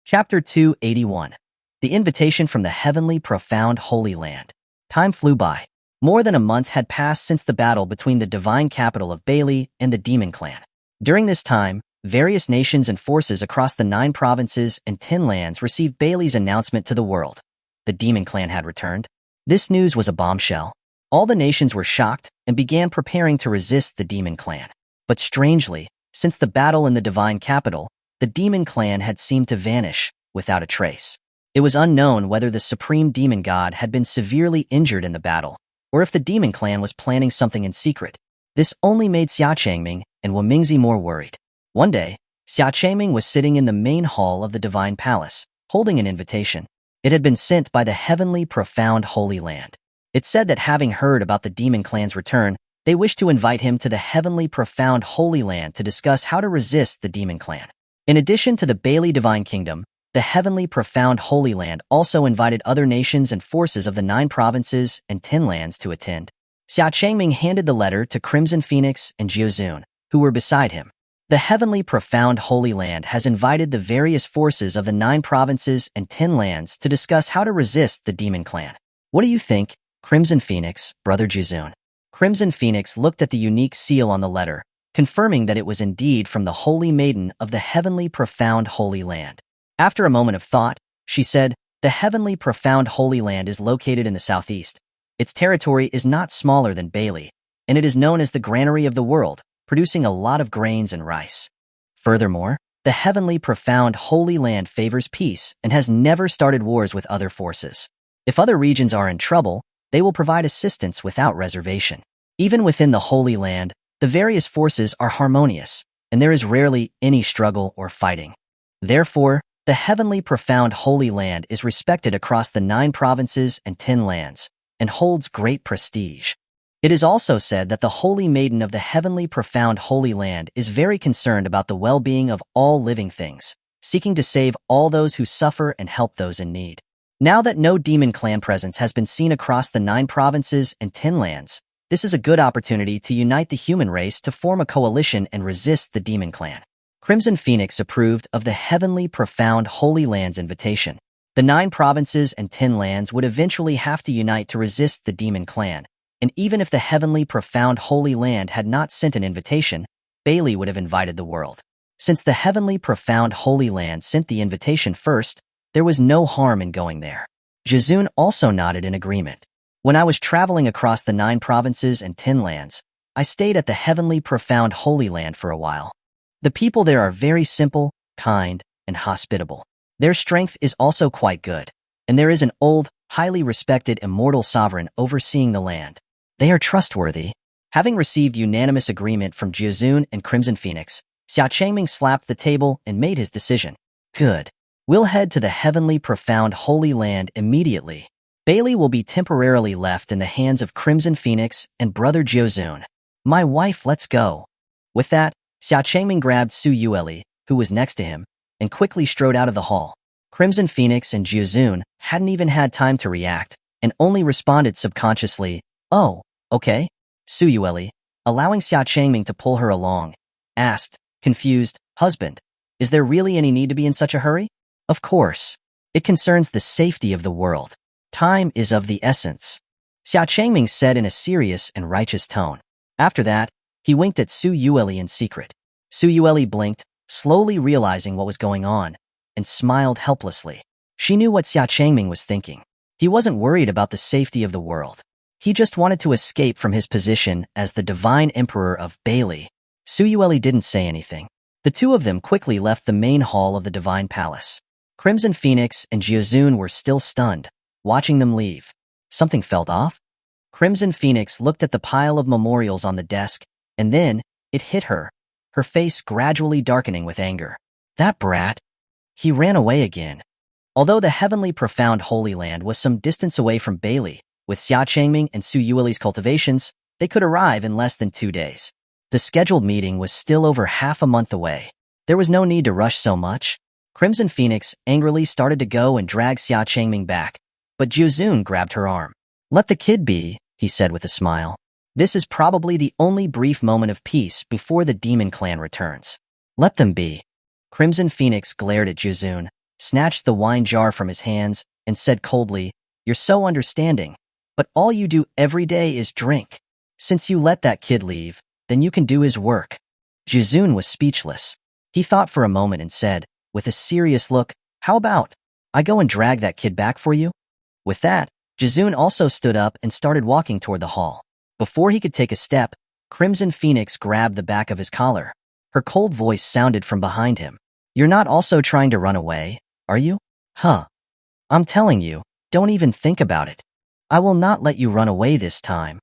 Chapter 281. The Invitation from the Heavenly Profound Holy Land. Time flew by. More than a month had passed since the battle between the divine capital of Bailey and the Demon Clan. During this time, various nations and forces across the 9 provinces and 10 lands received Bailey's announcement to the world. The Demon Clan had returned. This news was a bombshell. All the nations were shocked and began preparing to resist the Demon Clan. But strangely, since the battle in the divine capital, the Demon Clan had seemed to vanish without a trace. It was unknown whether the supreme demon god had been severely injured in the battle, or if the Demon Clan was planning something in secret. This only made Xia Changming and Wamingzi more worried. One day, Xia Changming was sitting in the main hall of the Divine Palace, holding an invitation. It had been sent by the Heavenly Profound Holy Land. It said that having heard about the Demon Clan's return, they wished to invite him to the Heavenly Profound Holy Land to discuss how to resist the Demon Clan. In addition to the Bailey Divine Kingdom, the Heavenly Profound Holy Land also invited other nations and forces of the 9 provinces and 10 lands to attend. Xia Changming handed the letter to Crimson Phoenix and Jiuzun, who were beside him. The Heavenly Profound Holy Land has invited the various forces of the 9 provinces and 10 lands to discuss how to resist the Demon Clan. What do you think, Crimson Phoenix, Brother Jiuzun? Crimson Phoenix looked at the unique seal on the letter, confirming that it was indeed from the Holy Maiden of the Heavenly Profound Holy Land. After a moment of thought, she said, "The Heavenly Profound Holy Land is located in the southeast. Its territory is not smaller than Bailey, and it is known as the granary of the world, producing a lot of grains and rice. Furthermore, the Heavenly Profound Holy Land favors peace and has never started wars with other forces. If other regions are in trouble, they will provide assistance without reservation. Even within the Holy Land, the various forces are harmonious, and there is rarely any struggle or fighting. Therefore, the Heavenly Profound Holy Land is respected across the 9 provinces and 10 lands, and holds great prestige. It is also said that the Holy Maiden of the Heavenly Profound Holy Land is very concerned about the well-being of all living things, seeking to save all those who suffer and help those in need. Now that no Demon Clan presence has been seen across the 9 provinces and 10 lands, this is a good opportunity to unite the human race to form a coalition and resist the Demon Clan." Crimson Phoenix approved of the Heavenly Profound Holy Land's invitation. The 9 provinces and 10 lands would eventually have to unite to resist the Demon Clan, and even if the Heavenly Profound Holy Land had not sent an invitation, Bailey would have invited the world. Since the Heavenly Profound Holy Land sent the invitation first, there was no harm in going there. Jiuzun also nodded in agreement. "When I was traveling across the 9 provinces and 10 lands, I stayed at the Heavenly Profound Holy Land for a while. The people there are very simple, kind, and hospitable. Their strength is also quite good, and there is an old, highly respected immortal sovereign overseeing the land. They are trustworthy." Having received unanimous agreement from Jiuzun and Crimson Phoenix, Xia Changming slapped the table and made his decision. "Good. We'll head to the Heavenly Profound Holy Land immediately. Bailey will be temporarily left in the hands of Crimson Phoenix and Brother Jiuzun. My wife, let's go." With that, Xia Changming grabbed Su Yueli, who was next to him, and quickly strode out of the hall. Crimson Phoenix and Jiuzun hadn't even had time to react, and only responded subconsciously, "Oh, okay." Su Yueli, allowing Xia Changming to pull her along, asked, confused, "Husband, is there really any need to be in such a hurry?" "Of course. It concerns the safety of the world. Time is of the essence," Xia Changming said in a serious and righteous tone. After that, he winked at Su Yueli in secret. Su Yueli blinked, slowly realizing what was going on, and smiled helplessly. She knew what Xia Changming was thinking. He wasn't worried about the safety of the world. He just wanted to escape from his position as the Divine Emperor of Bailey. Su Yueli didn't say anything. The two of them quickly left the main hall of the Divine Palace. Crimson Phoenix and Jiuzun were still stunned, watching them leave. Something felt off? Crimson Phoenix looked at the pile of memorials on the desk, and then it hit her, her face gradually darkening with anger. That brat! He ran away again. Although the Heavenly Profound Holy Land was some distance away from Bailey, with Xia Changming and Su Yueli's cultivations, they could arrive in less than 2 days. The scheduled meeting was still over half a month away. There was no need to rush so much. Crimson Phoenix angrily started to go and drag Xia Changming back, but Jiuzun grabbed her arm. "Let the kid be," he said with a smile. "This is probably the only brief moment of peace before the Demon Clan returns. Let them be." Crimson Phoenix glared at Jiuzun, snatched the wine jar from his hands, and said coldly, "You're so understanding, but all you do every day is drink. Since you let that kid leave, then you can do his work." Jizun was speechless. He thought for a moment and said, with a serious look, "How about I go and drag that kid back for you?" With that, Jizun also stood up and started walking toward the hall. Before he could take a step, Crimson Phoenix grabbed the back of his collar. Her cold voice sounded from behind him. "You're not also trying to run away, are you? Huh. I'm telling you, don't even think about it. I will not let you run away this time."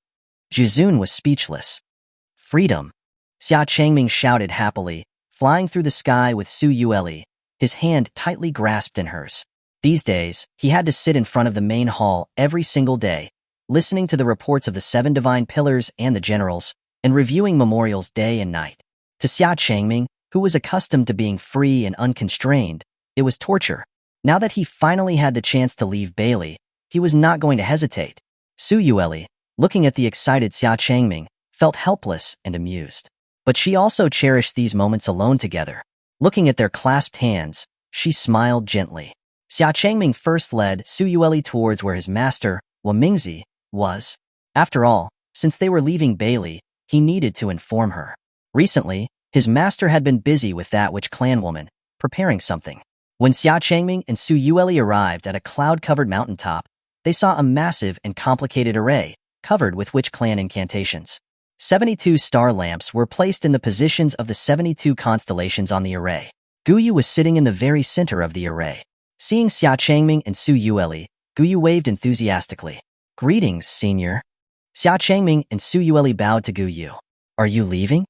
Jizun was speechless. "Freedom!" Xia Changming shouted happily, flying through the sky with Su Yueli, his hand tightly grasped in hers. These days, he had to sit in front of the main hall every single day, listening to the reports of the 7 divine pillars and the generals, and reviewing memorials day and night. To Xia Changming, who was accustomed to being free and unconstrained, it was torture. Now that he finally had the chance to leave Bailey, he was not going to hesitate. Su Yueli, looking at the excited Xia Changming, felt helpless and amused. But she also cherished these moments alone together. Looking at their clasped hands, she smiled gently. Xia Changming first led Su Yueli towards where his master, Wamingzi, was. After all, since they were leaving Bailey, he needed to inform her. Recently, his master had been busy with that witch clan woman, preparing something. When Xia Changming and Su Yueli arrived at a cloud-covered mountaintop, they saw a massive and complicated array, covered with witch clan incantations. 72 star lamps were placed in the positions of the 72 constellations on the array. Guyu was sitting in the very center of the array. Seeing Xia Changming and Su Yueli, Guyu waved enthusiastically. "Greetings, senior." Xia Changming and Su Yueli bowed to Guyu. "Are you leaving?"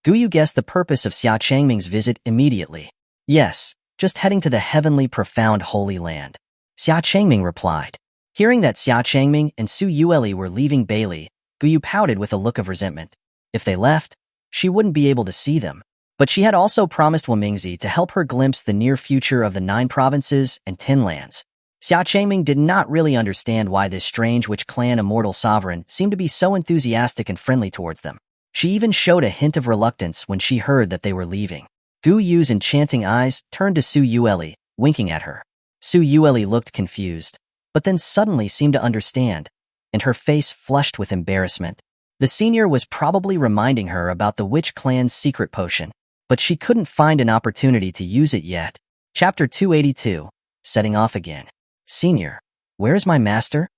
Guyu guessed the purpose of Xia Changming's visit immediately. "Yes, just heading to the heavenly profound holy land," Xia Changming replied. Hearing that Xia Changming and Su Yueli were leaving Bailey, Guyu pouted with a look of resentment. If they left, she wouldn't be able to see them. But she had also promised Wamingzi to help her glimpse the near future of the 9 provinces and 10 lands. Xia Changming did not really understand why this strange witch clan immortal sovereign seemed to be so enthusiastic and friendly towards them. She even showed a hint of reluctance when she heard that they were leaving. Gu Yu's enchanting eyes turned to Su Yueli, winking at her. Su Yueli looked confused, but then suddenly seemed to understand, and her face flushed with embarrassment. The senior was probably reminding her about the witch clan's secret potion, but she couldn't find an opportunity to use it yet. Chapter 282, Setting Off Again. "Senior, where is my master?"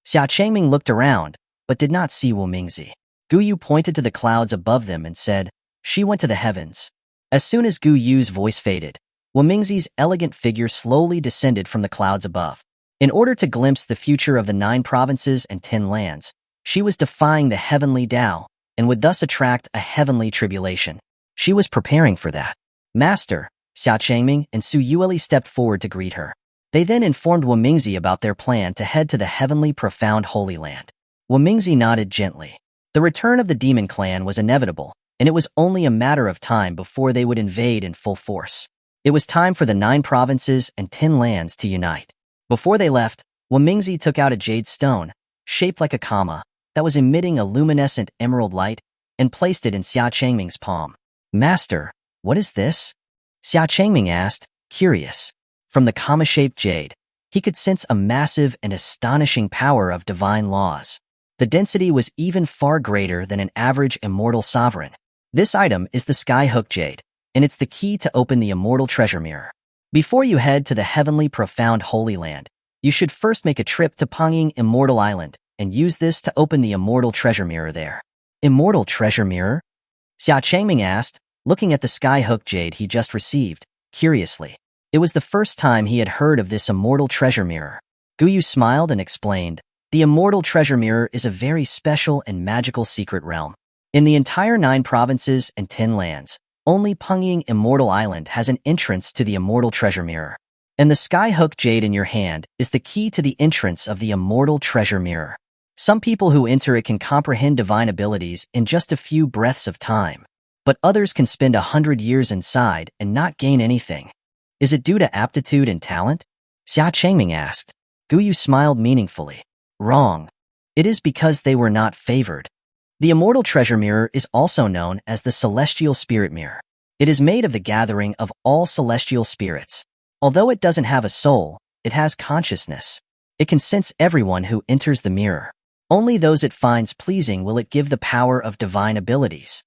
Xia Changming looked around, but did not see Wamingzi. Gu Yu pointed to the clouds above them and said, "She went to the heavens." As soon as Gu Yu's voice faded, Wamingzi's elegant figure slowly descended from the clouds above. In order to glimpse the future of the 9 provinces and 10 lands, she was defying the heavenly Tao, and would thus attract a heavenly tribulation. She was preparing for that. "Master," Xia Changming and Su Yueli stepped forward to greet her. They then informed Wamingzi about their plan to head to the heavenly profound holy land. Wamingzi nodded gently. The return of the demon clan was inevitable, and it was only a matter of time before they would invade in full force. It was time for the 9 provinces and 10 lands to unite. Before they left, Wamingzi took out a jade stone, shaped like a comma, that was emitting a luminescent emerald light, and placed it in Xia Changming's palm. "Master, what is this?" Xia Changming asked, curious. From the comma-shaped jade, he could sense a massive and astonishing power of divine laws. The density was even far greater than an average immortal sovereign. This item is the Skyhook Jade, and it's the key to open the immortal treasure mirror. Before you head to the heavenly profound holy land, you should first make a trip to Pangying Immortal Island and use this to open the immortal treasure mirror there. "Immortal treasure mirror?" Xia Changming asked, looking at the Skyhook Jade he just received, curiously. It was the first time he had heard of this immortal treasure mirror. Guyu smiled and explained, "The immortal treasure mirror is a very special and magical secret realm. In the entire 9 provinces and 10 lands, only Pangying Immortal Island has an entrance to the immortal treasure mirror. And the Skyhook Jade in your hand is the key to the entrance of the immortal treasure mirror. Some people who enter it can comprehend divine abilities in just a few breaths of time, but others can spend 100 years inside and not gain anything. Is it due to aptitude and talent?" Xia Changming asked. Guyu smiled meaningfully. "Wrong. It is because they were not favored. The immortal treasure mirror is also known as the celestial spirit mirror. It is made of the gathering of all celestial spirits. Although it doesn't have a soul, it has consciousness. It can sense everyone who enters the mirror. Only those it finds pleasing will it give the power of divine abilities.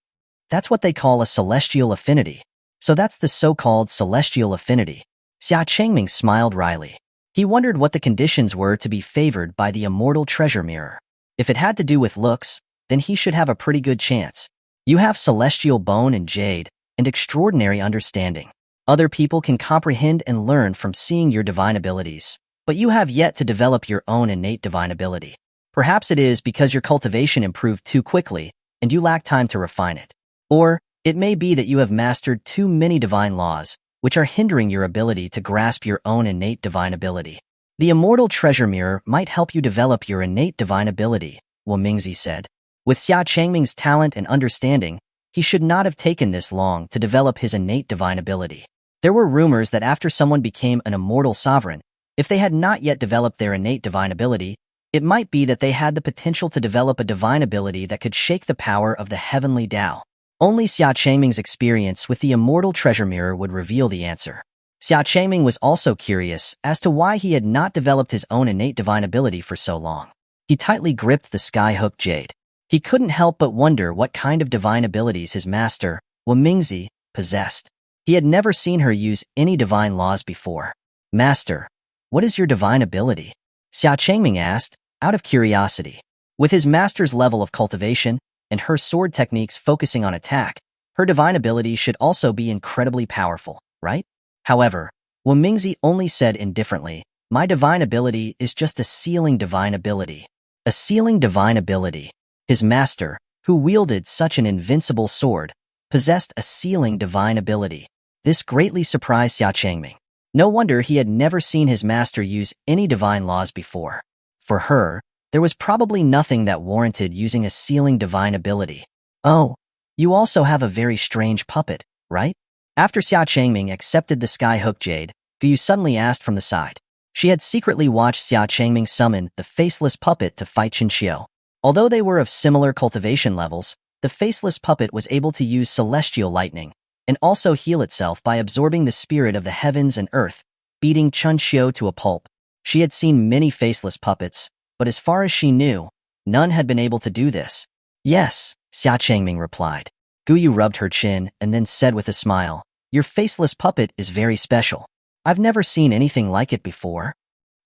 That's what they call a celestial affinity. So that's the so-called celestial affinity. Xia Changming smiled wryly. He wondered what the conditions were to be favored by the immortal treasure mirror. If it had to do with looks, then he should have a pretty good chance. You have celestial bone and jade, and extraordinary understanding. Other people can comprehend and learn from seeing your divine abilities, but you have yet to develop your own innate divine ability. Perhaps it is because your cultivation improved too quickly, and you lack time to refine it. Or, it may be that you have mastered too many divine laws, which are hindering your ability to grasp your own innate divine ability. The immortal treasure mirror might help you develop your innate divine ability, Mingzi said. With Xia Changming's talent and understanding, he should not have taken this long to develop his innate divine ability. There were rumors that after someone became an immortal sovereign, if they had not yet developed their innate divine ability, it might be that they had the potential to develop a divine ability that could shake the power of the heavenly Tao. Only Xia Changming's experience with the immortal treasure mirror would reveal the answer. Xia Changming was also curious as to why he had not developed his own innate divine ability for so long. He tightly gripped the sky-hooked jade. He couldn't help but wonder what kind of divine abilities his master, Mingzi, possessed. He had never seen her use any divine laws before. Master, what is your divine ability? Xia Changming asked, out of curiosity. With his master's level of cultivation, and her sword techniques focusing on attack, her divine ability should also be incredibly powerful, right? However, Mingzi only said indifferently, my divine ability is just a sealing divine ability. A sealing divine ability. His master, who wielded such an invincible sword, possessed a sealing divine ability. This greatly surprised Xia Changming. No wonder he had never seen his master use any divine laws before. For her, there was probably nothing that warranted using a sealing divine ability. Oh, you also have a very strange puppet, right? After Xia Changming accepted the sky-hooked jade, Guyu suddenly asked from the side. She had secretly watched Xia Changming summon the faceless puppet to fight Qinxiu. Although they were of similar cultivation levels, the faceless puppet was able to use celestial lightning, and also heal itself by absorbing the spirit of the heavens and earth, beating Qinxiu to a pulp. She had seen many faceless puppets, but as far as she knew, none had been able to do this. Yes, Xia Changming replied. Guyu rubbed her chin and then said with a smile, your faceless puppet is very special. I've never seen anything like it before.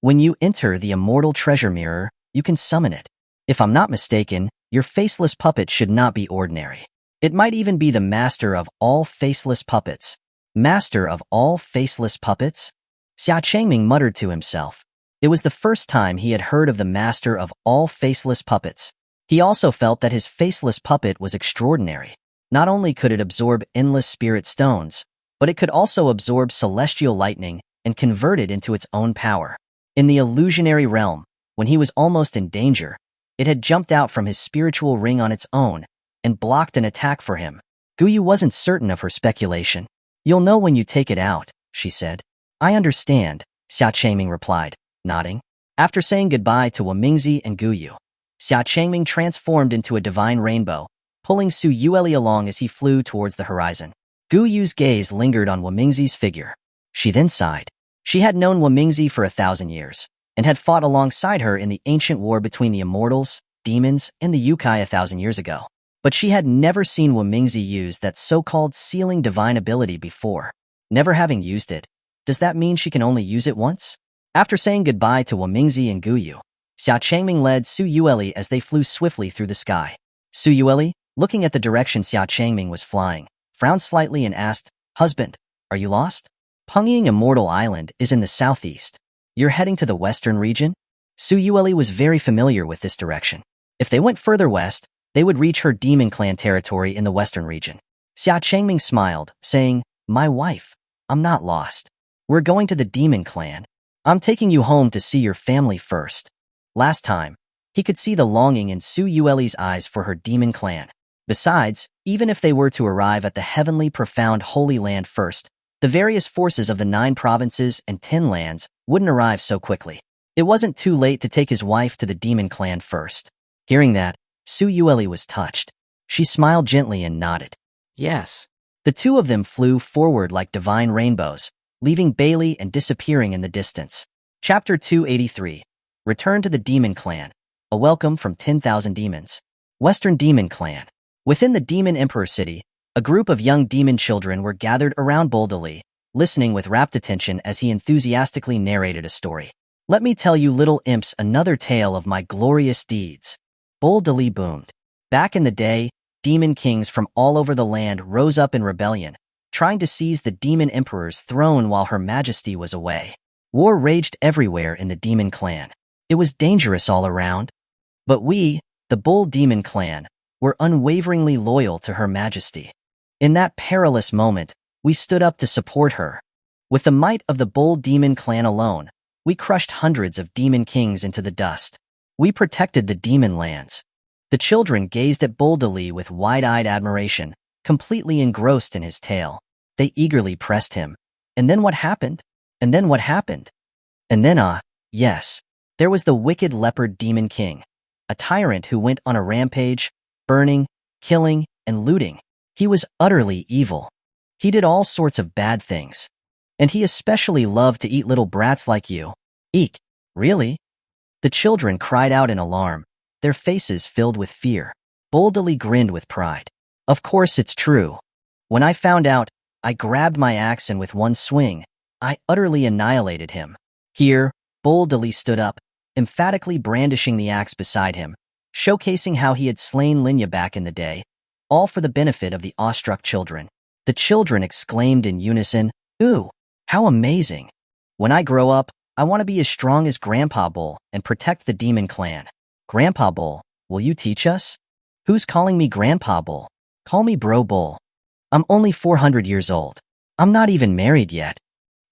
When you enter the immortal treasure mirror, you can summon it. If I'm not mistaken, your faceless puppet should not be ordinary. It might even be the master of all faceless puppets. Master of all faceless puppets? Xia Changming muttered to himself. It was the first time he had heard of the master of all faceless puppets. He also felt that his faceless puppet was extraordinary. Not only could it absorb endless spirit stones, but it could also absorb celestial lightning and convert it into its own power. In the illusionary realm, when he was almost in danger, it had jumped out from his spiritual ring on its own and blocked an attack for him. Guyu wasn't certain of her speculation. You'll know when you take it out, she said. I understand, Xia Changming replied, nodding. After saying goodbye to Mingzi and Guyu, Xia Changming transformed into a divine rainbow, pulling Su Yueli along as he flew towards the horizon. Guyu's gaze lingered on Mingzi's figure. She then sighed. She had known Mingzi for 1,000 years, and had fought alongside her in the ancient war between the immortals, demons, and the yokai 1,000 years ago. But she had never seen Mingzi use that so-called sealing divine ability before. Never having used it, does that mean she can only use it once? After saying goodbye to Mingzi and Guyu, Xia Changming led Su Yueli as they flew swiftly through the sky. Su Yueli, looking at the direction Xia Changming was flying, frowned slightly and asked, Husband, are you lost? Pengying Immortal Island is in the southeast. You're heading to the western region? Su Yueli was very familiar with this direction. If they went further west, they would reach her demon clan territory in the western region. Xia Changming smiled, saying, My wife, I'm not lost. We're going to the demon clan. I'm taking you home to see your family first. Last time, he could see the longing in Su Yueli's eyes for her demon clan. Besides, even if they were to arrive at the heavenly profound Holy Land first, the various forces of the 9 provinces and 10 lands wouldn't arrive so quickly. It wasn't too late to take his wife to the demon clan first. Hearing that, Su Yueli was touched. She smiled gently and nodded. Yes. The two of them flew forward like divine rainbows, leaving Bailey and disappearing in the distance. Chapter 283. Return to the Demon Clan. A welcome from 10,000 demons. Western Demon Clan. Within the Demon Emperor city, a group of young demon children were gathered around Boldali, listening with rapt attention as he enthusiastically narrated a story. Let me tell you little imps another tale of my glorious deeds. Boldali boomed. Back in the day, demon kings from all over the land rose up in rebellion, trying to seize the demon emperor's throne while Her Majesty was away. War raged everywhere in the demon clan. It was dangerous all around. But we, the Bull Demon Clan, were unwaveringly loyal to Her Majesty. In that perilous moment, we stood up to support her. With the might of the Bull Demon Clan alone, we crushed hundreds of demon kings into the dust. We protected the demon lands. The children gazed at Boldali with wide-eyed admiration, completely engrossed in his tale. They eagerly pressed him. And then what happened? And then what happened? And then yes, there was the wicked leopard demon king, a tyrant who went on a rampage, burning, killing, and looting. He was utterly evil. He did all sorts of bad things. And he especially loved to eat little brats like you. Eek, really? The children cried out in alarm, their faces filled with fear. Boldali grinned with pride. Of course it's true. When I found out, I grabbed my axe and with one swing, I utterly annihilated him. Here, Boldali stood up, emphatically brandishing the axe beside him, showcasing how he had slain Linya back in the day, all for the benefit of the awestruck children. The children exclaimed in unison, "Ooh, how amazing! When I grow up, I want to be as strong as Grandpa Bull and protect the Demon Clan." Grandpa Bull, will you teach us? Who's calling me Grandpa Bull? Call me Bro Bull. I'm only 400 years old. I'm not even married yet.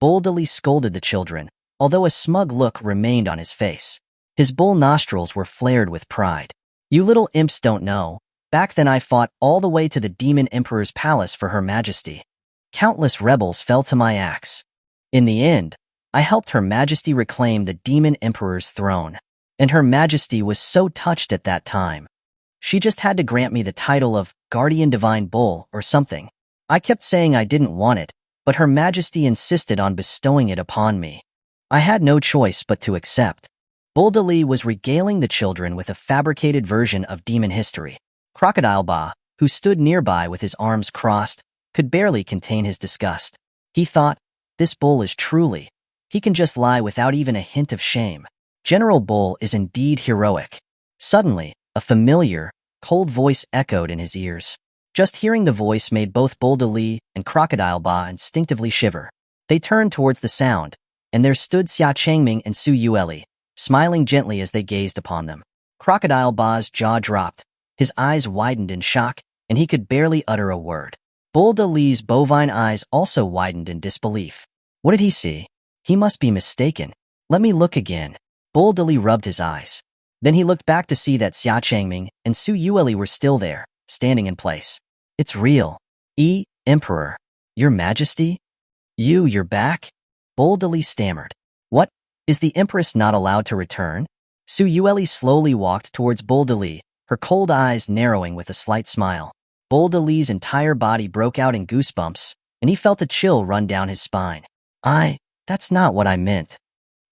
Boldali scolded the children, although a smug look remained on his face. His bull nostrils were flared with pride. You little imps don't know. Back then I fought all the way to the Demon Emperor's palace for Her Majesty. Countless rebels fell to my axe. In the end, I helped Her Majesty reclaim the Demon Emperor's throne. And Her Majesty was so touched at that time. She just had to grant me the title of Guardian Divine Bull or something. I kept saying I didn't want it, but Her Majesty insisted on bestowing it upon me. I had no choice but to accept. Boldali was regaling the children with a fabricated version of demon history. Crocodile Ba, who stood nearby with his arms crossed, could barely contain his disgust. He thought, this bull is truly. He can just lie without even a hint of shame. General Bull is indeed heroic. Suddenly, a familiar, cold voice echoed in his ears. Just hearing the voice made both Boldali and Crocodile Ba instinctively shiver. They turned towards the sound, and there stood Xia Changming and Su Yueli, smiling gently as they gazed upon them. Crocodile Ba's jaw dropped. His eyes widened in shock, and he could barely utter a word. Boldali's bovine eyes also widened in disbelief. What did he see? He must be mistaken. Let me look again. Boldali rubbed his eyes. Then he looked back to see that Xia Changming and Su Yueli were still there, standing in place. It's real. Emperor. Your Majesty? You're back? Boldali stammered. What? Is the Empress not allowed to return? Su Yueli slowly walked towards Boldali, her cold eyes narrowing with a slight smile. Boldali's entire body broke out in goosebumps, and he felt a chill run down his spine. That's not what I meant.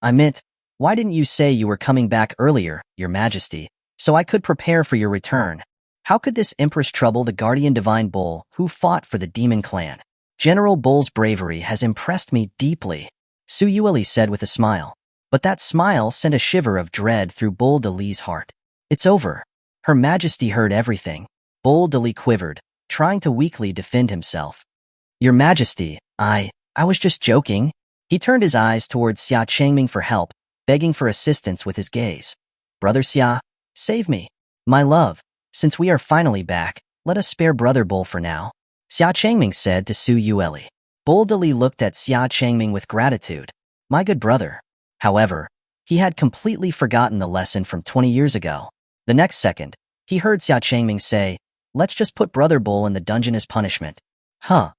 I meant, why didn't you say you were coming back earlier, Your Majesty, so I could prepare for your return? How could this Empress trouble the Guardian Divine Bull who fought for the Demon Clan? General Bull's bravery has impressed me deeply, Su Yueli said with a smile. But that smile sent a shiver of dread through Boldali's heart. It's over. Her Majesty heard everything. Boldali quivered, trying to weakly defend himself. Your Majesty, I was just joking. He turned his eyes towards Xia Changming for help, begging for assistance with his gaze. Brother Xia, save me. My love, since we are finally back, let us spare Brother Bull for now, Xia Changming said to Su Yueli. Boldali looked at Xia Changming with gratitude. My good brother. However, he had completely forgotten the lesson from 20 years ago. The next second, he heard Xia Changming say, let's just put Brother Bull in the dungeon as punishment. Huh.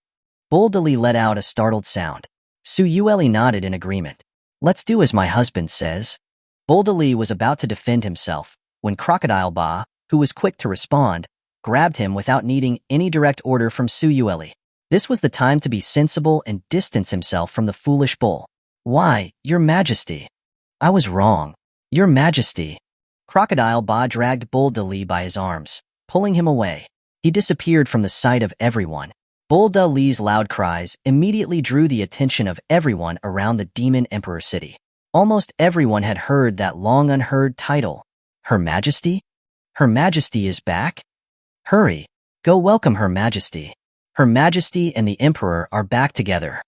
Boldali let out a startled sound. Su Yueli nodded in agreement. Let's do as my husband says. Boldali was about to defend himself, when Crocodile Ba, who was quick to respond, grabbed him without needing any direct order from Su Yueli. This was the time to be sensible and distance himself from the foolish bull. Why, Your Majesty? I was wrong. Your Majesty. Crocodile Ba dragged Bull De Li by his arms, pulling him away. He disappeared from the sight of everyone. Bull De Li's loud cries immediately drew the attention of everyone around the Demon Emperor city. Almost everyone had heard that long-unheard title. Her Majesty? Her Majesty is back? Hurry, go welcome Her Majesty. Her Majesty and the Emperor are back together.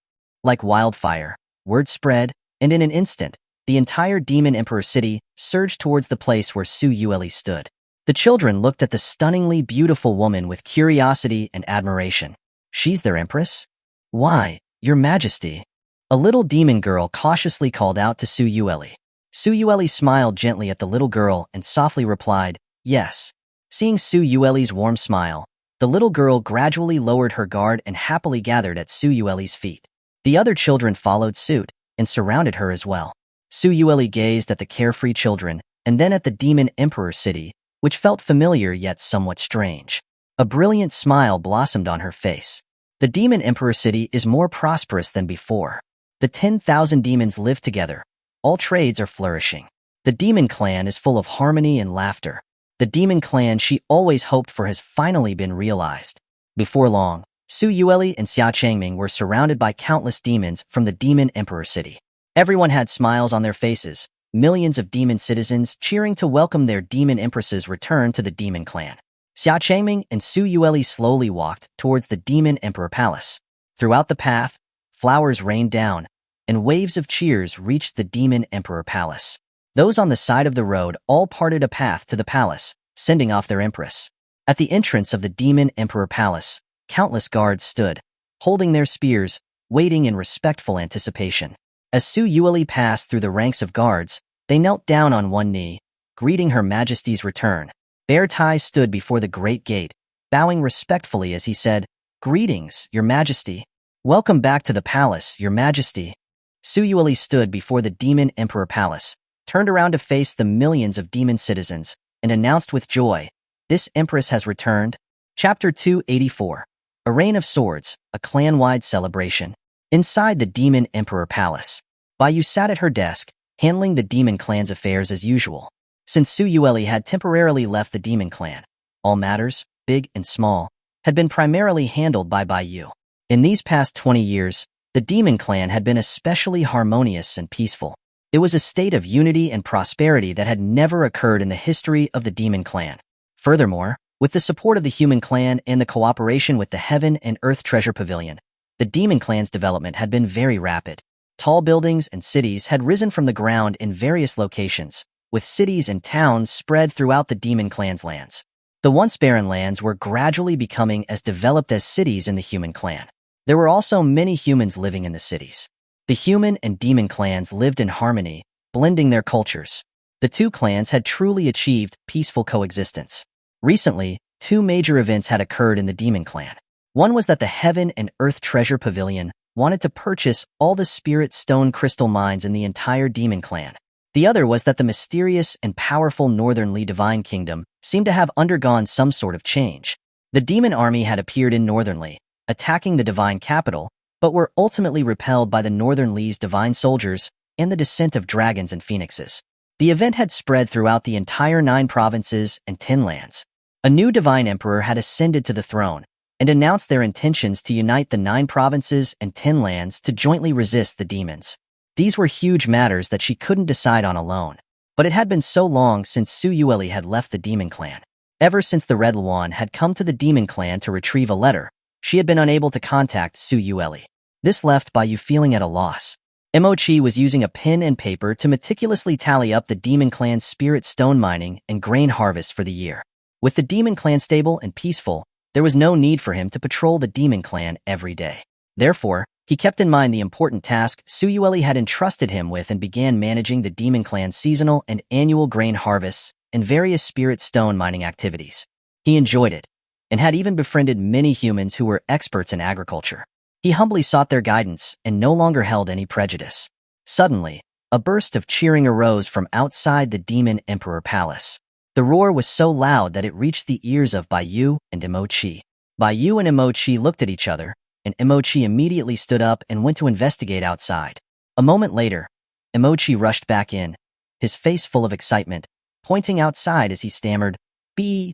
Like wildfire, word spread, and in an instant, the entire Demon Emperor city surged towards the place where Su Yueli stood. The children looked at the stunningly beautiful woman with curiosity and admiration. She's their empress? Why, Your Majesty? A little demon girl cautiously called out to Su Yueli. Su Yueli smiled gently at the little girl and softly replied, yes. Seeing Su Yueli's warm smile, the little girl gradually lowered her guard and happily gathered at Su Yueli's feet. The other children followed suit and surrounded her as well. Su Yueli gazed at the carefree children and then at the Demon Emperor city, which felt familiar yet somewhat strange. A brilliant smile blossomed on her face. The Demon Emperor city is more prosperous than before. The 10,000 demons live together. All trades are flourishing. The demon clan is full of harmony and laughter. The demon clan she always hoped for has finally been realized. Before long, Su Yueli and Xia Changming were surrounded by countless demons from the Demon Emperor city. Everyone had smiles on their faces, millions of demon citizens cheering to welcome their demon empress's return to the demon clan. Xia Changming and Su Yueli slowly walked towards the Demon Emperor Palace. Throughout the path, flowers rained down, and waves of cheers reached the Demon Emperor Palace. Those on the side of the road all parted a path to the palace, sending off their empress. At the entrance of the Demon Emperor Palace, countless guards stood, holding their spears, waiting in respectful anticipation. As Su Yueli passed through the ranks of guards, they knelt down on one knee, greeting Her Majesty's return. Bear Tai stood before the great gate, bowing respectfully as he said, Greetings, Your Majesty. Welcome back to the palace, Your Majesty. Su Yueli stood before the Demon Emperor Palace, turned around to face the millions of demon citizens, and announced with joy, this empress has returned. Chapter 284. A Reign of Swords, a clan-wide celebration. Inside the Demon Emperor Palace, Bai Yu sat at her desk, handling the demon clan's affairs as usual. Since Su Yueli had temporarily left the demon clan, all matters, big and small, had been primarily handled by Bai Yu. In these past 20 years, the demon clan had been especially harmonious and peaceful. It was a state of unity and prosperity that had never occurred in the history of the demon clan. Furthermore, with the support of the human clan and the cooperation with the Heaven and Earth Treasure Pavilion, the demon clan's development had been very rapid. Tall buildings and cities had risen from the ground in various locations, with cities and towns spread throughout the demon clan's lands. The once barren lands were gradually becoming as developed as cities in the human clan. There were also many humans living in the cities. The human and demon clans lived in harmony, blending their cultures. The two clans had truly achieved peaceful coexistence. Recently, two major events had occurred in the demon clan. One was that the Heaven and Earth Treasure Pavilion wanted to purchase all the spirit stone crystal mines in the entire demon clan. The other was that the mysterious and powerful Northern Li Divine Kingdom seemed to have undergone some sort of change. The demon army had appeared in Northern Li, attacking the divine capital, but were ultimately repelled by the Northern Li's divine soldiers and the descent of dragons and phoenixes. The event had spread throughout the entire 9 provinces and 10 lands. A new divine emperor had ascended to the throne and announced their intentions to unite the 9 provinces and 10 lands to jointly resist the demons. These were huge matters that she couldn't decide on alone. But it had been so long since Su Yueli had left the demon clan. Ever since the Red Luan had come to the demon clan to retrieve a letter, she had been unable to contact Su Yueli. This left Bai Yu feeling at a loss. Mochi was using a pen and paper to meticulously tally up the demon clan's spirit stone mining and grain harvest for the year. With the demon clan stable and peaceful, there was no need for him to patrol the demon clan every day. Therefore, he kept in mind the important task Su Yueli had entrusted him with and began managing the demon clan's seasonal and annual grain harvests and various spirit stone mining activities. He enjoyed it, and had even befriended many humans who were experts in agriculture. He humbly sought their guidance and no longer held any prejudice. Suddenly, a burst of cheering arose from outside the Demon Emperor Palace. The roar was so loud that it reached the ears of Bai Yu and Mochi. Bai Yu and Mochi looked at each other, and Emochi immediately stood up and went to investigate outside. A moment later, Emochi rushed back in, his face full of excitement, pointing outside as he stammered, B,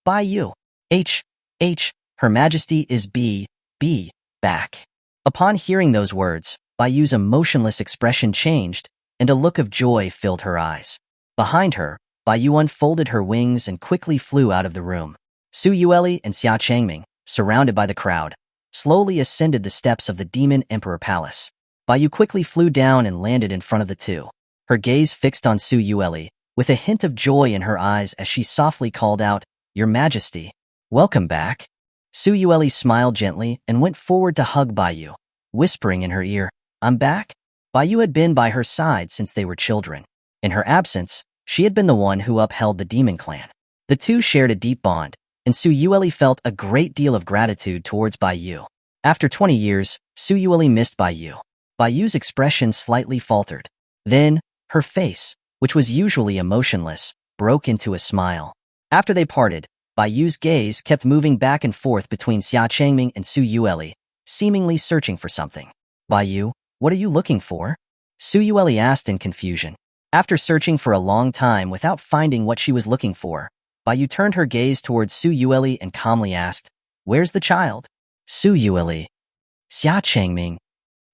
by you. H, Her Majesty is back. Upon hearing those words, Bayu's emotionless expression changed, and a look of joy filled her eyes. Behind her, Bayu unfolded her wings and quickly flew out of the room. Su Yueli and Xia Changming, surrounded by the crowd, slowly ascended the steps of the Demon Emperor Palace. Bayu quickly flew down and landed in front of the two, her gaze fixed on Su Yueli, with a hint of joy in her eyes as she softly called out, Your Majesty, welcome back. Su Yueli smiled gently and went forward to hug Bayu, whispering in her ear, I'm back? Bayu had been by her side since they were children. In her absence, she had been the one who upheld the demon clan. The two shared a deep bond, and Su Yueli felt a great deal of gratitude towards Bayu. After 20 years, Su Yueli missed Bayu. Bayu's expression slightly faltered. Then, her face, which was usually emotionless, broke into a smile. After they parted, Bayu's gaze kept moving back and forth between Xia Changming and Su Yueli, seemingly searching for something. Bayu, what are you looking for? Su Yueli asked in confusion. After searching for a long time without finding what she was looking for, Bayu turned her gaze towards Su Yueli and calmly asked, Where's the child? Su Yueli. Xia Changming.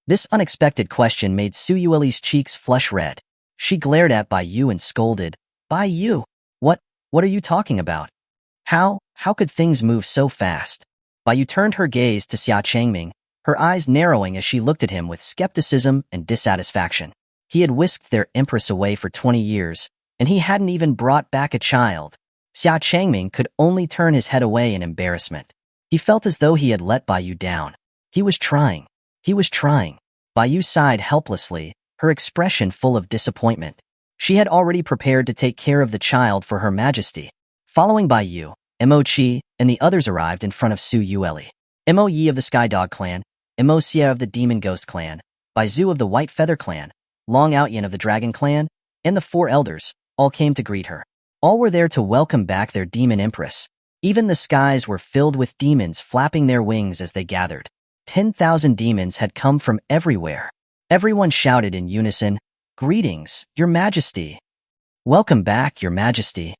This unexpected question made Su Yueli's cheeks flush red. She glared at Bayu and scolded, Bayu, what are you talking about? How could things move so fast? Bayu turned her gaze to Xia Changming, her eyes narrowing as she looked at him with skepticism and dissatisfaction. He had whisked their empress away for 20 years, and he hadn't even brought back a child. Xia Changming could only turn his head away in embarrassment. He felt as though he had let Bayu down. He was trying. Bayu sighed helplessly, her expression full of disappointment. She had already prepared to take care of the child for Her Majesty. Following Bayu, Mo-Chi and the others arrived in front of Su Yueli. Mo-Yi of the Sky Dog clan, Mo-Xia of the Demon Ghost clan, Baizu of the White Feather clan, Long Outyin of the Dragon clan, and the 4 elders, all came to greet her. All were there to welcome back their Demon Empress. Even the skies were filled with demons flapping their wings as they gathered. 10,000 demons had come from everywhere. Everyone shouted in unison, Greetings, Your Majesty! Welcome back, Your Majesty!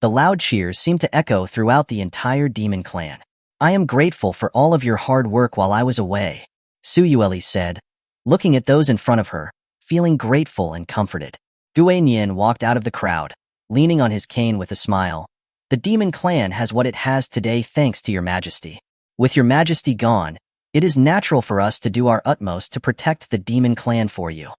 The loud cheers seemed to echo throughout the entire demon clan. I am grateful for all of your hard work while I was away, Su Yueli said, looking at those in front of her, feeling grateful and comforted. Guanyin walked out of the crowd, leaning on his cane with a smile. The demon clan has what it has today thanks to Your Majesty. With Your Majesty gone, it is natural for us to do our utmost to protect the demon clan for you.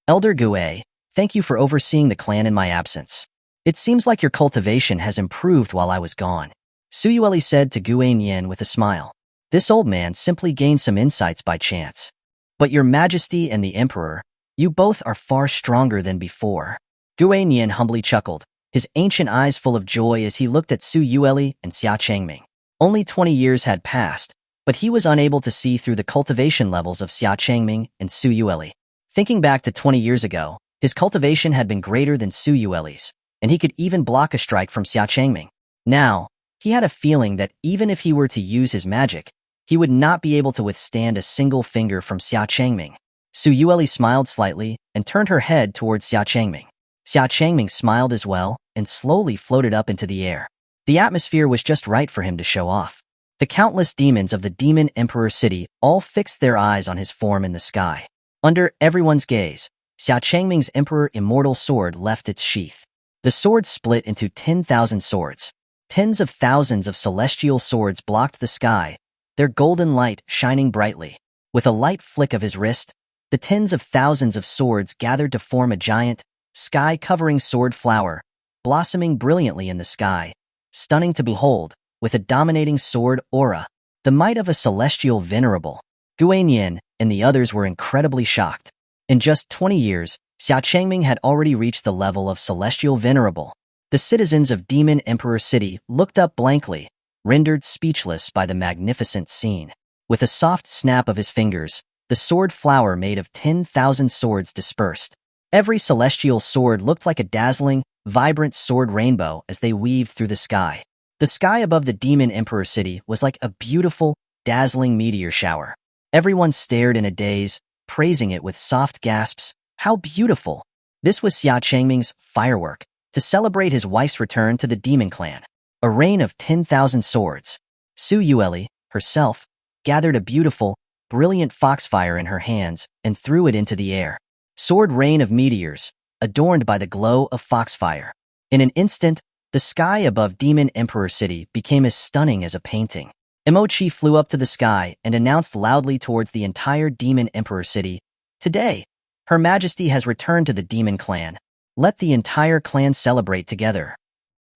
Elder Gue, thank you for overseeing the clan in my absence. It seems like your cultivation has improved while I was gone, Su Yueli said to Guanyin with a smile. This old man simply gained some insights by chance. But Your Majesty and the Emperor, you both are far stronger than before. Guanyin humbly chuckled, his ancient eyes full of joy as he looked at Su Yueli and Xia Changming. Only 20 years had passed, but he was unable to see through the cultivation levels of Xia Changming and Su Yueli. Thinking back to 20 years ago, his cultivation had been greater than Su Yueli's, and he could even block a strike from Xia Changming. Now, he had a feeling that even if he were to use his magic, he would not be able to withstand a single finger from Xia Changming. Su Yueli smiled slightly and turned her head towards Xia Changming. Xia Changming smiled as well and slowly floated up into the air. The atmosphere was just right for him to show off. The countless demons of the Demon Emperor city all fixed their eyes on his form in the sky. Under everyone's gaze, Xia Changming's Emperor Immortal sword left its sheath. The sword split into 10,000 swords. Tens of thousands of celestial swords blocked the sky, their golden light shining brightly. With a light flick of his wrist, the tens of thousands of swords gathered to form a giant, sky-covering sword flower, blossoming brilliantly in the sky, stunning to behold, with a dominating sword aura, the might of a celestial venerable. Guanyin and the others were incredibly shocked. In just 20 years, Xia Changming had already reached the level of celestial venerable. The citizens of Demon Emperor City looked up blankly, rendered speechless by the magnificent scene. With a soft snap of his fingers, the sword flower made of 10,000 swords dispersed. Every celestial sword looked like a dazzling, vibrant sword rainbow as they weaved through the sky. The sky above the Demon Emperor City was like a beautiful, dazzling meteor shower. Everyone stared in a daze, praising it with soft gasps. How beautiful! This was Xia Changming's firework to celebrate his wife's return to the demon clan. A rain of 10,000 swords. Su Yueli, herself, gathered a beautiful, brilliant foxfire in her hands and threw it into the air. Sword rain of meteors, adorned by the glow of foxfire. In an instant, the sky above Demon Emperor City became as stunning as a painting. Emochi flew up to the sky and announced loudly towards the entire Demon Emperor City, "Today, Her Majesty has returned to the Demon Clan. Let the entire clan celebrate together."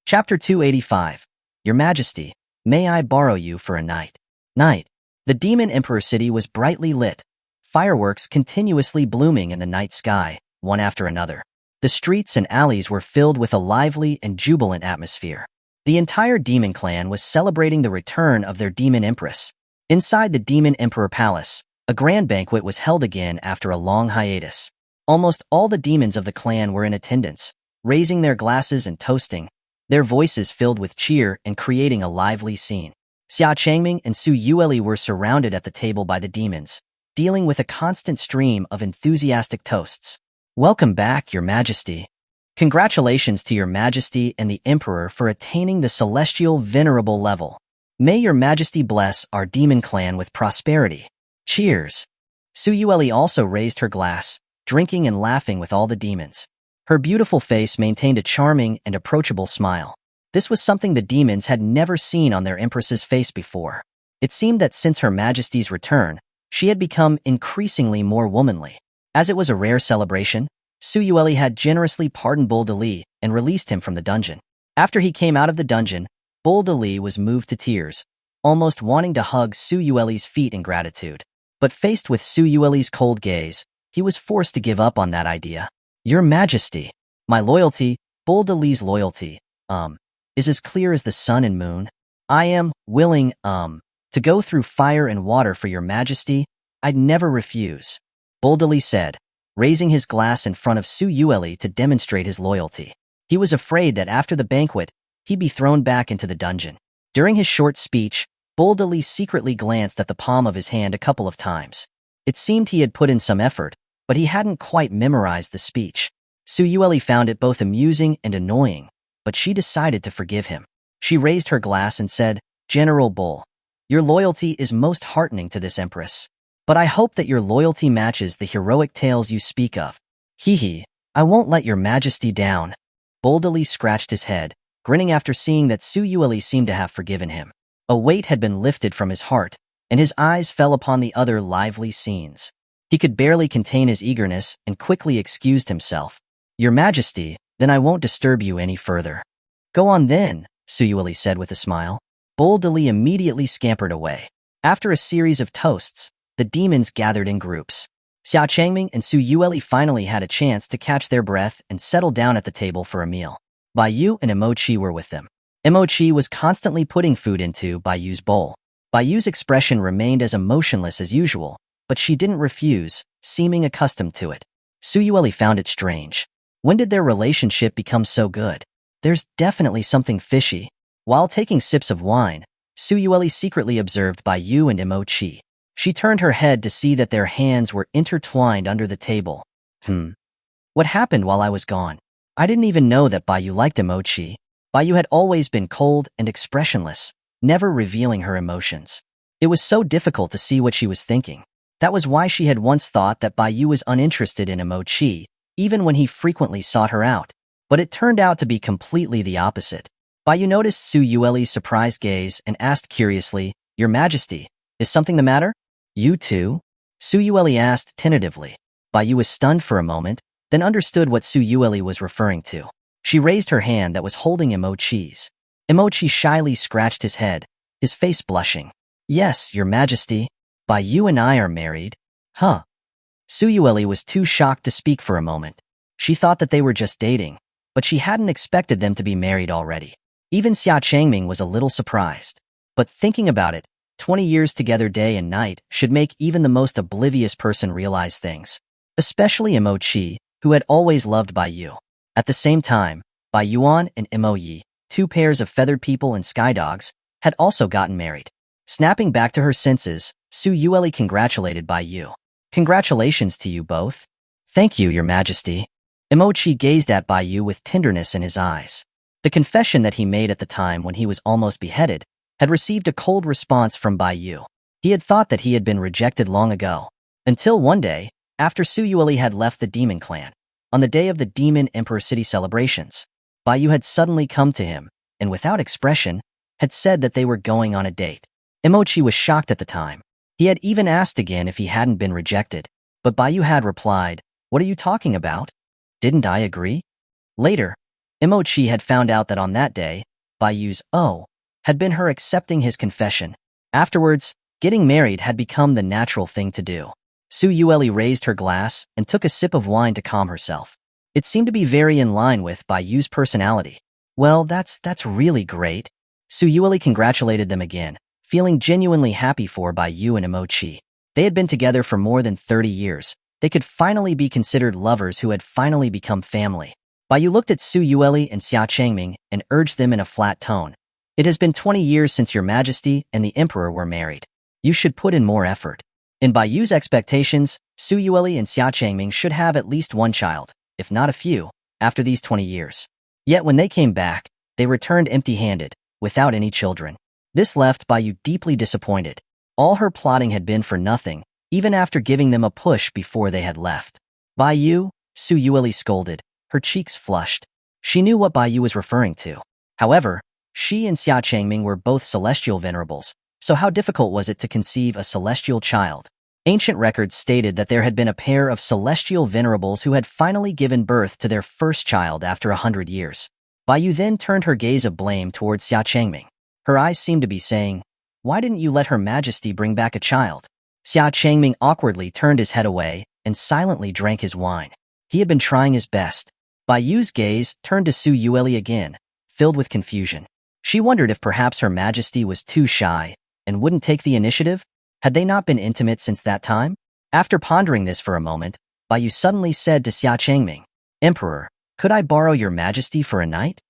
Chapter 285. Your Majesty, may I borrow you for a night? Night. The Demon Emperor City was brightly lit, fireworks continuously blooming in the night sky, one after another. The streets and alleys were filled with a lively and jubilant atmosphere. The entire Demon Clan was celebrating the return of their Demon Empress. Inside the Demon Emperor Palace, a grand banquet was held again after a long hiatus. Almost all the demons of the clan were in attendance, raising their glasses and toasting, their voices filled with cheer and creating a lively scene. Xia Changming and Su Yueli were surrounded at the table by the demons, dealing with a constant stream of enthusiastic toasts. Welcome back, Your Majesty. Congratulations to Your Majesty and the Emperor for attaining the celestial venerable level. May Your Majesty bless our demon clan with prosperity. Cheers. Su Yueli also raised her glass, drinking and laughing with all the demons. Her beautiful face maintained a charming and approachable smile. This was something the demons had never seen on their Empress's face before. It seemed that since Her Majesty's return, she had become increasingly more womanly. As it was a rare celebration, Su Yueli had generously pardoned Bull de Li and released him from the dungeon. After he came out of the dungeon, Bull de Li was moved to tears, almost wanting to hug Su Yueli's feet in gratitude. But faced with Su Yueli's cold gaze, he was forced to give up on that idea. Your Majesty, my loyalty, Bull de Li's loyalty, is as clear as the sun and moon. I am willing, to go through fire and water for Your Majesty. I'd never refuse. Bull de Li said, raising his glass in front of Su Yueli to demonstrate his loyalty. He was afraid that after the banquet, he'd be thrown back into the dungeon. During his short speech, Bull de Li secretly glanced at the palm of his hand a couple of times. It seemed he had put in some effort, but he hadn't quite memorized the speech. Su Yueli found it both amusing and annoying, but she decided to forgive him. She raised her glass and said, General Bull, your loyalty is most heartening to this Empress. But I hope that your loyalty matches the heroic tales you speak of. Hee, I won't let Your Majesty down. Bull de Li scratched his head, grinning after seeing that Su Yueli seemed to have forgiven him. A weight had been lifted from his heart, and his eyes fell upon the other lively scenes. He could barely contain his eagerness and quickly excused himself. Your Majesty, then I won't disturb you any further. Go on then, Su Yueli said with a smile. Bull de Li immediately scampered away. After a series of toasts, the demons gathered in groups. Xia Changming and Su Yueli finally had a chance to catch their breath and settle down at the table for a meal. Bai Yu and Emochi were with them. Emochi was constantly putting food into Bai Yu's bowl. Bai Yu's expression remained as emotionless as usual, but she didn't refuse, seeming accustomed to it. Su Yueli found it strange. When did their relationship become so good? There's definitely something fishy. While taking sips of wine, Su Yueli secretly observed Bai Yu and Emochi. She turned her head to see that their hands were intertwined under the table. What happened while I was gone? I didn't even know that Bai Yu liked Emochi. Bai Yu had always been cold and expressionless, never revealing her emotions. It was so difficult to see what she was thinking. That was why she had once thought that Bai Yu was uninterested in Emochi, even when he frequently sought her out. But it turned out to be completely the opposite. Bai Yu noticed Su Yueli's surprised gaze and asked curiously, Your Majesty, is something the matter? You too? Su Yueli asked tentatively. Bai Yu was stunned for a moment, then understood what Su Yueli was referring to. She raised her hand that was holding Emochi's. Emochi shyly scratched his head, his face blushing. Yes, Your Majesty. Bai Yu and I are married. Huh. Su Yueli was too shocked to speak for a moment. She thought that they were just dating, but she hadn't expected them to be married already. Even Xia Changming was a little surprised. But thinking about it, 20 years together day and night should make even the most oblivious person realize things. Especially Emochi, who had always loved Bai Yu. At the same time, Bai Yuan and Mo Yi, two pairs of feathered people and sky dogs, had also gotten married. Snapping back to her senses, Su Yueli congratulated Bai Yu. Congratulations to you both. Thank you, Your Majesty. Imochi gazed at Bai Yu with tenderness in his eyes. The confession that he made at the time when he was almost beheaded had received a cold response from Bai Yu. He had thought that he had been rejected long ago. Until one day, after Su Yueli had left the Demon Clan, on the day of the Demon Empress city celebrations, Bai Yu had suddenly come to him, and without expression, had said that they were going on a date. Imochi was shocked at the time. He had even asked again if he hadn't been rejected, but Bai Yu had replied, "What are you talking about? Didn't I agree?" Later, Imochi had found out that on that day, Bai Yu's "oh" had been her accepting his confession. Afterwards, getting married had become the natural thing to do. Su Yueli raised her glass and took a sip of wine to calm herself. It seemed to be very in line with Bai Yu's personality. Well, that's really great. Su Yueli congratulated them again, feeling genuinely happy for Bai Yu and Imochi. They had been together for more than 30 years. They could finally be considered lovers who had finally become family. Bai Yu looked at Su Yueli and Xia Changming and urged them in a flat tone. It has been 20 years since Your Majesty and the Emperor were married. You should put in more effort. In Bai Yu's expectations, Su Yueli and Xia Changming should have at least one child, if not a few, after these 20 years. Yet when they came back, they returned empty-handed, without any children. This left Bai Yu deeply disappointed. All her plotting had been for nothing, even after giving them a push before they had left. Bai Yu, Su Yueli scolded, her cheeks flushed. She knew what Bai Yu was referring to. However, she and Xia Changming were both celestial venerables, so how difficult was it to conceive a celestial child? Ancient records stated that there had been a pair of celestial venerables who had finally given birth to their first child after 100 years. Bai Yu then turned her gaze of blame towards Xia Changming. Her eyes seemed to be saying, "Why didn't you let Her Majesty bring back a child?" Xia Changming awkwardly turned his head away and silently drank his wine. He had been trying his best. Bai Yu's gaze turned to Su Yueli again, filled with confusion. She wondered if perhaps Her Majesty was too shy and wouldn't take the initiative. Had they not been intimate since that time? After pondering this for a moment, Bai Yu suddenly said to Xia Changming, "Emperor, could I borrow Your Majesty for a night?"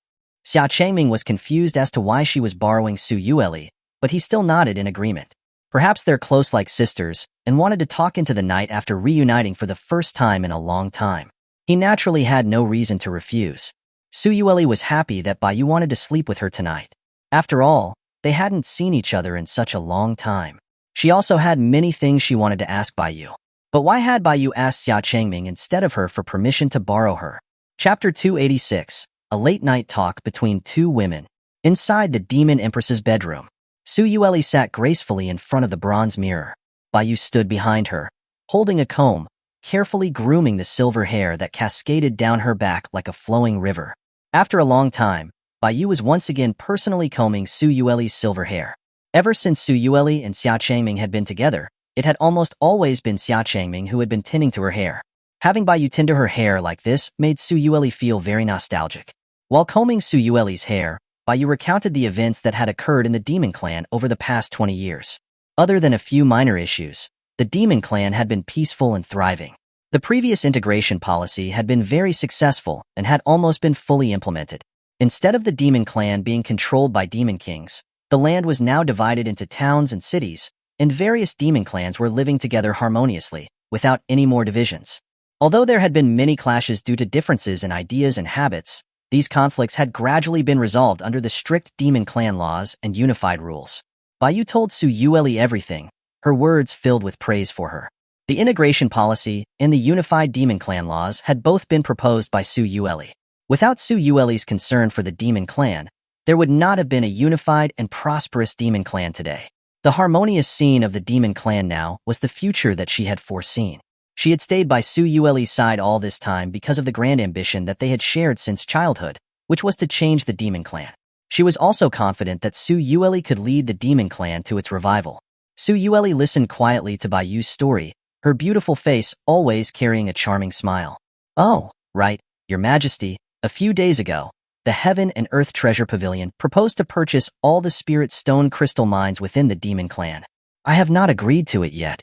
Xia Changming was confused as to why she was borrowing Su Yueli, but he still nodded in agreement. Perhaps they're close like sisters and wanted to talk into the night after reuniting for the first time in a long time. He naturally had no reason to refuse. Su Yueli was happy that Bai Yu wanted to sleep with her tonight. After all, they hadn't seen each other in such a long time. She also had many things she wanted to ask Bai Yu. But why had Bai Yu asked Xia Changming instead of her for permission to borrow her? Chapter 286, a late-night talk between two women. Inside the Demon Empress's bedroom, Su Yueli sat gracefully in front of the bronze mirror. Bai Yu stood behind her, holding a comb, carefully grooming the silver hair that cascaded down her back like a flowing river. After a long time, Bai Yu was once again personally combing Su Yueli's silver hair. Ever since Su Yueli and Xia Changming had been together, it had almost always been Xia Changming who had been tending to her hair. Having Bai Yu tend to her hair like this made Su Yueli feel very nostalgic. While combing Su Yueli's hair, Bai Yu recounted the events that had occurred in the Demon Clan over the past 20 years. Other than a few minor issues, the Demon Clan had been peaceful and thriving. The previous integration policy had been very successful and had almost been fully implemented. Instead of the Demon Clan being controlled by Demon Kings, the land was now divided into towns and cities, and various demon clans were living together harmoniously, without any more divisions. Although there had been many clashes due to differences in ideas and habits, these conflicts had gradually been resolved under the strict demon clan laws and unified rules. Bai Yu told Su Yueli everything, her words filled with praise for her. The integration policy and the unified demon clan laws had both been proposed by Su Yueli. Without Su Yueli's concern for the demon clan, there would not have been a unified and prosperous demon clan today. The harmonious scene of the demon clan now was the future that she had foreseen. She had stayed by Su Yueli's side all this time because of the grand ambition that they had shared since childhood, which was to change the demon clan. She was also confident that Su Yueli could lead the demon clan to its revival. Su Yueli listened quietly to Bai Yu's story, her beautiful face always carrying a charming smile. "Oh, right, Your Majesty, a few days ago, the Heaven and Earth Treasure Pavilion proposed to purchase all the spirit stone crystal mines within the Demon Clan. I have not agreed to it yet.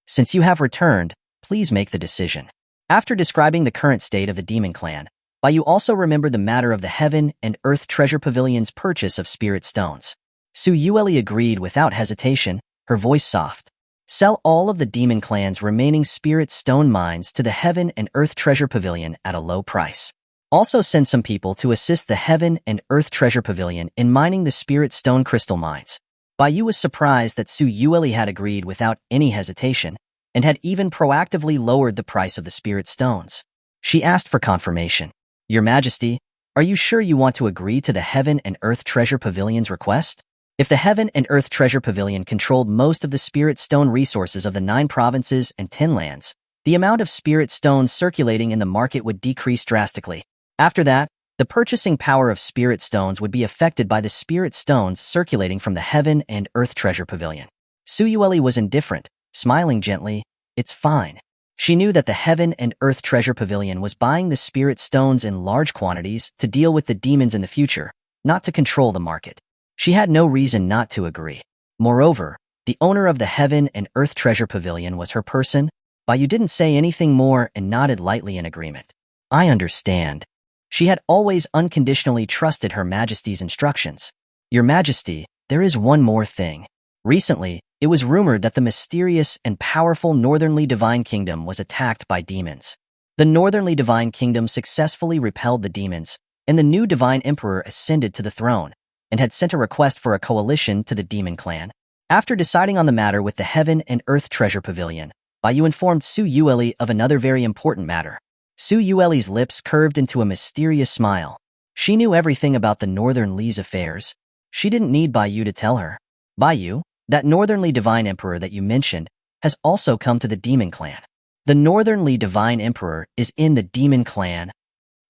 Since you have returned, please make the decision." After describing the current state of the Demon Clan, Bai Yu also remembered the matter of the Heaven and Earth Treasure Pavilion's purchase of spirit stones. Su Yueli agreed without hesitation, her voice soft. Sell all of the demon clan's remaining spirit stone mines to the Heaven and Earth Treasure Pavilion at a low price. Also send some people to assist the Heaven and Earth Treasure Pavilion in mining the spirit stone crystal mines. Bai Yu was surprised that Su Yueli had agreed without any hesitation, and had even proactively lowered the price of the spirit stones. She asked for confirmation. Your Majesty, are you sure you want to agree to the Heaven and Earth Treasure Pavilion's request? If the Heaven and Earth Treasure Pavilion controlled most of the spirit stone resources of the 9 provinces and 10 lands, the amount of spirit stones circulating in the market would decrease drastically. After that, the purchasing power of spirit stones would be affected by the spirit stones circulating from the Heaven and Earth Treasure Pavilion. Su Yueli was indifferent, smiling gently. It's fine. She knew that the Heaven and Earth Treasure Pavilion was buying the spirit stones in large quantities to deal with the demons in the future, not to control the market. She had no reason not to agree. Moreover, the owner of the Heaven and Earth Treasure Pavilion was her person. Bai Yu didn't say anything more and nodded lightly in agreement. I understand. She had always unconditionally trusted Her Majesty's instructions. Your Majesty, there is one more thing. Recently, it was rumored that the mysterious and powerful Northernly Divine Kingdom was attacked by demons. The Northernly Divine Kingdom successfully repelled the demons, and the new Divine Emperor ascended to the throne, and had sent a request for a coalition to the demon clan. After deciding on the matter with the Heaven and Earth Treasure Pavilion, Bai Yu informed Su Yueli of another very important matter. Su Yueli's lips curved into a mysterious smile. She knew everything about the Northern Li's affairs. She didn't need Bai Yu to tell her. Bai Yu, that Northernly Divine Emperor that you mentioned, has also come to the Demon Clan. The Northernly Divine Emperor is in the Demon Clan.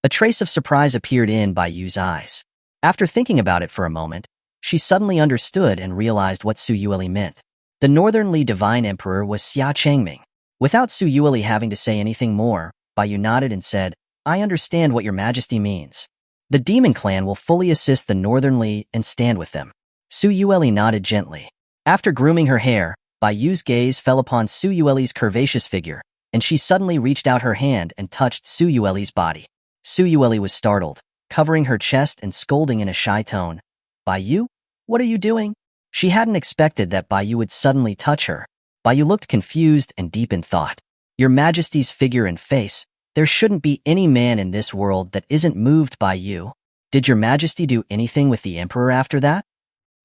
A trace of surprise appeared in Bai Yu's eyes. After thinking about it for a moment, she suddenly understood and realized what Su Yueli meant. The Northernly Divine Emperor was Xia Changming. Without Su Yueli having to say anything more, Bai Yu nodded and said, I understand what Your Majesty means. The Demon Clan will fully assist the Northernly and stand with them. Su Yueli nodded gently. After grooming her hair, Bai Yu's gaze fell upon Su Yueli's curvaceous figure, and she suddenly reached out her hand and touched Su Yueli's body. Su Yueli was startled, covering her chest and scolding in a shy tone. Bai Yu? What are you doing? She hadn't expected that Bai Yu would suddenly touch her. Bai Yu looked confused and deep in thought. Your Majesty's figure and face, there shouldn't be any man in this world that isn't moved by you. Did Your Majesty do anything with the Emperor after that?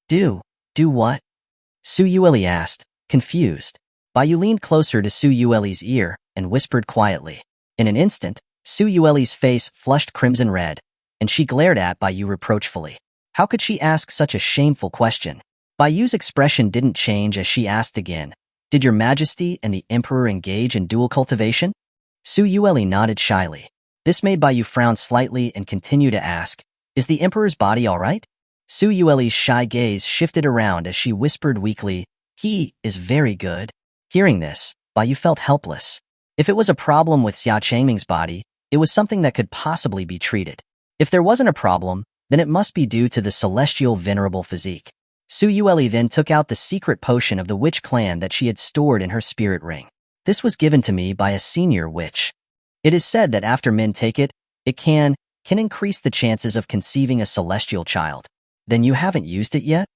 Do what? Su Yueli asked, confused. Bai Yu leaned closer to Su Yueli's ear and whispered quietly. In an instant, Su Yueli's face flushed crimson red, and she glared at Bai Yu reproachfully. How could she ask such a shameful question? Bai Yu's expression didn't change as she asked again. Did Your Majesty and the Emperor engage in dual cultivation? Su Yueli nodded shyly. This made Bai Yu frown slightly and continue to ask, Is the Emperor's body all right? Su Yueli's shy gaze shifted around as she whispered weakly, He is very good. Hearing this, Bai Yu felt helpless. If it was a problem with Xia Changming's body, it was something that could possibly be treated. If there wasn't a problem, then it must be due to the celestial venerable physique. Su Yueli then took out the secret potion of the witch clan that she had stored in her spirit ring. This was given to me by a senior witch. It is said that after men take it, it can increase the chances of conceiving a celestial child. Then you haven't used it yet?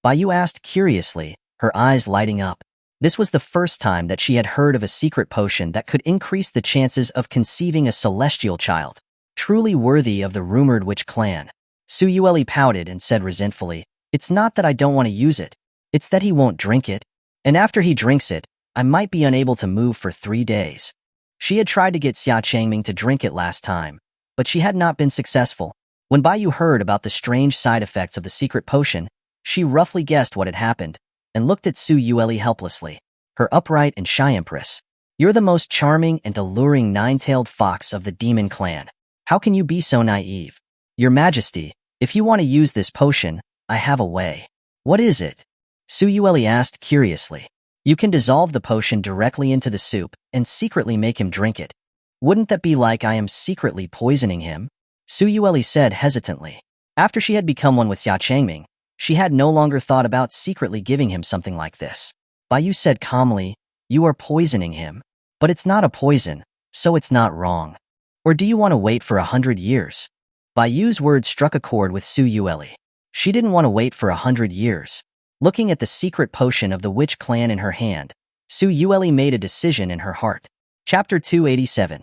Bai Yu asked curiously, her eyes lighting up. This was the first time that she had heard of a secret potion that could increase the chances of conceiving a celestial child. Truly worthy of the rumored witch clan. Su Yueli pouted and said resentfully, It's not that I don't want to use it. It's that he won't drink it. And after he drinks it, I might be unable to move for 3 days. She had tried to get Xia Changming to drink it last time, but she had not been successful. When Bai Yu heard about the strange side effects of the secret potion, she roughly guessed what had happened, and looked at Su Yueli helplessly. Her upright and shy empress. You're the most charming and alluring 9-tailed fox of the demon clan. How can you be so naive? Your Majesty, if you want to use this potion, I have a way. What is it? Su Yueli asked curiously. You can dissolve the potion directly into the soup and secretly make him drink it. Wouldn't that be like I am secretly poisoning him? Su Yueli said hesitantly. After she had become one with Xia Changming, she had no longer thought about secretly giving him something like this. Bai Yu said calmly, You are poisoning him. But it's not a poison, so it's not wrong. Or do you want to wait for 100 years? Bai Yu's words struck a chord with Su Yueli. She didn't want to wait for 100 years. Looking at the secret potion of the witch clan in her hand, Su Yueli made a decision in her heart. Chapter 287.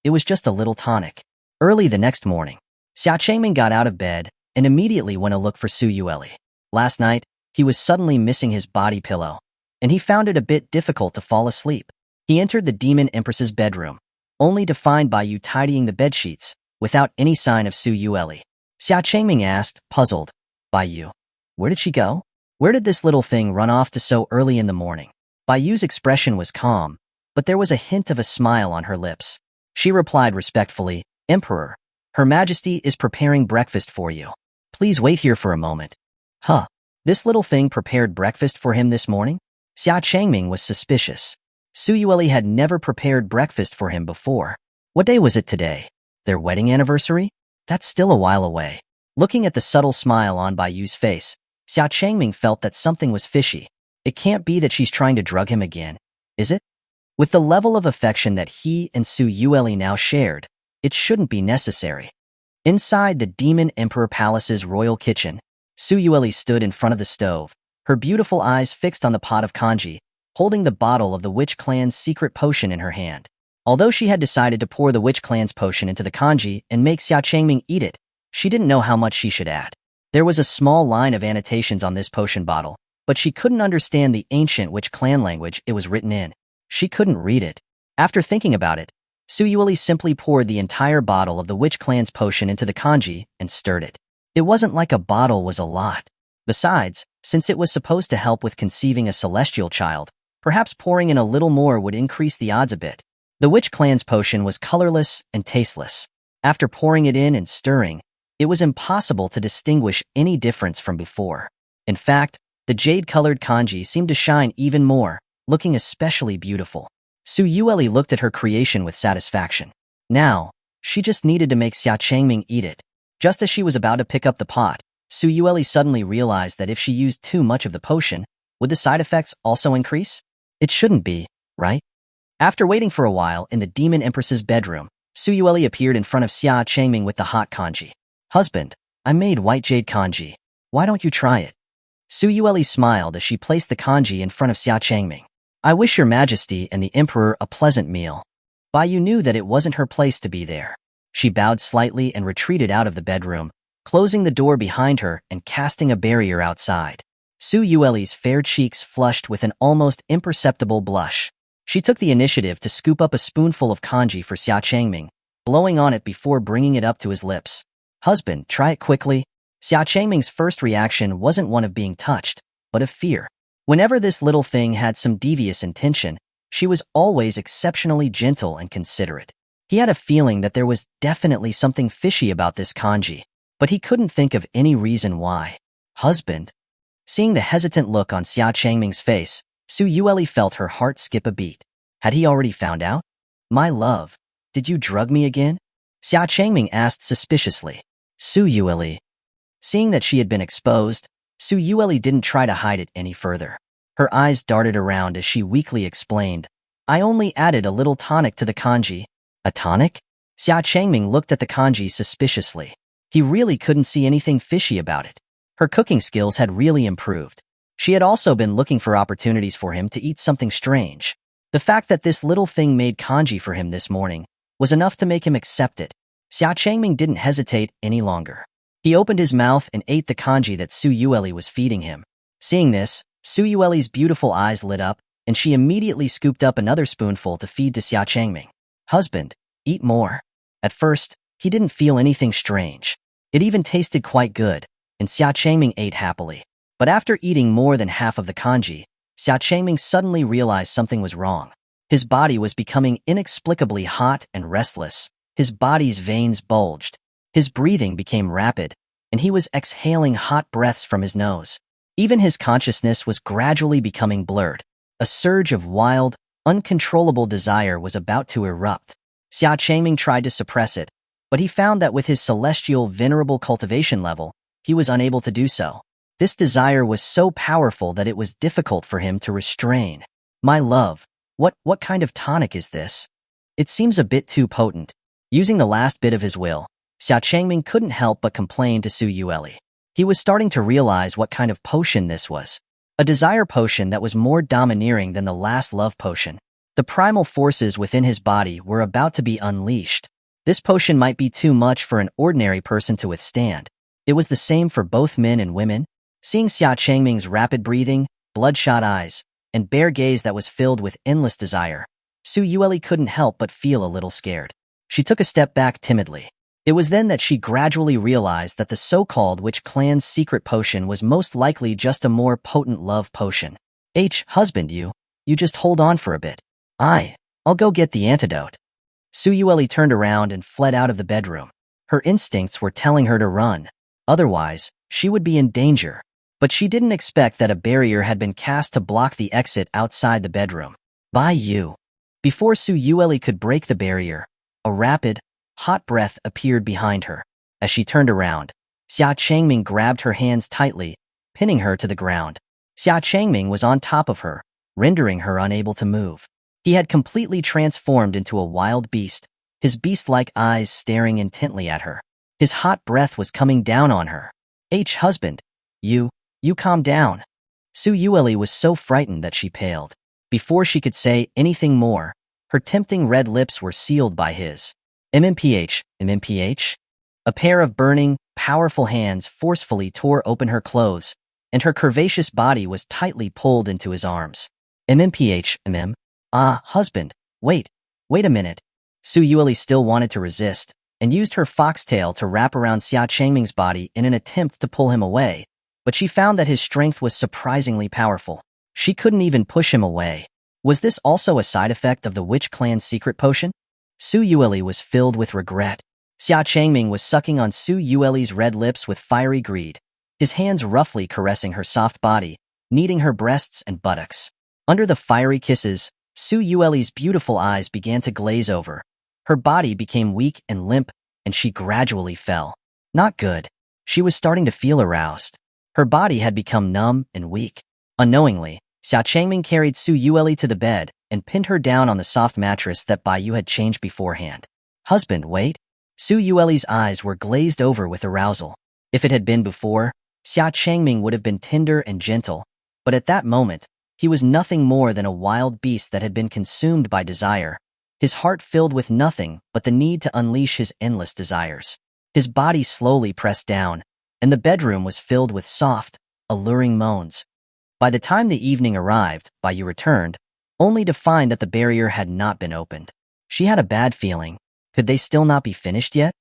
It was just a little tonic. Early the next morning, Xia Changming got out of bed and immediately went to look for Su Yueli. Last night, he was suddenly missing his body pillow, and he found it a bit difficult to fall asleep. He entered the Demon Empress's bedroom, only to find Bai Yu tidying the bedsheets, without any sign of Su Yueli. Xia Changming asked, puzzled, Bai Yu, where did she go? Where did this little thing run off to so early in the morning? Bai Yu's expression was calm, but there was a hint of a smile on her lips. She replied respectfully, Emperor, Her Majesty is preparing breakfast for you. Please wait here for a moment. Huh, this little thing prepared breakfast for him this morning? Xia Changming was suspicious. Su Yueli had never prepared breakfast for him before. What day was it today? Their wedding anniversary? That's still a while away. Looking at the subtle smile on Bai Yu's face, Xia Changming felt that something was fishy. It can't be that she's trying to drug him again, is it? With the level of affection that he and Su Yueli now shared, it shouldn't be necessary. Inside the Demon Emperor Palace's royal kitchen, Su Yueli stood in front of the stove, her beautiful eyes fixed on the pot of kanji, holding the bottle of the witch clan's secret potion in her hand. Although she had decided to pour the witch clan's potion into the kanji and make Xia Changming eat it, she didn't know how much she should add. There was a small line of annotations on this potion bottle, but she couldn't understand the ancient witch clan language it was written in. She couldn't read it. After thinking about it, Su Yueli simply poured the entire bottle of the witch clan's potion into the kanji and stirred it. It wasn't like a bottle was a lot. Besides, since it was supposed to help with conceiving a celestial child, perhaps pouring in a little more would increase the odds a bit. The witch clan's potion was colorless and tasteless. After pouring it in and stirring, it was impossible to distinguish any difference from before. In fact, the jade-colored kanji seemed to shine even more, looking especially beautiful. Su Yueli looked at her creation with satisfaction. Now, she just needed to make Xia Changming eat it. Just as she was about to pick up the pot, Su Yueli suddenly realized that if she used too much of the potion, would the side effects also increase? It shouldn't be, right? After waiting for a while in the Demon Empress's bedroom, Su Yueli appeared in front of Xia Changming with the hot kanji. Husband, I made white jade kanji. Why don't you try it? Su Yueli smiled as she placed the kanji in front of Xia Changming. I wish your majesty and the emperor a pleasant meal. Bai Yu knew that it wasn't her place to be there. She bowed slightly and retreated out of the bedroom, closing the door behind her and casting a barrier outside. Su Yueli's fair cheeks flushed with an almost imperceptible blush. She took the initiative to scoop up a spoonful of kanji for Xia Changming, blowing on it before bringing it up to his lips. Husband, try it quickly. Xia Changming's first reaction wasn't one of being touched, but of fear. Whenever this little thing had some devious intention, she was always exceptionally gentle and considerate. He had a feeling that there was definitely something fishy about this kanji, but he couldn't think of any reason why. Husband? Seeing the hesitant look on Xia Changming's face, Su Yueli felt her heart skip a beat. Had he already found out? My love, did you drug me again? Xia Changming asked suspiciously. Su Yueli. Seeing that she had been exposed, Su Yueli didn't try to hide it any further. Her eyes darted around as she weakly explained, I only added a little tonic to the kanji. A tonic? Xia Changming looked at the kanji suspiciously. He really couldn't see anything fishy about it. Her cooking skills had really improved. She had also been looking for opportunities for him to eat something strange. The fact that this little thing made kanji for him this morning was enough to make him accept it. Xia Changming didn't hesitate any longer. He opened his mouth and ate the kanji that Su Yueli was feeding him. Seeing this, Su Yueli's beautiful eyes lit up, and she immediately scooped up another spoonful to feed to Xia Changming. Husband, eat more. At first, he didn't feel anything strange. It even tasted quite good, and Xia Changming ate happily. But after eating more than half of the kanji, Xia Changming suddenly realized something was wrong. His body was becoming inexplicably hot and restless. His body's veins bulged. His breathing became rapid, and he was exhaling hot breaths from his nose. Even his consciousness was gradually becoming blurred. A surge of wild, uncontrollable desire was about to erupt. Xia Changming tried to suppress it, but he found that with his celestial venerable cultivation level, he was unable to do so. This desire was so powerful that it was difficult for him to restrain. My love, what kind of tonic is this? It seems a bit too potent. Using the last bit of his will, Xia Changming couldn't help but complain to Su Yueli. He was starting to realize what kind of potion this was. A desire potion that was more domineering than the last love potion. The primal forces within his body were about to be unleashed. This potion might be too much for an ordinary person to withstand. It was the same for both men and women. Seeing Xia Changming's rapid breathing, bloodshot eyes, and bare gaze that was filled with endless desire, Su Yueli couldn't help but feel a little scared. She took a step back timidly. It was then that she gradually realized that the so-called witch clan's secret potion was most likely just a more potent love potion. Husband, you just hold on for a bit. I'll go get the antidote. Su Yueli turned around and fled out of the bedroom. Her instincts were telling her to run. Otherwise, she would be in danger. But she didn't expect that a barrier had been cast to block the exit outside the bedroom. By you. Before Su Yueli could break the barrier, a rapid, hot breath appeared behind her. As she turned around, Xia Changming grabbed her hands tightly, pinning her to the ground. Xia Changming was on top of her, rendering her unable to move. He had completely transformed into a wild beast, his beast-like eyes staring intently at her. His hot breath was coming down on her. Husband, you calm down. Su Yueli was so frightened that she paled. Before she could say anything more, her tempting red lips were sealed by his. MMPH? A pair of burning, powerful hands forcefully tore open her clothes, and her curvaceous body was tightly pulled into his arms. Husband, wait a minute. Su Yueli still wanted to resist, and used her foxtail to wrap around Xia Changming's body in an attempt to pull him away, but she found that his strength was surprisingly powerful. She couldn't even push him away. Was this also a side effect of the witch clan's secret potion? Su Yueli was filled with regret. Xia Changming was sucking on Su Yueli's red lips with fiery greed, his hands roughly caressing her soft body, kneading her breasts and buttocks. Under the fiery kisses, Su Yueli's beautiful eyes began to glaze over. Her body became weak and limp, and she gradually fell. Not good. She was starting to feel aroused. Her body had become numb and weak. Unknowingly, Xia Changming carried Su Yueli to the bed and pinned her down on the soft mattress that Bai Yu had changed beforehand. Husband, wait. Su Yueli's eyes were glazed over with arousal. If it had been before, Xia Changming would have been tender and gentle, but at that moment, he was nothing more than a wild beast that had been consumed by desire, his heart filled with nothing but the need to unleash his endless desires. His body slowly pressed down, and the bedroom was filled with soft, alluring moans. By the time the evening arrived, Bai Yu returned, only to find that the barrier had not been opened. She had a bad feeling. Could they still not be finished yet?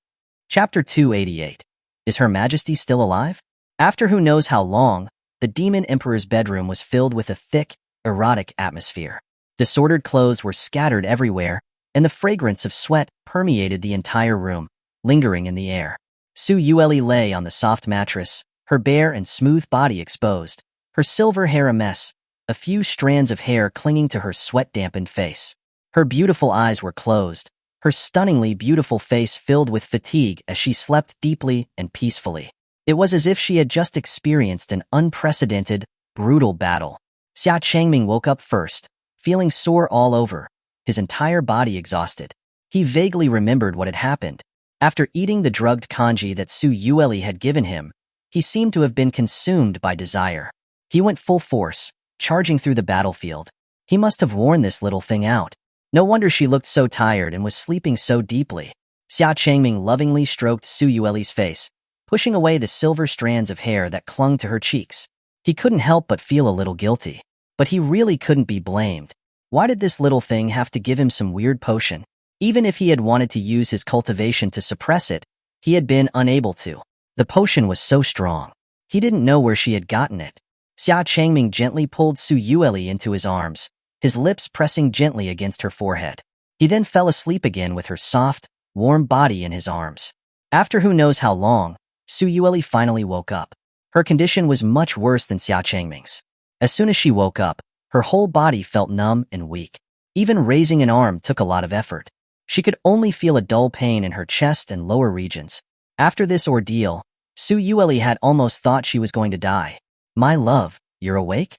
Chapter 288. Is Her Majesty still alive? After who knows how long, the Demon Emperor's bedroom was filled with a thick, erotic atmosphere. Disordered clothes were scattered everywhere, and the fragrance of sweat permeated the entire room, lingering in the air. Su Yueli lay on the soft mattress, her bare and smooth body exposed, her silver hair a mess, a few strands of hair clinging to her sweat-dampened face. Her beautiful eyes were closed, her stunningly beautiful face filled with fatigue as she slept deeply and peacefully. It was as if she had just experienced an unprecedented, brutal battle. Xia Changming woke up first, feeling sore all over, his entire body exhausted. He vaguely remembered what had happened. After eating the drugged kanji that Su Yueli had given him, he seemed to have been consumed by desire. He went full force, charging through the battlefield. He must have worn this little thing out. No wonder she looked so tired and was sleeping so deeply. Xia Changming lovingly stroked Su Yueli's face, pushing away the silver strands of hair that clung to her cheeks. He couldn't help but feel a little guilty. But he really couldn't be blamed. Why did this little thing have to give him some weird potion? Even if he had wanted to use his cultivation to suppress it, he had been unable to. The potion was so strong. He didn't know where she had gotten it. Xia Changming gently pulled Su Yueli into his arms, his lips pressing gently against her forehead. He then fell asleep again with her soft, warm body in his arms. After who knows how long, Su Yueli finally woke up. Her condition was much worse than Xia Changming's. As soon as she woke up, her whole body felt numb and weak. Even raising an arm took a lot of effort. She could only feel a dull pain in her chest and lower regions. After this ordeal, Su Yueli had almost thought she was going to die. My love, you're awake?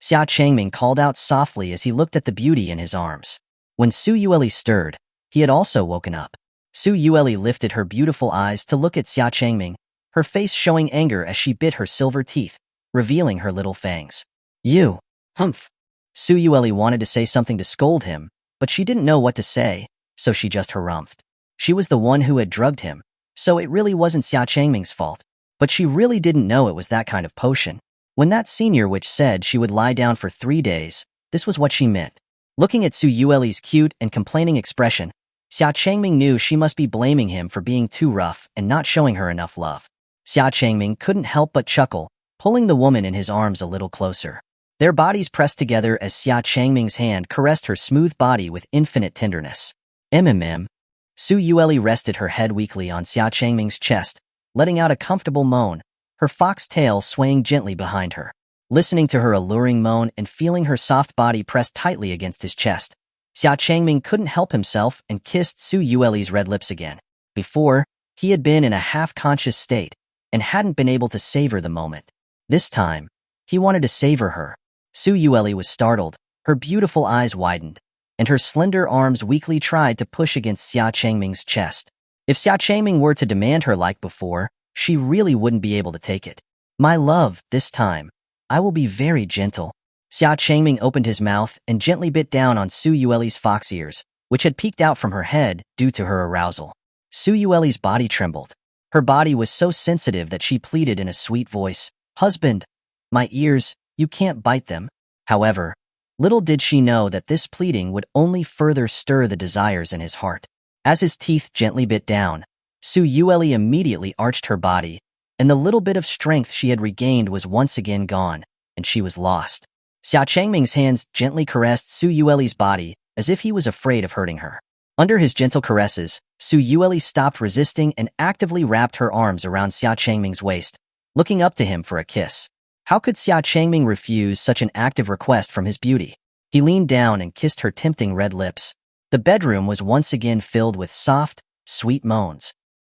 Xia Changming called out softly as he looked at the beauty in his arms. When Su Yueli stirred, he had also woken up. Su Yueli lifted her beautiful eyes to look at Xia Changming, her face showing anger as she bit her silver teeth, revealing her little fangs. You! Humph! Su Yueli wanted to say something to scold him, but she didn't know what to say, so she just harumphed. She was the one who had drugged him, so it really wasn't Xia Changming's fault, but she really didn't know it was that kind of potion. When that senior witch said she would lie down for 3 days, this was what she meant. Looking at Su Yueli's cute and complaining expression, Xia Changming knew she must be blaming him for being too rough and not showing her enough love. Xia Changming couldn't help but chuckle, pulling the woman in his arms a little closer. Their bodies pressed together as Xia Changming's hand caressed her smooth body with infinite tenderness. MMM. Su Yueli rested her head weakly on Xia Changming's chest, letting out a comfortable moan, her fox tail swaying gently behind her. Listening to her alluring moan and feeling her soft body pressed tightly against his chest, Xia Changming couldn't help himself and kissed Su Yueli's red lips again. Before, he had been in a half-conscious state and hadn't been able to savor the moment. This time, he wanted to savor her. Su Yueli was startled, her beautiful eyes widened, and her slender arms weakly tried to push against Xia Changming's chest. If Xia Changming were to demand her like before, she really wouldn't be able to take it. My love, this time, I will be very gentle. Xia Changming opened his mouth and gently bit down on Su Yueli's fox ears, which had peeked out from her head due to her arousal. Su Yueli's body trembled. Her body was so sensitive that she pleaded in a sweet voice, "Husband, my ears, you can't bite them." However, little did she know that this pleading would only further stir the desires in his heart. As his teeth gently bit down, Su Yueli immediately arched her body, and the little bit of strength she had regained was once again gone, and she was lost. Xia Changming's hands gently caressed Su Yueli's body as if he was afraid of hurting her. Under his gentle caresses, Su Yueli stopped resisting and actively wrapped her arms around Xia Changming's waist, looking up to him for a kiss. How could Xia Changming refuse such an active request from his beauty? He leaned down and kissed her tempting red lips. The bedroom was once again filled with soft, sweet moans.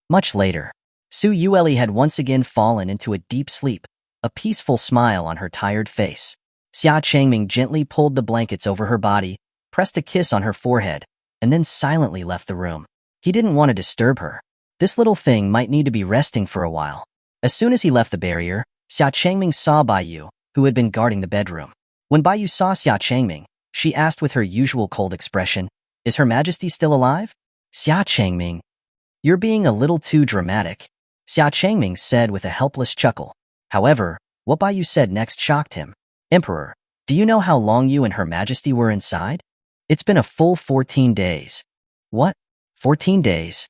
Much later, Su Yueli had once again fallen into a deep sleep, a peaceful smile on her tired face. Xia Changming gently pulled the blankets over her body, pressed a kiss on her forehead, and then silently left the room. He didn't want to disturb her. This little thing might need to be resting for a while. As soon as he left the barrier, Xia Changming saw Baiyu, who had been guarding the bedroom. When Baiyu saw Xia Changming, she asked with her usual cold expression, "Is Her Majesty still alive?" "Xia Changming, you're being a little too dramatic," Xia Changming said with a helpless chuckle. However, what Baiyu said next shocked him. "Emperor, do you know how long you and Her Majesty were inside? It's been a full 14 days. What? 14 days?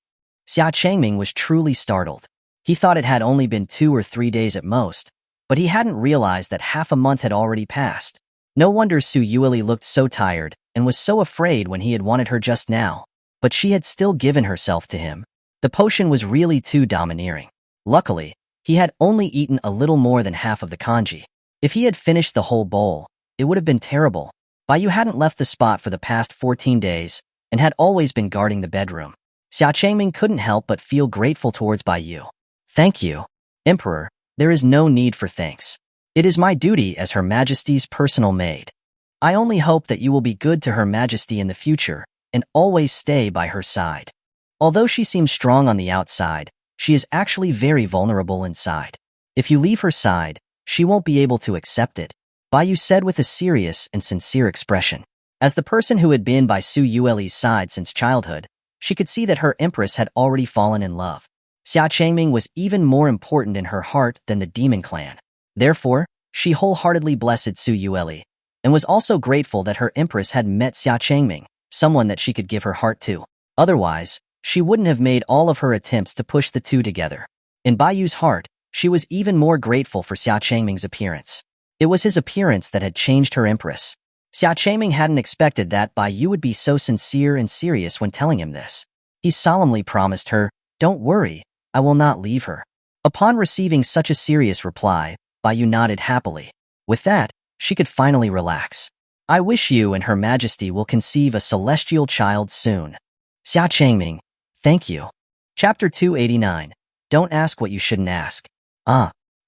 Xia Changming was truly startled. He thought it had only been 2 or 3 days at most, but he hadn't realized that half a month had already passed. No wonder Su Yueli looked so tired and was so afraid when he had wanted her just now. But she had still given herself to him. The potion was really too domineering. Luckily, he had only eaten a little more than half of the kanji. If he had finished the whole bowl, it would have been terrible. Baiyu hadn't left the spot for the past 14 days and had always been guarding the bedroom. Xia Changming couldn't help but feel grateful towards Baiyu. "Thank you, Emperor. There is no need for thanks. It is my duty as Her Majesty's personal maid. I only hope that you will be good to Her Majesty in the future and always stay by her side. Although she seems strong on the outside, she is actually very vulnerable inside. If you leave her side, she won't be able to accept it," Baiyu said with a serious and sincere expression. As the person who had been by Su Yueli's side since childhood, she could see that her empress had already fallen in love. Xia Changming was even more important in her heart than the demon clan. Therefore, she wholeheartedly blessed Su Yueli, and was also grateful that her empress had met Xia Changming, someone that she could give her heart to. Otherwise, she wouldn't have made all of her attempts to push the two together. In Baiyu's heart, she was even more grateful for Xia Changming's appearance. It was his appearance that had changed her empress. Xia Changming hadn't expected that Baiyu would be so sincere and serious when telling him this. He solemnly promised her, "Don't worry, I will not leave her." Upon receiving such a serious reply, Baiyu nodded happily. With that, she could finally relax. "I wish you and Her Majesty will conceive a celestial child soon." Xia Changming, thank you. Chapter 289. Don't ask what you shouldn't ask.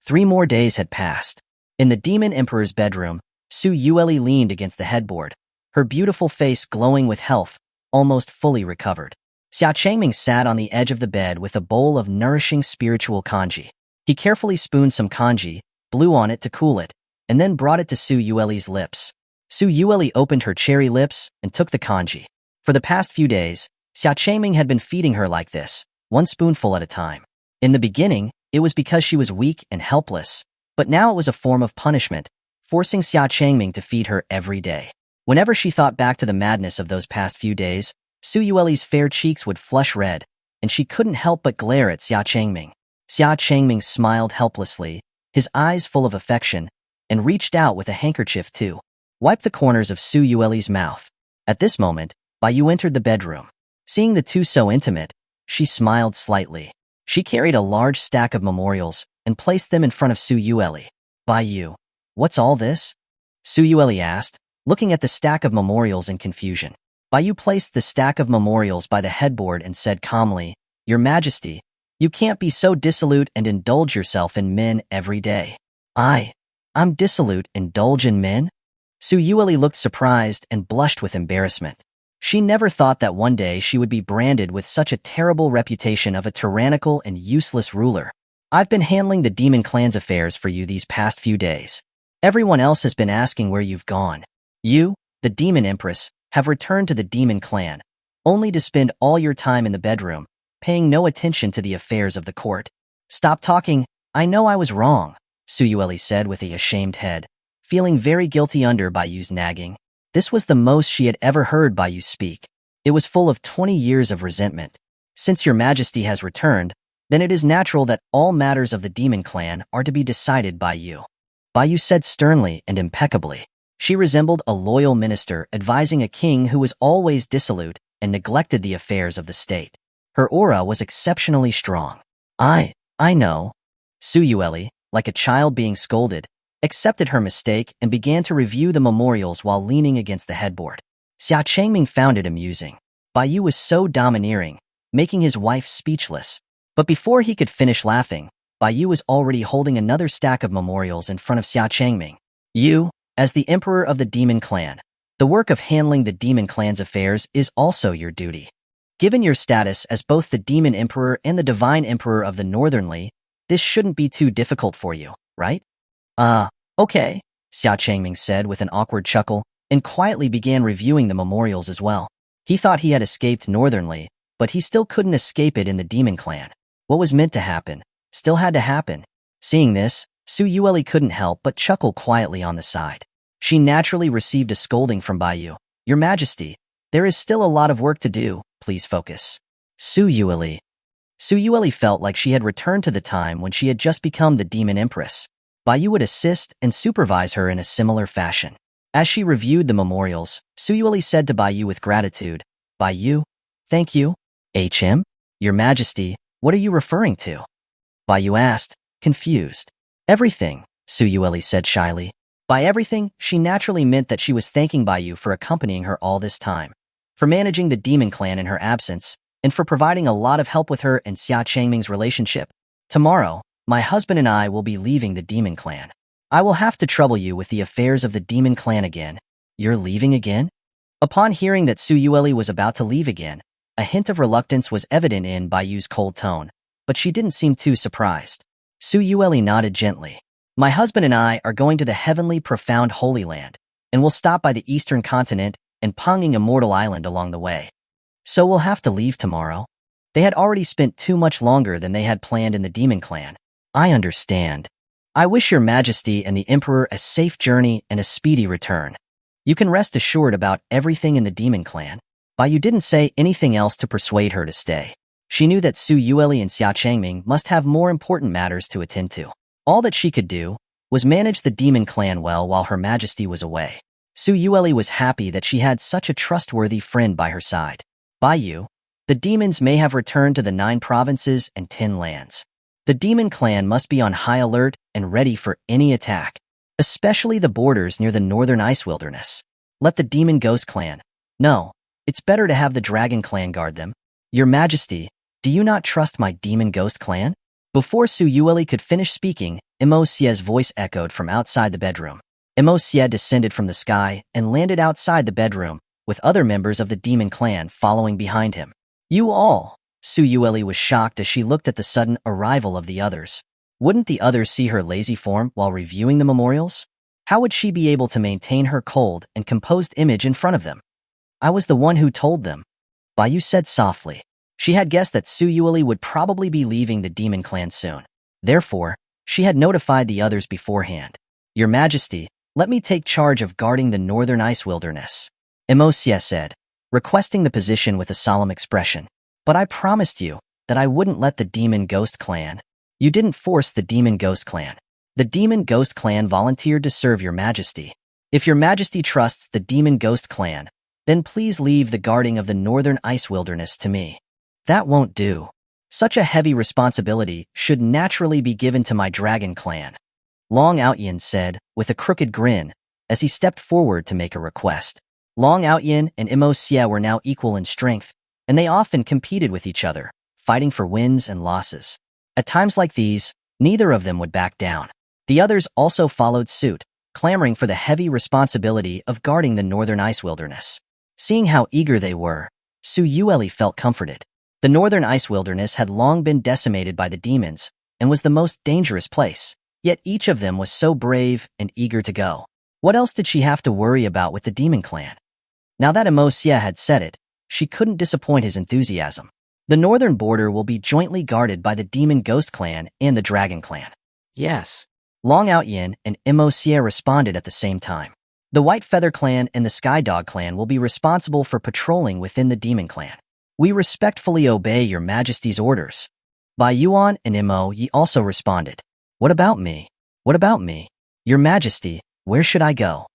3 more days had passed. In the Demon Emperor's bedroom, Su Yueli leaned against the headboard, her beautiful face glowing with health, almost fully recovered. Xia Changming sat on the edge of the bed with a bowl of nourishing spiritual kanji. He carefully spooned some kanji, blew on it to cool it, and then brought it to Su Yueli's lips. Su Yueli opened her cherry lips and took the kanji. For the past few days, Xia Changming had been feeding her like this, one spoonful at a time. In the beginning, it was because she was weak and helpless, but now it was a form of punishment, forcing Xia Changming to feed her every day. Whenever she thought back to the madness of those past few days, Su Yueli's fair cheeks would flush red, and she couldn't help but glare at Xia Changming. Xia Changming smiled helplessly, his eyes full of affection, and reached out with a handkerchief to wipe the corners of Su Yueli's mouth. At this moment, Baiyu entered the bedroom. Seeing the two so intimate, she smiled slightly. She carried a large stack of memorials and placed them in front of Su Yueli. Baiyu, what's all this? Su Yueli asked, looking at the stack of memorials in confusion. Baiyu placed the stack of memorials by the headboard and said calmly, Your Majesty, you can't be so dissolute and indulge yourself in men every day. I'm dissolute, indulge in men? Su Yueli looked surprised and blushed with embarrassment. She never thought that one day she would be branded with such a terrible reputation of a tyrannical and useless ruler. I've been handling the demon clan's affairs for you these past few days. Everyone else has been asking where you've gone. You, the Demon Empress, have returned to the demon clan, only to spend all your time in the bedroom, paying no attention to the affairs of the court. Stop talking, I know I was wrong, Su Yueli said with a ashamed head, feeling very guilty under Baiyu's nagging. This was the most she had ever heard Baiyu speak. It was full of 20 years of resentment. Since your Majesty has returned, then it is natural that all matters of the demon clan are to be decided by you. Baiyu said sternly and impeccably. She resembled a loyal minister advising a king who was always dissolute and neglected the affairs of the state. Her aura was exceptionally strong. I know. Su Yueli, like a child being scolded, accepted her mistake and began to review the memorials while leaning against the headboard. Xia Changming found it amusing. Baiyu was so domineering, making his wife speechless. But before he could finish laughing, Baiyu was already holding another stack of memorials in front of Xia Changming. You, as the emperor of the demon clan, the work of handling the demon clan's affairs is also your duty. Given your status as both the demon emperor and the divine emperor of the Northernly, this shouldn't be too difficult for you, right? Okay, Xia Changming said with an awkward chuckle, and quietly began reviewing the memorials as well. He thought he had escaped Northernly, but he still couldn't escape it in the demon clan. What was meant to happen still had to happen. Seeing this, Su Yueli couldn't help but chuckle quietly on the side. She naturally received a scolding from Baiyu. Your Majesty, there is still a lot of work to do, please focus. Su Yueli felt like she had returned to the time when she had just become the Demon Empress. Baiyu would assist and supervise her in a similar fashion. As she reviewed the memorials, Su Yueli said to Baiyu with gratitude, Baiyu, thank you. Your Majesty, what are you referring to? Baiyu asked, confused. Everything, Su Yueli said shyly. By everything, she naturally meant that she was thanking Baiyu for accompanying her all this time, for managing the demon clan in her absence, and for providing a lot of help with her and Xia Changming's relationship. Tomorrow, my husband and I will be leaving the demon clan. I will have to trouble you with the affairs of the demon clan again. You're leaving again? Upon hearing that Su Yueli was about to leave again, a hint of reluctance was evident in Baiyu's cold tone, but she didn't seem too surprised. Su Yueli nodded gently. My husband and I are going to the heavenly profound Holy Land, and we'll stop by the eastern continent and Panging Immortal Island along the way. So we'll have to leave tomorrow. They had already spent too much longer than they had planned in the demon clan. I understand. I wish your Majesty and the Emperor a safe journey and a speedy return. You can rest assured about everything in the demon clan. Baiyu didn't say anything else to persuade her to stay. She knew that Su Yueli and Xia Changming must have more important matters to attend to. All that she could do was manage the demon clan well while Her Majesty was away. Su Yueli was happy that she had such a trustworthy friend by her side. Baiyu, the demons may have returned to the 9 provinces and 10 lands. The demon clan must be on high alert and ready for any attack, especially the borders near the northern ice wilderness. Let the demon ghost clan. No, it's better to have the dragon clan guard them. Your Majesty, do you not trust my demon ghost clan? Before Su Yueli could finish speaking, Imo Xie's voice echoed from outside the bedroom. Imo Xie descended from the sky and landed outside the bedroom, with other members of the demon clan following behind him. You all! Su Yueli was shocked as she looked at the sudden arrival of the others. Wouldn't the others see her lazy form while reviewing the memorials? How would she be able to maintain her cold and composed image in front of them? I was the one who told them. Bai said softly. She had guessed that Su Yueli would probably be leaving the demon clan soon. Therefore, she had notified the others beforehand. Your Majesty, let me take charge of guarding the northern ice wilderness. Xia said, requesting the position with a solemn expression. But I promised you that I wouldn't let the demon ghost clan. You didn't force the demon ghost clan. The demon ghost clan volunteered to serve your Majesty. If your Majesty trusts the demon ghost clan, then please leave the guarding of the northern ice wilderness to me. That won't do. Such a heavy responsibility should naturally be given to my dragon clan. Long Outyin said, with a crooked grin, as he stepped forward to make a request. Long Outyin and Xia were now equal in strength, and they often competed with each other, fighting for wins and losses. At times like these, neither of them would back down. The others also followed suit, clamoring for the heavy responsibility of guarding the northern ice wilderness. Seeing how eager they were, Su Yueli felt comforted. The northern ice wilderness had long been decimated by the demons and was the most dangerous place, yet each of them was so brave and eager to go. What else did she have to worry about with the demon clan? Now that Xia had said it, she couldn't disappoint his enthusiasm. The northern border will be jointly guarded by the demon ghost clan and the dragon clan. Yes. Long Outyin and Xia responded at the same time. The White Feather clan and the Sky Dog clan will be responsible for patrolling within the demon clan. We respectfully obey your Majesty's orders. Bai Yuan and Yi also responded. What about me? What about me? Your Majesty, where should I go?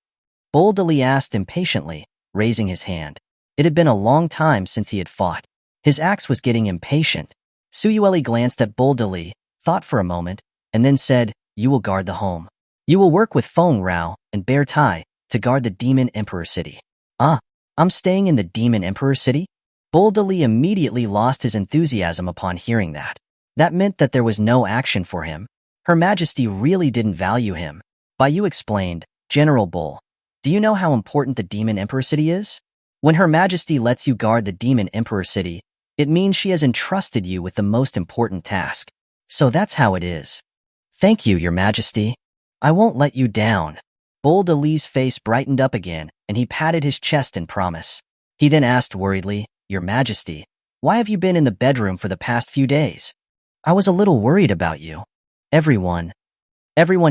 Boldly asked impatiently, raising his hand. It had been a long time since he had fought. His axe was getting impatient. Su Yueli glanced at Boldly, thought for a moment, and then said, You will guard the home. You will work with Feng Rao and Bear Tai to guard the Demon Emperor city. I'm staying in the Demon Emperor city? Boldly immediately lost his enthusiasm upon hearing that. That meant that there was no action for him. Her Majesty really didn't value him. Bai explained, General Bull, do you know how important the Demon Emperor city is? When Her Majesty lets you guard the Demon Emperor city, it means she has entrusted you with the most important task. So that's how it is. Thank you, Your Majesty. I won't let you down. Boldly's face brightened up again, and he patted his chest in promise. He then asked worriedly, Your Majesty, why have you been in the bedroom for the past few days? I was a little worried about you. Everyone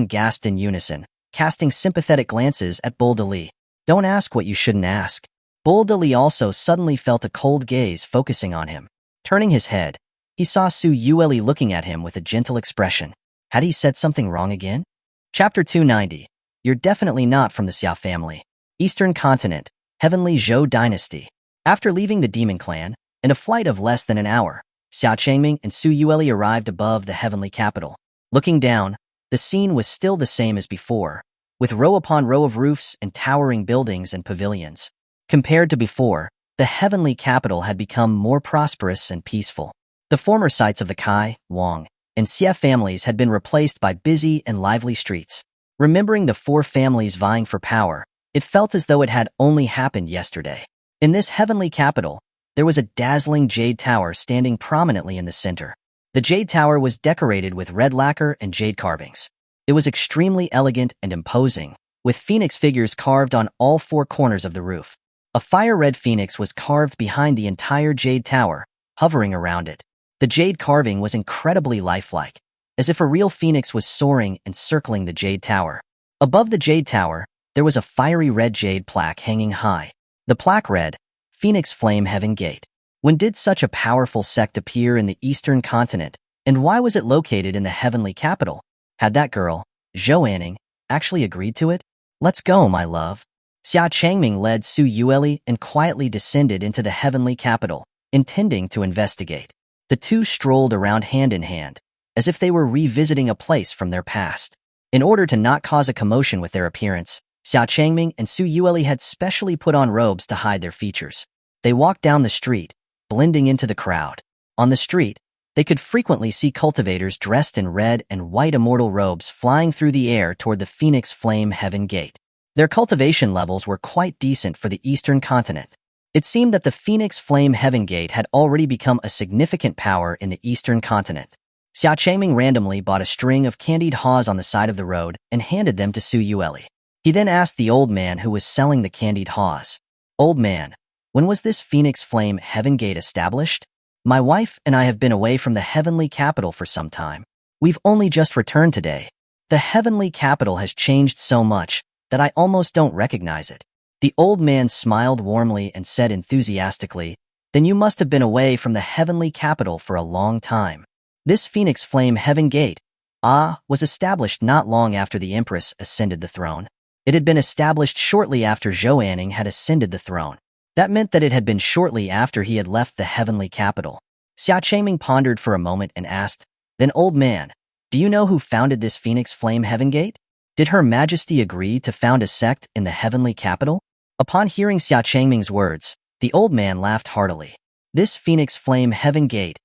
gasped in unison, casting sympathetic glances at Boldly. Don't ask what you shouldn't ask. Boldly also suddenly felt a cold gaze focusing on him. Turning his head, he saw Su Yueli looking at him with a gentle expression. Had he said something wrong again? Chapter 290. You're definitely not from the Xia family. Eastern Continent, Tianzhou Dynasty. After leaving the Demon Clan, in a flight of less than an hour, Xia Changming and Su Yueli arrived above the heavenly capital. Looking down, the scene was still the same as before, with row upon row of roofs and towering buildings and pavilions. Compared to before, the heavenly capital had become more prosperous and peaceful. The former sites of the Kai, Wang, and Xia families had been replaced by busy and lively streets. Remembering the four families vying for power, it felt as though it had only happened yesterday. In this heavenly capital, there was a dazzling jade tower standing prominently in the center. The jade tower was decorated with red lacquer and jade carvings. It was extremely elegant and imposing, with phoenix figures carved on all four corners of the roof. A fire-red phoenix was carved behind the entire jade tower, hovering around it. The jade carving was incredibly lifelike, as if a real phoenix was soaring and circling the jade tower. Above the jade tower, there was a fiery red jade plaque hanging high. The plaque read, Phoenix Flame Heaven Gate. When did such a powerful sect appear in the Eastern Continent, and why was it located in the heavenly capital? Had that girl, Xuanhuan, actually agreed to it? Let's go, my love. Xia Changming led Su Yueli and quietly descended into the heavenly capital, intending to investigate. The two strolled around hand in hand, as if they were revisiting a place from their past. In order to not cause a commotion with their appearance, Xia Changming and Su Yueli had specially put on robes to hide their features. They walked down the street, blending into the crowd. On the street, they could frequently see cultivators dressed in red and white immortal robes flying through the air toward the Phoenix Flame Heaven Gate. Their cultivation levels were quite decent for the Eastern Continent. It seemed that the Phoenix Flame Heaven Gate had already become a significant power in the Eastern Continent. Xia Changming randomly bought a string of candied haws on the side of the road and handed them to Su Yueli. He then asked the old man who was selling the candied haws, "Old man, when was this Phoenix Flame Heaven Gate established? My wife and I have been away from the heavenly capital for some time. We've only just returned today. The heavenly capital has changed so much that I almost don't recognize it." The old man smiled warmly and said enthusiastically, "Then you must have been away from the heavenly capital for a long time. This Phoenix Flame Heaven Gate, was established not long after the Empress ascended the throne. It had been established shortly after Xuanhuan had ascended the throne. That meant that it had been shortly after he had left the heavenly capital." Xia Changming pondered for a moment and asked, "Then, old man, do you know who founded this Phoenix Flame Heaven Gate? Did Her Majesty agree to found a sect in the heavenly capital?" Upon hearing Xia Changming's words, the old man laughed heartily. "This Phoenix Flame Heaven Gate,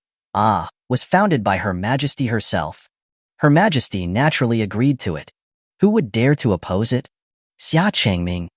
was founded by Her Majesty herself. Her Majesty naturally agreed to it. Who would dare to oppose it?" Xia Changming.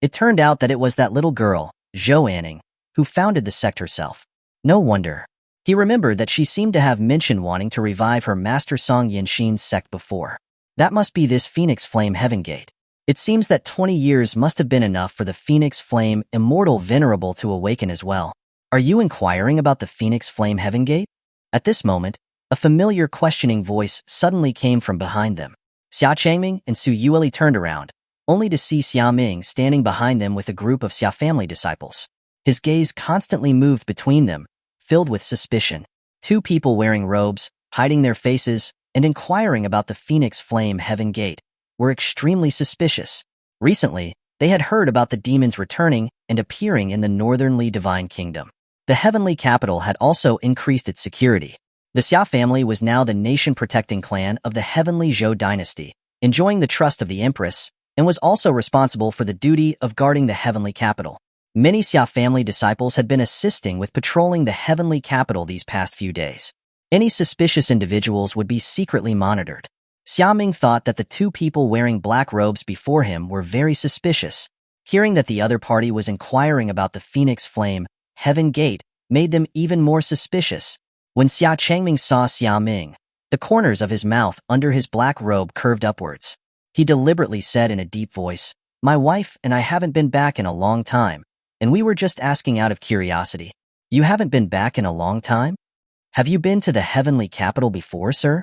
It turned out that it was that little girl, Xuanhuan, who founded the sect herself. No wonder. He remembered that she seemed to have mentioned wanting to revive her master Song Yinxin's sect before. That must be this Phoenix Flame Heaven Gate. It seems that 20 years must have been enough for the Phoenix Flame Immortal Venerable to awaken as well. "Are you inquiring about the Phoenix Flame Heaven Gate?" At this moment, a familiar questioning voice suddenly came from behind them. Xia Changming and Su Yueli turned around, only to see Xia Ming standing behind them with a group of Xia family disciples. His gaze constantly moved between them, filled with suspicion. Two people wearing robes, hiding their faces, and inquiring about the Phoenix Flame Heaven Gate were extremely suspicious. Recently, they had heard about the demons returning and appearing in the northernly divine kingdom. The heavenly capital had also increased its security. The Xia family was now the nation-protecting clan of the heavenly Zhou Dynasty, enjoying the trust of the Empress, and was also responsible for the duty of guarding the heavenly capital. Many Xia family disciples had been assisting with patrolling the heavenly capital these past few days. Any suspicious individuals would be secretly monitored. Xia Ming thought that the two people wearing black robes before him were very suspicious. Hearing that the other party was inquiring about the Phoenix Flame Heaven Gate made them even more suspicious. When Xia Changming saw Xia Ming, the corners of his mouth under his black robe curved upwards. He deliberately said in a deep voice, "My wife and I haven't been back in a long time, and we were just asking out of curiosity." "You haven't been back in a long time? Have you been to the heavenly capital before, sir?"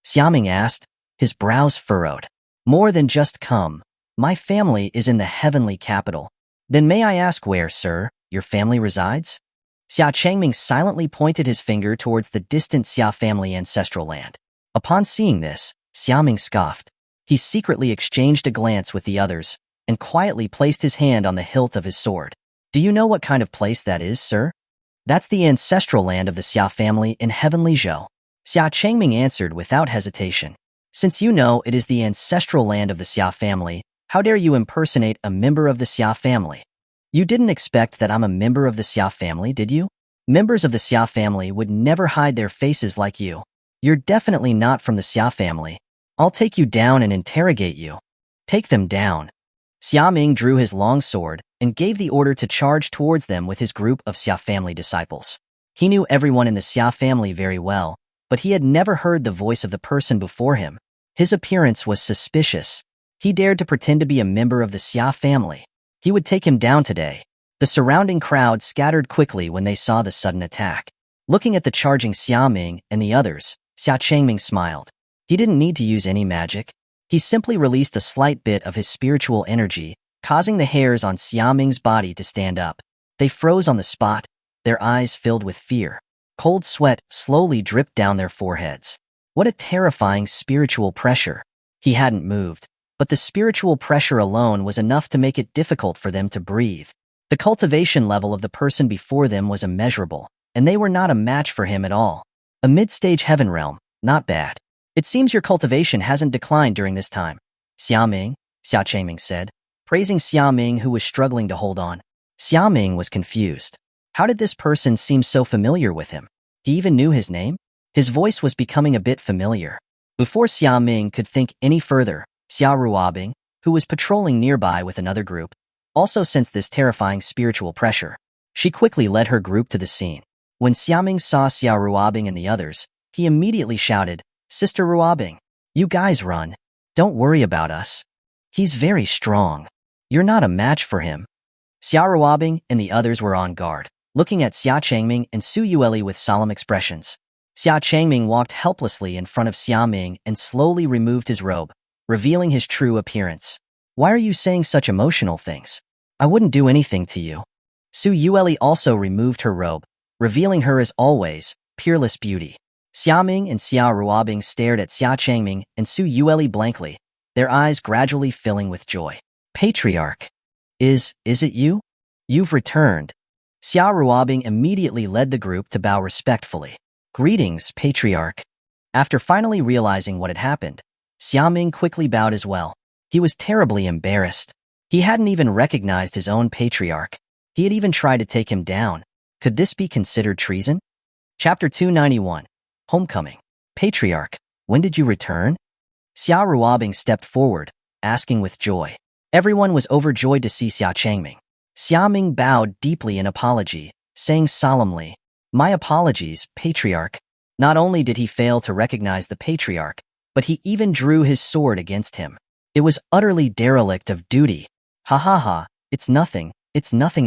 Xia Ming asked, his brows furrowed. "More than just come. My family is in the heavenly capital." "Then may I ask where, sir, your family resides?" Xia Changming silently pointed his finger towards the distant Xia family ancestral land. Upon seeing this, Xia Ming scoffed. He secretly exchanged a glance with the others and quietly placed his hand on the hilt of his sword. "Do you know what kind of place that is, sir?" "That's the ancestral land of the Xia family in heavenly Zhou." Xia Changming answered without hesitation. "Since you know it is the ancestral land of the Xia family, how dare you impersonate a member of the Xia family? You didn't expect that I'm a member of the Xia family, did you? Members of the Xia family would never hide their faces like you. You're definitely not from the Xia family. I'll take you down and interrogate you." "Take them down." Xia Ming drew his long sword and gave the order to charge towards them with his group of Xia family disciples. He knew everyone in the Xia family very well, but he had never heard the voice of the person before him. His appearance was suspicious. He dared to pretend to be a member of the Xia family. He would take him down today. The surrounding crowd scattered quickly when they saw the sudden attack. Looking at the charging Xia Ming and the others, Xia Changming smiled. He didn't need to use any magic. He simply released a slight bit of his spiritual energy, causing the hairs on Xia Ming's body to stand up. They froze on the spot, their eyes filled with fear. Cold sweat slowly dripped down their foreheads. What a terrifying spiritual pressure. He hadn't moved, but the spiritual pressure alone was enough to make it difficult for them to breathe. The cultivation level of the person before them was immeasurable, and they were not a match for him at all. A mid-stage heaven realm, not bad. "It seems your cultivation hasn't declined during this time, Xia Ming," Xia Changming said, praising Xia Ming, who was struggling to hold on. Xia Ming was confused. How did this person seem so familiar with him? He even knew his name? His voice was becoming a bit familiar. Before Xia Ming could think any further, Xia Ruobing, who was patrolling nearby with another group, also sensed this terrifying spiritual pressure. She quickly led her group to the scene. When Xia Ming saw Xia Ruobing and the others, He immediately shouted, "Sister Ruabing, you guys run. Don't worry about us. He's very strong. You're not a match for him." Xia Ruabing and the others were on guard, looking at Xia Changming and Su Yueli with solemn expressions. Xia Changming walked helplessly in front of Xia Ming and slowly removed his robe, revealing his true appearance. "Why are you saying such emotional things? I wouldn't do anything to you." Su Yueli also removed her robe, revealing her as always, peerless beauty. Xia Ming and Xia Ruabing stared at Xia Changming and Su Yueli blankly, their eyes gradually filling with joy. "Patriarch, is it you? You've returned." Xia Ruabing immediately led the group to bow respectfully. "Greetings, Patriarch." After finally realizing what had happened, Xia Ming quickly bowed as well. He was terribly embarrassed. He hadn't even recognized his own patriarch. He had even tried to take him down. Could this be considered treason? Chapter 291. Homecoming. "Patriarch, when did you return?" Xia Ruabing stepped forward, asking with joy. Everyone was overjoyed to see Xia Changming. Xia Ming bowed deeply in apology, saying solemnly, "My apologies, Patriarch." Not only did he fail to recognize the patriarch, but he even drew his sword against him. It was utterly derelict of duty. "Ha ha ha, it's nothing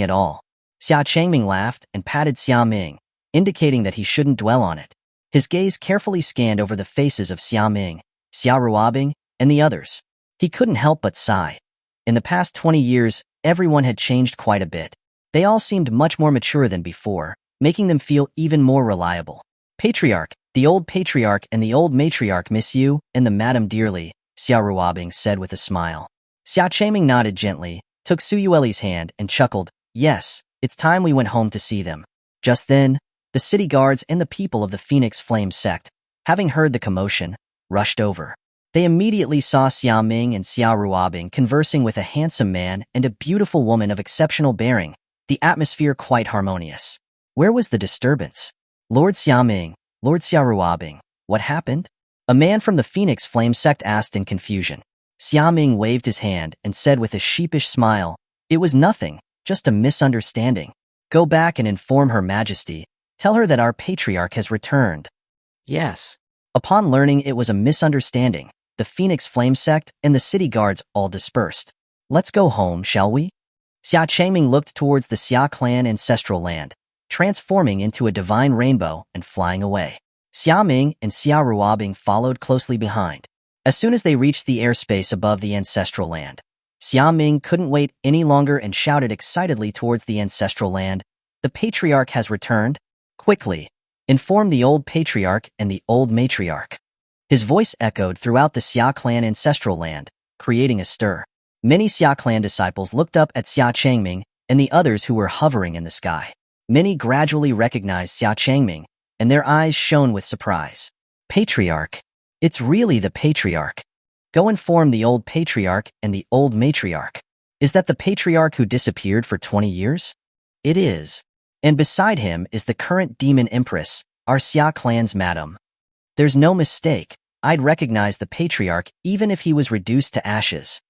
at all." Xia Changming laughed and patted Xia Ming, indicating that he shouldn't dwell on it. His gaze carefully scanned over the faces of Xia Ming, Xia Ruabing, and the others. He couldn't help but sigh. In the past 20 years, everyone had changed quite a bit. They all seemed much more mature than before, making them feel even more reliable. "Patriarch, the old patriarch and the old matriarch miss you and the madam dearly," Xia Ruabing said with a smile. Xia Changming nodded gently, took Su Yueli's hand, and chuckled, "Yes, it's time we went home to see them." Just then, the city guards and the people of the Phoenix Flame sect, having heard the commotion, rushed over. They immediately saw Xia Ming and Xia Ruabing conversing with a handsome man and a beautiful woman of exceptional bearing, the atmosphere quite harmonious. Where was the disturbance? "Lord Xia Ming, Lord Xia Ruabing, what happened?" A man from the Phoenix Flame sect asked in confusion. Xia Ming waved his hand and said with a sheepish smile, "It was nothing, just a misunderstanding. Go back and inform Her Majesty. Tell her that our patriarch has returned." "Yes." Upon learning it was a misunderstanding, the Phoenix Flame sect and the city guards all dispersed. "Let's go home, shall we?" Xia Changming looked towards the Xia clan ancestral land, transforming into a divine rainbow and flying away. Xia Ming and Xia Ruabing followed closely behind. As soon as they reached the airspace above the ancestral land, Xia Ming couldn't wait any longer and shouted excitedly towards the ancestral land, "The patriarch has returned. Quickly, inform the old patriarch and the old matriarch." His voice echoed throughout the Xia clan ancestral land, creating a stir. Many Xia clan disciples looked up at Xia Changming and the others who were hovering in the sky. Many gradually recognized Xia Changming, and their eyes shone with surprise. "Patriarch. It's really the patriarch. Go inform the old patriarch and the old matriarch." "Is that the patriarch who disappeared for 20 years? "It is. And beside him is the current Demon Empress, our Xia clan's madam." "There's no mistake. I'd recognize the patriarch even if he was reduced to ashes."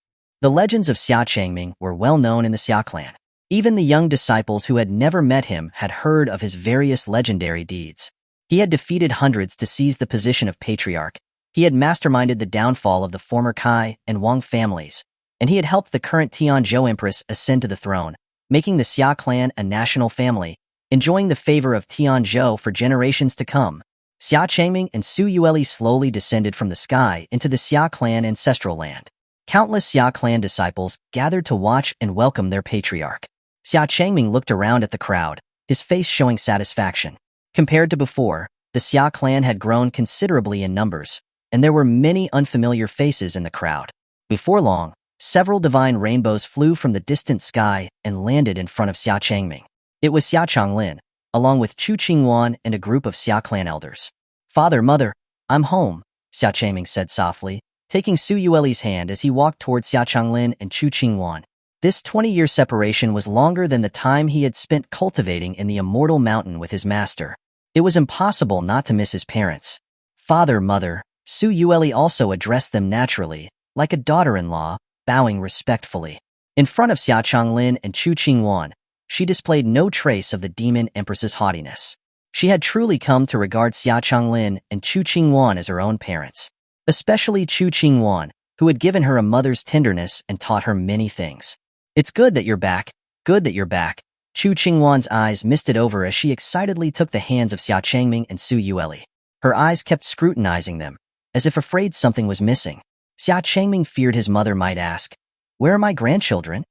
The legends of Xia Changming were well known in the Xia clan. Even the young disciples who had never met him had heard of his various legendary deeds. He had defeated hundreds to seize the position of patriarch. He had masterminded the downfall of the former Kai and Wang families, and he had helped the current Tianzhou Empress ascend to the throne, making the Xia clan a national family, enjoying the favor of Tianzhou for generations to come. Xia Changming and Su Yueli slowly descended from the sky into the Xia clan ancestral land. Countless Xia clan disciples gathered to watch and welcome their patriarch. Xia Changming looked around at the crowd, his face showing satisfaction. Compared to before, the Xia clan had grown considerably in numbers, and there were many unfamiliar faces in the crowd. Before long, several divine rainbows flew from the distant sky and landed in front of Xia Changming. It was Xia Changlin, along with Xuanhuan and a group of Xia clan elders. "Father, Mother, I'm home," Xia Changming said softly, taking Su Yueli's hand as he walked towards Xia Changlin and Xuanhuan. This 20-year separation was longer than the time he had spent cultivating in the Immortal Mountain with his master. It was impossible not to miss his parents. "Father, Mother," Su Yueli also addressed them naturally, like a daughter-in-law, bowing respectfully. In front of Xia Changlin and Xuanhuan, she displayed no trace of the Demon Empress's haughtiness. She had truly come to regard Xia Changming and Chu Qingwan as her own parents, especially Chu Qingwan, who had given her a mother's tenderness and taught her many things. It's good that you're back, good that you're back. Chu Qingwan's eyes misted over as she excitedly took the hands of Xia Changming and Su Yueli. Her eyes kept scrutinizing them, as if afraid something was missing. Xia Changming feared his mother might ask, "Where are my grandchildren?"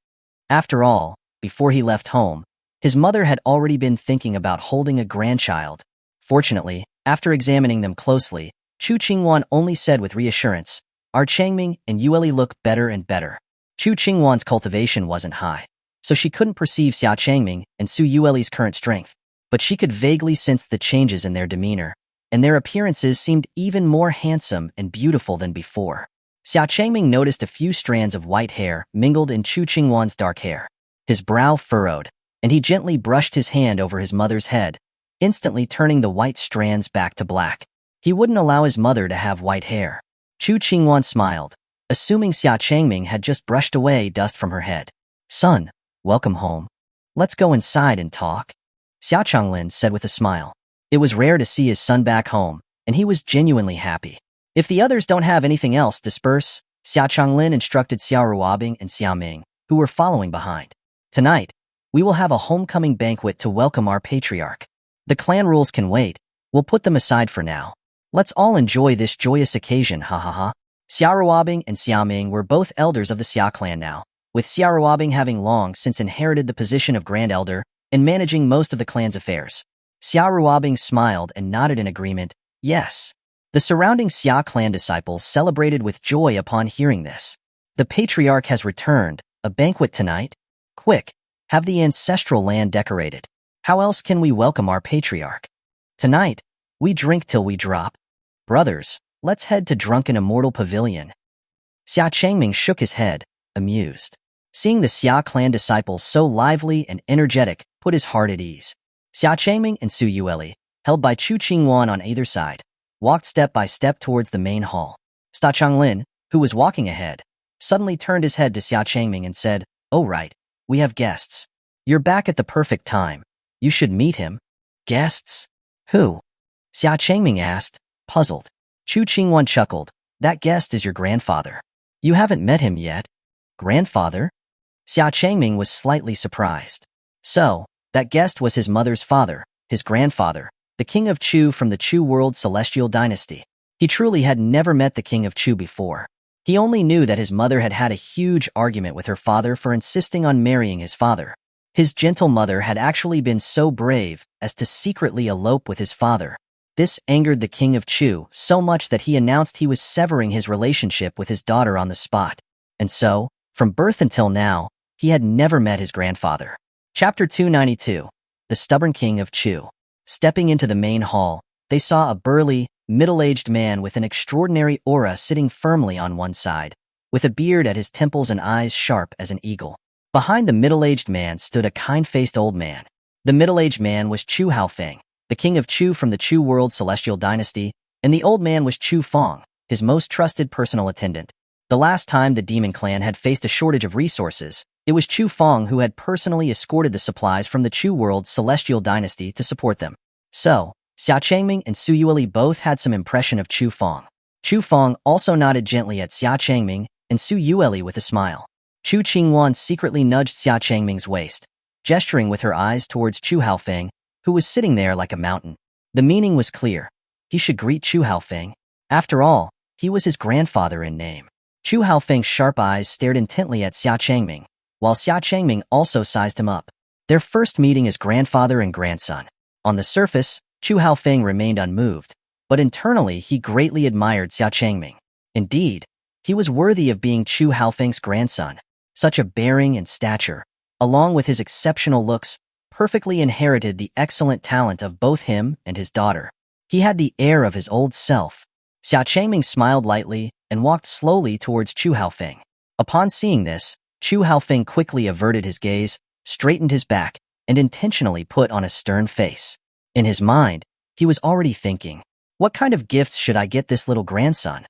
After all, before he left home, his mother had already been thinking about holding a grandchild. Fortunately, after examining them closely, Chu Qingwan only said with reassurance, "Our Changming and Yueli look better and better." Chu Qingwan's cultivation wasn't high, so she couldn't perceive Xia Changming and Su Yueli's current strength, but she could vaguely sense the changes in their demeanor, and their appearances seemed even more handsome and beautiful than before. Xia Changming noticed a few strands of white hair mingled in Chu Qingwan's dark hair. His brow furrowed, and he gently brushed his hand over his mother's head, instantly turning the white strands back to black. He wouldn't allow his mother to have white hair. Chu Qingwan smiled, assuming Xia Changming had just brushed away dust from her head. "Son, welcome home. Let's go inside and talk," Xia Changming said with a smile. It was rare to see his son back home, and he was genuinely happy. "If the others don't have anything else, disperse," Xia Changming instructed Xia Ruobing and Xia Ming, who were following behind. "Tonight, we will have a homecoming banquet to welcome our patriarch. The clan rules can wait. We'll put them aside for now. Let's all enjoy this joyous occasion, ha ha ha." Xia Ruobing and Xia Ming were both elders of the Xia clan now, with Xia Ruobing having long since inherited the position of Grand Elder and managing most of the clan's affairs. Xia Ruobing smiled and nodded in agreement, yes. The surrounding Xia clan disciples celebrated with joy upon hearing this. "The patriarch has returned. A banquet tonight? Quick, have the ancestral land decorated. How else can we welcome our patriarch? Tonight, we drink till we drop. Brothers, let's head to Drunken Immortal Pavilion." Xia Changming shook his head, amused. Seeing the Xia clan disciples so lively and energetic put his heart at ease. Xia Changming and Su Yueli, held by Chu Qingwan on either side, walked step by step towards the main hall. Xia Changlin, who was walking ahead, suddenly turned his head to Xia Changming and said, "Oh right, we have guests. You're back at the perfect time. You should meet him." "Guests? Who?" Xia Changming asked, puzzled. Chu Qingwan chuckled, "That guest is your grandfather. You haven't met him yet." "Grandfather?" Xia Changming was slightly surprised. So, that guest was his mother's father, his grandfather, the king of Chu from the Chu world celestial dynasty. He truly had never met the king of Chu before. He only knew that his mother had had a huge argument with her father for insisting on marrying his father. His gentle mother had actually been so brave as to secretly elope with his father. This angered the king of Chu so much that he announced he was severing his relationship with his daughter on the spot. And so, from birth until now, he had never met his grandfather. Chapter 292. The Stubborn King of Chu. Stepping into the main hall, they saw a burly, middle-aged man with an extraordinary aura sitting firmly on one side, with a beard at his temples and eyes sharp as an eagle. Behind the middle-aged man stood a kind-faced old man. The middle-aged man was Chu Haofeng, the king of Chu from the Chu world celestial dynasty, and the old man was Chu Fong, his most trusted personal attendant. The last time the demon clan had faced a shortage of resources, it was Chu Fong who had personally escorted the supplies from the Chu world celestial dynasty to support them. So, Xia Changming and Su Yueli both had some impression of Chu Fong. Chu Fong also nodded gently at Xia Changming and Su Yueli with a smile. Chu Qingwan secretly nudged Xia Changming's waist, gesturing with her eyes towards Chu Haofeng, who was sitting there like a mountain. The meaning was clear. He should greet Chu Haofeng. After all, he was his grandfather in name. Chu Haofeng's sharp eyes stared intently at Xia Changming, while Xia Changming also sized him up. Their first meeting as grandfather and grandson. On the surface, Chu Haofeng remained unmoved, but internally he greatly admired Xia Changming. Indeed, he was worthy of being Chu Haofeng's grandson. Such a bearing and stature, along with his exceptional looks, perfectly inherited the excellent talent of both him and his daughter. He had the air of his old self. Xia Changming smiled lightly and walked slowly towards Chu Haofeng. Upon seeing this, Chu Haofeng quickly averted his gaze, straightened his back, and intentionally put on a stern face. In his mind, he was already thinking, what kind of gifts should I get this little grandson?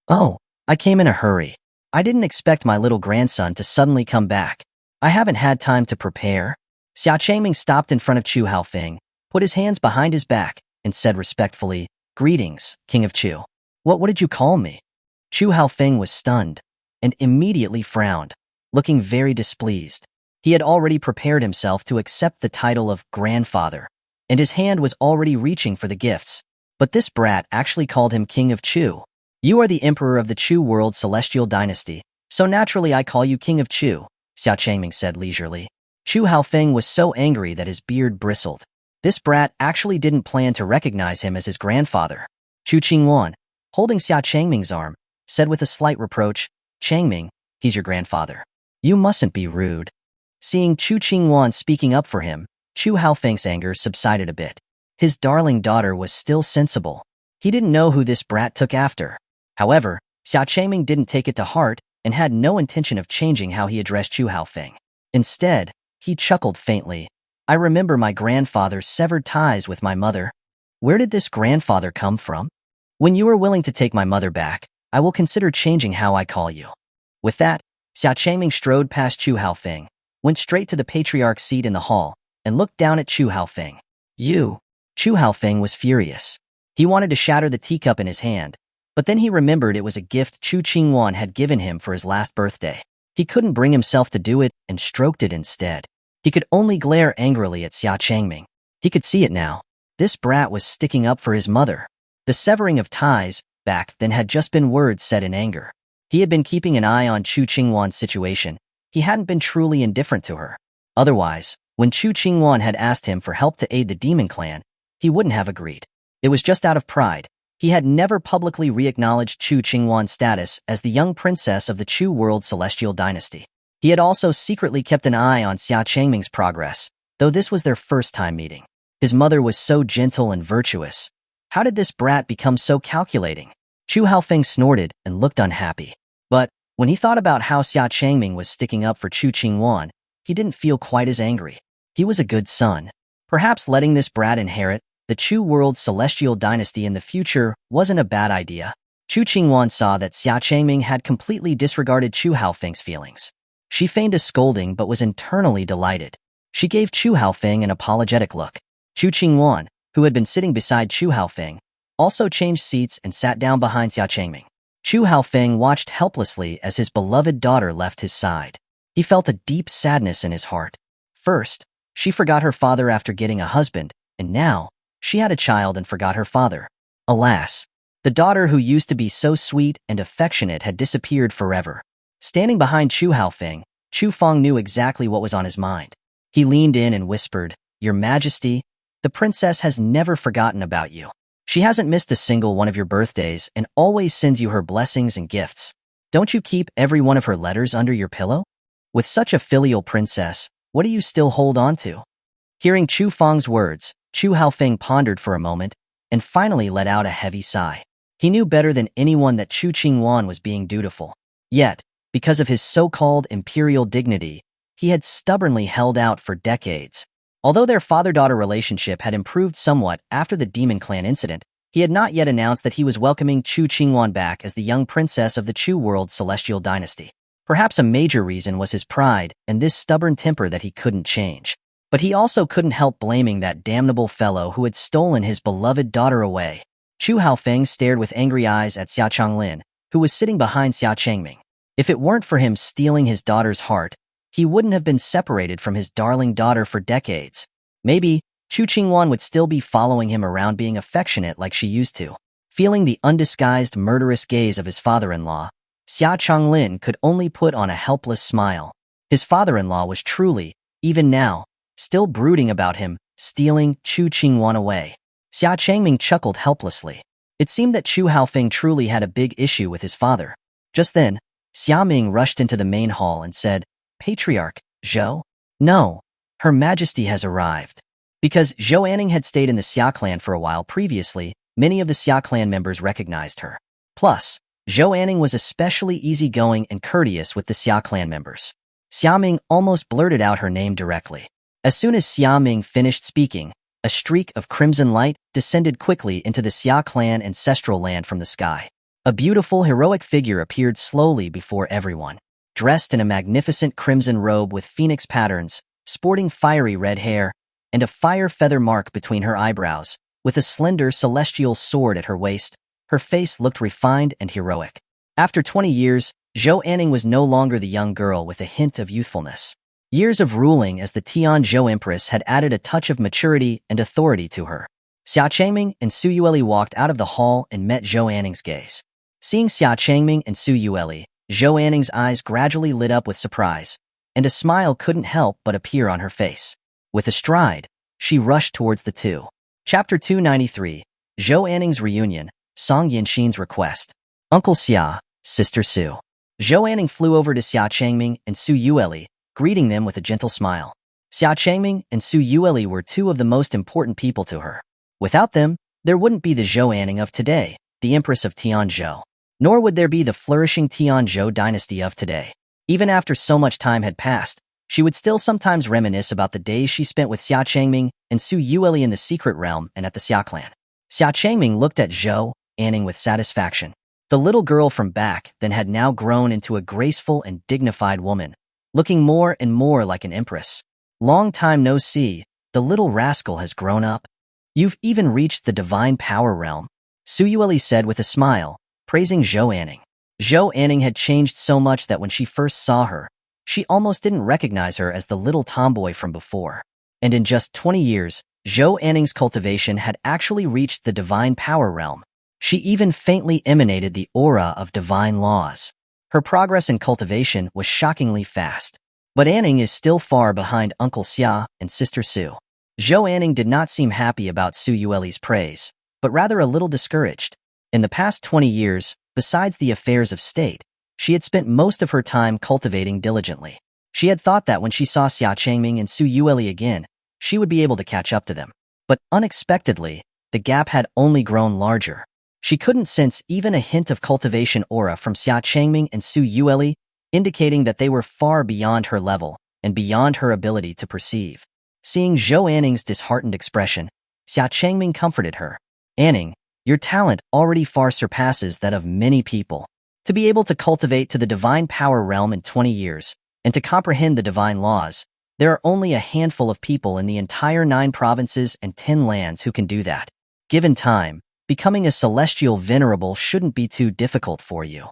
Oh, I came in a hurry. I didn't expect my little grandson to suddenly come back. I haven't had time to prepare. Xia Changming stopped in front of Chu Haofeng, put his hands behind his back, and said respectfully, "Greetings, King of Chu." What did you call me?" Chu Haofeng was stunned and immediately frowned, looking very displeased. He had already prepared himself to accept the title of grandfather, and his hand was already reaching for the gifts. But this brat actually called him King of Chu. "You are the emperor of the Chu world celestial dynasty, so naturally I call you King of Chu," Xia Changming said leisurely. Chu Haofeng was so angry that his beard bristled. This brat actually didn't plan to recognize him as his grandfather. Chu Qinghuan, holding Xia Changming's arm, said with a slight reproach, "Changming, he's your grandfather. You mustn't be rude." Seeing Chu Qinghuan speaking up for him, Chu Haofeng's anger subsided a bit. His darling daughter was still sensible. He didn't know who this brat took after. However, Xia Changming didn't take it to heart and had no intention of changing how he addressed Chu Haofeng. Instead, he chuckled faintly. "I remember my grandfather's severed ties with my mother. Where did this grandfather come from? When you are willing to take my mother back, I will consider changing how I call you." With that, Xia Changming strode past Chu Haofeng, went straight to the patriarch's seat in the hall, and looked down at Chu Haofeng. "You." Chu Haofeng was furious. He wanted to shatter the teacup in his hand, but then he remembered it was a gift Chu Qinghuan had given him for his last birthday. He couldn't bring himself to do it and stroked it instead. He could only glare angrily at Xia Changming. He could see it now. This brat was sticking up for his mother. The severing of ties back then had just been words said in anger. He had been keeping an eye on Chu Qinghuan's situation. He hadn't been truly indifferent to her. Otherwise, when Chu Qinghuan had asked him for help to aid the demon clan, he wouldn't have agreed. It was just out of pride. He had never publicly re-acknowledged Chu Qinghuan's status as the young princess of the Chu world celestial dynasty. He had also secretly kept an eye on Xia Changming's progress, though this was their first time meeting. His mother was so gentle and virtuous. How did this brat become so calculating? Chu Haofeng snorted and looked unhappy. But when he thought about how Xia Changming was sticking up for Chu Qinghuan, he didn't feel quite as angry. He was a good son. Perhaps letting this brat inherit the Chu world celestial dynasty in the future wasn't a bad idea. Chu Qinghuan saw that Xia Changming had completely disregarded Chu Haofeng's feelings. She feigned a scolding but was internally delighted. She gave Chu Haofeng an apologetic look. Chu Qinghuan, who had been sitting beside Chu Haofeng, also changed seats and sat down behind Xia Changming. Chu Haofeng watched helplessly as his beloved daughter left his side. He felt a deep sadness in his heart. First, she forgot her father after getting a husband, and now, she had a child and forgot her father. Alas, the daughter who used to be so sweet and affectionate had disappeared forever. Standing behind Chu Haofeng, Chu Feng knew exactly what was on his mind. He leaned in and whispered, "Your Majesty, the princess has never forgotten about you. She hasn't missed a single one of your birthdays and always sends you her blessings and gifts. Don't you keep every one of her letters under your pillow? With such a filial princess, what do you still hold on to?" Hearing Chu Feng's words, Chu Haofeng pondered for a moment and finally let out a heavy sigh. He knew better than anyone that Chu Qinghuan was being dutiful. Yet, because of his so-called imperial dignity, he had stubbornly held out for decades. Although their father-daughter relationship had improved somewhat after the Demon Clan incident, he had not yet announced that he was welcoming Chu Qinghuan back as the young princess of the Chu world celestial dynasty. Perhaps a major reason was his pride and this stubborn temper that he couldn't change. But he also couldn't help blaming that damnable fellow who had stolen his beloved daughter away. Chu Haofeng stared with angry eyes at Xia Changlin, who was sitting behind Xia Changming. If it weren't for him stealing his daughter's heart, he wouldn't have been separated from his darling daughter for decades. Maybe Chu Qinghuan would still be following him around being affectionate like she used to. Feeling the undisguised murderous gaze of his father-in-law, Xia Changlin could only put on a helpless smile. His father-in-law was truly, even now, still brooding about him, stealing Chu Qinghuan away. Xia Changming chuckled helplessly. It seemed that Chu Haofeng truly had a big issue with his father. Just then, Xia Ming rushed into the main hall and said, "Patriarch, Zhou?" "No, Her Majesty has arrived." Because Xuanhuan had stayed in the Xia clan for a while previously, many of the Xia clan members recognized her. Plus, Xuanhuan was especially easygoing and courteous with the Xia clan members. Xia Ming almost blurted out her name directly. As soon as Xia Ming finished speaking, a streak of crimson light descended quickly into the Xia clan ancestral land from the sky. A beautiful, heroic figure appeared slowly before everyone. Dressed in a magnificent crimson robe with phoenix patterns, sporting fiery red hair, and a fire feather mark between her eyebrows. With a slender celestial sword at her waist, her face looked refined and heroic. After 20 years, Xuanhuan was no longer the young girl with a hint of youthfulness. Years of ruling as the Tianzhou Empress had added a touch of maturity and authority to her. Xia Changming and Su Yueli walked out of the hall and met Xuanhuan's gaze. Seeing Xia Changming and Su Yueli, Xuanhuan's eyes gradually lit up with surprise, and a smile couldn't help but appear on her face. With a stride, she rushed towards the two. Chapter 293, Xuanhuan's Reunion, Song Yinshin's Request. Uncle Xia, Sister Su. Xuanhuan flew over to Xia Changming and Su Yueli, greeting them with a gentle smile. Xia Changming and Su Yueli were two of the most important people to her. Without them, there wouldn't be the Xuanhuan of today, the Empress of Tianzhou. Nor would there be the flourishing Tianzhou Dynasty of today. Even after so much time had passed, she would still sometimes reminisce about the days she spent with Xia Changming and Su Yueli in the secret realm and at the Xia clan. Xia Changming looked at Xuanhuan with satisfaction. The little girl from back then had now grown into a graceful and dignified woman, looking more and more like an empress. Long time no see, the little rascal has grown up. You've even reached the divine power realm, Su Yueli said with a smile, praising Xuanhuan. Xuanhuan had changed so much that when she first saw her, she almost didn't recognize her as the little tomboy from before. And in just 20 years, Xuanhuan's cultivation had actually reached the divine power realm. She even faintly emanated the aura of divine laws. Her progress in cultivation was shockingly fast. But Anning is still far behind Uncle Xia and Sister Su. Xuanhuan did not seem happy about Su Yueli's praise, but rather a little discouraged. In the past 20 years, besides the affairs of state, she had spent most of her time cultivating diligently. She had thought that when she saw Xia Changming and Su Yueli again, she would be able to catch up to them. But unexpectedly, the gap had only grown larger. She couldn't sense even a hint of cultivation aura from Xia Changming and Su Yueli, indicating that they were far beyond her level and beyond her ability to perceive. Seeing Xuanhuan's disheartened expression, Xia Changming comforted her. Anning, your talent already far surpasses that of many people. To be able to cultivate to the divine power realm in 20 years, and to comprehend the divine laws, there are only a handful of people in the entire 9 provinces and 10 lands who can do that. Given time, becoming a celestial venerable shouldn't be too difficult for you.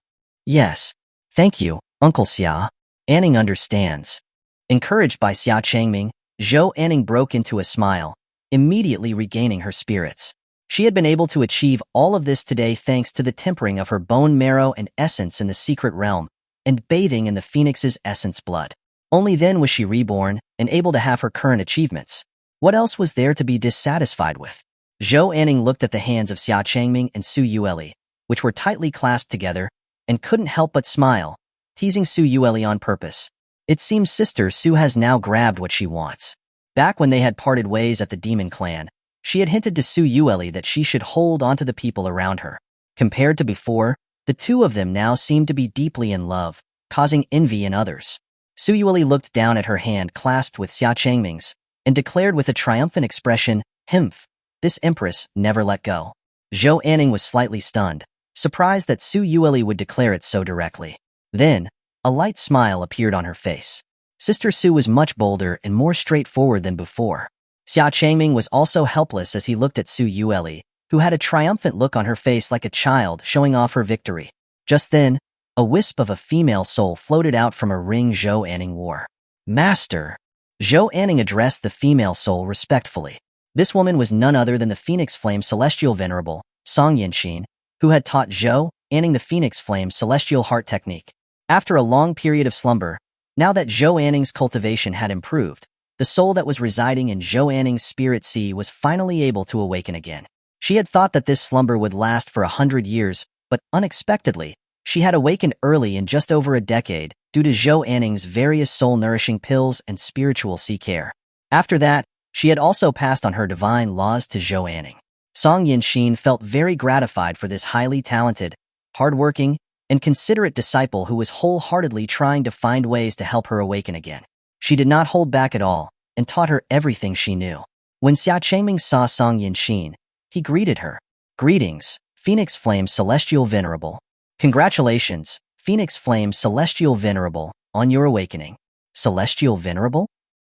Yes, thank you, Uncle Xia. Anning understands. Encouraged by Xia Changming, Xuanhuan broke into a smile, immediately regaining her spirits. She had been able to achieve all of this today thanks to the tempering of her bone marrow and essence in the secret realm, and bathing in the phoenix's essence blood. Only then was she reborn and able to have her current achievements. What else was there to be dissatisfied with? Xuanhuan looked at the hands of Xia Changming and Su Yueli, which were tightly clasped together, and couldn't help but smile, teasing Su Yueli on purpose. It seems Sister Su has now grabbed what she wants. Back when they had parted ways at the Demon Clan, she had hinted to Su Yueli that she should hold onto the people around her. Compared to before, the two of them now seemed to be deeply in love, causing envy in others. Su Yueli looked down at her hand clasped with Xia Changming's, and declared with a triumphant expression, "Himph, this empress never let go." Xuanhuan was slightly stunned, surprised that Su Yueli would declare it so directly. Then, a light smile appeared on her face. Sister Su was much bolder and more straightforward than before. Xia Changming was also helpless as he looked at Su Yueli, who had a triumphant look on her face like a child showing off her victory. Just then, a wisp of a female soul floated out from a ring Xuanhuan wore. "Master!" Xuanhuan addressed the female soul respectfully. This woman was none other than the Phoenix Flame Celestial Venerable, Song Yinshin, who had taught Xuanhuan the Phoenix Flame Celestial Heart Technique. After a long period of slumber, now that Xuanhuan's cultivation had improved, the soul that was residing in Xuanhuan's spirit sea was finally able to awaken again. She had thought that this slumber would last for 100 years, but unexpectedly, she had awakened early in just over a decade due to Xuanhuan's various soul-nourishing pills and spiritual sea care. After that, she had also passed on her divine laws to Xuanhuan. Song Yinshin felt very gratified for this highly talented, hardworking, and considerate disciple who was wholeheartedly trying to find ways to help her awaken again. She did not hold back at all, and taught her everything she knew. When Xia Changming saw Song Yinshin, he greeted her. "Greetings, Phoenix Flame Celestial Venerable. Congratulations, Phoenix Flame Celestial Venerable, on your awakening." "Celestial Venerable?"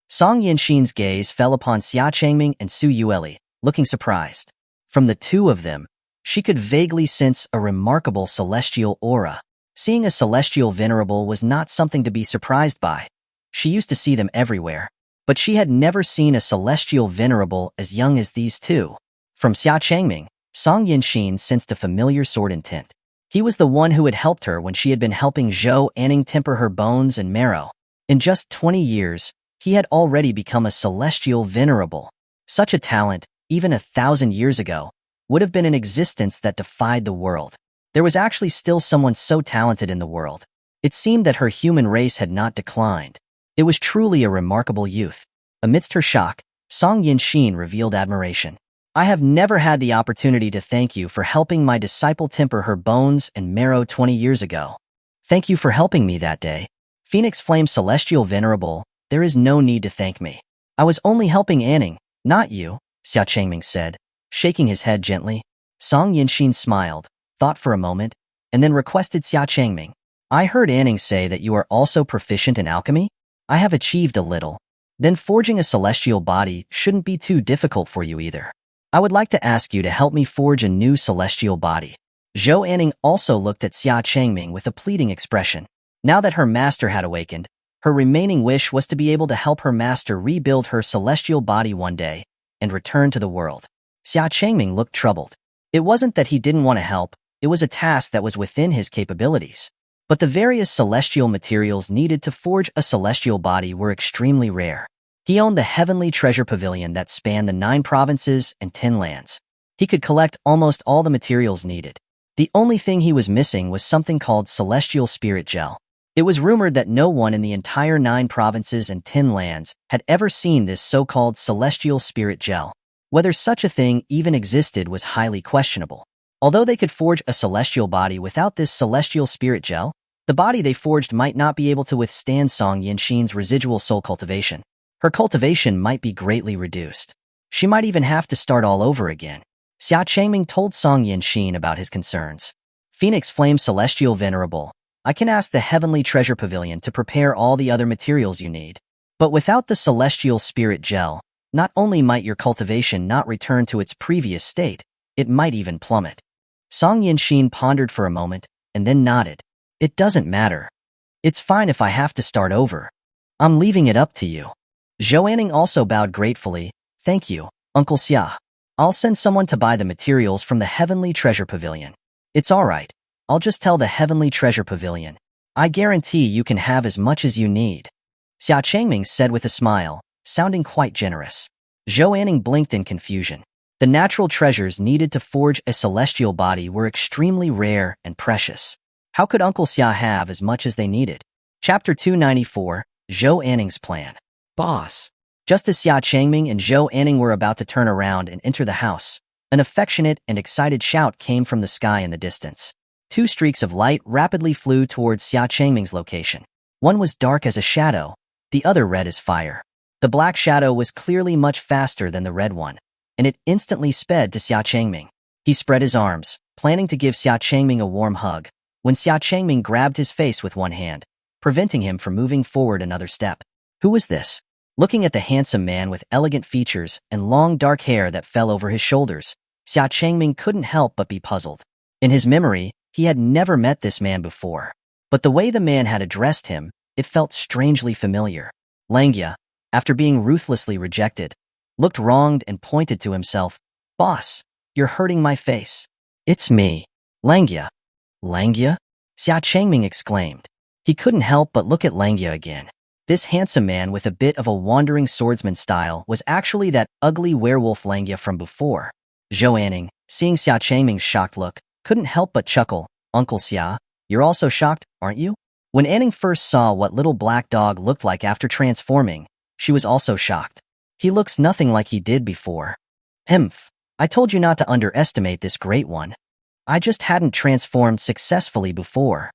Song Yinshin's gaze fell upon Xia Changming and Su Yueli, looking surprised. From the two of them, she could vaguely sense a remarkable celestial aura. Seeing a celestial venerable was not something to be surprised by. She used to see them everywhere, but she had never seen a celestial venerable as young as these two. From Xia Changming, Song Yinshin sensed a familiar sword intent. He was the one who had helped her when she had been helping Xuanhuan temper her bones and marrow. In just 20 years, he had already become a celestial venerable. Such a talent, even 1,000 years ago, would have been an existence that defied the world. There was actually still someone so talented in the world. It seemed that her human race had not declined. It was truly a remarkable youth. Amidst her shock, Song Yinshin revealed admiration. I have never had the opportunity to thank you for helping my disciple temper her bones and marrow 20 years ago. Thank you for helping me that day. Phoenix Flame Celestial Venerable, there is no need to thank me. I was only helping Anning, not you, Xia Changming said, shaking his head gently. Song Yinshin smiled, thought for a moment, and then requested Xia Changming. I heard Anning say that you are also proficient in alchemy? I have achieved a little. Then forging a celestial body shouldn't be too difficult for you either. I would like to ask you to help me forge a new celestial body. Xuanhuan also looked at Xia Changming with a pleading expression. Now that her master had awakened, her remaining wish was to be able to help her master rebuild her celestial body one day and return to the world. Xia Changming looked troubled. It wasn't that he didn't want to help, it was a task that was within his capabilities. But the various celestial materials needed to forge a celestial body were extremely rare. He owned the heavenly treasure pavilion that spanned the 9 provinces and 10 lands. He could collect almost all the materials needed. The only thing he was missing was something called celestial spirit gel. It was rumored that no one in the entire 9 provinces and 10 lands had ever seen this so-called celestial spirit gel. Whether such a thing even existed was highly questionable. Although they could forge a celestial body without this celestial spirit gel, the body they forged might not be able to withstand Song Yinshin's residual soul cultivation. Her cultivation might be greatly reduced. She might even have to start all over again. Xia Changming told Song Yinshin about his concerns. Phoenix Flame Celestial Venerable, I can ask the Heavenly Treasure Pavilion to prepare all the other materials you need. But without the Celestial Spirit Gel, not only might your cultivation not return to its previous state, it might even plummet. Song Yinshin pondered for a moment, and then nodded. It doesn't matter. It's fine if I have to start over. I'm leaving it up to you. Xuanhuan also bowed gratefully. Thank you, Uncle Xia. I'll send someone to buy the materials from the Heavenly Treasure Pavilion. It's all right. I'll just tell the Heavenly Treasure Pavilion. I guarantee you can have as much as you need. Xia Changming said with a smile, sounding quite generous. Xuanhuan blinked in confusion. The natural treasures needed to forge a celestial body were extremely rare and precious. How could Uncle Xia have as much as they needed? Chapter 294, Xuanhuan's Plan. Boss. Just as Xia Changming and Xuanhuan were about to turn around and enter the house, an affectionate and excited shout came from the sky in the distance. 2 streaks of light rapidly flew towards Xia Changming's location. One was dark as a shadow, the other red as fire. The black shadow was clearly much faster than the red one, and it instantly sped to Xia Changming. He spread his arms, planning to give Xia Changming a warm hug, when Xia Changming grabbed his face with one hand, preventing him from moving forward another step. Who was this? Looking at the handsome man with elegant features and long dark hair that fell over his shoulders, Xia Changming couldn't help but be puzzled. In his memory, he had never met this man before. But the way the man had addressed him, it felt strangely familiar. Langya, after being ruthlessly rejected, looked wronged and pointed to himself. Boss, you're hurting my face. It's me. Langya. Langya? Xia Changming exclaimed. He couldn't help but look at Langya again. This handsome man with a bit of a wandering swordsman style was actually that ugly werewolf Langya from before. Xuanhuan, seeing Xia Changming's shocked look, couldn't help but chuckle. Uncle Xia, you're also shocked, aren't you? When Anning first saw what little black dog looked like after transforming, she was also shocked. He looks nothing like he did before. Hmph, I told you not to underestimate this great one. I just hadn't transformed successfully before.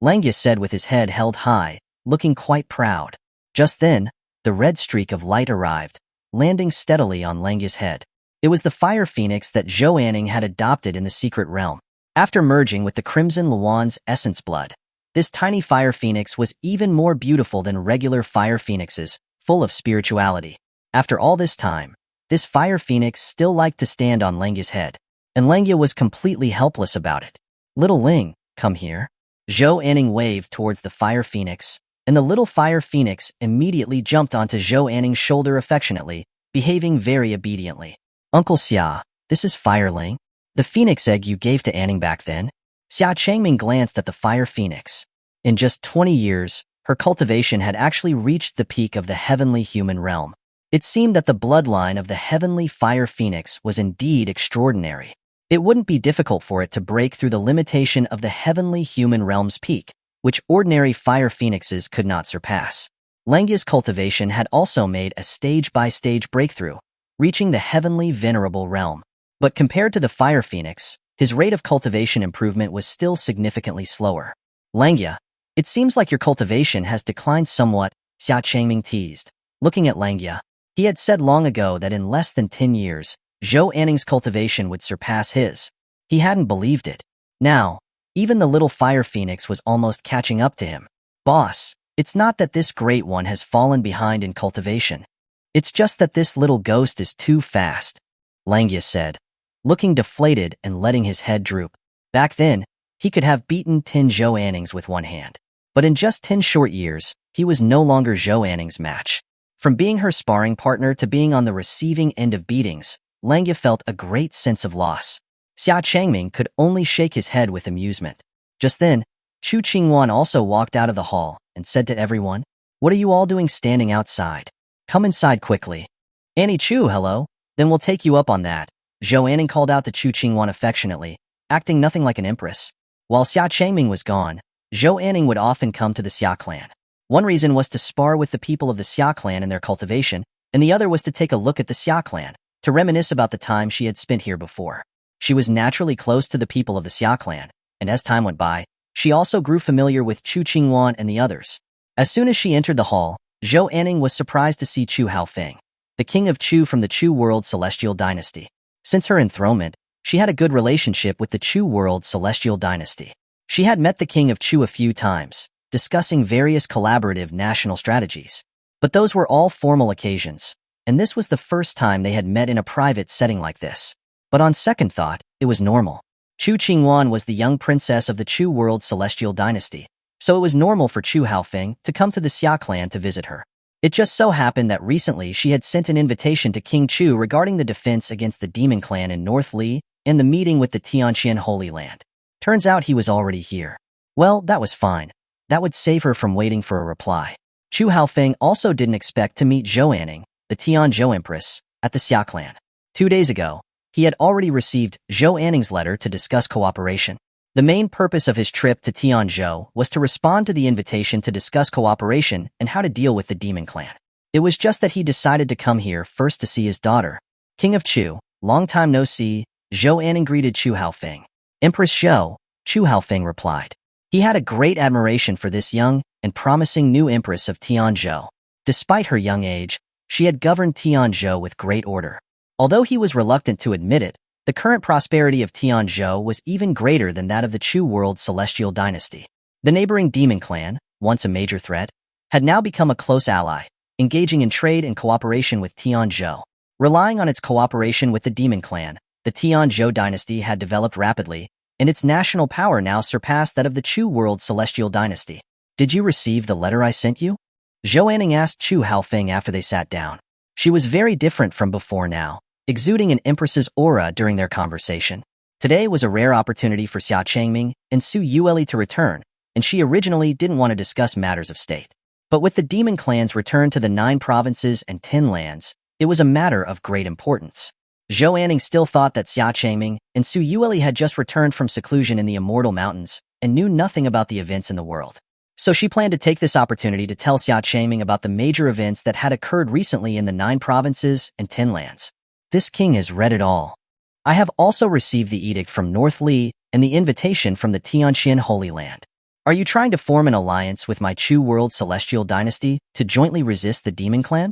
Langya said with his head held high, looking quite proud. Just then, the red streak of light arrived, landing steadily on Langya's head. It was the fire phoenix that Xuanhuan had adopted in the secret realm. After merging with the Crimson Luan's essence blood, this tiny fire phoenix was even more beautiful than regular fire phoenixes, full of spirituality. After all this time, this fire phoenix still liked to stand on Lengya's head, and Lengya was completely helpless about it. "Little Ling, come here." Xuanhuan waved towards the fire phoenix, and the little fire phoenix immediately jumped onto Xuanhuan's shoulder affectionately, behaving very obediently. "Uncle Xia, this is Fire Ling, the phoenix egg you gave to Anning back then." Xia Changming glanced at the fire phoenix. In just 20 years, her cultivation had actually reached the peak of the heavenly human realm. It seemed that the bloodline of the heavenly fire phoenix was indeed extraordinary. It wouldn't be difficult for it to break through the limitation of the heavenly human realm's peak, which ordinary fire phoenixes could not surpass. Lengya's cultivation had also made a stage-by-stage breakthrough, reaching the heavenly venerable realm. But compared to the fire phoenix, his rate of cultivation improvement was still significantly slower. "Lengya, it seems like your cultivation has declined somewhat," Xia Changming teased. Looking at Lengya, he had said long ago that in less than 10 years, Zhou Anning's cultivation would surpass his. He hadn't believed it. Now, even the little fire phoenix was almost catching up to him. "Boss, it's not that this great one has fallen behind in cultivation. It's just that this little ghost is too fast," Lengya said, looking deflated and letting his head droop. Back then, he could have beaten 10 Zhou Annings with one hand. But in just 10 short years, he was no longer Zhou Anning's match. From being her sparring partner to being on the receiving end of beatings, Lengya felt a great sense of loss. Xia Changming could only shake his head with amusement. Just then, Xuanhuan also walked out of the hall and said to everyone, "What are you all doing standing outside? Come inside quickly." "Annie Chu, hello. Then we'll take you up on that," Zhou Anning called out to Xuanhuan affectionately, acting nothing like an empress. While Xia Changming was gone, Zhou Anning would often come to the Xia clan. One reason was to spar with the people of the Xia clan in their cultivation, and the other was to take a look at the Xia clan, to reminisce about the time she had spent here before. She was naturally close to the people of the Xia clan, and as time went by, she also grew familiar with Xuanhuan and the others. As soon as she entered the hall, Zhou Anning was surprised to see Chu Haofeng, the king of Chu from the Chu World Celestial Dynasty. Since her enthronement, she had a good relationship with the Chu World Celestial Dynasty. She had met the king of Chu a few times, discussing various collaborative national strategies. But those were all formal occasions, and this was the first time they had met in a private setting like this. But on second thought, it was normal. Xuanhuan was the young princess of the Chu World Celestial Dynasty, so it was normal for Chu Haofeng to come to the Xia clan to visit her. It just so happened that recently she had sent an invitation to King Chu regarding the defense against the Demon Clan in North Li and the meeting with the Tianzhou Holy Land. Turns out he was already here. Well, that was fine. That would save her from waiting for a reply. Chu Haofeng also didn't expect to meet Zhou Anning, the Tianzhou Empress, at the Xia clan. 2 days ago, he had already received Zhou Anning's letter to discuss cooperation. The main purpose of his trip to Tianzhou was to respond to the invitation to discuss cooperation and how to deal with the Demon Clan. It was just that he decided to come here first to see his daughter. "King of Chu, long time no see," Zhou Anning greeted Chu Haofeng. "Empress Zhou," Chu Haofeng replied. He had a great admiration for this young and promising new empress of Tianzhou. Despite her young age, she had governed Tianzhou with great order. Although he was reluctant to admit it, the current prosperity of Tianzhou was even greater than that of the Chu World Celestial Dynasty. The neighboring Demon Clan, once a major threat, had now become a close ally, engaging in trade and cooperation with Tianzhou. Relying on its cooperation with the Demon Clan, the Tianzhou Dynasty had developed rapidly, and its national power now surpassed that of the Chu World Celestial Dynasty. "Did you receive the letter I sent you?" Zhou Anning asked Chu Haofeng after they sat down. She was very different from before now, exuding an empress's aura during their conversation. Today was a rare opportunity for Xia Changming and Su Yueli to return, and she originally didn't want to discuss matters of state. But with the Demon Clan's return to the 9 provinces and 10 lands, it was a matter of great importance. Zhou Anning still thought that Xia Changming and Su Yueli had just returned from seclusion in the Immortal Mountains and knew nothing about the events in the world. So she planned to take this opportunity to tell Xia Changming about the major events that had occurred recently in the 9 provinces and 10 lands. "This king has read it all. I have also received the edict from North Li and the invitation from the Tianzhou Holy Land. Are you trying to form an alliance with my Chu World Celestial Dynasty to jointly resist the Demon Clan?"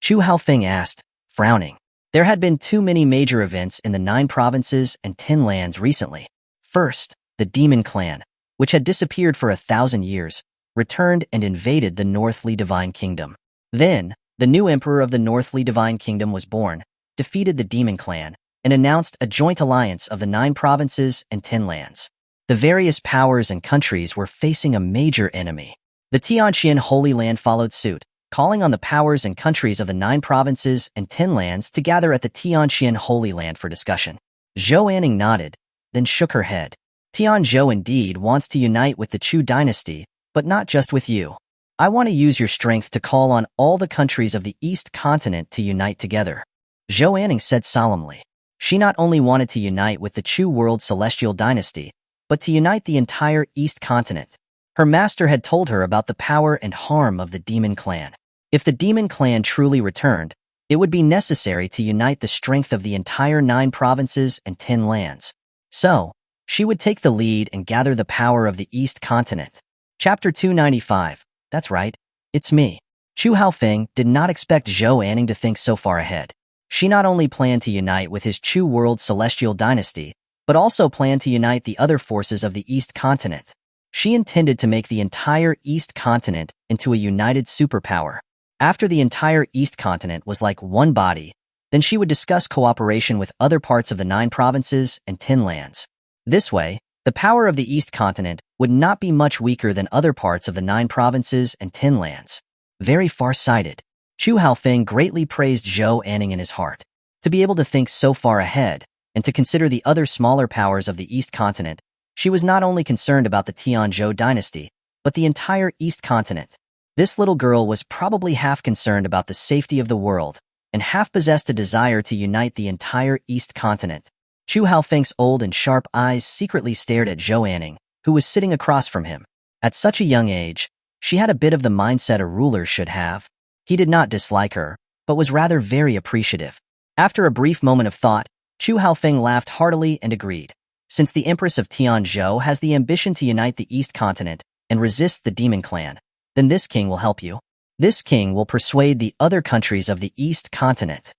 Chu Haofeng asked, frowning. There had been too many major events in the 9 provinces and 10 lands recently. First, the Demon Clan, which had disappeared for 1,000 years, returned and invaded the North Li Divine Kingdom. Then, the new emperor of the Northly Divine Kingdom was born, defeated the Demon Clan, and announced a joint alliance of the 9 provinces and 10 lands. The various powers and countries were facing a major enemy. The Tianzhou Holy Land followed suit, calling on the powers and countries of the 9 provinces and 10 lands to gather at the Tianzhou Holy Land for discussion. Xuanhuan nodded, then shook her head. Tianzhou indeed wants to unite with the Chu dynasty, but not just with you. I want to use your strength to call on all the countries of the East continent to unite together. Xuanhuan said solemnly. She not only wanted to unite with the Chu world celestial dynasty, but to unite the entire East continent. Her master had told her about the power and harm of the Demon Clan. If the Demon Clan truly returned, it would be necessary to unite the strength of the entire 9 provinces and 10 lands. So, she would take the lead and gather the power of the East continent. Chapter 295. That's right. It's me. Chu Haofeng did not expect Xuanhuan to think so far ahead. She not only planned to unite with his Chu world celestial dynasty, but also planned to unite the other forces of the East continent. She intended to make the entire East continent into a united superpower. After the entire East continent was like one body, then she would discuss cooperation with other parts of the 9 provinces and 10 lands. This way, the power of the East continent would not be much weaker than other parts of the 9 provinces and 10 lands. Very far-sighted. Chu Haofeng greatly praised Xuanhuan in his heart. To be able to think so far ahead, and to consider the other smaller powers of the East continent, she was not only concerned about the Tianzhou Dynasty, but the entire East continent. This little girl was probably half concerned about the safety of the world, and half possessed a desire to unite the entire East continent. Chu Haofeng's old and sharp eyes secretly stared at Xuanhuan, who was sitting across from him. At such a young age, she had a bit of the mindset a ruler should have. He did not dislike her, but was rather very appreciative. After a brief moment of thought, Chu Haofeng laughed heartily and agreed. Since the Empress of Tianzhou has the ambition to unite the East continent and resist the Demon Clan, then this king will help you. This king will persuade the other countries of the East continent.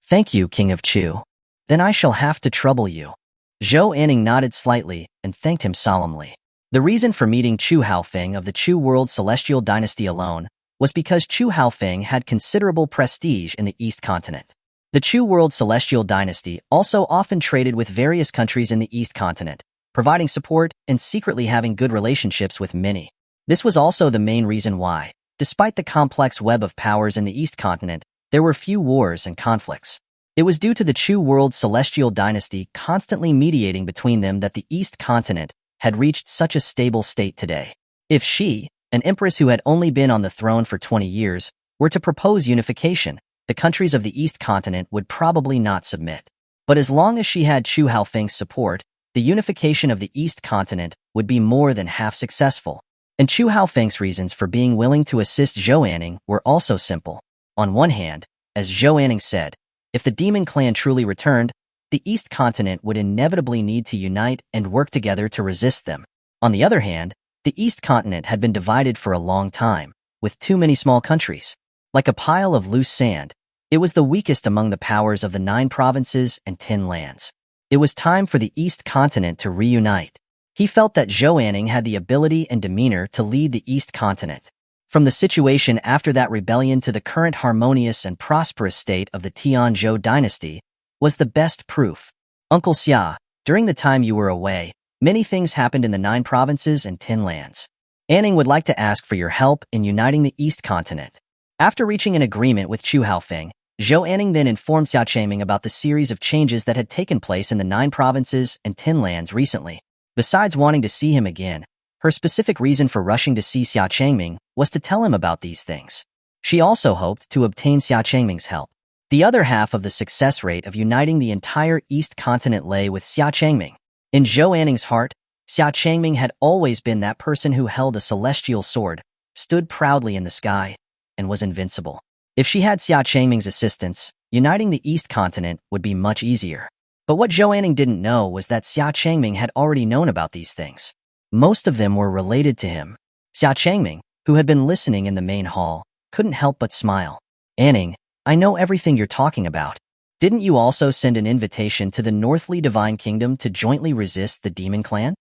Thank you, King of Chu. Then I shall have to trouble you. Xuanhuan nodded slightly and thanked him solemnly. The reason for meeting Chu Haofeng of the Chu world celestial dynasty alone was because Chu Haofeng had considerable prestige in the East continent. The Chu world celestial dynasty also often traded with various countries in the East continent, providing support and secretly having good relationships with many. This was also the main reason why, despite the complex web of powers in the East continent, there were few wars and conflicts. It was due to the Chu world celestial dynasty constantly mediating between them that the East continent had reached such a stable state today. If she, an empress who had only been on the throne for 20 years, were to propose unification, the countries of the East continent would probably not submit. But as long as she had Chu Haofeng's support, the unification of the East continent would be more than half successful. And Chu Haofeng's reasons for being willing to assist Xuanhuan were also simple. On one hand, as Xuanhuan said, if the Demon Clan truly returned, the East continent would inevitably need to unite and work together to resist them. On the other hand, the East continent had been divided for a long time, with too many small countries. Like a pile of loose sand, it was the weakest among the powers of the 9 provinces and 10 lands. It was time for the East continent to reunite. He felt that Xuanhuan had the ability and demeanor to lead the East continent. From the situation after that rebellion to the current harmonious and prosperous state of the Tianzhou Dynasty was the best proof. Uncle Xia, during the time you were away, many things happened in the 9 provinces and 10 lands. Anning would like to ask for your help in uniting the East continent. After reaching an agreement with Chu Haofeng, Xuanhuan then informed Xia Changming about the series of changes that had taken place in the 9 provinces and 10 lands recently. Besides wanting to see him again, her specific reason for rushing to see Xia Changming was to tell him about these things. She also hoped to obtain Xia Changming's help. The other half of the success rate of uniting the entire East continent lay with Xia Changming. In Xuanhuan's heart, Xia Changming had always been that person who held a celestial sword, stood proudly in the sky, and was invincible. If she had Xia Changming's assistance, uniting the East continent would be much easier. But what Xuanhuan didn't know was that Xia Changming had already known about these things. Most of them were related to him. Xia Changming, who had been listening in the main hall, couldn't help but smile. Anning, I know everything you're talking about. Didn't you also send an invitation to the Northly Divine Kingdom to jointly resist the Demon Clan?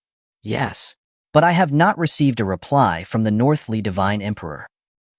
Yes. But I have not received a reply from the Northly Divine Emperor.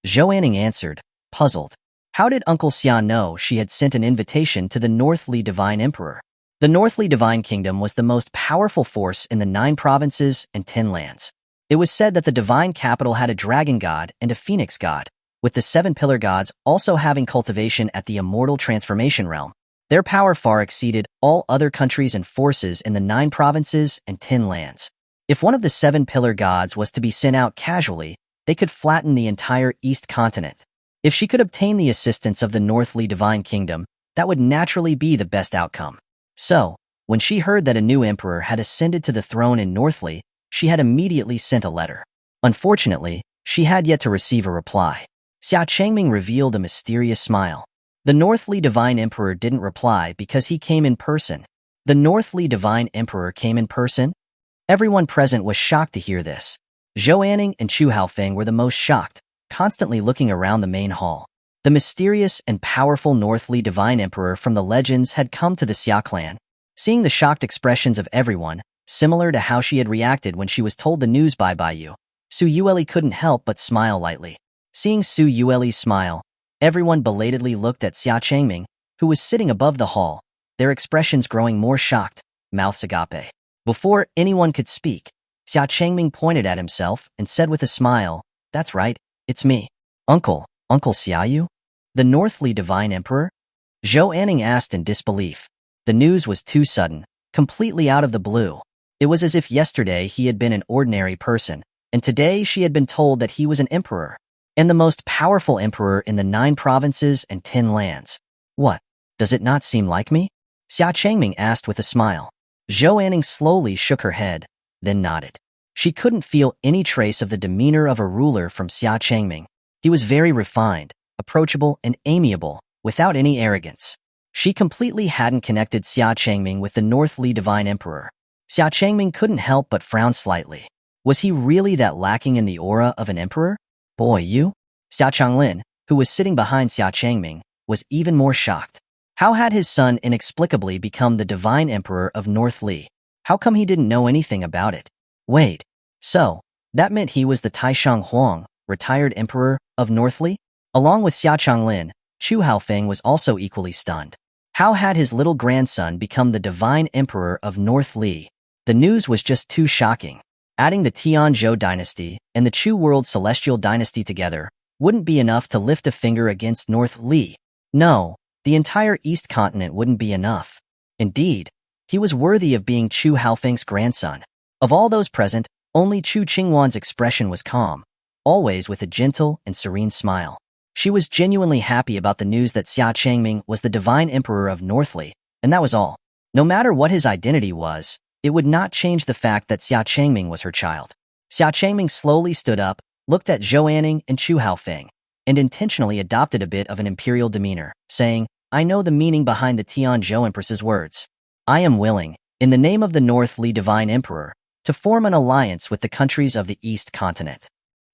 Xuanhuan answered, puzzled. How did Uncle Xia know she had sent an invitation to the Northly Divine Emperor? The Northly Divine Kingdom was the most powerful force in the 9 provinces and 10 lands. It was said that the divine capital had a dragon god and a phoenix god, with the 7 pillar gods also having cultivation at the immortal transformation realm. Their power far exceeded all other countries and forces in the 9 provinces and 10 lands. If one of the 7 pillar gods was to be sent out casually, they could flatten the entire East continent. If she could obtain the assistance of the Northly Divine Kingdom, that would naturally be the best outcome. So, when she heard that a new emperor had ascended to the throne in Northly, she had immediately sent a letter. Unfortunately, she had yet to receive a reply. Xia Changming revealed a mysterious smile. The Northly Divine Emperor didn't reply because he came in person. The Northly Divine Emperor came in person? Everyone present was shocked to hear this. Xuanhuan and Chu Haofeng were the most shocked, constantly looking around the main hall. The mysterious and powerful Northly Divine Emperor from the legends had come to the Xia clan. Seeing the shocked expressions of everyone, similar to how she had reacted when she was told the news by Yu, Su Yueli couldn't help but smile lightly. Seeing Su Yueli's smile, everyone belatedly looked at Xia Changming, who was sitting above the hall, their expressions growing more shocked, mouths agape. Before anyone could speak, Xia Changming pointed at himself and said with a smile, "That's right, it's me. Uncle Xiaoyu? The Northly Divine Emperor?" Zhou Anning asked in disbelief. The news was too sudden, completely out of the blue. It was as if yesterday he had been an ordinary person, and today she had been told that he was an emperor, and the most powerful emperor in the 9 provinces and 10 lands. What? Does it not seem like me? Xia Changming asked with a smile. Zhou Anning slowly shook her head, then nodded. She couldn't feel any trace of the demeanor of a ruler from Xia Changming. He was very refined, approachable, and amiable, without any arrogance. She completely hadn't connected Xia Changming with the Northly Divine Emperor. Xia Changming couldn't help but frown slightly. Was he really that lacking in the aura of an emperor? Boy, you? Xia Changlin, who was sitting behind Xia Changming, was even more shocked. How had his son inexplicably become the Divine Emperor of Northly? How come he didn't know anything about it? Wait, so, that meant he was the Taishang Huang, retired emperor of Northly? Along with Xia Changlin, Chu Haofeng was also equally stunned. How had his little grandson become the Divine Emperor of Northly? The news was just too shocking. Adding the Tianzhou Dynasty and the Chu World Celestial Dynasty together wouldn't be enough to lift a finger against Northly. No, the entire East continent wouldn't be enough. Indeed, he was worthy of being Chu Haofeng's grandson. Of all those present, only Chu Qingwan's expression was calm, always with a gentle and serene smile. She was genuinely happy about the news that Xia Changming was the Divine Emperor of Northly, and that was all. No matter what his identity was, it would not change the fact that Xia Changming was her child. Xia Changming slowly stood up, looked at Zhou Anning and Chu Haofeng, and intentionally adopted a bit of an imperial demeanor, saying, "I know the meaning behind the Tianzhou Empress's words. I am willing, in the name of the Northly Divine Emperor, to form an alliance with the countries of the East continent.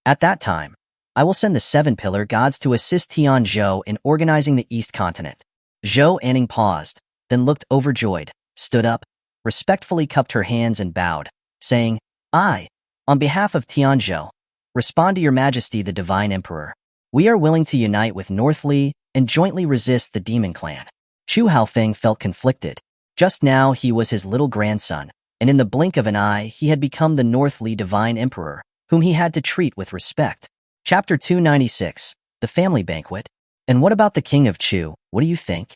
At that time, I will send the 7 pillar gods to assist Tianzhou in organizing the East continent." Zhou Anning paused, then looked overjoyed, stood up, respectfully cupped her hands and bowed, saying, "I, on behalf of Tianzhou, respond to Your Majesty the Divine Emperor. We are willing to unite with Northly and jointly resist the Demon Clan." Chu Haofeng felt conflicted. Just now he was his little grandson, and in the blink of an eye he had become the Northly Divine Emperor, whom he had to treat with respect. Chapter 296, The Family Banquet. "And what about the King of Chu, what do you think?"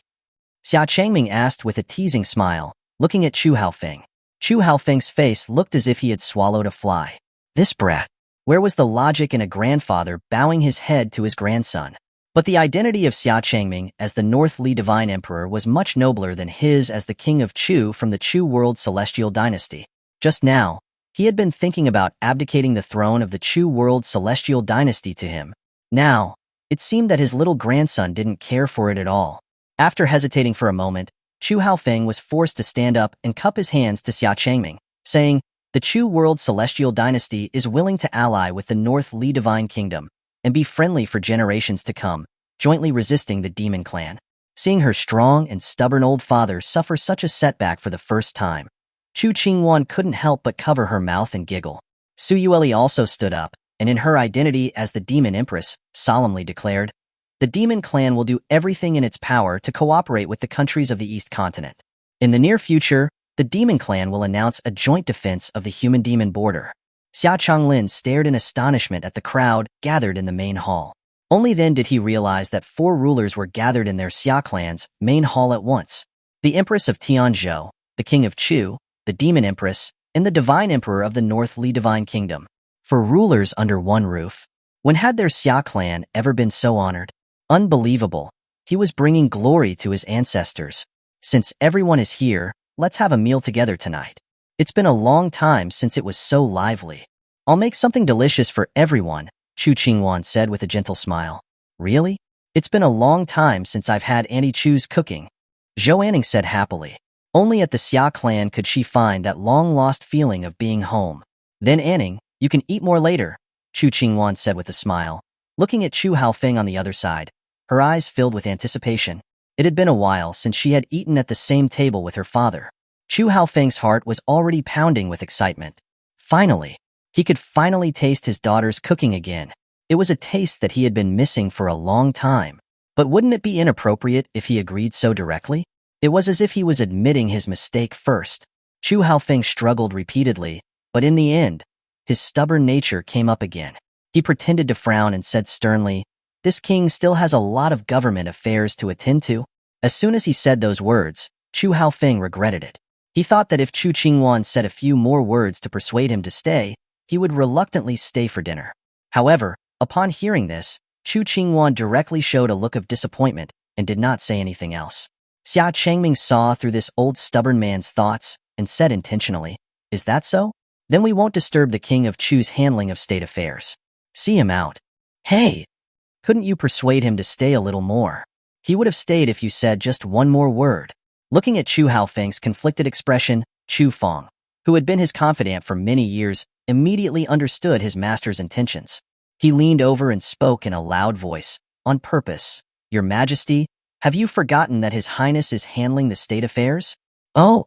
Xia Changming asked with a teasing smile, looking at Chu Haofeng. Chu Haofeng's face looked as if he had swallowed a fly. This brat. Where was the logic in a grandfather bowing his head to his grandson? But the identity of Xia Changming as the Northly Divine Emperor was much nobler than his as the King of Chu from the Chu World Celestial Dynasty. Just now, he had been thinking about abdicating the throne of the Chu World Celestial Dynasty to him. Now, it seemed that his little grandson didn't care for it at all. After hesitating for a moment, Chu Haofeng was forced to stand up and cup his hands to Xia Changming, saying, "The Chu World Celestial Dynasty is willing to ally with the Northly Divine Kingdom and be friendly for generations to come, jointly resisting the Demon Clan." Seeing her strong and stubborn old father suffer such a setback for the first time, Chu Qingwan couldn't help but cover her mouth and giggle. Su Yueli also stood up, and in her identity as the Demon Empress, solemnly declared, the Demon Clan will do everything in its power to cooperate with the countries of the East Continent. In the near future, the Demon Clan will announce a joint defense of the human-demon border. Xia Changming stared in astonishment at the crowd gathered in the main hall. Only then did he realize that 4 rulers were gathered in their Xia clan's main hall at once. The Empress of Tianzhou, the King of Chu, the Demon Empress, and the Divine Emperor of the North Li Divine Kingdom. For rulers under one roof. When had their Xia clan ever been so honored? Unbelievable. He was bringing glory to his ancestors. Since everyone is here, let's have a meal together tonight. It's been a long time since it was so lively. I'll make something delicious for everyone, Xuanhuan said with a gentle smile. Really? It's been a long time since I've had Auntie Chu's cooking, Xuanhuan said happily. Only at the Xia clan could she find that long-lost feeling of being home. Then Anning, you can eat more later, Xuanhuan said with a smile. Looking at Chu Haofeng on the other side, her eyes filled with anticipation. It had been a while since she had eaten at the same table with her father. Chu Haofeng's heart was already pounding with excitement. Finally, he could finally taste his daughter's cooking again. It was a taste that he had been missing for a long time. But wouldn't it be inappropriate if he agreed so directly? It was as if he was admitting his mistake first. Chu Haofeng struggled repeatedly, but in the end, his stubborn nature came up again. He pretended to frown and said sternly, "This king still has a lot of government affairs to attend to." As soon as he said those words, Chu Haofeng regretted it. He thought that if Xuanhuan said a few more words to persuade him to stay, he would reluctantly stay for dinner. However, upon hearing this, Xuanhuan directly showed a look of disappointment and did not say anything else. Xia Changming saw through this old stubborn man's thoughts and said intentionally, "Is that so? Then we won't disturb the king of Chu's handling of state affairs. See him out." "Hey! Couldn't you persuade him to stay a little more? He would have stayed if you said just one more word." Looking at Chu Haofeng's conflicted expression, Chu Feng, who had been his confidant for many years, immediately understood his master's intentions. He leaned over and spoke in a loud voice, "On purpose, Your Majesty, have you forgotten that His Highness is handling the state affairs?" Oh,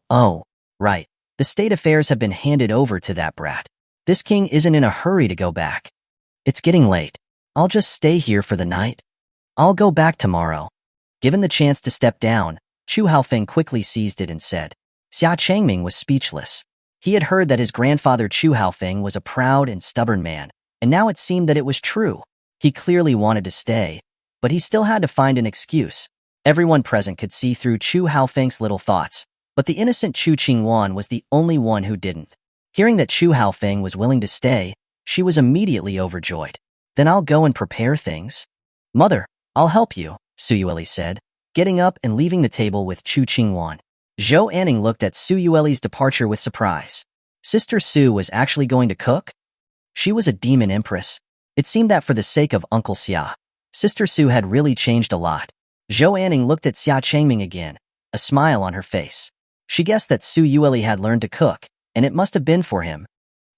right. The state affairs have been handed over to that brat. This king isn't in a hurry to go back. It's getting late. I'll just stay here for the night. I'll go back tomorrow. Given the chance to step down, Chu Haofeng quickly seized it and said. Xia Changming was speechless. He had heard that his grandfather Chu Haofeng was a proud and stubborn man, and now it seemed that it was true. He clearly wanted to stay, but he still had to find an excuse. Everyone present could see through Chu Haofeng's little thoughts, but the innocent Xuanhuan was the only one who didn't. Hearing that Chu Haofeng was willing to stay, she was immediately overjoyed. "Then I'll go and prepare things." "Mother, I'll help you," Suyueli said, getting up and leaving the table with Xuanhuan. Xuanhuan looked at Suyueli's departure with surprise. Sister Su was actually going to cook? She was a demon empress. It seemed that for the sake of Uncle Xia, Sister Su had really changed a lot. Xuanhuan looked at Xia Changming again, a smile on her face. She guessed that Suyueli had learned to cook, and it must have been for him.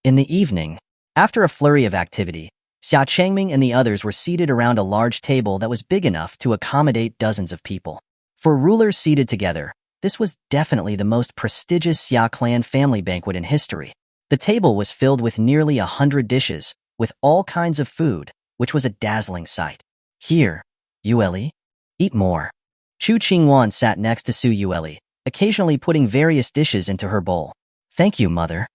In the evening, after a flurry of activity, Xia Changming and the others were seated around a large table that was big enough to accommodate dozens of people. For rulers seated together, this was definitely the most prestigious Xia clan family banquet in history. The table was filled with nearly 100 dishes, with all kinds of food, which was a dazzling sight. "Here, Yueli, eat more." Xuanhuan sat next to Suyueli, occasionally putting various dishes into her bowl. "Thank you, Mother."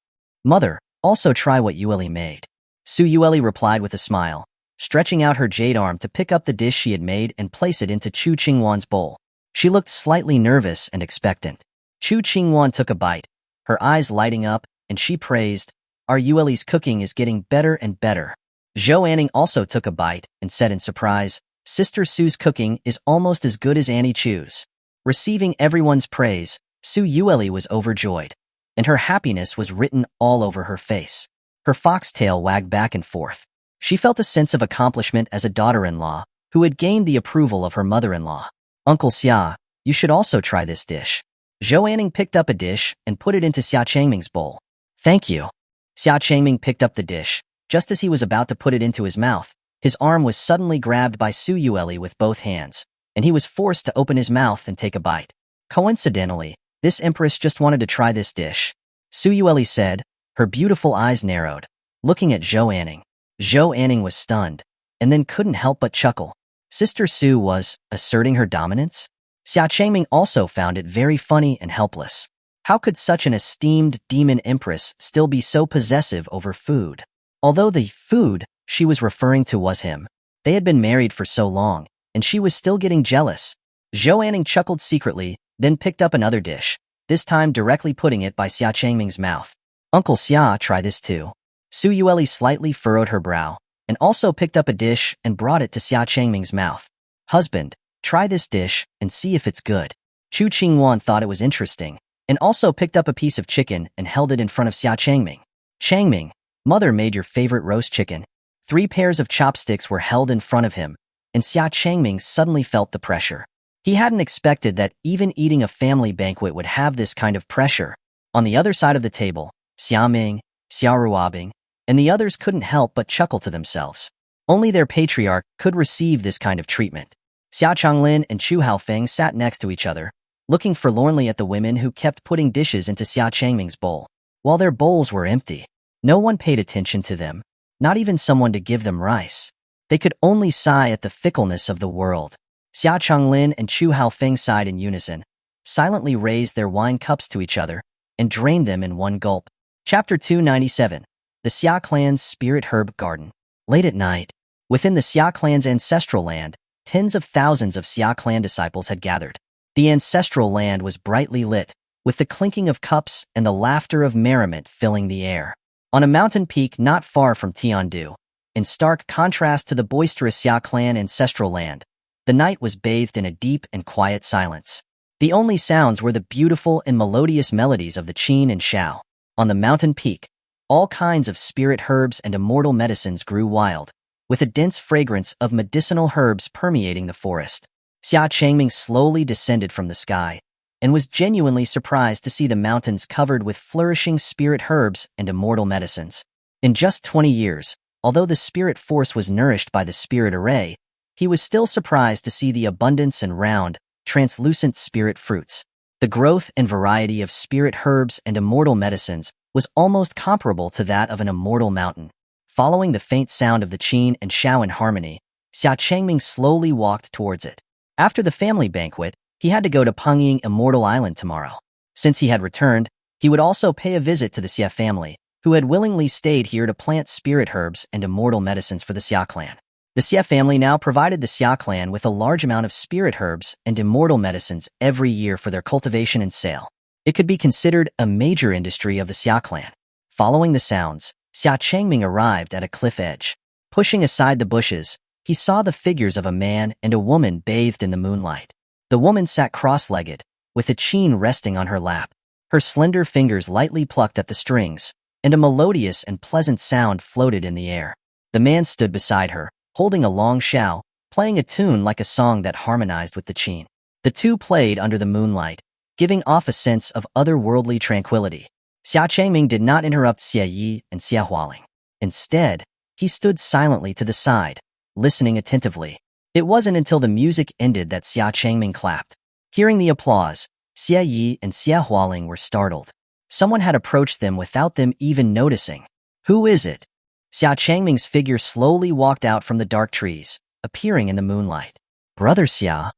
"Mother, also try what Yueli made." Suyueli replied with a smile, stretching out her jade arm to pick up the dish she had made and place it into Xuanhuan's bowl. She looked slightly nervous and expectant. Xuanhuan took a bite, her eyes lighting up, and she praised, "Our Yueli's cooking is getting better and better." Xuanhuan also took a bite and said in surprise, "Sister Su's cooking is almost as good as Auntie Chu's." Receiving everyone's praise, Suyueli was overjoyed, and her happiness was written all over her face. Her foxtail wagged back and forth. She felt a sense of accomplishment as a daughter-in-law who had gained the approval of her mother-in-law. "Uncle Xia, you should also try this dish." Xuanhuan picked up a dish and put it into Xia Changming's bowl. "Thank you." Xia Changming picked up the dish. Just as he was about to put it into his mouth, his arm was suddenly grabbed by Suyueli with both hands, and he was forced to open his mouth and take a bite. Coincidentally, this empress just wanted to try this dish, Suyueli said, her beautiful eyes narrowed, looking at Xuanhuan. Xuanhuan was stunned, and then couldn't help but chuckle. Sister Su was asserting her dominance? Xia Changming also found it very funny and helpless. How could such an esteemed Demon Empress still be so possessive over food? Although the food she was referring to was him, they had been married for so long, and she was still getting jealous. Xuanhuan chuckled secretly, then picked up another dish, this time directly putting it by Xia Changming's mouth. Uncle Xia, try this too. Su Yueli slightly furrowed her brow, and also picked up a dish and brought it to Xia Changming's mouth. Husband, try this dish and see if it's good. Xuanhuan thought it was interesting, and also picked up a piece of chicken and held it in front of Xia Changming. Changming, mother made your favorite roast chicken. 3 pairs of chopsticks were held in front of him, and Xia Changming suddenly felt the pressure. He hadn't expected that even eating a family banquet would have this kind of pressure. On the other side of the table, Xia Ming, Xia Ruobing, and the others couldn't help but chuckle to themselves. Only their patriarch could receive this kind of treatment. Xia Changlin and Chu Haofeng sat next to each other, looking forlornly at the women who kept putting dishes into Xia Changming's bowl. While their bowls were empty, no one paid attention to them, not even someone to give them rice. They could only sigh at the fickleness of the world. Xia Changlin and Chu Haofeng sighed in unison, silently raised their wine cups to each other, and drained them in one gulp. Chapter 297. The Xia Clan's Spirit Herb Garden. Late at night, within the Xia Clan's ancestral land, tens of thousands of Xia Clan disciples had gathered. The ancestral land was brightly lit, with the clinking of cups and the laughter of merriment filling the air. On a mountain peak not far from Tianzhou, in stark contrast to the boisterous Xia Clan ancestral land, the night was bathed in a deep and quiet silence. The only sounds were the beautiful and melodious melodies of the Qin and Shao. On the mountain peak, all kinds of spirit herbs and immortal medicines grew wild, with a dense fragrance of medicinal herbs permeating the forest. Xia Changming slowly descended from the sky, and was genuinely surprised to see the mountains covered with flourishing spirit herbs and immortal medicines. In just 20 years, although the spirit force was nourished by the spirit array, he was still surprised to see the abundance and round, translucent spirit fruits. The growth and variety of spirit herbs and immortal medicines was almost comparable to that of an immortal mountain. Following the faint sound of the Qin and Shao in harmony, Xia Changming slowly walked towards it. After the family banquet, he had to go to Pengying Immortal Island tomorrow. Since he had returned, he would also pay a visit to the Xia family, who had willingly stayed here to plant spirit herbs and immortal medicines for the Xia clan. The Xia family now provided the Xia clan with a large amount of spirit herbs and immortal medicines every year for their cultivation and sale. It could be considered a major industry of the Xia clan. Following the sounds, Xia Changming arrived at a cliff edge. Pushing aside the bushes, he saw the figures of a man and a woman bathed in the moonlight. The woman sat cross-legged, with a Qin resting on her lap. Her slender fingers lightly plucked at the strings, and a melodious and pleasant sound floated in the air. The man stood beside her, holding a long shao, playing a tune like a song that harmonized with the Qin. The two played under the moonlight, giving off a sense of otherworldly tranquility. Xia Changming did not interrupt Xia Yi and Xia Hualing. Instead, he stood silently to the side, listening attentively. It wasn't until the music ended that Xia Changming clapped. Hearing the applause, Xia Yi and Xia Hualing were startled. Someone had approached them without them even noticing. Who is it? Xia Changming's figure slowly walked out from the dark trees, appearing in the moonlight. Brother Xia.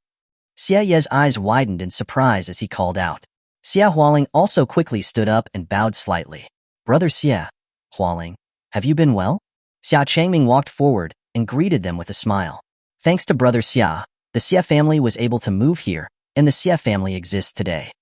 Xia Ye's eyes widened in surprise as he called out. Xia Hualing also quickly stood up and bowed slightly. Brother Xia. Hualing, have you been well? Xia Changming walked forward and greeted them with a smile. Thanks to Brother Xia, the Xia family was able to move here, and the Xia family exists today.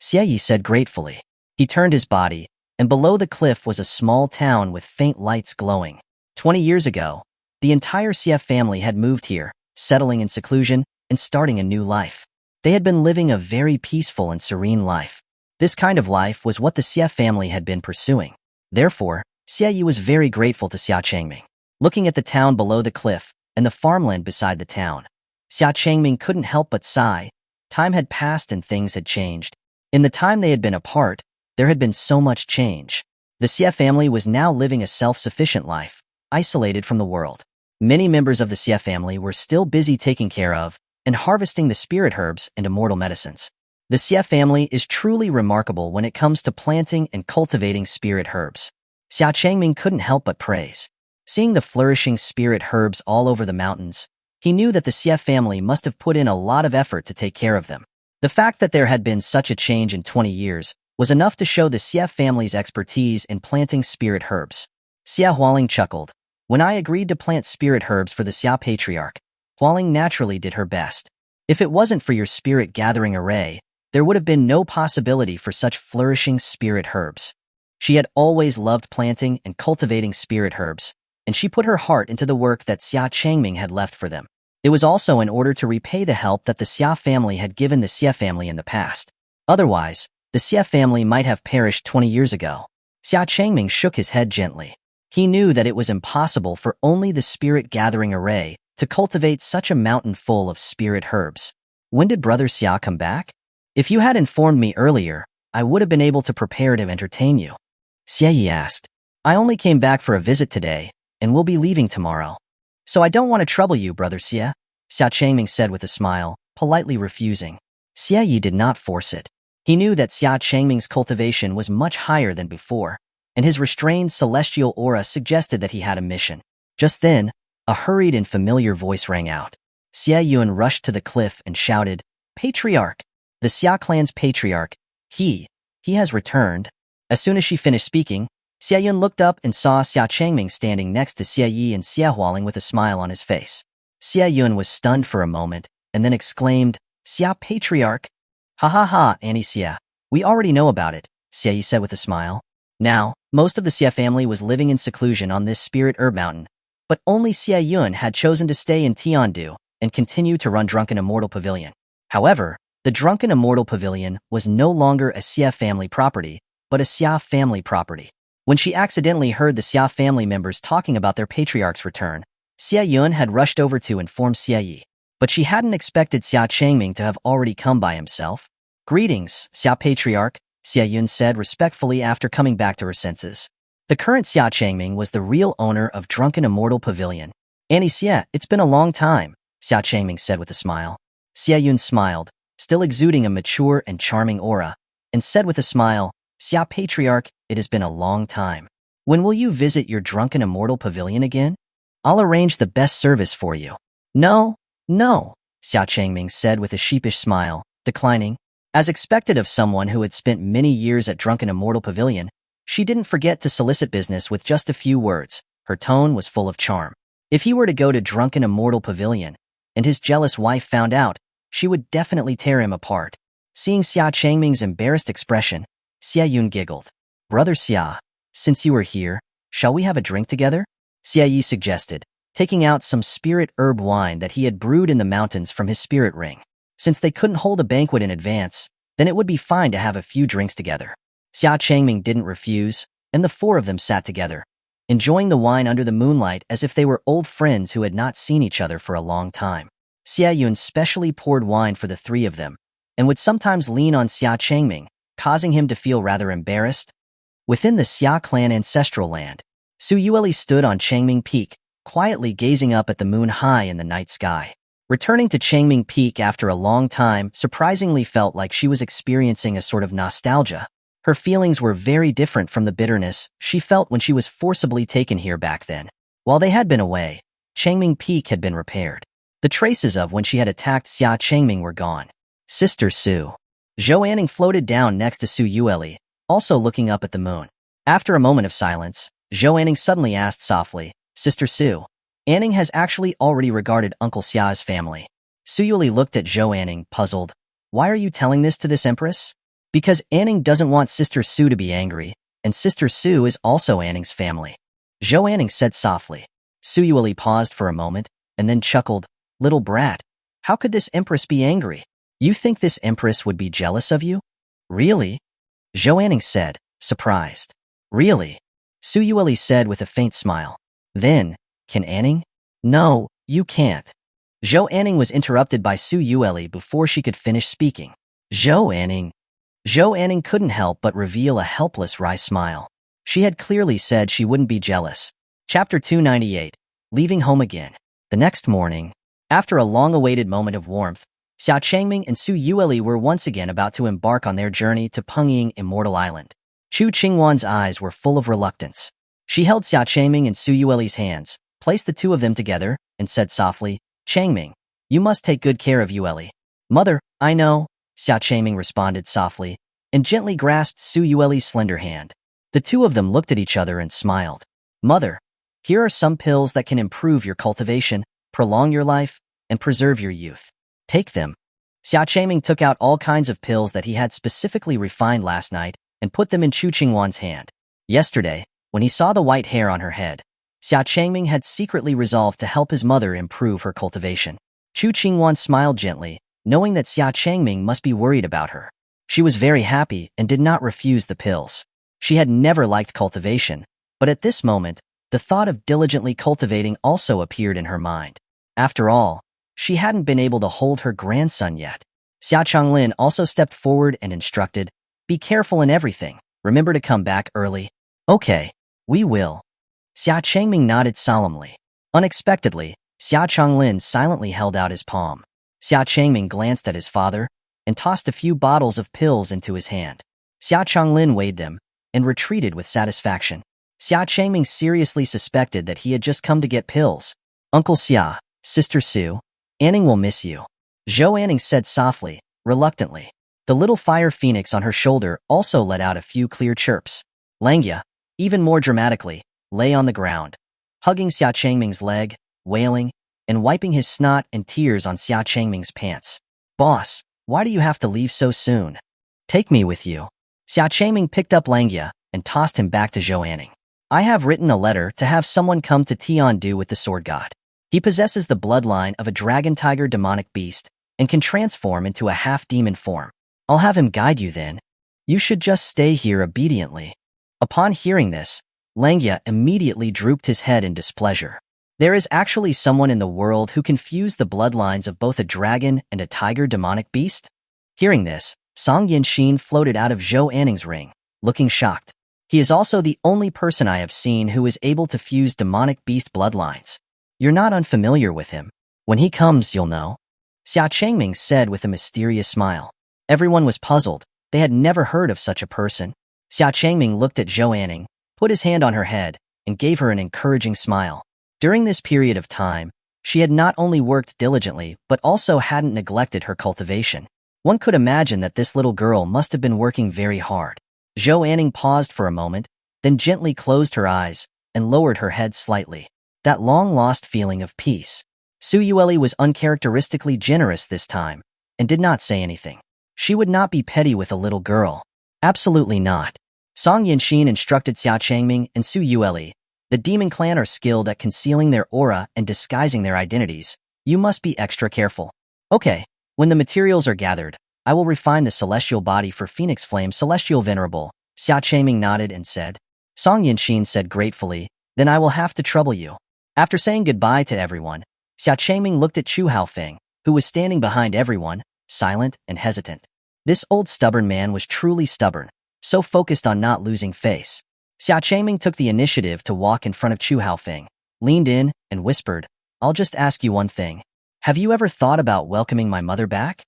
Xia Yi said gratefully. He turned his body, and below the cliff was a small town with faint lights glowing. 20 years ago, the entire Xia family had moved here, settling in seclusion and starting a new life. They had been living a very peaceful and serene life. This kind of life was what the Xia family had been pursuing. Therefore, Xia Yi was very grateful to Xia Changming. Looking at the town below the cliff and the farmland beside the town, Xia Changming couldn't help but sigh. Time had passed and things had changed. In the time they had been apart, there had been so much change. The Xia family was now living a self-sufficient life, isolated from the world. Many members of the Xia family were still busy taking care of and harvesting the spirit herbs and immortal medicines. The Xia family is truly remarkable when it comes to planting and cultivating spirit herbs. Xia Changming couldn't help but praise. Seeing the flourishing spirit herbs all over the mountains, He knew that the Xia family must have put in a lot of effort to take care of them. The fact that there had been such a change in 20 years was enough to show the Xia family's expertise in planting spirit herbs. Xia Hualing chuckled. When I agreed to plant spirit herbs for the Xia patriarch, Hualing naturally did her best. If it wasn't for your spirit gathering array, there would have been no possibility for such flourishing spirit herbs. She had always loved planting and cultivating spirit herbs, and she put her heart into the work that Xia Changming had left for them. It was also in order to repay the help that the Xia family had given the Xia family in the past. Otherwise, the Xia family might have perished 20 years ago. Xia Changming shook his head gently. He knew that it was impossible for only the spirit gathering array to cultivate such a mountain full of spirit herbs. When did Brother Xia come back? If you had informed me earlier, I would have been able to prepare to entertain you. Xia Yi asked. I only came back for a visit today, and will be leaving tomorrow. So I don't want to trouble you, Brother Xia, Xia Changming said with a smile, politely refusing. Xia Yi did not force it. He knew that Xia Changming's cultivation was much higher than before, and his restrained celestial aura suggested that he had a mission. Just then, a hurried and familiar voice rang out. Xia Yuan rushed to the cliff and shouted, Patriarch! The Xia clan's patriarch. He has returned. As soon as she finished speaking, Xia Yun looked up and saw Xia Changming standing next to Xia Yi and Xia Hualing with a smile on his face. Xia Yun was stunned for a moment, and then exclaimed, Xia Patriarch? Ha ha ha, Annie Xia. We already know about it, Xia Yi said with a smile. Now, most of the Xia family was living in seclusion on this spirit herb mountain, but only Xia Yun had chosen to stay in Tianzhou and continue to run Drunken Immortal Pavilion. However, the Drunken Immortal Pavilion was no longer a Xia family property, but a Xia family property. When she accidentally heard the Xia family members talking about their patriarch's return, Xia Yun had rushed over to inform Xia Yi. But she hadn't expected Xia Changming to have already come by himself. Greetings, Xia Patriarch, Xia Yun said respectfully after coming back to her senses. The current Xia Changming was the real owner of Drunken Immortal Pavilion. Annie Xia, it's been a long time, Xia Changming said with a smile. Xia Yun smiled, still exuding a mature and charming aura, and said with a smile, Xia Patriarch, it has been a long time. When will you visit your Drunken Immortal Pavilion again? I'll arrange the best service for you. No, Xia Changming said with a sheepish smile, declining. As expected of someone who had spent many years at Drunken Immortal Pavilion, she didn't forget to solicit business with just a few words. Her tone was full of charm. If he were to go to Drunken Immortal Pavilion, and his jealous wife found out, she would definitely tear him apart. Seeing Xia Changming's embarrassed expression, Xia Yun giggled. Brother Xia, since you are here, shall we have a drink together? Xia Yi suggested, taking out some spirit herb wine that he had brewed in the mountains from his spirit ring. Since they couldn't hold a banquet in advance, then it would be fine to have a few drinks together. Xia Changming didn't refuse, and the four of them sat together, enjoying the wine under the moonlight as if they were old friends who had not seen each other for a long time. Xia Yun specially poured wine for the three of them, and would sometimes lean on Xia Changming, causing him to feel rather embarrassed. Within the Xia clan ancestral land, Su Yueli stood on Changming Peak, quietly gazing up at the moon high in the night sky. Returning to Changming Peak after a long time surprisingly felt like she was experiencing a sort of nostalgia. Her feelings were very different from the bitterness she felt when she was forcibly taken here back then. While they had been away, Changming Peak had been repaired. The traces of when she had attacked Xia Changming were gone. Sister Su. Xuanhuan floated down next to Su Yueli, also looking up at the moon. After a moment of silence, Xuanhuan suddenly asked softly, Sister Su, Anning has actually already regarded Uncle Xia's family. Su Yueli looked at Xuanhuan, puzzled. Why are you telling this to this Empress? Because Anning doesn't want Sister Su to be angry, and Sister Su is also Anning's family. Xuanhuan said softly. Su Yueli paused for a moment, and then chuckled. Little brat, how could this Empress be angry? You think this Empress would be jealous of you? Really? Xuanhuan said, surprised. Really? Su Yueli said with a faint smile. Then, can Anning? No, you can't. Xuanhuan was interrupted by Su Yueli before she could finish speaking. Xuanhuan couldn't help but reveal a helpless wry smile. She had clearly said she wouldn't be jealous. Chapter 298. Leaving home again. The next morning, after a long-awaited moment of warmth, Xia Changming and Su Yueli were once again about to embark on their journey to Pengying Immortal Island. Chu Qingwan's eyes were full of reluctance. She held Xia Changming and Su Yueli's hands, placed the two of them together, and said softly, Changming, you must take good care of Yueli. Mother, I know, Xia Changming responded softly, and gently grasped Su Yueli's slender hand. The two of them looked at each other and smiled. Mother, here are some pills that can improve your cultivation, prolong your life, and preserve your youth. Take them. Xia Changming took out all kinds of pills that he had specifically refined last night and put them in Xuanhuan's hand. Yesterday, when he saw the white hair on her head, Xia Changming had secretly resolved to help his mother improve her cultivation. Xuanhuan smiled gently, knowing that Xia Changming must be worried about her. She was very happy and did not refuse the pills. She had never liked cultivation, but at this moment, the thought of diligently cultivating also appeared in her mind. After all, she hadn't been able to hold her grandson yet. Xia Changlin also stepped forward and instructed, "Be careful in everything. Remember to come back early." "Okay, we will." Xia Changming nodded solemnly. Unexpectedly, Xia Changlin silently held out his palm. Xia Changming glanced at his father and tossed a few bottles of pills into his hand. Xia Changlin weighed them and retreated with satisfaction. Xia Changming seriously suspected that he had just come to get pills. "Uncle Xia, Sister Su, Anning will miss you," Zhou Anning said softly, reluctantly. The little fire phoenix on her shoulder also let out a few clear chirps. Langya, even more dramatically, lay on the ground, hugging Xia Changming's leg, wailing, and wiping his snot and tears on Xia Changming's pants. "Boss, why do you have to leave so soon? Take me with you." Xia Changming picked up Langya and tossed him back to Zhou Anning. "I have written a letter to have someone come to Tianzhou with the sword god. He possesses the bloodline of a dragon-tiger demonic beast and can transform into a half-demon form. I'll have him guide you then. You should just stay here obediently." Upon hearing this, Langya immediately drooped his head in displeasure. There is actually someone in the world who can fuse the bloodlines of both a dragon and a tiger demonic beast? Hearing this, Song Yinxin floated out of Zhou Anning's ring, looking shocked. He is also the only person I have seen who is able to fuse demonic beast bloodlines. You're not unfamiliar with him. When he comes, you'll know, Xia Changming said with a mysterious smile. Everyone was puzzled. They had never heard of such a person. Xia Changming looked at Zhou Anning, put his hand on her head, and gave her an encouraging smile. During this period of time, she had not only worked diligently but also hadn't neglected her cultivation. One could imagine that this little girl must have been working very hard. Zhou Anning paused for a moment, then gently closed her eyes and lowered her head slightly. That long-lost feeling of peace. Su Yueli was uncharacteristically generous this time and did not say anything. She would not be petty with a little girl. Absolutely not. Song Yinxin instructed Xia Changming and Su Yueli. The demon clan are skilled at concealing their aura and disguising their identities. You must be extra careful. Okay, when the materials are gathered, I will refine the celestial body for Phoenix Flame Celestial Venerable. Xia Changming nodded and said. Song Yinxin said gratefully, then I will have to trouble you. After saying goodbye to everyone, Xia Changming looked at Chu Haofeng, who was standing behind everyone, silent and hesitant. This old stubborn man was truly stubborn, so focused on not losing face. Xia Changming took the initiative to walk in front of Chu Haofeng, leaned in, and whispered, I'll just ask you one thing. Have you ever thought about welcoming my mother back?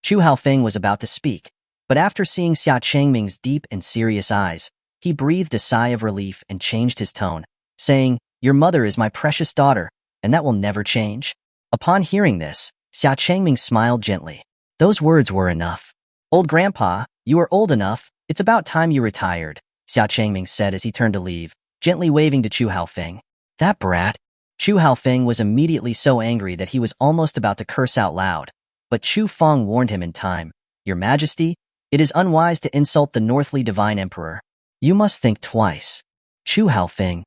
Chu Haofeng was about to speak, but after seeing Xia Changming's deep and serious eyes, he breathed a sigh of relief and changed his tone, saying, Your mother is my precious daughter, and that will never change. Upon hearing this, Xia Changming smiled gently. Those words were enough. Old grandpa, you are old enough, it's about time you retired, Xia Changming said as he turned to leave, gently waving to Chu Haofeng. That brat. Chu Haofeng was immediately so angry that he was almost about to curse out loud, but Chu Feng warned him in time. Your Majesty, it is unwise to insult the Northly Divine Emperor. You must think twice. Chu Haofeng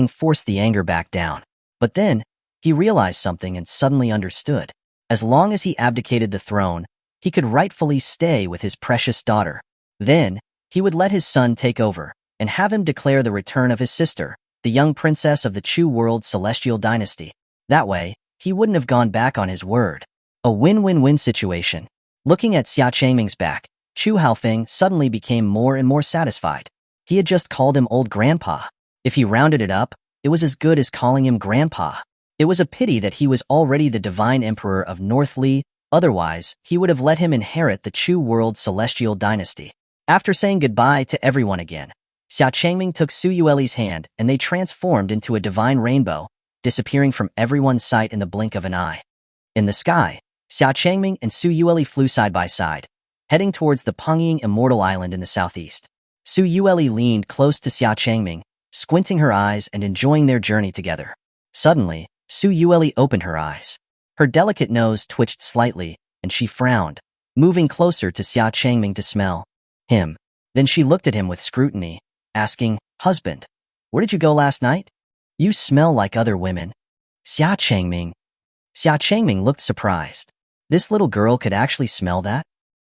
forced the anger back down. But then, he realized something and suddenly understood. As long as he abdicated the throne, he could rightfully stay with his precious daughter. Then, he would let his son take over and have him declare the return of his sister, the young princess of the Chu World Celestial Dynasty. That way, he wouldn't have gone back on his word. A win-win-win situation. Looking at Xia Changming's back, Chu Haofeng suddenly became more and more satisfied. He had just called him old grandpa. If he rounded it up, it was as good as calling him grandpa. It was a pity that he was already the divine emperor of North Li, otherwise, he would have let him inherit the Chu World Celestial Dynasty. After saying goodbye to everyone again, Xia Changming took Su Yueli's hand and they transformed into a divine rainbow, disappearing from everyone's sight in the blink of an eye. In the sky, Xia Changming and Su Yueli flew side by side, heading towards the Pengying Immortal Island in the southeast. Su Yueli leaned close to Xia Changming, squinting her eyes and enjoying their journey together. Suddenly, Su Yueli opened her eyes. Her delicate nose twitched slightly, and she frowned, moving closer to Xia Changming to smell him. Then she looked at him with scrutiny, asking, "Husband, where did you go last night? You smell like other women." Xia Changming. Xia Changming looked surprised. This little girl could actually smell that?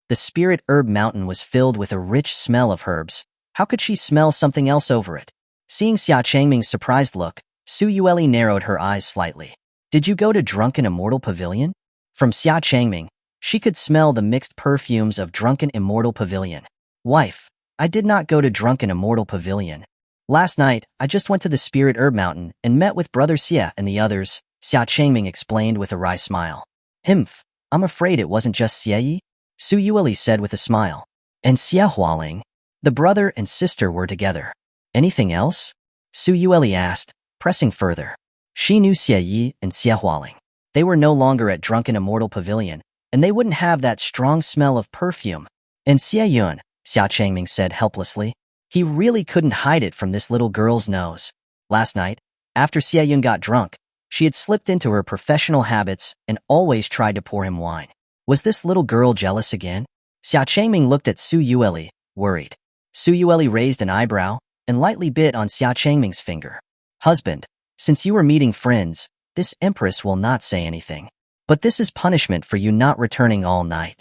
The spirit herb mountain was filled with a rich smell of herbs. How could she smell something else over it? Seeing Xia Changming's surprised look, Su Yueli narrowed her eyes slightly. "Did you go to Drunken Immortal Pavilion?" From Xia Changming, she could smell the mixed perfumes of Drunken Immortal Pavilion. "Wife, I did not go to Drunken Immortal Pavilion. Last night, I just went to the Spirit Herb Mountain and met with Brother Xia and the others," Xia Changming explained with a wry smile. "Himph, I'm afraid it wasn't just Xie Yi," Su Yueli said with a smile. "And Xia Hualing." The brother and sister were together. "Anything else?" Su Yueli asked, pressing further. She knew Xie Yi and Xia Hualing. They were no longer at Drunken Immortal Pavilion, and they wouldn't have that strong smell of perfume. "And Xie Yun," Xia Changming said helplessly. He really couldn't hide it from this little girl's nose. Last night, after Xie Yun got drunk, she had slipped into her professional habits and always tried to pour him wine. Was this little girl jealous again? Xia Changming looked at Su Yueli, worried. Su Yueli raised an eyebrow and lightly bit on Xia Changming's finger. "Husband, since you were meeting friends, this empress will not say anything. But this is punishment for you not returning all night."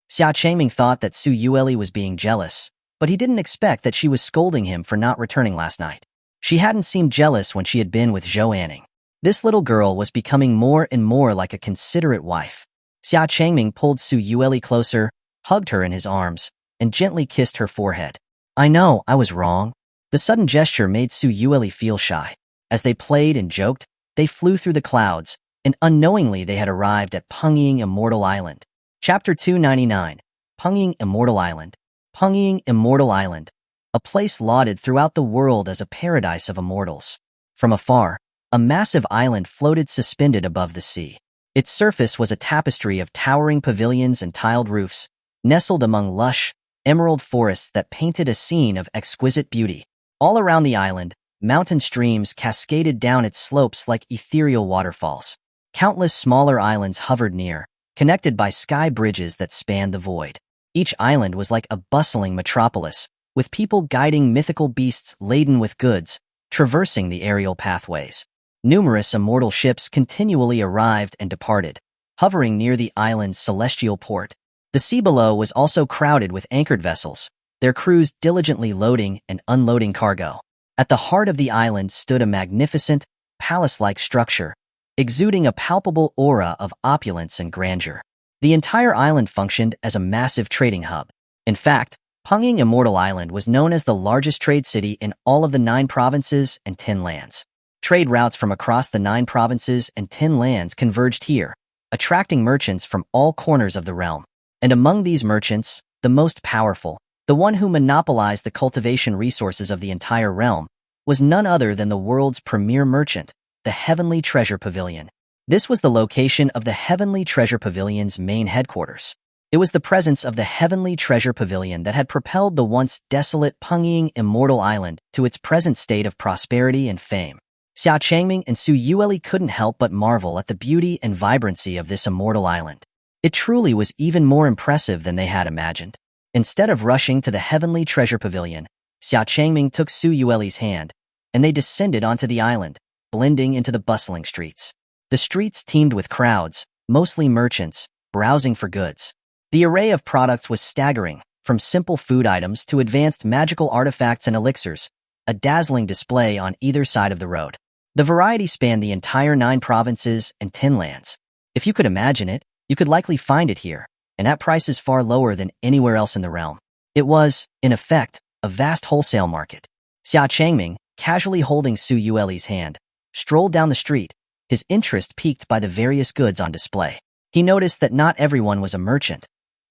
Xia Changming thought that Su Yueli was being jealous, but he didn't expect that she was scolding him for not returning last night. She hadn't seemed jealous when she had been with Xuanhuan. This little girl was becoming more and more like a considerate wife. Xia Changming pulled Su Yueli closer, hugged her in his arms, and gently kissed her forehead. "I know, I was wrong." The sudden gesture made Su Yueli feel shy. As they played and joked, they flew through the clouds, and unknowingly they had arrived at Pengying Immortal Island. Chapter 299. Pengying Immortal Island. Pengying Immortal Island, a place lauded throughout the world as a paradise of immortals. From afar, a massive island floated suspended above the sea. Its surface was a tapestry of towering pavilions and tiled roofs, nestled among lush, emerald forests that painted a scene of exquisite beauty. All around the island, mountain streams cascaded down its slopes like ethereal waterfalls. Countless smaller islands hovered near, connected by sky bridges that spanned the void. Each island was like a bustling metropolis, with people guiding mythical beasts laden with goods, traversing the aerial pathways. Numerous immortal ships continually arrived and departed, hovering near the island's celestial port. The sea below was also crowded with anchored vessels, their crews diligently loading and unloading cargo. At the heart of the island stood a magnificent, palace-like structure, exuding a palpable aura of opulence and grandeur. The entire island functioned as a massive trading hub. In fact, Pengying Immortal Island was known as the largest trade city in all of the 9 provinces and 10 lands. Trade routes from across the 9 provinces and 10 lands converged here, attracting merchants from all corners of the realm. And among these merchants, the most powerful, the one who monopolized the cultivation resources of the entire realm, was none other than the world's premier merchant, the Heavenly Treasure Pavilion. This was the location of the Heavenly Treasure Pavilion's main headquarters. It was the presence of the Heavenly Treasure Pavilion that had propelled the once desolate Pengying Immortal Island to its present state of prosperity and fame. Xia Changming and Su Yueli couldn't help but marvel at the beauty and vibrancy of this immortal island. It truly was even more impressive than they had imagined. Instead of rushing to the Heavenly Treasure Pavilion, Xia Changming took Su Yueli's hand, and they descended onto the island, blending into the bustling streets. The streets teemed with crowds, mostly merchants, browsing for goods. The array of products was staggering, from simple food items to advanced magical artifacts and elixirs, a dazzling display on either side of the road. The variety spanned the entire 9 provinces and 10 lands. If you could imagine it, you could likely find it here, and at prices far lower than anywhere else in the realm. It was, in effect, a vast wholesale market. Xia Changming, casually holding Su Yueli's hand, strolled down the street, his interest piqued by the various goods on display. He noticed that not everyone was a merchant.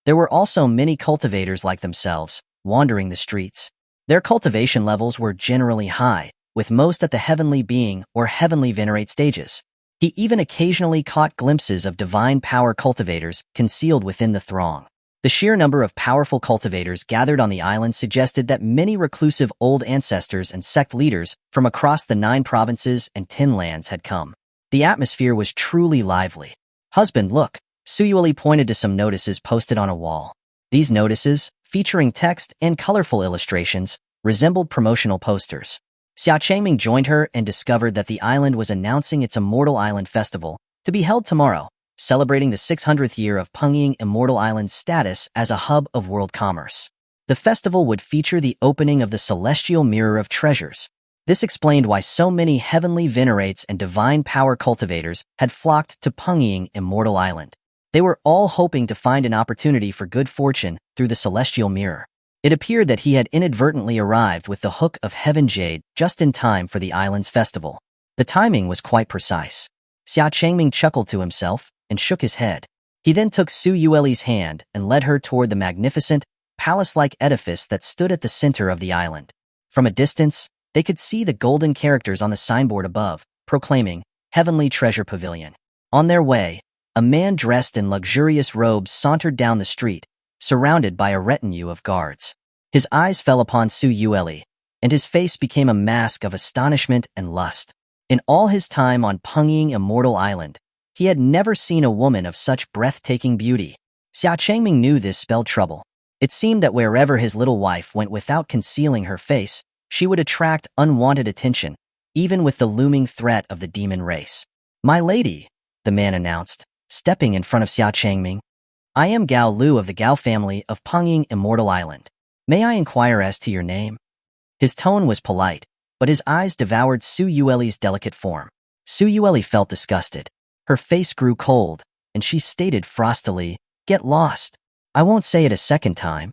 There were also many cultivators like themselves, wandering the streets. Their cultivation levels were generally high, with most at the heavenly being or heavenly venerate stages. He even occasionally caught glimpses of divine power cultivators concealed within the throng. The sheer number of powerful cultivators gathered on the island suggested that many reclusive old ancestors and sect leaders from across the 9 provinces and 10 lands had come. The atmosphere was truly lively. "Husband, look," Suyueli pointed to some notices posted on a wall. These notices, featuring text and colorful illustrations, resembled promotional posters. Xia Changming joined her and discovered that the island was announcing its Immortal Island Festival, to be held tomorrow, celebrating the 600th year of Pengying Immortal Island's status as a hub of world commerce. The festival would feature the opening of the Celestial Mirror of Treasures. This explained why so many heavenly venerates and divine power cultivators had flocked to Pengying Immortal Island. They were all hoping to find an opportunity for good fortune through the Celestial Mirror. It appeared that he had inadvertently arrived with the Hook of Heaven Jade just in time for the island's festival. The timing was quite precise. Xia Changming chuckled to himself and shook his head. He then took Suyueli's hand and led her toward the magnificent, palace-like edifice that stood at the center of the island. From a distance, they could see the golden characters on the signboard above, proclaiming, "Heavenly Treasure Pavilion." On their way, a man dressed in luxurious robes sauntered down the street, surrounded by a retinue of guards. His eyes fell upon Suyueli, and his face became a mask of astonishment and lust. In all his time on Pengying Immortal Island, he had never seen a woman of such breathtaking beauty. Xia Changming knew this spelled trouble. It seemed that wherever his little wife went without concealing her face, she would attract unwanted attention, even with the looming threat of the demon race. "My lady," the man announced, stepping in front of Xia Changming. "I am Gao Lu of the Gao family of Pengying Immortal Island. May I inquire as to your name?" His tone was polite, but his eyes devoured Suyueli's delicate form. Suyueli felt disgusted. Her face grew cold, and she stated frostily, "Get lost. I won't say it a second time."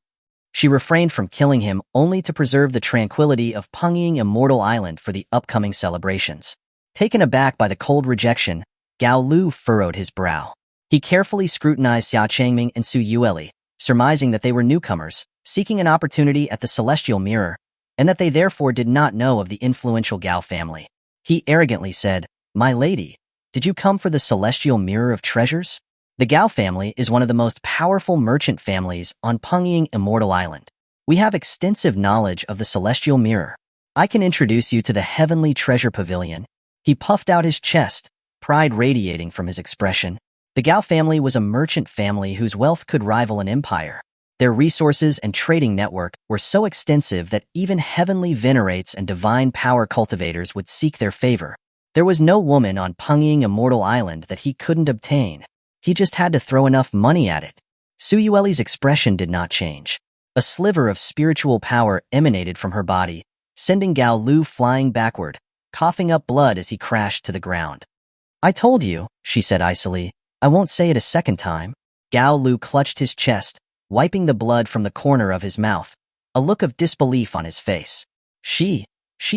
She refrained from killing him only to preserve the tranquility of Pengying Immortal Island for the upcoming celebrations. Taken aback by the cold rejection, Gao Lu furrowed his brow. He carefully scrutinized Xia Changming and Suyueli, surmising that they were newcomers, seeking an opportunity at the Celestial Mirror, and that they therefore did not know of the influential Gao family. He arrogantly said, "My lady, did you come for the Celestial Mirror of Treasures?" The Gao family is one of the most powerful merchant families on Pengying Immortal Island. We have extensive knowledge of the Celestial Mirror. I can introduce you to the Heavenly Treasure Pavilion. He puffed out his chest, pride radiating from his expression. The Gao family was a merchant family whose wealth could rival an empire. Their resources and trading network were so extensive that even heavenly venerates and divine power cultivators would seek their favor. There was no woman on Pengying Immortal Island that he couldn't obtain. He just had to throw enough money at it. Suyueli's expression did not change. A sliver of spiritual power emanated from her body, sending Gao Lu flying backward, coughing up blood as he crashed to the ground. "I told you," she said icily. "I won't say it a second time." Gao Lu clutched his chest, wiping the blood from the corner of his mouth, a look of disbelief on his face. She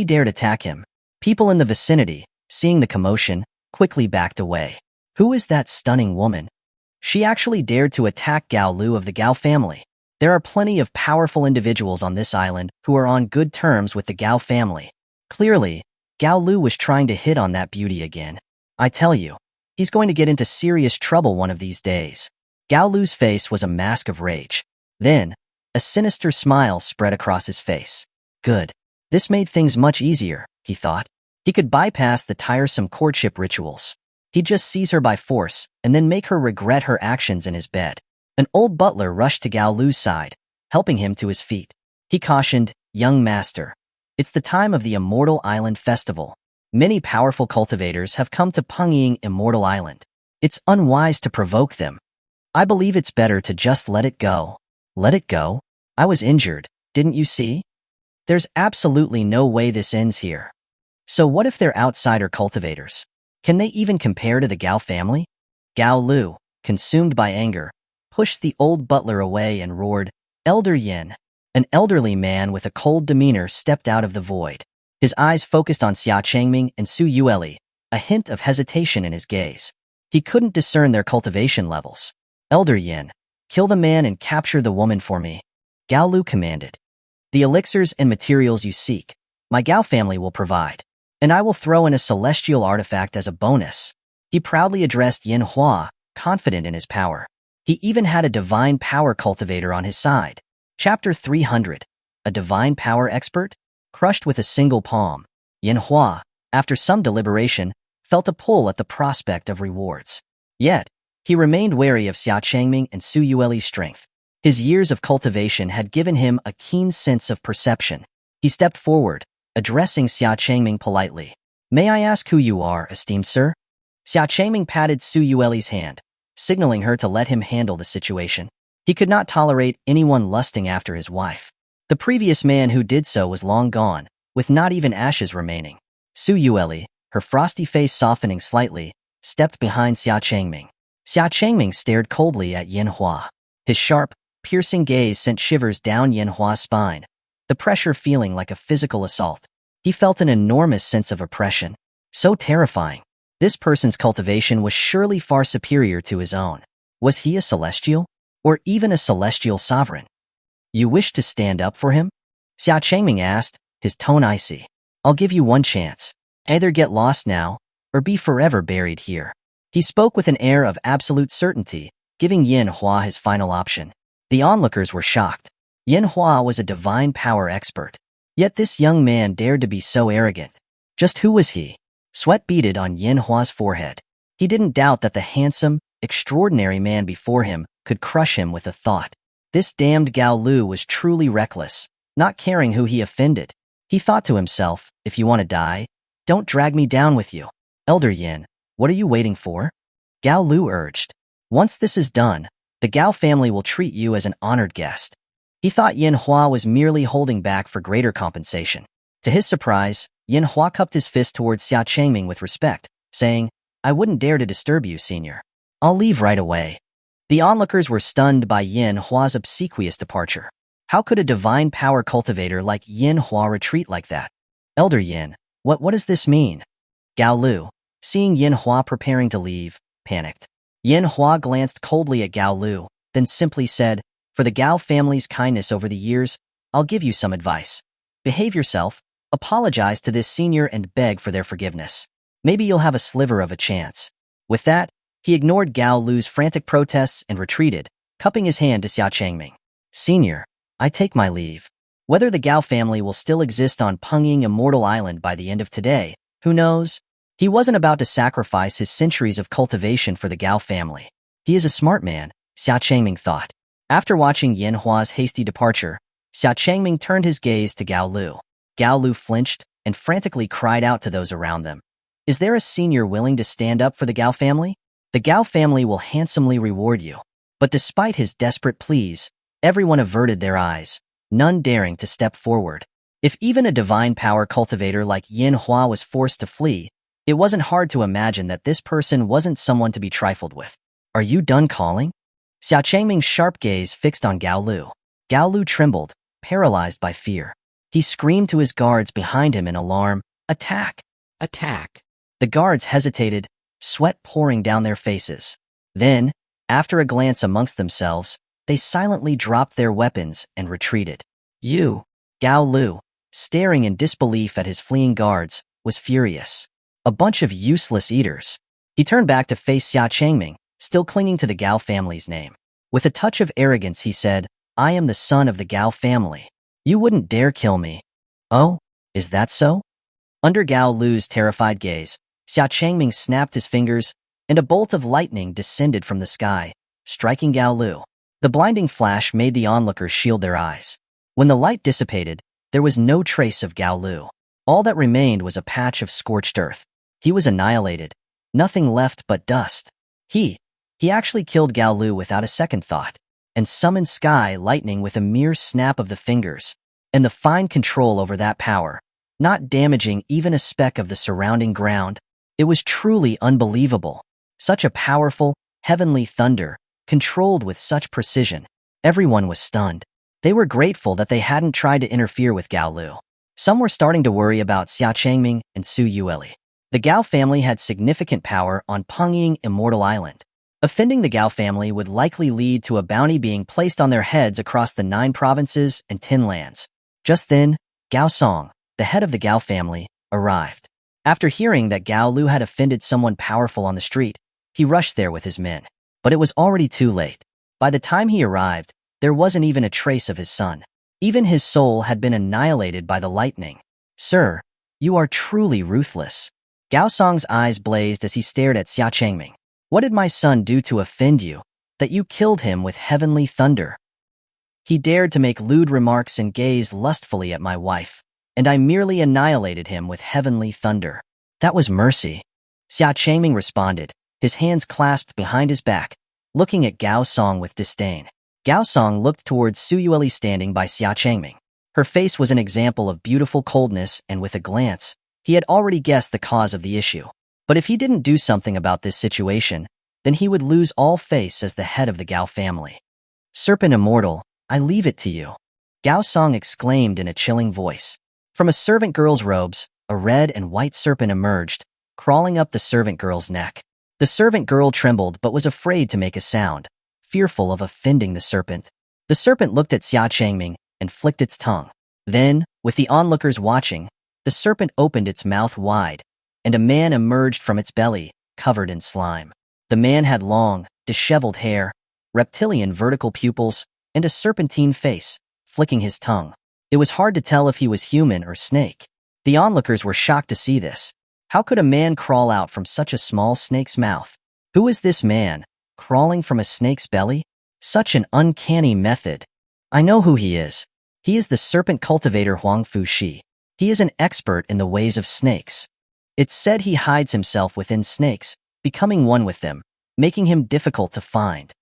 dared attack him. People in the vicinity, seeing the commotion, quickly backed away. Who is that stunning woman? She actually dared to attack Gao Lu of the Gao family. There are plenty of powerful individuals on this island who are on good terms with the Gao family. Clearly, Gao Lu was trying to hit on that beauty again. I tell you, he's going to get into serious trouble one of these days. Gao Lu's face was a mask of rage. Then, a sinister smile spread across his face. Good. This made things much easier, he thought. He could bypass the tiresome courtship rituals. He'd just seize her by force and then make her regret her actions in his bed. An old butler rushed to Gao Lu's side, helping him to his feet. He cautioned, "Young master, it's the time of the Immortal Island Festival. Many powerful cultivators have come to Pengying Immortal Island. It's unwise to provoke them. I believe it's better to just let it go." "Let it go? I was injured, didn't you see? There's absolutely no way this ends here. So what if they're outsider cultivators? Can they even compare to the Gao family?" Gao Lu, consumed by anger, pushed the old butler away and roared, "Elder Yin." An elderly man with a cold demeanor stepped out of the void. His eyes focused on Xia Changming and Suyueli, a hint of hesitation in his gaze. He couldn't discern their cultivation levels. "Elder Yin, kill the man and capture the woman for me," Gao Lu commanded. "The elixirs and materials you seek, My Gao family will provide. And I will throw in a celestial artifact as a bonus. He proudly addressed Xuanhuan, confident in his power. He even had a divine power cultivator on his side. Chapter 300. A divine power expert? Crushed with a single palm, Xuanhuan, after some deliberation, felt a pull at the prospect of rewards. Yet, he remained wary of Xia Changming and Su Yueli's strength. His years of cultivation had given him a keen sense of perception. He stepped forward, addressing Xia Changming politely. May I ask who you are, esteemed sir? Xia Changming patted Su Yueli's hand, signaling her to let him handle the situation. He could not tolerate anyone lusting after his wife. The previous man who did so was long gone, with not even ashes remaining. Su Yueli, her frosty face softening slightly, stepped behind Xia Changming. Xia Changming stared coldly at Xuanhuan. His sharp, piercing gaze sent shivers down Xuanhua's spine, the pressure feeling like a physical assault. He felt an enormous sense of oppression. So terrifying. This person's cultivation was surely far superior to his own. Was he a celestial? Or even a celestial sovereign? You wish to stand up for him? Xia Changming asked, his tone icy. I'll give you one chance. Either get lost now, or be forever buried here. He spoke with an air of absolute certainty, giving Xuanhuan his final option. The onlookers were shocked. Xuanhuan was a divine power expert. Yet this young man dared to be so arrogant. Just who was he? Sweat beaded on Xuanhua's forehead. He didn't doubt that the handsome, extraordinary man before him could crush him with a thought. This damned Gao Lu was truly reckless, not caring who he offended. He thought to himself, if you want to die, don't drag me down with you. Elder Yin, what are you waiting for? Gao Lu urged. Once this is done, the Gao family will treat you as an honored guest. He thought Xuanhuan was merely holding back for greater compensation. To his surprise, Xuanhuan cupped his fist towards Xia Changming with respect, saying, I wouldn't dare to disturb you, senior. I'll leave right away. The onlookers were stunned by Xuanhua's obsequious departure. How could a divine power cultivator like Xuanhuan retreat like that? Elder Yin, what does this mean? Gao Lu, seeing Xuanhuan preparing to leave, panicked. Xuanhuan glanced coldly at Gao Lu, then simply said, for the Gao family's kindness over the years, I'll give you some advice. Behave yourself, apologize to this senior and beg for their forgiveness. Maybe you'll have a sliver of a chance. With that, he ignored Gao Lu's frantic protests and retreated, cupping his hand to Xia Changming. Senior, I take my leave. Whether the Gao family will still exist on Pengying Immortal Island by the end of today, who knows? He wasn't about to sacrifice his centuries of cultivation for the Gao family. He is a smart man, Xia Changming thought. After watching Xuanhua's hasty departure, Xia Changming turned his gaze to Gao Lu. Gao Lu flinched and frantically cried out to those around them. Is there a senior willing to stand up for the Gao family? The Gao family will handsomely reward you. But despite his desperate pleas, everyone averted their eyes, none daring to step forward. If even a divine power cultivator like Xuanhuan was forced to flee, it wasn't hard to imagine that this person wasn't someone to be trifled with. Are you done calling? Xia Changming's sharp gaze fixed on Gao Lu. Gao Lu trembled, paralyzed by fear. He screamed to his guards behind him in alarm, Attack! Attack! The guards hesitated, sweat pouring down their faces. Then, after a glance amongst themselves, they silently dropped their weapons and retreated. You, Gao Lu, staring in disbelief at his fleeing guards, was furious. A bunch of useless eaters. He turned back to face Xia Changming, still clinging to the Gao family's name. With a touch of arrogance, he said, I am the son of the Gao family. You wouldn't dare kill me. Oh, is that so? Under Gao Lu's terrified gaze, Xia Changming snapped his fingers, and a bolt of lightning descended from the sky, striking Gao Lu. The blinding flash made the onlookers shield their eyes. When the light dissipated, there was no trace of Gao Lu. All that remained was a patch of scorched earth. He was annihilated, nothing left but dust. He actually killed Gao Lu without a second thought, and summoned sky lightning with a mere snap of the fingers, and the fine control over that power, not damaging even a speck of the surrounding ground. It was truly unbelievable. Such a powerful, heavenly thunder, controlled with such precision. Everyone was stunned. They were grateful that they hadn't tried to interfere with Gao Lu. Some were starting to worry about Xia Changming and Su Yueli. The Gao family had significant power on Pengying Immortal Island. Offending the Gao family would likely lead to a bounty being placed on their heads across the 9 provinces and 10 lands. Just then, Gao Song, the head of the Gao family, arrived. After hearing that Gao Lu had offended someone powerful on the street, he rushed there with his men. But it was already too late. By the time he arrived, there wasn't even a trace of his son. Even his soul had been annihilated by the lightning. Sir, you are truly ruthless. Gao Song's eyes blazed as he stared at Xia Changming. What did my son do to offend you, that you killed him with heavenly thunder? He dared to make lewd remarks and gaze lustfully at my wife, and I merely annihilated him with heavenly thunder. That was mercy. Xia Changming responded, his hands clasped behind his back, looking at Gao Song with disdain. Gao Song looked towards Su Yueli standing by Xia Changming. Her face was an example of beautiful coldness, and with a glance, he had already guessed the cause of the issue. But if he didn't do something about this situation, then he would lose all face as the head of the Gao family. Serpent Immortal, I leave it to you. Gao Song exclaimed in a chilling voice. From a servant girl's robes, a red and white serpent emerged, crawling up the servant girl's neck. The servant girl trembled but was afraid to make a sound, fearful of offending the serpent. The serpent looked at Xia Changming and flicked its tongue. Then, with the onlookers watching, the serpent opened its mouth wide, and a man emerged from its belly, covered in slime. The man had long, disheveled hair, reptilian vertical pupils, and a serpentine face, flicking his tongue. It was hard to tell if he was human or snake. The onlookers were shocked to see this. How could a man crawl out from such a small snake's mouth? Who is this man, crawling from a snake's belly? Such an uncanny method. I know who he is. He is the serpent cultivator Huang Fushi. He is an expert in the ways of snakes. It's said he hides himself within snakes, becoming one with them, making him difficult to find.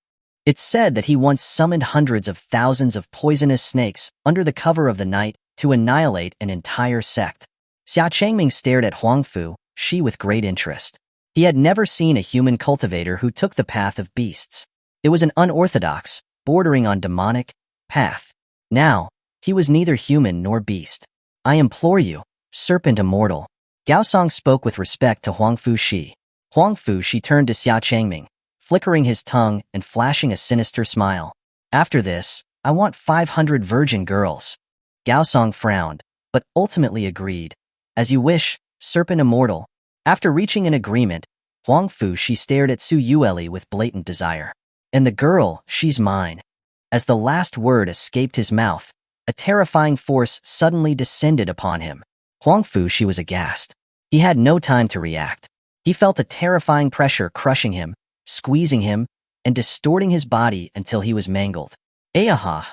It's said that he once summoned hundreds of thousands of poisonous snakes under the cover of the night to annihilate an entire sect. Xia Changming stared at Huang Fushi with great interest. He had never seen a human cultivator who took the path of beasts. It was an unorthodox, bordering on demonic, path. Now, he was neither human nor beast. I implore you, Serpent Immortal. Gao Song spoke with respect to Huang Fushi. Huang Fushi turned to Xia Changming, flickering his tongue and flashing a sinister smile. After this, I want 500 virgin girls. Gao Song frowned, but ultimately agreed. As you wish, Serpent Immortal. After reaching an agreement, Huang Fushi stared at Su Yueli with blatant desire. And the girl, she's mine. As the last word escaped his mouth, a terrifying force suddenly descended upon him. Huang Fushi was aghast. He had no time to react. He felt a terrifying pressure crushing him, squeezing him, and distorting his body until he was mangled. Ayaha!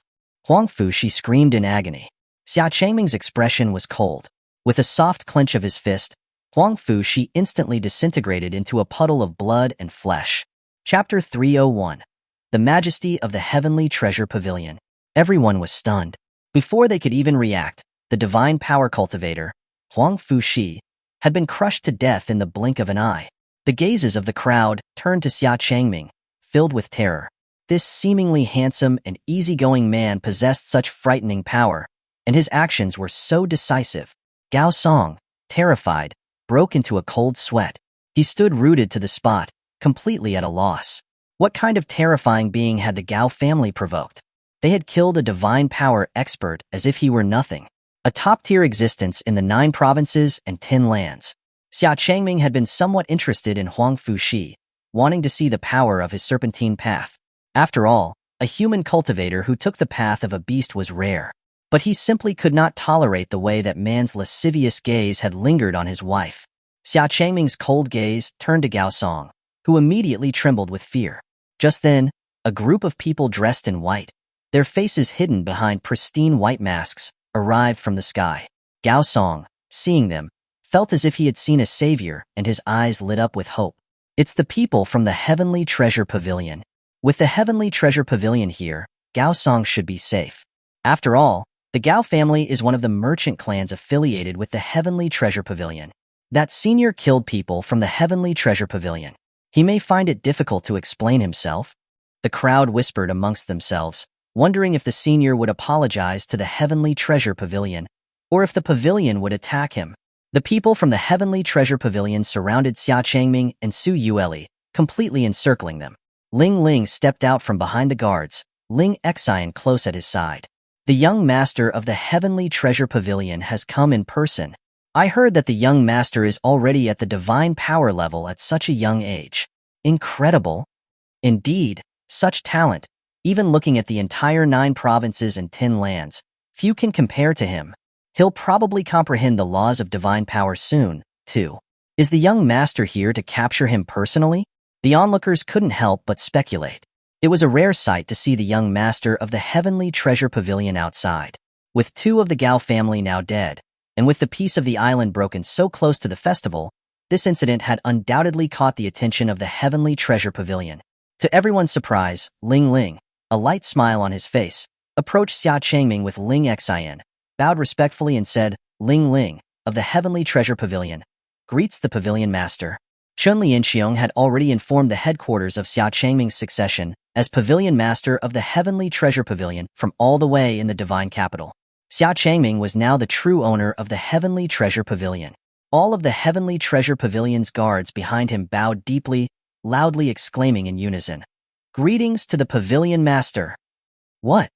Huang Fushi screamed in agony. Xia Changming's expression was cold. With a soft clench of his fist, Huang Fushi instantly disintegrated into a puddle of blood and flesh. Chapter 301. The Majesty of the Heavenly Treasure Pavilion. Everyone was stunned. Before they could even react, the divine power cultivator, Huang Fushi, had been crushed to death in the blink of an eye. The gazes of the crowd turned to Xia Changming, filled with terror. This seemingly handsome and easygoing man possessed such frightening power, and his actions were so decisive. Gao Song, terrified, broke into a cold sweat. He stood rooted to the spot, completely at a loss. What kind of terrifying being had the Gao family provoked? They had killed a divine power expert as if he were nothing. A top-tier existence in the 9 provinces and 10 lands. Xia Changming had been somewhat interested in Huang Fushi, wanting to see the power of his serpentine path. After all, a human cultivator who took the path of a beast was rare. But he simply could not tolerate the way that man's lascivious gaze had lingered on his wife. Xia Changming's cold gaze turned to Gao Song, who immediately trembled with fear. Just then, a group of people dressed in white, their faces hidden behind pristine white masks, arrived from the sky. Gao Song, seeing them, felt as if he had seen a savior, and his eyes lit up with hope. It's the people from the Heavenly Treasure Pavilion. With the Heavenly Treasure Pavilion here, Gao Song should be safe. After all, the Gao family is one of the merchant clans affiliated with the Heavenly Treasure Pavilion. That senior killed people from the Heavenly Treasure Pavilion. He may find it difficult to explain himself. The crowd whispered amongst themselves, wondering if the senior would apologize to the Heavenly Treasure Pavilion, or if the pavilion would attack him. The people from the Heavenly Treasure Pavilion surrounded Xia Changming and Su Yueli, completely encircling them. Ling Ling stepped out from behind the guards, Ling Xian close at his side. The young master of the Heavenly Treasure Pavilion has come in person. I heard that the young master is already at the divine power level at such a young age. Incredible. Indeed, such talent. Even looking at the entire 9 provinces and 10 lands, few can compare to him. He'll probably comprehend the laws of divine power soon, too. Is the young master here to capture him personally? The onlookers couldn't help but speculate. It was a rare sight to see the young master of the Heavenly Treasure Pavilion outside. With 2 of the Gao family now dead, and with the peace of the island broken so close to the festival, this incident had undoubtedly caught the attention of the Heavenly Treasure Pavilion. To everyone's surprise, Ling Ling, a light smile on his face, approached Xia Changming with Ling Xin, bowed respectfully and said, "Ling Ling, of the Heavenly Treasure Pavilion, greets the pavilion master." Chun Lianxiong had already informed the headquarters of Xia Changming's succession as pavilion master of the Heavenly Treasure Pavilion from all the way in the divine capital. Xia Changming was now the true owner of the Heavenly Treasure Pavilion. All of the Heavenly Treasure Pavilion's guards behind him bowed deeply, loudly exclaiming in unison, "Greetings to the pavilion master." What?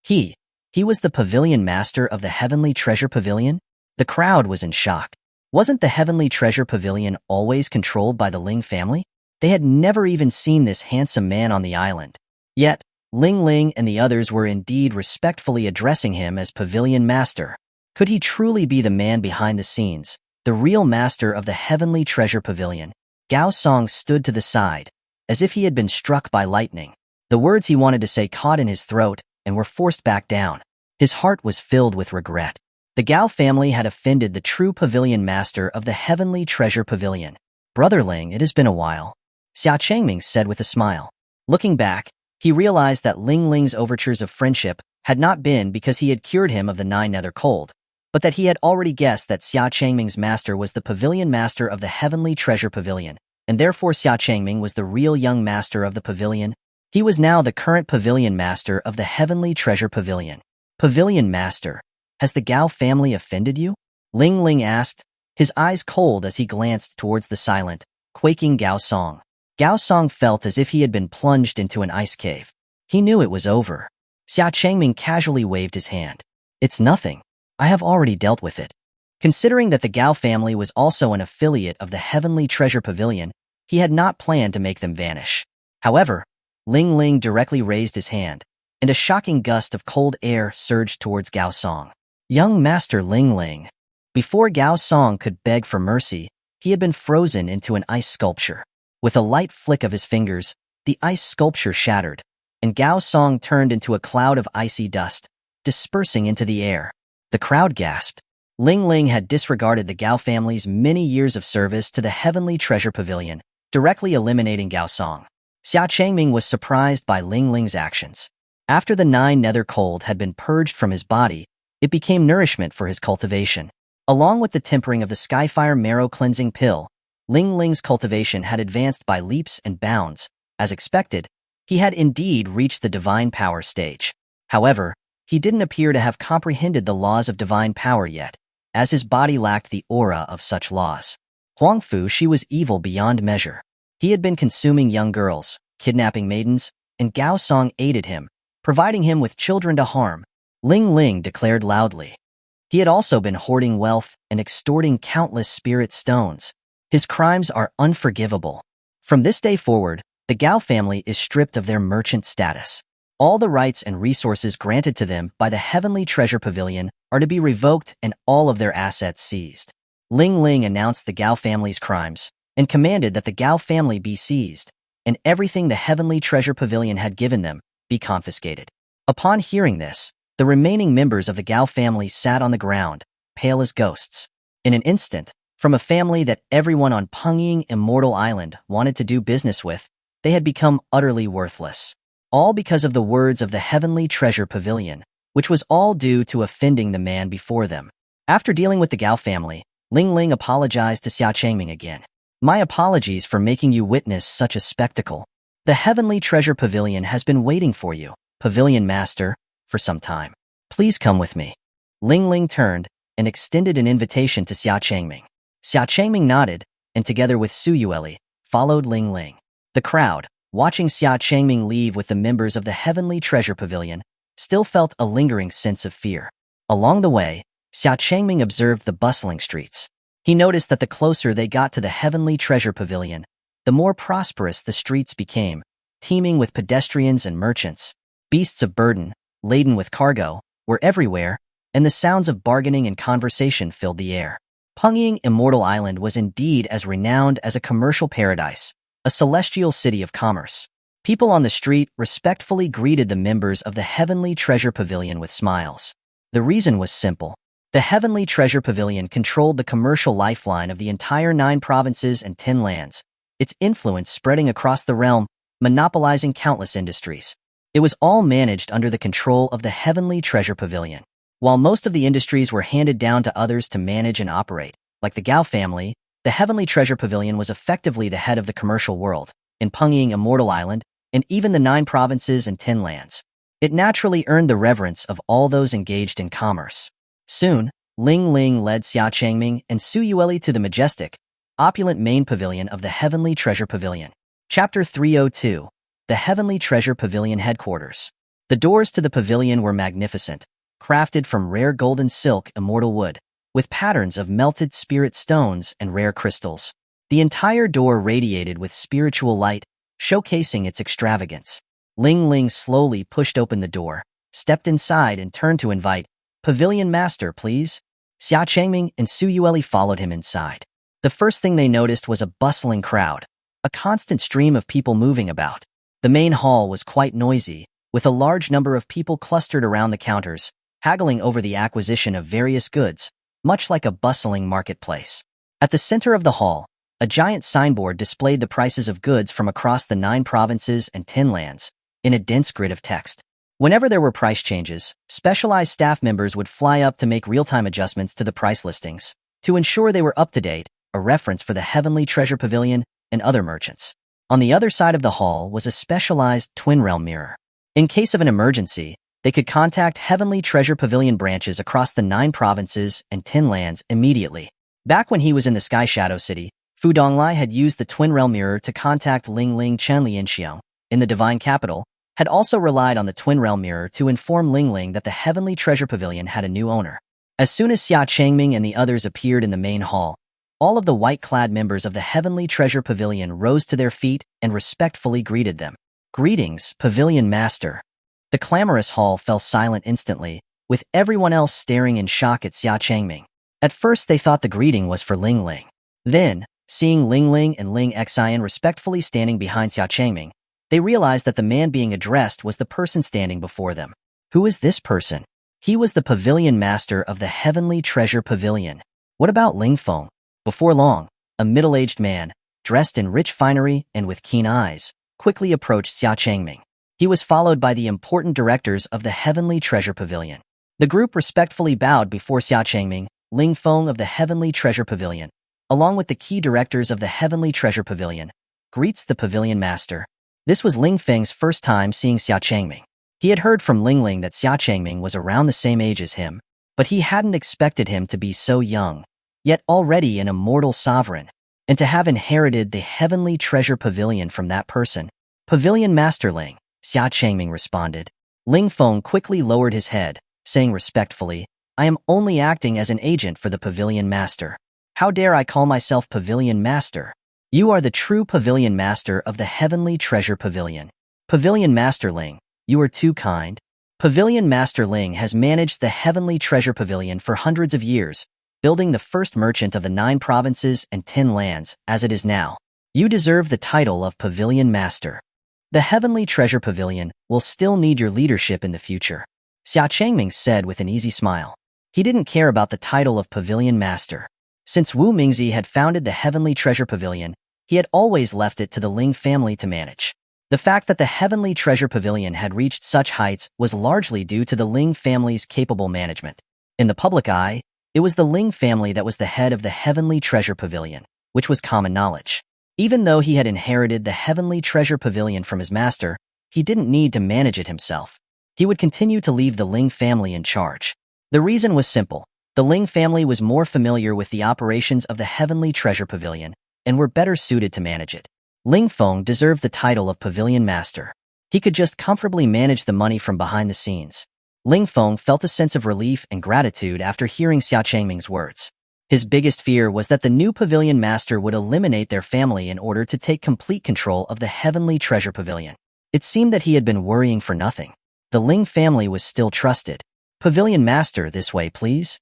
He was the pavilion master of the Heavenly Treasure Pavilion? The crowd was in shock. Wasn't the Heavenly Treasure Pavilion always controlled by the Ling family? They had never even seen this handsome man on the island. Yet, Ling Ling and the others were indeed respectfully addressing him as pavilion master. Could he truly be the man behind the scenes, the real master of the Heavenly Treasure Pavilion? Gao Song stood to the side, as if he had been struck by lightning. The words he wanted to say caught in his throat and were forced back down. His heart was filled with regret. The Gao family had offended the true pavilion master of the Heavenly Treasure Pavilion. "Brother Ling, it has been a while," Xia Changming said with a smile. Looking back, he realized that Ling Ling's overtures of friendship had not been because he had cured him of the 9 nether cold, but that he had already guessed that Xia Changming's master was the pavilion master of the Heavenly Treasure Pavilion, and therefore Xia Changming was the real young master of the pavilion. He was now the current pavilion master of the Heavenly Treasure Pavilion. "Pavilion master, has the Gao family offended you?" Ling Ling asked, his eyes cold as he glanced towards the silent, quaking Gao Song. Gao Song felt as if he had been plunged into an ice cave. He knew it was over. Xia Changming casually waved his hand. "It's nothing. I have already dealt with it." Considering that the Gao family was also an affiliate of the Heavenly Treasure Pavilion, he had not planned to make them vanish. However, Ling Ling directly raised his hand, and a shocking gust of cold air surged towards Gao Song. Young Master Ling Ling. Before Gao Song could beg for mercy, he had been frozen into an ice sculpture. With a light flick of his fingers, the ice sculpture shattered, and Gao Song turned into a cloud of icy dust, dispersing into the air. The crowd gasped. Ling Ling had disregarded the Gao family's many years of service to the Heavenly Treasure Pavilion, directly eliminating Gao Song. Xia Changming was surprised by Ling Ling's actions. After the 9 nether cold had been purged from his body, it became nourishment for his cultivation. Along with the tempering of the Skyfire Marrow Cleansing Pill, Ling Ling's cultivation had advanced by leaps and bounds. As expected, he had indeed reached the divine power stage. However, he didn't appear to have comprehended the laws of divine power yet, as his body lacked the aura of such laws. Huangfu Shi was evil beyond measure. He had been consuming young girls, kidnapping maidens, and Gao Song aided him, providing him with children to harm. Ling Ling declared loudly. He had also been hoarding wealth and extorting countless spirit stones. His crimes are unforgivable. From this day forward, the Gao family is stripped of their merchant status. All the rights and resources granted to them by the Heavenly Treasure Pavilion are to be revoked and all of their assets seized. Ling Ling announced the Gao family's crimes and commanded that the Gao family be seized, and everything the Heavenly Treasure Pavilion had given them be confiscated. Upon hearing this, the remaining members of the Gao family sat on the ground, pale as ghosts. In an instant, from a family that everyone on Pungying Immortal Island wanted to do business with, they had become utterly worthless. All because of the words of the Heavenly Treasure Pavilion, which was all due to offending the man before them. After dealing with the Gao family, Ling Ling apologized to Xia Changming again. "My apologies for making you witness such a spectacle. The Heavenly Treasure Pavilion has been waiting for you, Pavilion Master, for some time. Please come with me." Ling Ling turned and extended an invitation to Xia Changming. Xia Changming nodded, and together with Su Yueli, followed Ling Ling. The crowd, watching Xia Changming leave with the members of the Heavenly Treasure Pavilion, still felt a lingering sense of fear. Along the way, Xia Changming observed the bustling streets. He noticed that the closer they got to the Heavenly Treasure Pavilion, the more prosperous the streets became, teeming with pedestrians and merchants. Beasts of burden, laden with cargo, were everywhere, and the sounds of bargaining and conversation filled the air. Pungying Immortal Island was indeed as renowned as a commercial paradise, a celestial city of commerce. People on the street respectfully greeted the members of the Heavenly Treasure Pavilion with smiles. The reason was simple. The Heavenly Treasure Pavilion controlled the commercial lifeline of the entire 9 provinces and 10 lands, its influence spreading across the realm, monopolizing countless industries. It was all managed under the control of the Heavenly Treasure Pavilion. While most of the industries were handed down to others to manage and operate, like the Gao family, the Heavenly Treasure Pavilion was effectively the head of the commercial world, in Pungying Immortal Island, and even the 9 provinces and 10 lands. It naturally earned the reverence of all those engaged in commerce. Soon, Ling Ling led Xia Changming and Su Yueli to the majestic, opulent main pavilion of the Heavenly Treasure Pavilion. Chapter 302. The Heavenly Treasure Pavilion Headquarters. The doors to the pavilion were magnificent, crafted from rare golden silk immortal wood, with patterns of melted spirit stones and rare crystals. The entire door radiated with spiritual light, showcasing its extravagance. Ling Ling slowly pushed open the door, stepped inside and turned to invite, "Pavilion Master, please." Xia Changming and Su Yueli followed him inside. The first thing they noticed was a bustling crowd, a constant stream of people moving about. The main hall was quite noisy, with a large number of people clustered around the counters, haggling over the acquisition of various goods, much like a bustling marketplace. At the center of the hall, a giant signboard displayed the prices of goods from across the 9 provinces and 10 lands, in a dense grid of text. Whenever there were price changes, specialized staff members would fly up to make real-time adjustments to the price listings, to ensure they were up to date, a reference for the Heavenly Treasure Pavilion and other merchants. On the other side of the hall was a specialized twin realm mirror. In case of an emergency, they could contact Heavenly Treasure Pavilion branches across the 9 provinces and 10 lands immediately. Back when he was in the Sky Shadow City, Fu Donglai had used the twin realm mirror to contact Ling Ling Chenlianxiao. In the Divine Capital, had also relied on the twin realm mirror to inform Ling Ling that the Heavenly Treasure Pavilion had a new owner. As soon as Xia Changming and the others appeared in the main hall, all of the white-clad members of the Heavenly Treasure Pavilion rose to their feet and respectfully greeted them. "Greetings, Pavilion Master." The clamorous hall fell silent instantly, with everyone else staring in shock at Xia Changming. At first they thought the greeting was for Ling Ling. Then, seeing Ling Ling and Ling Xian respectfully standing behind Xia Changming, they realized that the man being addressed was the person standing before them. Who is this person? He was the Pavilion Master of the Heavenly Treasure Pavilion. What about Ling Feng? Before long, a middle-aged man, dressed in rich finery and with keen eyes, quickly approached Xia Changming. He was followed by the important directors of the Heavenly Treasure Pavilion. The group respectfully bowed before Xia Changming, Ling Feng of the Heavenly Treasure Pavilion, along with the key directors of the Heavenly Treasure Pavilion. Greets the Pavilion Master. This was Ling Feng's first time seeing Xia Changming. He had heard from Ling Ling that Xia Changming was around the same age as him, but he hadn't expected him to be so young, yet already an immortal sovereign, and to have inherited the Heavenly Treasure Pavilion from that person. "Pavilion Master Ling," Xia Changming responded. Ling Feng quickly lowered his head, saying respectfully, "I am only acting as an agent for the Pavilion Master. How dare I call myself Pavilion Master? You are the true Pavilion Master of the Heavenly Treasure Pavilion." "Pavilion Master Ling, you are too kind." Pavilion Master Ling has managed the Heavenly Treasure Pavilion for hundreds of years, building the first merchant of the 9 provinces and 10 lands as it is now. You deserve the title of Pavilion Master. The Heavenly Treasure Pavilion will still need your leadership in the future, Xia Changming said with an easy smile. He didn't care about the title of Pavilion Master. Since Wu Mingzi had founded the Heavenly Treasure Pavilion, he had always left it to the Ling family to manage. The fact that the Heavenly Treasure Pavilion had reached such heights was largely due to the Ling family's capable management. In the public eye, it was the Ling family that was the head of the Heavenly Treasure Pavilion, which was common knowledge. Even though he had inherited the Heavenly Treasure Pavilion from his master, he didn't need to manage it himself. He would continue to leave the Ling family in charge. The reason was simple. The Ling family was more familiar with the operations of the Heavenly Treasure Pavilion and were better suited to manage it. Ling Feng deserved the title of Pavilion Master. He could just comfortably manage the money from behind the scenes. Ling Feng felt a sense of relief and gratitude after hearing Xia Changming's words. His biggest fear was that the new pavilion master would eliminate their family in order to take complete control of the heavenly treasure pavilion. It seemed that he had been worrying for nothing. The Ling family was still trusted. "Pavilion master, this way, please,"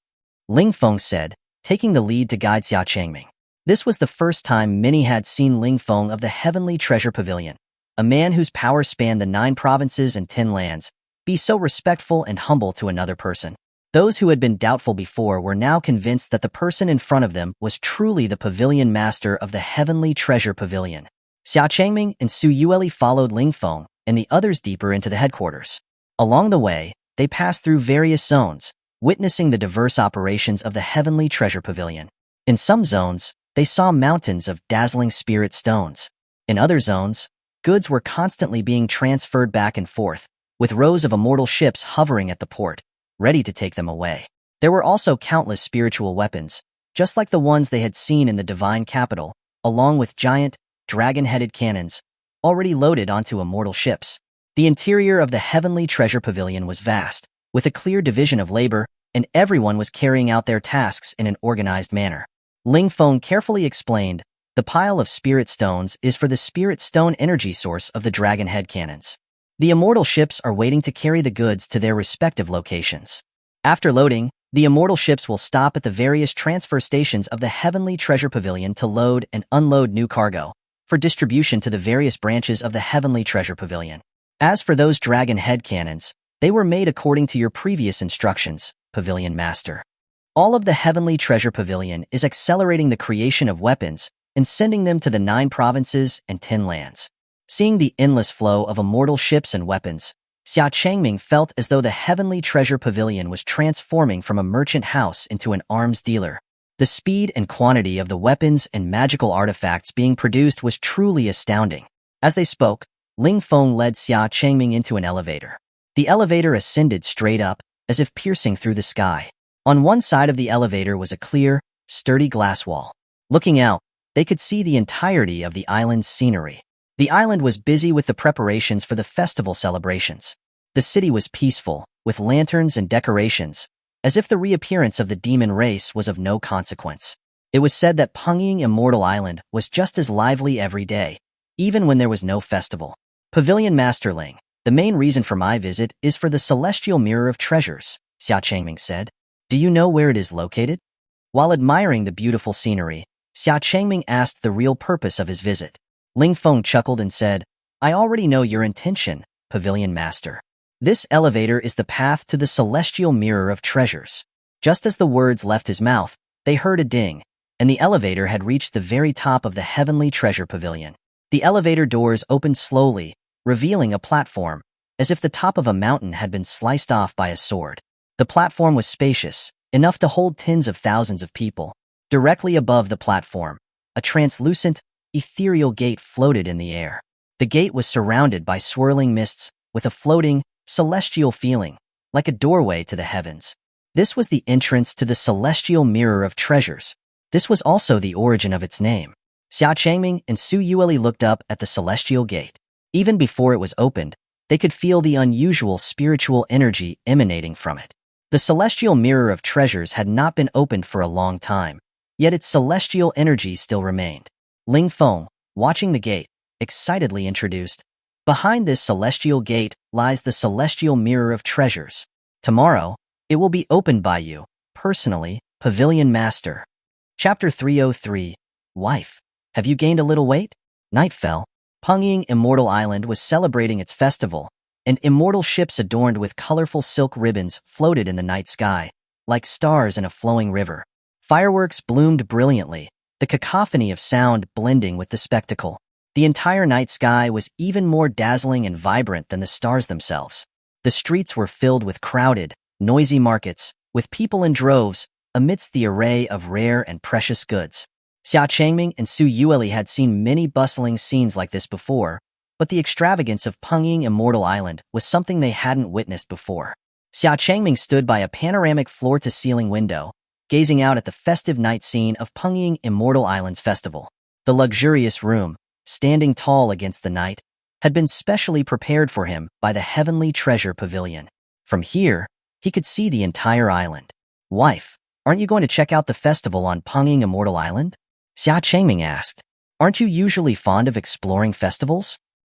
Ling Feng said, taking the lead to guide Xia Changming. This was the first time many had seen Ling Feng of the heavenly treasure pavilion, a man whose power spanned the 9 provinces and 10 lands, be so respectful and humble to another person. Those who had been doubtful before were now convinced that the person in front of them was truly the pavilion master of the heavenly treasure pavilion. Xia Changming and Su Yueli followed Ling Feng and the others deeper into the headquarters. Along the way, they passed through various zones, witnessing the diverse operations of the heavenly treasure pavilion. In some zones, they saw mountains of dazzling spirit stones. In other zones, goods were constantly being transferred back and forth, with rows of immortal ships hovering at the port, ready to take them away. There were also countless spiritual weapons, just like the ones they had seen in the divine capital, along with giant, dragon-headed cannons, already loaded onto immortal ships. The interior of the heavenly treasure pavilion was vast, with a clear division of labor, and everyone was carrying out their tasks in an organized manner. Ling Feng carefully explained, "The pile of spirit stones is for the spirit stone energy source of the dragon head cannons. The immortal ships are waiting to carry the goods to their respective locations. After loading, the immortal ships will stop at the various transfer stations of the heavenly treasure pavilion to load and unload new cargo, for distribution to the various branches of the heavenly treasure pavilion. As for those dragon head cannons, they were made according to your previous instructions, Pavilion Master. All of the heavenly treasure pavilion is accelerating the creation of weapons and sending them to the 9 provinces and 10 lands." Seeing the endless flow of immortal ships and weapons, Xia Changming felt as though the heavenly treasure pavilion was transforming from a merchant house into an arms dealer. The speed and quantity of the weapons and magical artifacts being produced was truly astounding. As they spoke, Ling Feng led Xia Changming into an elevator. The elevator ascended straight up, as if piercing through the sky. On one side of the elevator was a clear, sturdy glass wall. Looking out, they could see the entirety of the island's scenery. The island was busy with the preparations for the festival celebrations. The city was peaceful, with lanterns and decorations, as if the reappearance of the demon race was of no consequence. It was said that Pungying Immortal Island was just as lively every day, even when there was no festival. "Pavilion Master Ling, the main reason for my visit is for the Celestial Mirror of Treasures," Xia Changming said. "Do you know where it is located?" While admiring the beautiful scenery, Xia Changming asked the real purpose of his visit. Ling Feng chuckled and said, "I already know your intention, Pavilion Master. This elevator is the path to the Celestial Mirror of Treasures." Just as the words left his mouth, they heard a ding, and the elevator had reached the very top of the heavenly treasure pavilion. The elevator doors opened slowly, revealing a platform, as if the top of a mountain had been sliced off by a sword. The platform was spacious, enough to hold tens of thousands of people. Directly above the platform, a translucent, ethereal gate floated in the air. The gate was surrounded by swirling mists, with a floating, celestial feeling, like a doorway to the heavens. This was the entrance to the Celestial Mirror of Treasures. This was also the origin of its name. Xia Changming and Su Yueli looked up at the celestial gate. Even before it was opened, they could feel the unusual spiritual energy emanating from it. The Celestial Mirror of Treasures had not been opened for a long time, yet its celestial energy still remained. Ling Feng, watching the gate, excitedly introduced, "Behind this celestial gate lies the Celestial Mirror of Treasures. Tomorrow, it will be opened by you, personally, Pavilion Master." Chapter 303, Wife. Have you gained a little weight? Night fell. Pungying Immortal Island was celebrating its festival, and immortal ships adorned with colorful silk ribbons floated in the night sky, like stars in a flowing river. Fireworks bloomed brilliantly, the cacophony of sound blending with the spectacle. The entire night sky was even more dazzling and vibrant than the stars themselves. The streets were filled with crowded, noisy markets, with people in droves, amidst the array of rare and precious goods. Xia Changming and Su Yueli had seen many bustling scenes like this before, but the extravagance of Pungying Immortal Island was something they hadn't witnessed before. Xia Changming stood by a panoramic floor-to-ceiling window, gazing out at the festive night scene of Pungying Immortal Island's festival. The luxurious room, standing tall against the night, had been specially prepared for him by the Heavenly Treasure Pavilion. From here, he could see the entire island. Wife, aren't you going to check out the festival on Penging Immortal Island? Xia Changming asked. Aren't you usually fond of exploring festivals?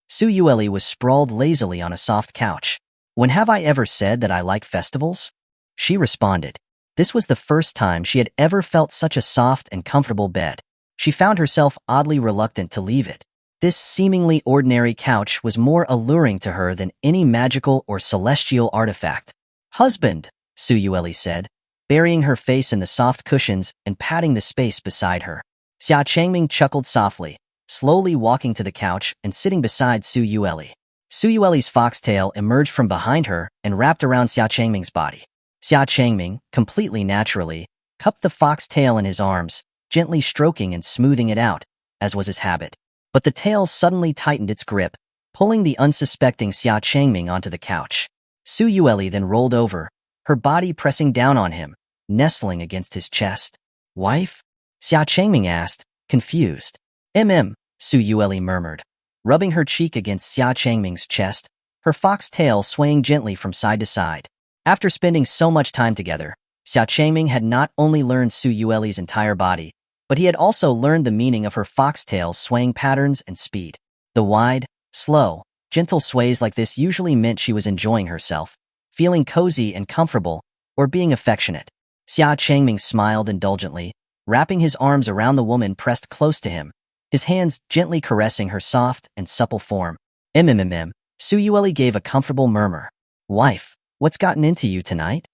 Su Yueli was sprawled lazily on a soft couch. When have I ever said that I like festivals? She responded. This was the first time she had ever felt such a soft and comfortable bed. She found herself oddly reluctant to leave it. This seemingly ordinary couch was more alluring to her than any magical or celestial artifact. Husband, Su Yueli said, burying her face in the soft cushions and patting the space beside her. Xia Changming chuckled softly, slowly walking to the couch and sitting beside Su Yueli. Su Yueli's foxtail emerged from behind her and wrapped around Xia Changming's body. Xia Changming, completely naturally, cupped the foxtail in his arms, gently stroking and smoothing it out, as was his habit. But the tail suddenly tightened its grip, pulling the unsuspecting Xia Changming onto the couch. Su Yueli then rolled over, her body pressing down on him, nestling against his chest. Wife? Xia Changming asked, confused. Su Yueli murmured, rubbing her cheek against Xia Changming's chest, her foxtail swaying gently from side to side. After spending so much time together, Xia Changming had not only learned Su Yueli's entire body, but he had also learned the meaning of her foxtail's swaying patterns and speed. The wide, slow, gentle sways like this usually meant she was enjoying herself, feeling cozy and comfortable, or being affectionate. Xia Changming smiled indulgently, wrapping his arms around the woman pressed close to him, his hands gently caressing her soft and supple form. Su Yueli gave a comfortable murmur. Wife, what's gotten into you tonight?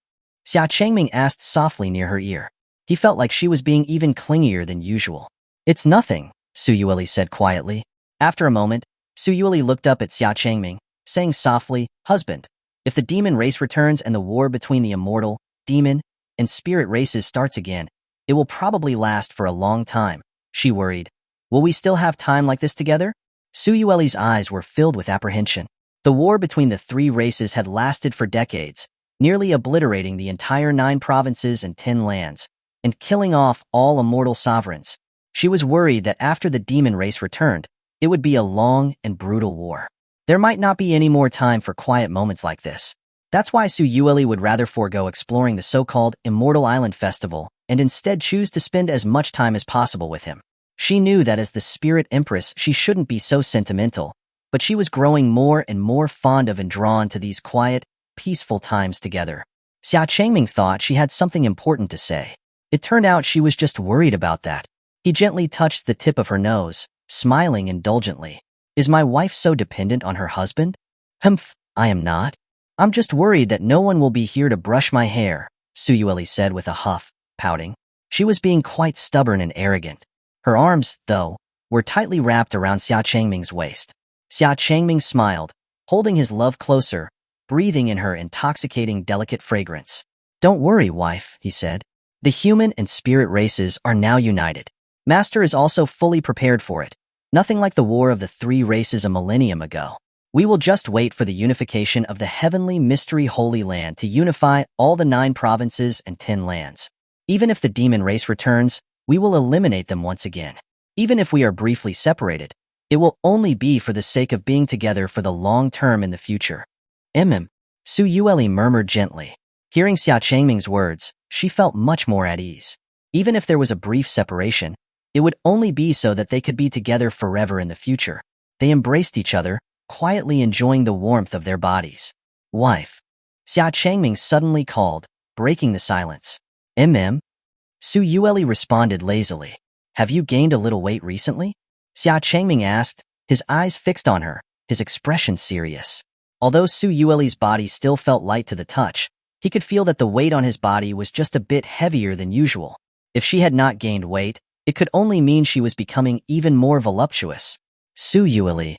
Xia Changming asked softly near her ear. He felt like she was being even clingier than usual. It's nothing, Su Yueli said quietly. After a moment, Su Yueli looked up at Xia Changming, saying softly, Husband, if the demon race returns and the war between the immortal, demon, and spirit races starts again, it will probably last for a long time. She worried. Will we still have time like this together? Su Yueli's eyes were filled with apprehension. The war between the three races had lasted for decades, nearly obliterating the entire 9 provinces and 10 lands, and killing off all immortal sovereigns. She was worried that after the demon race returned, it would be a long and brutal war. There might not be any more time for quiet moments like this. That's why Su Yueli would rather forego exploring the so-called Immortal Island Festival and instead choose to spend as much time as possible with him. She knew that as the Spirit Empress she shouldn't be so sentimental, but she was growing more and more fond of and drawn to these quiet, peaceful times together. Xia Changming thought she had something important to say. It turned out she was just worried about that. He gently touched the tip of her nose, smiling indulgently. Is my wife so dependent on her husband? Humph, I am not. I'm just worried that no one will be here to brush my hair, Su Yueli said with a huff, pouting. She was being quite stubborn and arrogant. Her arms, though, were tightly wrapped around Xia Changming's waist. Xia Changming smiled, holding his love closer, breathing in her intoxicating delicate fragrance. Don't worry, wife, he said. The human and spirit races are now united. Master is also fully prepared for it. Nothing like the war of the 3 races a millennium ago. We will just wait for the unification of the heavenly mystery Holy Land to unify all the 9 provinces and 10 lands. Even if the demon race returns, we will eliminate them once again. Even if we are briefly separated, it will only be for the sake of being together for the long term in the future. Su Yueli murmured gently. Hearing Xia Changming's words, she felt much more at ease. Even if there was a brief separation, it would only be so that they could be together forever in the future. They embraced each other, quietly enjoying the warmth of their bodies. Wife. Xia Changming suddenly called, breaking the silence. Su Yueli responded lazily. Have you gained a little weight recently? Xia Changming asked, his eyes fixed on her, his expression serious. Although Su Yueli's body still felt light to the touch, he could feel that the weight on his body was just a bit heavier than usual. If she had not gained weight, it could only mean she was becoming even more voluptuous. Su Yueli.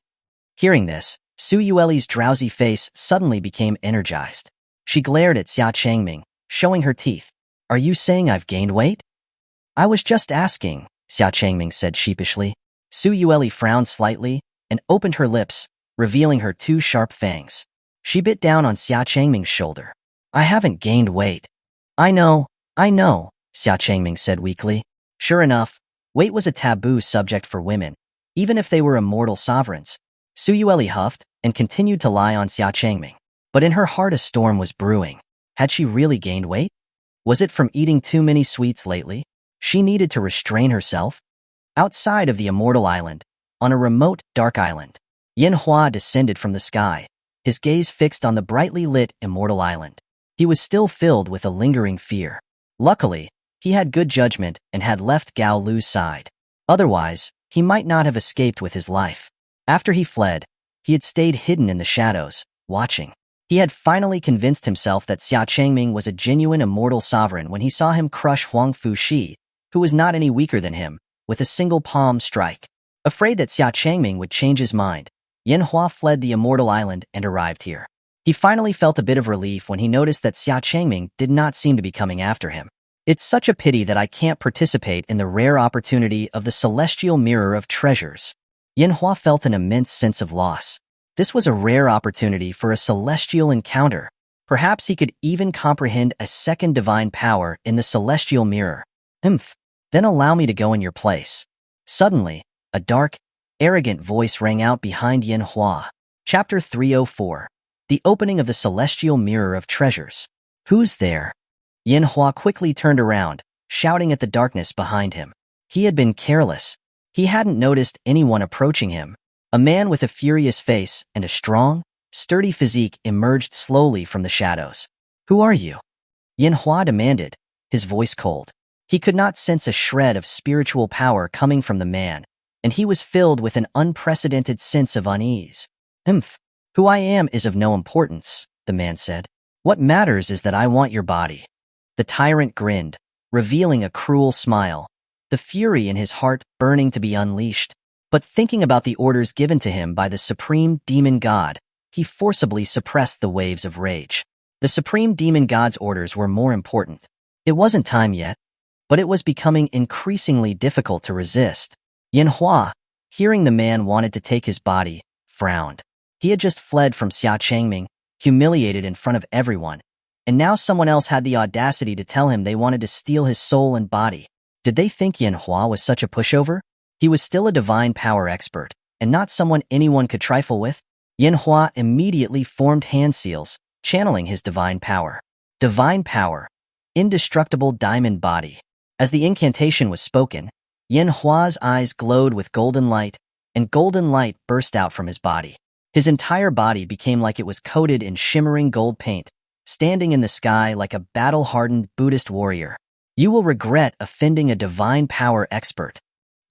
Hearing this, Su Yueli's drowsy face suddenly became energized. She glared at Xia Changming, showing her teeth. Are you saying I've gained weight? I was just asking, Xia Changming said sheepishly. Su Yueli frowned slightly and opened her lips, revealing her 2 sharp fangs. She bit down on Xia Changming's shoulder. I haven't gained weight. I know, Xia Changming said weakly. Sure enough, weight was a taboo subject for women, even if they were immortal sovereigns. Suyueli huffed and continued to lie on Xia Changming. But in her heart a storm was brewing. Had she really gained weight? Was it from eating too many sweets lately? She needed to restrain herself. Outside of the Immortal Island, on a remote, dark island, Yanhua descended from the sky, his gaze fixed on the brightly lit Immortal Island. He was still filled with a lingering fear. Luckily, he had good judgment and had left Gao Lu's side. Otherwise, he might not have escaped with his life. After he fled, he had stayed hidden in the shadows, watching. He had finally convinced himself that Xia Changming was a genuine immortal sovereign when he saw him crush Huang Fuxi, who was not any weaker than him, with a single palm strike. Afraid that Xia Changming would change his mind, Yanhua fled the Immortal Island and arrived here. He finally felt a bit of relief when he noticed that Xia Changming did not seem to be coming after him. It's such a pity that I can't participate in the rare opportunity of the Celestial Mirror of Treasures. Yanhua felt an immense sense of loss. This was a rare opportunity for a celestial encounter. Perhaps he could even comprehend a second divine power in the Celestial Mirror. Then allow me to go in your place. Suddenly, a dark, arrogant voice rang out behind Yanhua. Chapter 304. The Opening of the Celestial Mirror of Treasures. Who's there? Yanhua quickly turned around, shouting at the darkness behind him. He had been careless. He hadn't noticed anyone approaching him. A man with a furious face and a strong, sturdy physique emerged slowly from the shadows. Who are you? Yanhua demanded, his voice cold. He could not sense a shred of spiritual power coming from the man, and he was filled with an unprecedented sense of unease. Who I am is of no importance, the man said. What matters is that I want your body. The tyrant grinned, revealing a cruel smile, the fury in his heart burning to be unleashed. But thinking about the orders given to him by the Supreme Demon God, he forcibly suppressed the waves of rage. The Supreme Demon God's orders were more important. It wasn't time yet, but it was becoming increasingly difficult to resist. Yanhua, hearing the man wanted to take his body, frowned. He had just fled from Xia Changming, humiliated in front of everyone, and now someone else had the audacity to tell him they wanted to steal his soul and body. Did they think Yanhua was such a pushover? He was still a divine power expert, and not someone anyone could trifle with. Yanhua immediately formed hand seals, channeling his divine power. Divine power. Indestructible diamond body. As the incantation was spoken, Yanhua's eyes glowed with golden light, and golden light burst out from his body. His entire body became like it was coated in shimmering gold paint, standing in the sky like a battle-hardened Buddhist warrior. You will regret offending a divine power expert.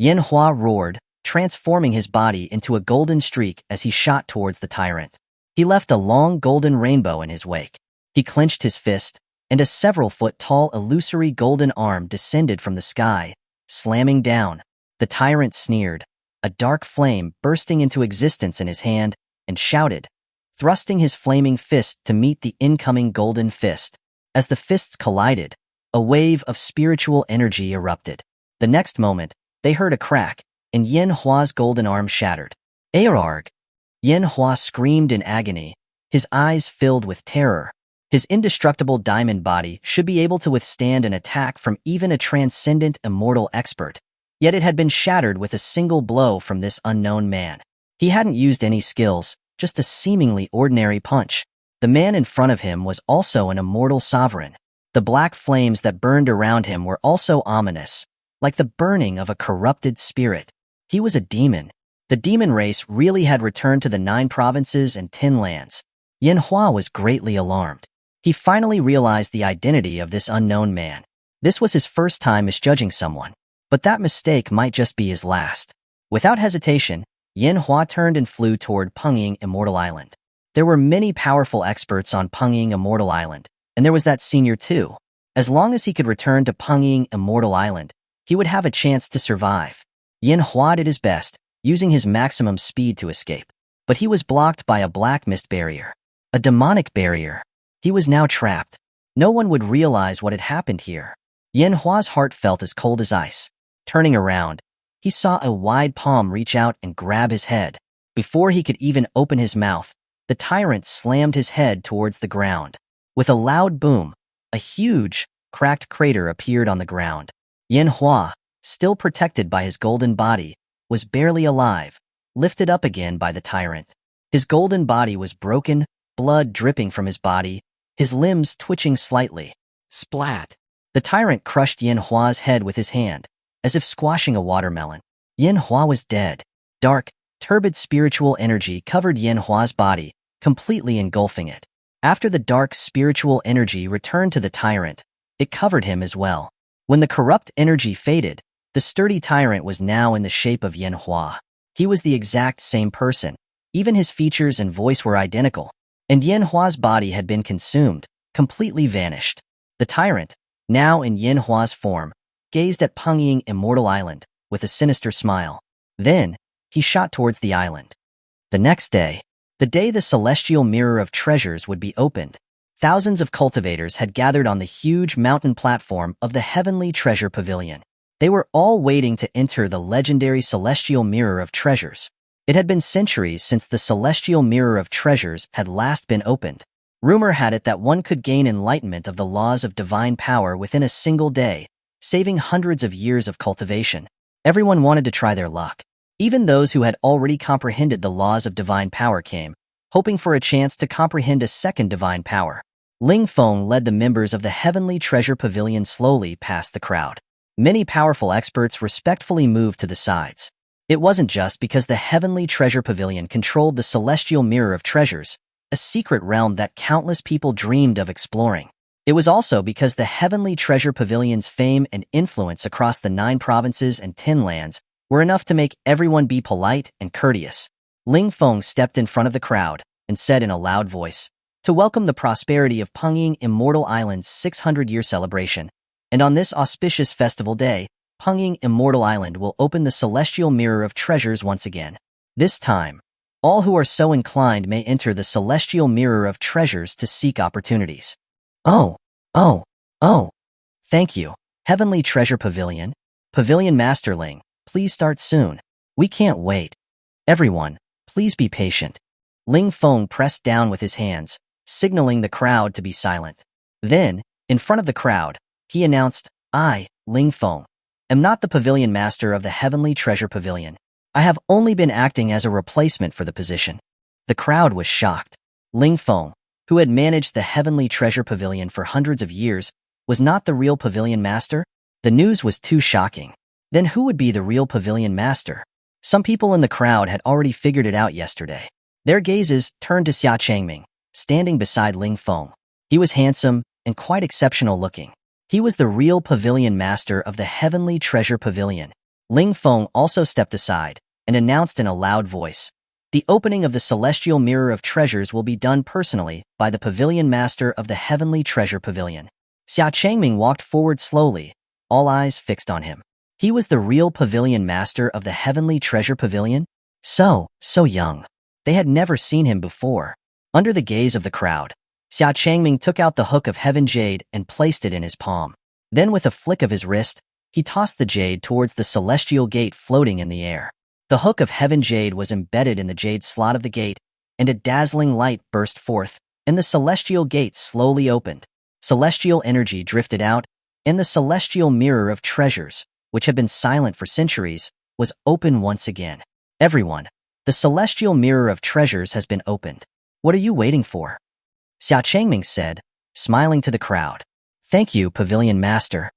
Yanhua roared, transforming his body into a golden streak as he shot towards the tyrant. He left a long golden rainbow in his wake. He clenched his fist, and a several-foot-tall illusory golden arm descended from the sky, slamming down. The tyrant sneered, a dark flame bursting into existence in his hand, and shouted, thrusting his flaming fist to meet the incoming golden fist. As the fists collided, a wave of spiritual energy erupted. The next moment, they heard a crack, and Yanhua's golden arm shattered. Aerarg! Yanhua screamed in agony, his eyes filled with terror. His indestructible diamond body should be able to withstand an attack from even a transcendent immortal expert. Yet it had been shattered with a single blow from this unknown man. He hadn't used any skills, just a seemingly ordinary punch. The man in front of him was also an immortal sovereign. The black flames that burned around him were also ominous, like the burning of a corrupted spirit. He was a demon. The demon race really had returned to the 9 provinces and 10 lands. Yanhua was greatly alarmed. He finally realized the identity of this unknown man. This was his first time misjudging someone, but that mistake might just be his last. Without hesitation, Yanhua turned and flew toward Pengying Immortal Island. There were many powerful experts on Pengying Immortal Island, and there was that senior too. As long as he could return to Pengying Immortal Island, he would have a chance to survive. Yanhua did his best, using his maximum speed to escape. But he was blocked by a black mist barrier. A demonic barrier. He was now trapped. No one would realize what had happened here. Yanhua's heart felt as cold as ice. Turning around, he saw a wide palm reach out and grab his head. Before he could even open his mouth, the tyrant slammed his head towards the ground. With a loud boom, a huge, cracked crater appeared on the ground. Yanhua, still protected by his golden body, was barely alive, lifted up again by the tyrant. His golden body was broken, blood dripping from his body, his limbs twitching slightly. Splat! The tyrant crushed Xuanhuan's head with his hand, as if squashing a watermelon. Xuanhuan was dead. Dark, turbid spiritual energy covered Xuanhuan's body, completely engulfing it. After the dark spiritual energy returned to the tyrant, it covered him as well. When the corrupt energy faded, the sturdy tyrant was now in the shape of Xuanhuan. He was the exact same person. Even his features and voice were identical, and Xuanhua's body had been consumed, completely vanished. The tyrant, now in Xuanhua's form, gazed at Pengying Immortal Island with a sinister smile. Then, he shot towards the island. The next day, the day the celestial mirror of treasures would be opened, thousands of cultivators had gathered on the huge mountain platform of the Heavenly Treasure Pavilion. They were all waiting to enter the legendary celestial mirror of treasures. It had been centuries since the celestial mirror of treasures had last been opened. Rumor had it that one could gain enlightenment of the laws of divine power within a single day, saving hundreds of years of cultivation. Everyone wanted to try their luck. Even those who had already comprehended the laws of divine power came, hoping for a chance to comprehend a second divine power. Ling Feng led the members of the Heavenly Treasure Pavilion slowly past the crowd. Many powerful experts respectfully moved to the sides. It wasn't just because the Heavenly Treasure Pavilion controlled the celestial mirror of treasures, a secret realm that countless people dreamed of exploring. It was also because the Heavenly Treasure Pavilion's fame and influence across the 9 provinces and 10 lands were enough to make everyone be polite and courteous. Ling Feng stepped in front of the crowd and said in a loud voice, "To welcome the prosperity of Pengying Immortal Island's 600-year celebration, and on this auspicious festival day, Pengying Immortal Island will open the celestial mirror of treasures once again. This time, all who are so inclined may enter the celestial mirror of treasures to seek opportunities." Oh, thank you, Heavenly Treasure Pavilion. Pavilion Masterling, please start soon. We can't wait. Everyone, please be patient. Ling Feng pressed down with his hands, signaling the crowd to be silent. Then, in front of the crowd, he announced, "I, Ling Feng, am not the Pavilion Master of the Heavenly Treasure Pavilion. I have only been acting as a replacement for the position." The crowd was shocked. Ling Feng, who had managed the Heavenly Treasure Pavilion for hundreds of years, was not the real Pavilion Master? The news was too shocking. Then who would be the real Pavilion Master? Some people in the crowd had already figured it out yesterday. Their gazes turned to Xia Changming, standing beside Ling Feng. He was handsome and quite exceptional looking. He was the real Pavilion Master of the Heavenly Treasure Pavilion. Ling Feng also stepped aside and announced in a loud voice, "The opening of the Celestial Mirror of Treasures will be done personally by the Pavilion Master of the Heavenly Treasure Pavilion." Xia Changming walked forward slowly, all eyes fixed on him. He was the real Pavilion Master of the Heavenly Treasure Pavilion? So young. They had never seen him before. Under the gaze of the crowd, Xia Changming took out the hook of heaven jade and placed it in his palm. Then with a flick of his wrist, he tossed the jade towards the celestial gate floating in the air. The hook of heaven jade was embedded in the jade slot of the gate, and a dazzling light burst forth, and the celestial gate slowly opened. Celestial energy drifted out, and the celestial mirror of treasures, which had been silent for centuries, was open once again. "Everyone, the celestial mirror of treasures has been opened. What are you waiting for?" Xia Changming said, smiling to the crowd. "Thank you, Pavilion Master."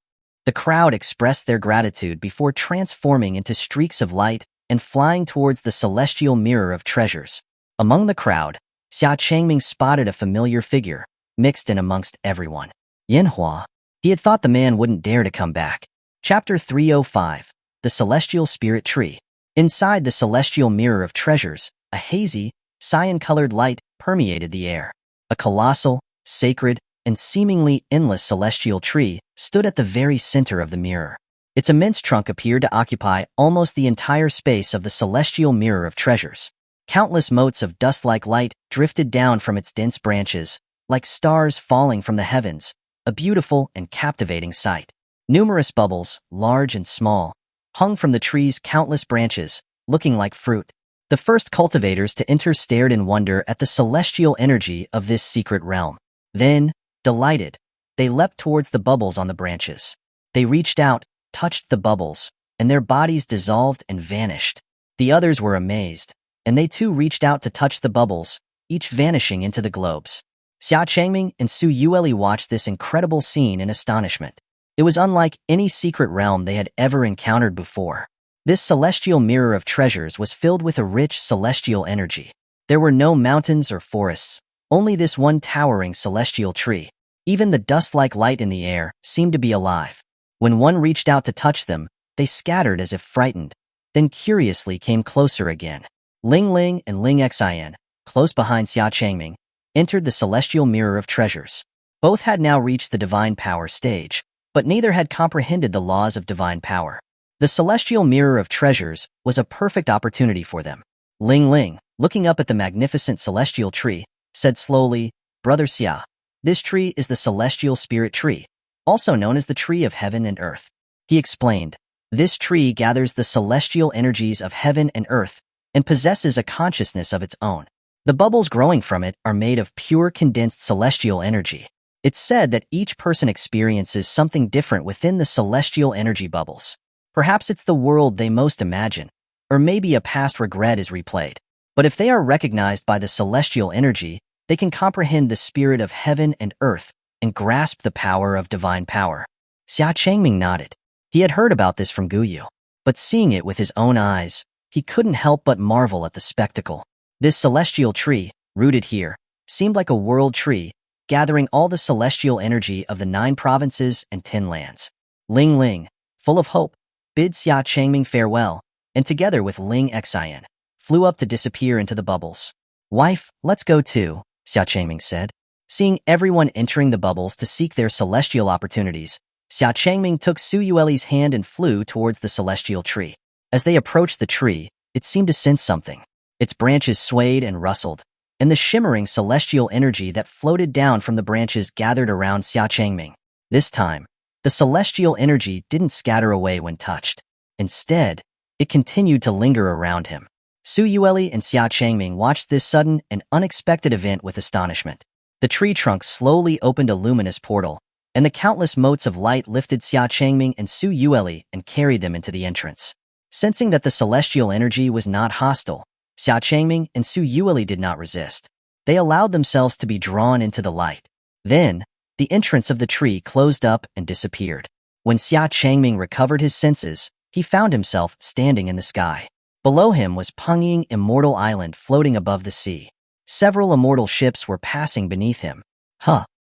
The crowd expressed their gratitude before transforming into streaks of light and flying towards the celestial mirror of treasures. Among the crowd, Xia Changming spotted a familiar figure, mixed in amongst everyone. Xuanhuan. He had thought the man wouldn't dare to come back. Chapter 305, The Celestial Spirit Tree. Inside the celestial mirror of treasures, a hazy, cyan-colored light permeated the air. A colossal, sacred, and seemingly endless celestial tree stood at the very center of the mirror. Its immense trunk appeared to occupy almost the entire space of the celestial mirror of treasures. Countless motes of dust-like light drifted down from its dense branches, like stars falling from the heavens, a beautiful and captivating sight. Numerous bubbles, large and small, hung from the tree's countless branches, looking like fruit. The first cultivators to enter stared in wonder at the celestial energy of this secret realm. Then, delighted, they leapt towards the bubbles on the branches. They reached out, touched the bubbles, and their bodies dissolved and vanished. The others were amazed, and they too reached out to touch the bubbles, each vanishing into the globes. Xia Changming and Su Yueli watched this incredible scene in astonishment. It was unlike any secret realm they had ever encountered before. This celestial mirror of treasures was filled with a rich celestial energy. There were no mountains or forests, only this one towering celestial tree. Even the dust-like light in the air seemed to be alive. When one reached out to touch them, they scattered as if frightened, then curiously came closer again. Ling Ling and Ling Xian, close behind Xia Changming, entered the celestial mirror of treasures. Both had now reached the divine power stage, but neither had comprehended the laws of divine power. The celestial mirror of treasures was a perfect opportunity for them. Ling Ling, looking up at the magnificent celestial tree, said slowly, "Brother Xia, this tree is the celestial spirit tree, also known as the tree of heaven and earth." He explained, "This tree gathers the celestial energies of heaven and earth and possesses a consciousness of its own. The bubbles growing from it are made of pure condensed celestial energy. It's said that each person experiences something different within the celestial energy bubbles. Perhaps it's the world they most imagine, or maybe a past regret is replayed. But if they are recognized by the celestial energy, they can comprehend the spirit of heaven and earth and grasp the power of divine power." Xia Changming nodded. He had heard about this from Guyu, but seeing it with his own eyes, he couldn't help but marvel at the spectacle. This celestial tree, rooted here, seemed like a world tree, gathering all the celestial energy of the 9 provinces and 10 lands. Ling Ling, full of hope, bid Xia Changming farewell, and together with Ling Xian, flew up to disappear into the bubbles. "Wife, let's go too," Xia Changming said. Seeing everyone entering the bubbles to seek their celestial opportunities, Xia Changming took Su Yueli's hand and flew towards the celestial tree. As they approached the tree, it seemed to sense something. Its branches swayed and rustled, and the shimmering celestial energy that floated down from the branches gathered around Xia Changming. This time, the celestial energy didn't scatter away when touched. Instead, it continued to linger around him. Su Yueli and Xia Changming watched this sudden and unexpected event with astonishment. The tree trunk slowly opened a luminous portal, and the countless motes of light lifted Xia Changming and Su Yueli and carried them into the entrance. Sensing that the celestial energy was not hostile, Xia Changming and Su Yueli did not resist. They allowed themselves to be drawn into the light. Then, the entrance of the tree closed up and disappeared. When Xia Changming recovered his senses, he found himself standing in the sky. Below him was Pengying Immortal Island floating above the sea. Several immortal ships were passing beneath him.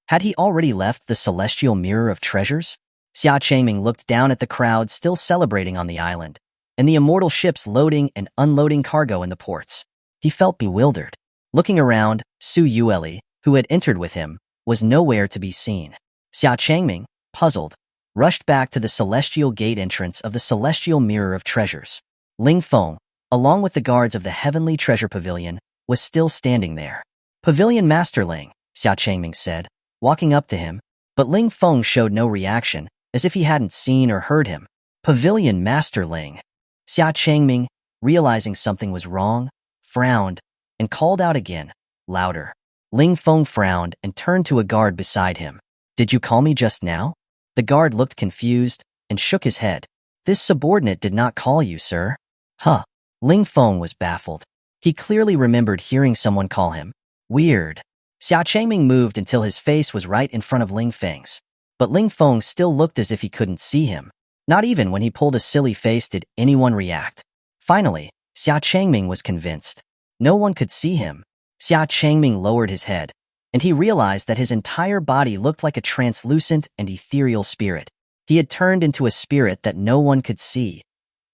Had he already left the celestial mirror of treasures? Xia Changming looked down at the crowd still celebrating on the island, and the immortal ships loading and unloading cargo in the ports. He felt bewildered. Looking around, Su Yueli, who had entered with him, was nowhere to be seen. Xia Changming, puzzled, rushed back to the celestial gate entrance of the celestial mirror of treasures. Ling Feng, along with the guards of the heavenly treasure pavilion, was still standing there. "Pavilion Master Ling," Xia Changming said, walking up to him, but Ling Feng showed no reaction, as if he hadn't seen or heard him. "Pavilion Master Ling." Xia Changming, realizing something was wrong, frowned, and called out again, louder. Ling Feng frowned and turned to a guard beside him. "Did you call me just now?" The guard looked confused and shook his head. "This subordinate did not call you, sir." Ling Feng was baffled. He clearly remembered hearing someone call him. Weird. Xia Changming moved until his face was right in front of Ling Feng's, but Ling Feng still looked as if he couldn't see him. Not even when he pulled a silly face did anyone react. Finally, Xia Changming was convinced. No one could see him. Xia Changming lowered his head, and he realized that his entire body looked like a translucent and ethereal spirit. He had turned into a spirit that no one could see,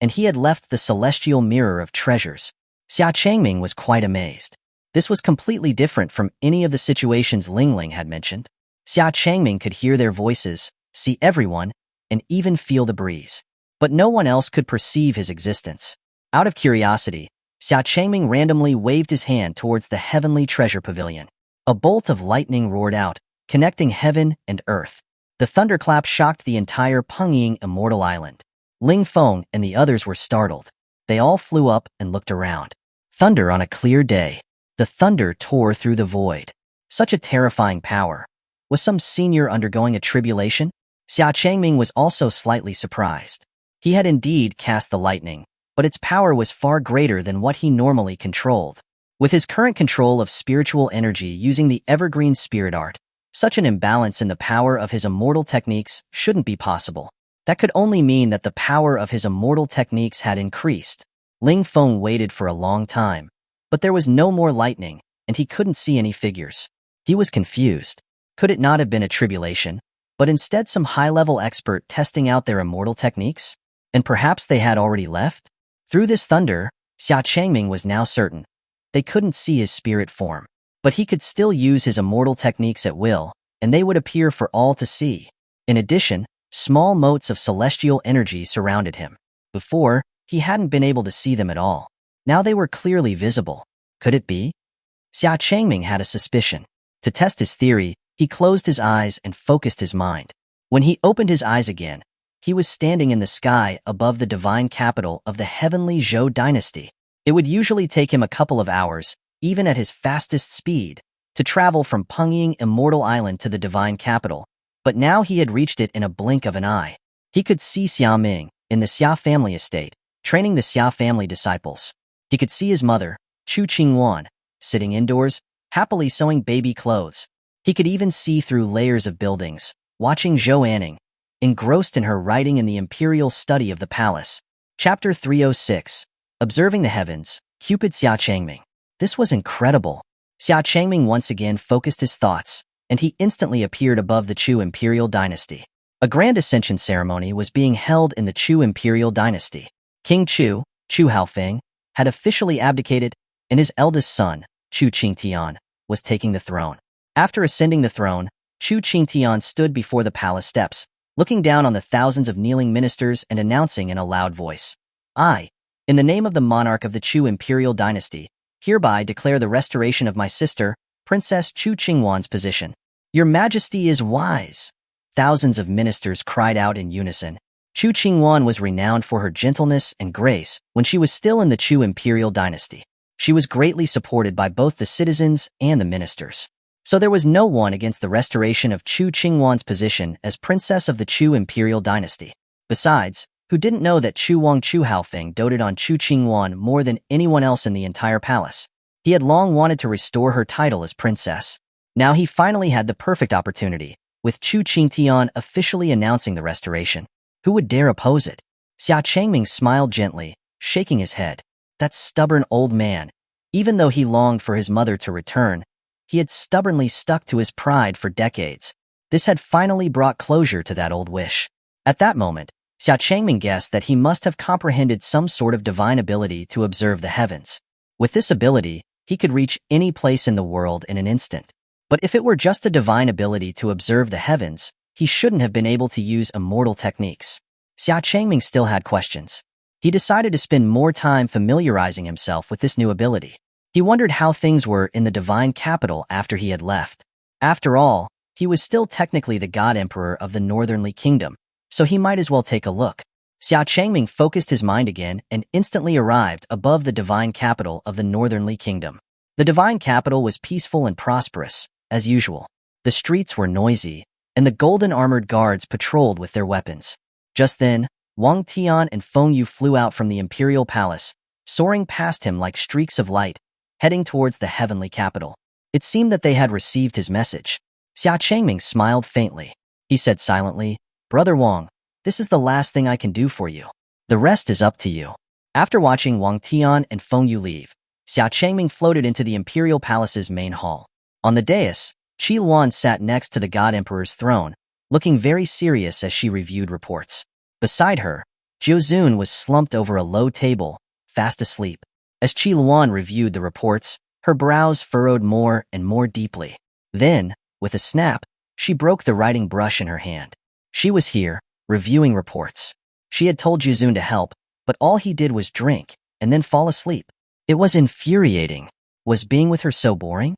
and he had left the celestial mirror of treasures. Xia Changming was quite amazed. This was completely different from any of the situations Ling Ling had mentioned. Xia Changming could hear their voices, see everyone, and even feel the breeze. But no one else could perceive his existence. Out of curiosity, Xia Changming randomly waved his hand towards the heavenly treasure pavilion. A bolt of lightning roared out, connecting heaven and earth. The thunderclap shocked the entire Pengying Immortal Island. Ling Feng and the others were startled. They all flew up and looked around. Thunder on a clear day. The thunder tore through the void. Such a terrifying power. Was some senior undergoing a tribulation? Xia Changming was also slightly surprised. He had indeed cast the lightning, but but its power was far greater than what he normally controlled. With his current control of spiritual energy using the evergreen spirit art, such an imbalance in the power of his immortal techniques shouldn't be possible. That could only mean that the power of his immortal techniques had increased. Ling Feng waited for a long time, but there was no more lightning, and he couldn't see any figures. He was confused. Could it not have been a tribulation, but instead some high-level expert testing out their immortal techniques? And perhaps they had already left? Through this thunder, Xia Changming was now certain. They couldn't see his spirit form, but he could still use his immortal techniques at will, and they would appear for all to see. In addition, small motes of celestial energy surrounded him. Before, he hadn't been able to see them at all. Now they were clearly visible. Could it be? Xia Changming had a suspicion. To test his theory, he closed his eyes and focused his mind. When he opened his eyes again, he was standing in the sky above the divine capital of the heavenly Zhou Dynasty. It would usually take him a couple of hours, even at his fastest speed, to travel from Pengying Immortal Island to the divine capital, but now he had reached it in a blink of an eye. He could see Xia Ming, in the Xia family estate, training the Xia family disciples. He could see his mother, Xuanhuan, sitting indoors, happily sewing baby clothes. He could even see through layers of buildings, watching Xuanhuan, engrossed in her writing in the imperial study of the palace. Chapter 306, Observing the Heavens, Cupid Xia Changming. This was incredible. Xia Changming once again focused his thoughts, and he instantly appeared above the Chu imperial dynasty. A grand ascension ceremony was being held in the Chu imperial dynasty. King Chu Haofeng, had officially abdicated, and his eldest son, Chu Qingtian, was taking the throne. After ascending the throne, Chu Qingtian stood before the palace steps, looking down on the thousands of kneeling ministers and announcing in a loud voice, "I, in the name of the monarch of the Chu imperial dynasty, hereby declare the restoration of my sister, Princess Chu Qinghuan's position. Your Majesty is wise." Thousands of ministers cried out in unison. Chu Qinghuan was renowned for her gentleness and grace when she was still in the Chu imperial dynasty. She was greatly supported by both the citizens and the ministers. So there was no one against the restoration of Chu Qinghuan's position as princess of the Chu imperial dynasty. Besides, who didn't know that Chu Haofeng doted on Chu Qinghuan more than anyone else in the entire palace? He had long wanted to restore her title as princess. Now he finally had the perfect opportunity, with Chu Qingtian officially announcing the restoration. Who would dare oppose it? Xia Changming smiled gently, shaking his head. That stubborn old man. Even though he longed for his mother to return, he had stubbornly stuck to his pride for decades. This had finally brought closure to that old wish. At that moment, Xia Changming guessed that he must have comprehended some sort of divine ability to observe the heavens. With this ability, he could reach any place in the world in an instant. But if it were just a divine ability to observe the heavens, he shouldn't have been able to use immortal techniques. Xia Changming still had questions. He decided to spend more time familiarizing himself with this new ability. He wondered how things were in the divine capital after he had left. After all, he was still technically the God Emperor of the Northernly Kingdom, so he might as well take a look. Xia Changming focused his mind again and instantly arrived above the divine capital of the Northernly Kingdom. The divine capital was peaceful and prosperous, as usual. The streets were noisy, and the golden-armored guards patrolled with their weapons. Just then, Wang Tian and Feng Yu flew out from the imperial palace, soaring past him like streaks of light, heading towards the heavenly capital. It seemed that they had received his message. Xia Changming smiled faintly. He said silently, "Brother Wang, this is the last thing I can do for you. The rest is up to you." After watching Wang Tian and Feng Yu leave, Xia Changming floated into the imperial palace's main hall. On the dais, Xuanhuan sat next to the God Emperor's throne, looking very serious as she reviewed reports. Beside her, Jiuzun was slumped over a low table, fast asleep. As Xuanhuan reviewed the reports, her brows furrowed more and more deeply. Then, with a snap, she broke the writing brush in her hand. She was here, reviewing reports. She had told Jiuzun to help, but all he did was drink, and then fall asleep. It was infuriating. Was being with her so boring?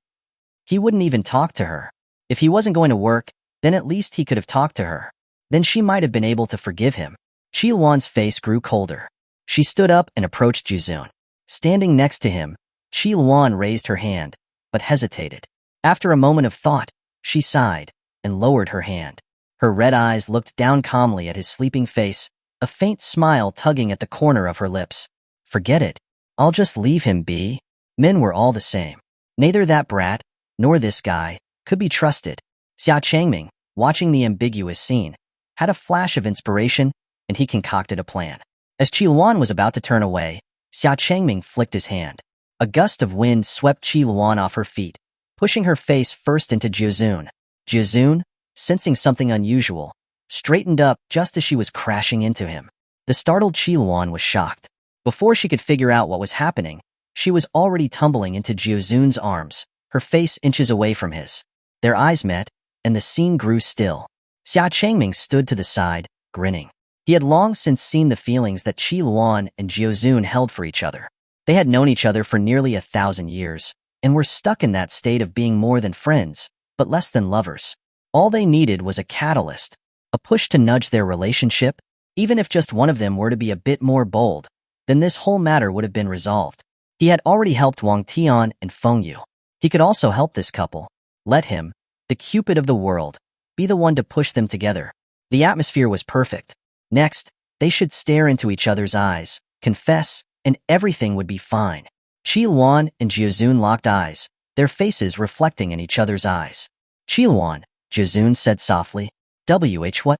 He wouldn't even talk to her. If he wasn't going to work, then at least he could have talked to her. Then she might have been able to forgive him. Xuanhuan's face grew colder. She stood up and approached Jiuzun. Standing next to him, Xuanhuan raised her hand, but hesitated. After a moment of thought, she sighed and lowered her hand. Her red eyes looked down calmly at his sleeping face, a faint smile tugging at the corner of her lips. Forget it. I'll just leave him be. Men were all the same. Neither that brat, nor this guy, could be trusted. Xia Changming, watching the ambiguous scene, had a flash of inspiration, and he concocted a plan. As Xuanhuan was about to turn away, Xia Changming flicked his hand. A gust of wind swept Xuanhuan off her feet, pushing her face first into Jiuzun. Jiuzun, sensing something unusual, straightened up just as she was crashing into him. The startled Xuanhuan was shocked. Before she could figure out what was happening, she was already tumbling into Jiuzun's arms, her face inches away from his. Their eyes met, and the scene grew still. Xia Changming stood to the side, grinning. He had long since seen the feelings that Xuanhuan and Jiuzun held for each other. They had known each other for nearly 1,000 years, and were stuck in that state of being more than friends, but less than lovers. All they needed was a catalyst, a push to nudge their relationship. Even if just one of them were to be a bit more bold, then this whole matter would have been resolved. He had already helped Wang Tian and Feng Yu. He could also help this couple. Let him, the Cupid of the world, be the one to push them together. The atmosphere was perfect. Next, they should stare into each other's eyes, confess, and everything would be fine. Xuanhuan and Jiuzun locked eyes, their faces reflecting in each other's eyes. Xuanhuan, Jiuzun said softly. What?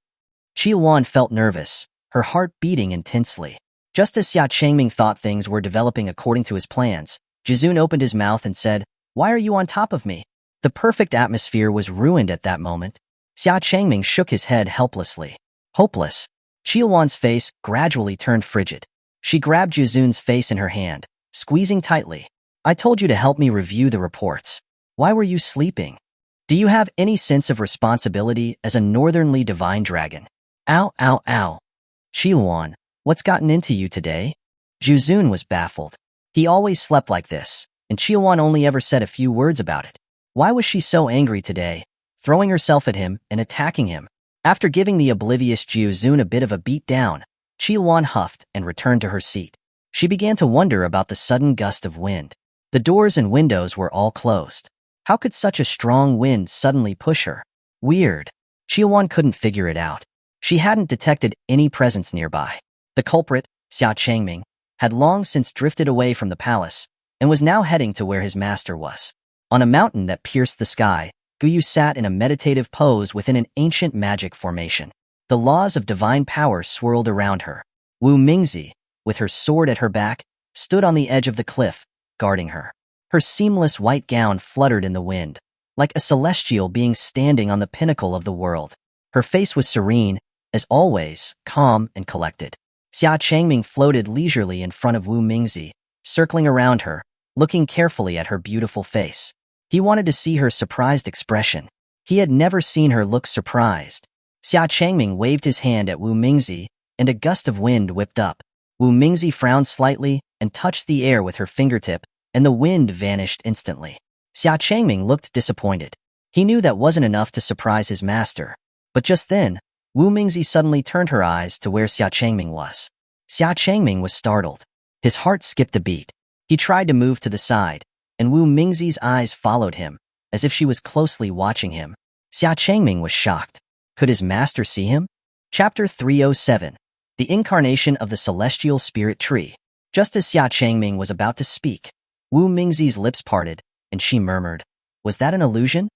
Xuanhuan felt nervous, her heart beating intensely. Just as Xia Changming thought things were developing according to his plans, Jiuzun opened his mouth and said, "Why are you on top of me?" The perfect atmosphere was ruined at that moment. Xia Changming shook his head helplessly. Hopeless. Xuanhuan's face gradually turned frigid. She grabbed Jiuzun's face in her hand, squeezing tightly. "I told you to help me review the reports. Why were you sleeping? Do you have any sense of responsibility as a northernly divine dragon?" Ow, ow, ow. Xuanhuan, what's gotten into you today? Jiuzun was baffled. He always slept like this, and Xuanhuan only ever said a few words about it. Why was she so angry today, throwing herself at him and attacking him? After giving the oblivious Jiuzun a bit of a beat down, Xuanhuan huffed and returned to her seat. She began to wonder about the sudden gust of wind. The doors and windows were all closed. How could such a strong wind suddenly push her? Weird. Xuanhuan couldn't figure it out. She hadn't detected any presence nearby. The culprit, Xia Changming, had long since drifted away from the palace and was now heading to where his master was. On a mountain that pierced the sky, Guyu sat in a meditative pose within an ancient magic formation. The laws of divine power swirled around her. Wu Mingzi, with her sword at her back, stood on the edge of the cliff, guarding her. Her seamless white gown fluttered in the wind, like a celestial being standing on the pinnacle of the world. Her face was serene, as always, calm and collected. Xia Changming floated leisurely in front of Wu Mingzi, circling around her, looking carefully at her beautiful face. He wanted to see her surprised expression. He had never seen her look surprised. Xia Changming waved his hand at Wu Mingzi, and a gust of wind whipped up. Wu Mingzi frowned slightly and touched the air with her fingertip, and the wind vanished instantly. Xia Changming looked disappointed. He knew that wasn't enough to surprise his master. But just then, Wu Mingzi suddenly turned her eyes to where Xia Changming was. Xia Changming was startled. His heart skipped a beat. He tried to move to the side, and Wu Mingzi's eyes followed him, as if she was closely watching him. Xia Changming was shocked. Could his master see him? Chapter 307. The Incarnation of the Celestial Spirit Tree. Just as Xia Changming was about to speak, Wu Mingzi's lips parted, and she murmured, "Was that an illusion?"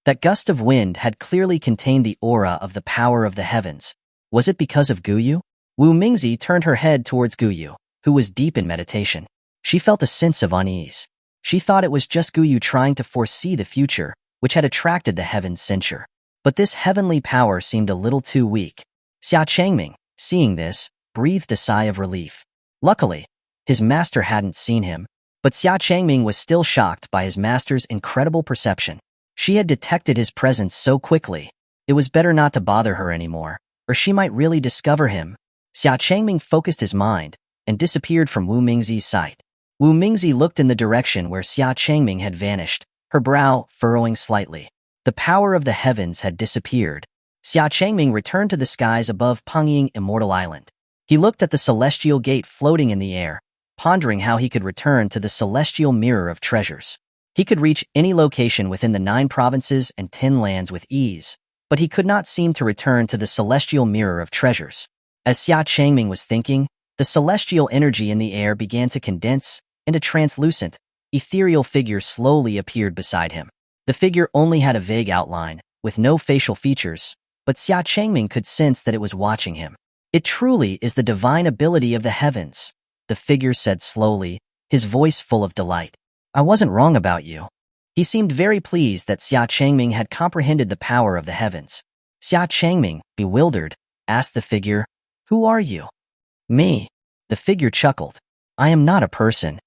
That gust of wind had clearly contained the aura of the power of the heavens. Was it because of Guyu? Wu Mingzi turned her head towards Guyu, who was deep in meditation. She felt a sense of unease. She thought it was just Guyu trying to foresee the future, which had attracted the heaven's censure. But this heavenly power seemed a little too weak. Xia Changming, seeing this, breathed a sigh of relief. Luckily, his master hadn't seen him, but Xia Changming was still shocked by his master's incredible perception. She had detected his presence so quickly. It was better not to bother her anymore, or she might really discover him. Xia Changming focused his mind and disappeared from Wu Mingzi's sight. Wu Mingzi looked in the direction where Xia Changming had vanished, her brow furrowing slightly. The power of the heavens had disappeared. Xia Changming returned to the skies above Pangying Immortal Island. He looked at the celestial gate floating in the air, pondering how he could return to the celestial mirror of treasures. He could reach any location within the 9 provinces and 10 lands with ease, but he could not seem to return to the celestial mirror of treasures. As Xia Changming was thinking, The celestial energy in the air began to condense, and a translucent, ethereal figure slowly appeared beside him. The figure only had a vague outline, with no facial features, but Xia Changming could sense that it was watching him. "It truly is the divine ability of the heavens," the figure said slowly, his voice full of delight. "I wasn't wrong about you." He seemed very pleased that Xia Changming had comprehended the power of the heavens. Xia Changming, bewildered, asked the figure, "Who are you?" "Me." The figure chuckled. "I am not a person."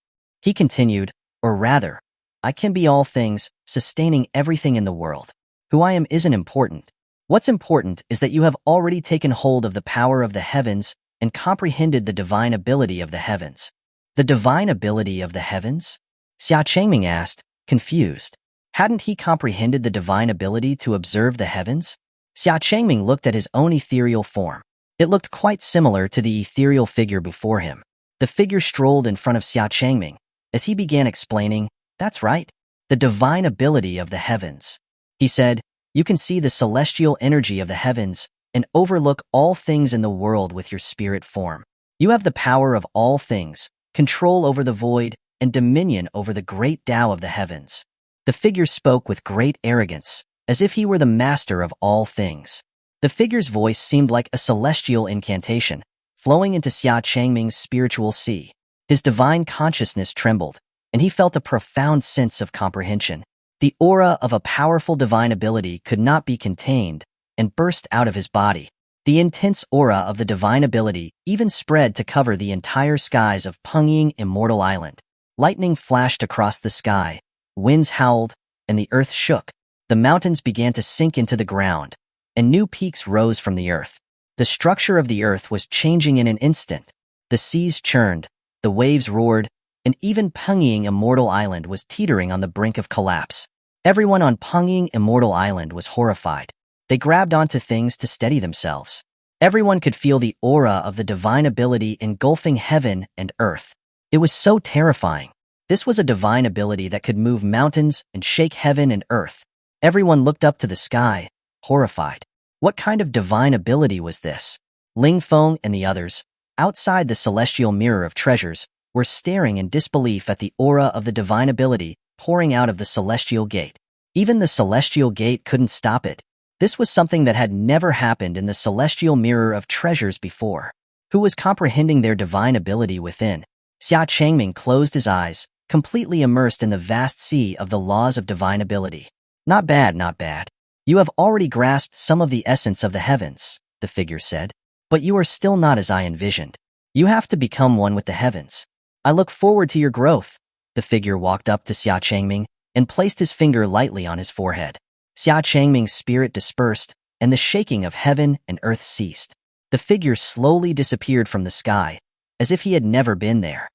He continued, "Or rather, I can be all things, sustaining everything in the world. Who I am isn't important. What's important is that you have already taken hold of the power of the heavens and comprehended the divine ability of the heavens." "The divine ability of the heavens?" Xia Changming asked, confused. Hadn't he comprehended the divine ability to observe the heavens? Xia Changming looked at his own ethereal form. It looked quite similar to the ethereal figure before him. The figure strolled in front of Xia Changming. As he began explaining, "That's right, the divine ability of the heavens." He said, "You can see the celestial energy of the heavens and overlook all things in the world with your spirit form. You have the power of all things, control over the void, and dominion over the great Tao of the heavens." The figure spoke with great arrogance, as if he were the master of all things. The figure's voice seemed like a celestial incantation, flowing into Xia Changming's spiritual sea. His divine consciousness trembled, and he felt a profound sense of comprehension. The aura of a powerful divine ability could not be contained and burst out of his body. The intense aura of the divine ability even spread to cover the entire skies of Pungying Immortal Island. Lightning flashed across the sky, winds howled, and the earth shook. The mountains began to sink into the ground, and new peaks rose from the earth. The structure of the earth was changing in an instant. The seas churned, the waves roared, and even Pungying Immortal Island was teetering on the brink of collapse. Everyone on Pungying Immortal Island was horrified. They grabbed onto things to steady themselves. Everyone could feel the aura of the divine ability engulfing heaven and earth. It was so terrifying. This was a divine ability that could move mountains and shake heaven and earth. Everyone looked up to the sky, horrified. What kind of divine ability was this? Ling Feng and the others, outside the celestial mirror of treasures, were staring in disbelief at the aura of the divine ability pouring out of the celestial gate. Even the celestial gate couldn't stop it. This was something that had never happened in the celestial mirror of treasures before. Who was comprehending their divine ability within? Xia Changming closed his eyes, completely immersed in the vast sea of the laws of divine ability. "Not bad, not bad. You have already grasped some of the essence of the heavens," the figure said. "But you are still not as I envisioned. You have to become one with the heavens. I look forward to your growth." The figure walked up to Xia Changming and placed his finger lightly on his forehead. Xia Changming's spirit dispersed, and the shaking of heaven and earth ceased. The figure slowly disappeared from the sky, as if he had never been there.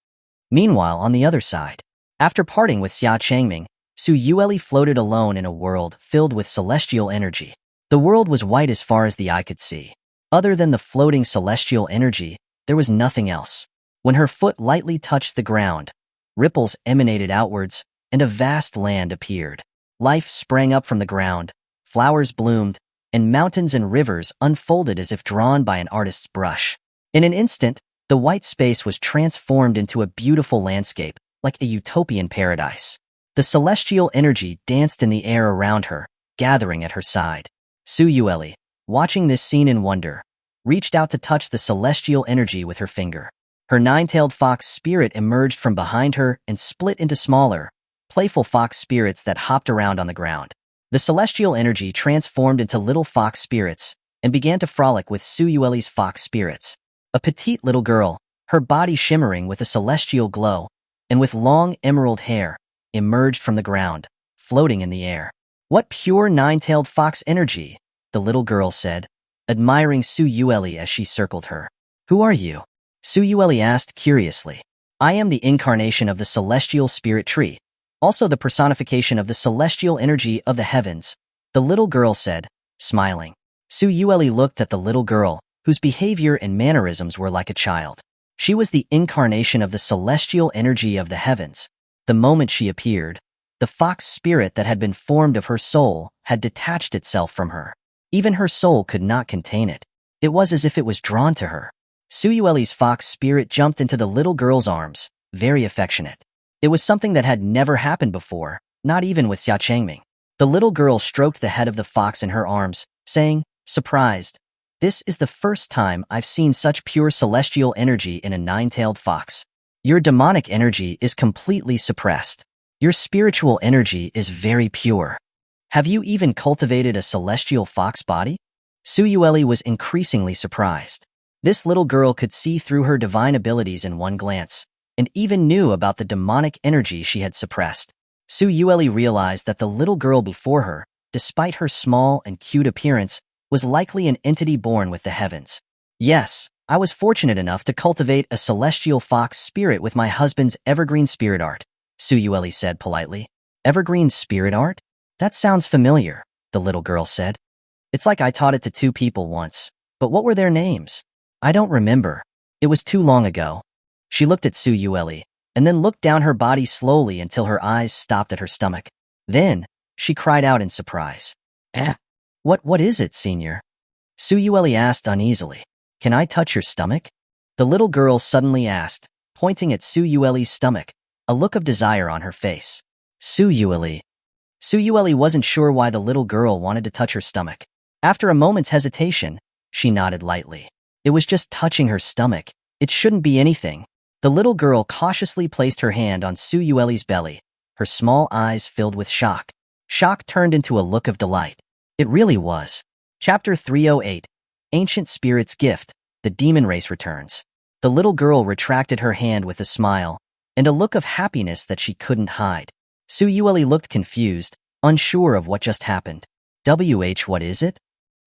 Meanwhile, on the other side, after parting with Xia Changming, Xuanhuan floated alone in a world filled with celestial energy. The world was white as far as the eye could see. Other than the floating celestial energy, there was nothing else. When her foot lightly touched the ground, ripples emanated outwards, and a vast land appeared. Life sprang up from the ground, flowers bloomed, and mountains and rivers unfolded as if drawn by an artist's brush. In an instant, the white space was transformed into a beautiful landscape, like a utopian paradise. The celestial energy danced in the air around her, gathering at her side. Xuanhuan, watching this scene in wonder, reached out to touch the celestial energy with her finger. Her nine-tailed fox spirit emerged from behind her and split into smaller, playful fox spirits that hopped around on the ground. The celestial energy transformed into little fox spirits and began to frolic with Xuanhuan's fox spirits. A petite little girl, her body shimmering with a celestial glow, and with long emerald hair, emerged from the ground, floating in the air. "What pure nine-tailed fox energy," the little girl said, admiring Xuanhuan as she circled her. "Who are you?" Xuanhuan asked curiously. "I am the incarnation of the celestial spirit tree, also the personification of the celestial energy of the heavens," the little girl said, smiling. Xuanhuan looked at the little girl, whose behavior and mannerisms were like a child. She was the incarnation of the celestial energy of the heavens. The moment she appeared, the fox spirit that had been formed of her soul had detached itself from her. Even her soul could not contain it. It was as if it was drawn to her. Suyueli's fox spirit jumped into the little girl's arms, very affectionate. It was something that had never happened before, not even with Xia Changming. The little girl stroked the head of the fox in her arms, saying, surprised, "This is the first time I've seen such pure celestial energy in a nine-tailed fox. Your demonic energy is completely suppressed. Your spiritual energy is very pure. Have you even cultivated a celestial fox body?" Suyueli was increasingly surprised. This little girl could see through her divine abilities in one glance, and even knew about the demonic energy she had suppressed. Suyueli realized that the little girl before her, despite her small and cute appearance, was likely an entity born with the heavens. "Yes, I was fortunate enough to cultivate a celestial fox spirit with my husband's evergreen spirit art," Suyueli said politely. "Evergreen spirit art? That sounds familiar," the little girl said. "It's like I taught it to two people once, but what were their names? I don't remember. It was too long ago." She looked at Suyueli, and then looked down her body slowly until her eyes stopped at her stomach. Then, she cried out in surprise. What is it, senior?" Suyueli asked uneasily. "Can I touch your stomach?" The little girl suddenly asked, pointing at Suyueli's stomach, a look of desire on her face. Suyueli. Suyueli wasn't sure why the little girl wanted to touch her stomach. After a moment's hesitation, she nodded lightly. It was just touching her stomach. It shouldn't be anything. The little girl cautiously placed her hand on Suyueli's belly, her small eyes filled with shock. Shock turned into a look of delight. It really was. Chapter 308. Ancient Spirit's Gift. The Demon Race Returns. The little girl retracted her hand with a smile, and a look of happiness that she couldn't hide. Suyueli looked confused, unsure of what just happened. What is it?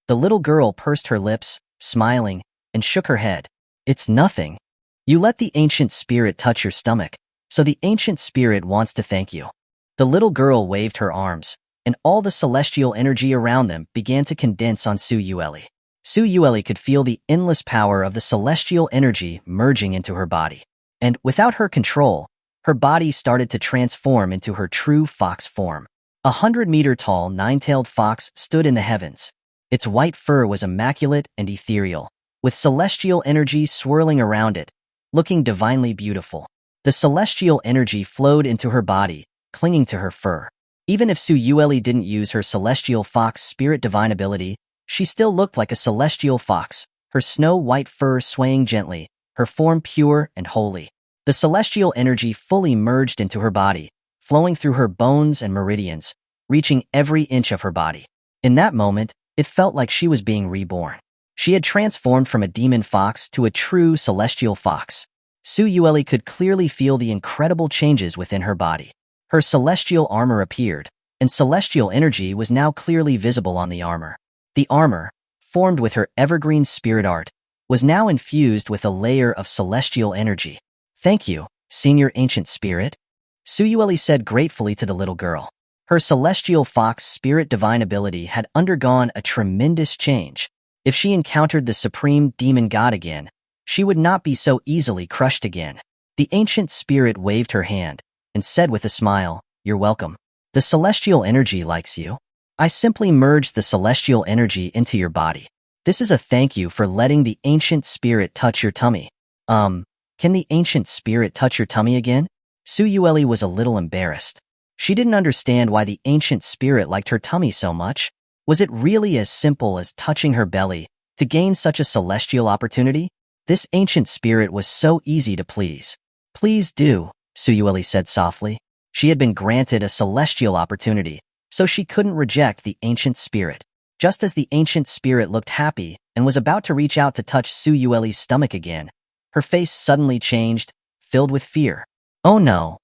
The little girl pursed her lips, smiling, and shook her head. "It's nothing. You let the ancient spirit touch your stomach, so the ancient spirit wants to thank you." The little girl waved her arms, and all the celestial energy around them began to condense on Suyueli. Suyueli could feel the endless power of the celestial energy merging into her body. And, without her control, her body started to transform into her true fox form. 100-meter-tall nine-tailed fox stood in the heavens. Its white fur was immaculate and ethereal, with celestial energy swirling around it, looking divinely beautiful. The celestial energy flowed into her body, clinging to her fur. Even if Suyueli didn't use her celestial fox spirit divine ability, she still looked like a celestial fox, her snow-white fur swaying gently, her form pure and holy. The celestial energy fully merged into her body, flowing through her bones and meridians, reaching every inch of her body. In that moment, it felt like she was being reborn. She had transformed from a demon fox to a true celestial fox. Suyueli could clearly feel the incredible changes within her body. Her celestial armor appeared, and celestial energy was now clearly visible on the armor. The armor, formed with her evergreen spirit art, was now infused with a layer of celestial energy. "Thank you, Senior Ancient Spirit," Suyueli said gratefully to the little girl. Her celestial fox spirit divine ability had undergone a tremendous change. If she encountered the supreme demon god again, she would not be so easily crushed again. The ancient spirit waved her hand and said with a smile, "You're welcome. The celestial energy likes you. I simply merged the celestial energy into your body. This is a thank you for letting the ancient spirit touch your tummy." Can the ancient spirit touch your tummy again?" Suyueli was a little embarrassed. She didn't understand why the ancient spirit liked her tummy so much. Was it really as simple as touching her belly to gain such a celestial opportunity? This ancient spirit was so easy to please. "Please do," Suyueli said softly. She had been granted a celestial opportunity, so she couldn't reject the ancient spirit. Just as the ancient spirit looked happy and was about to reach out to touch Suyueli's stomach again, her face suddenly changed, filled with fear. "Oh no!"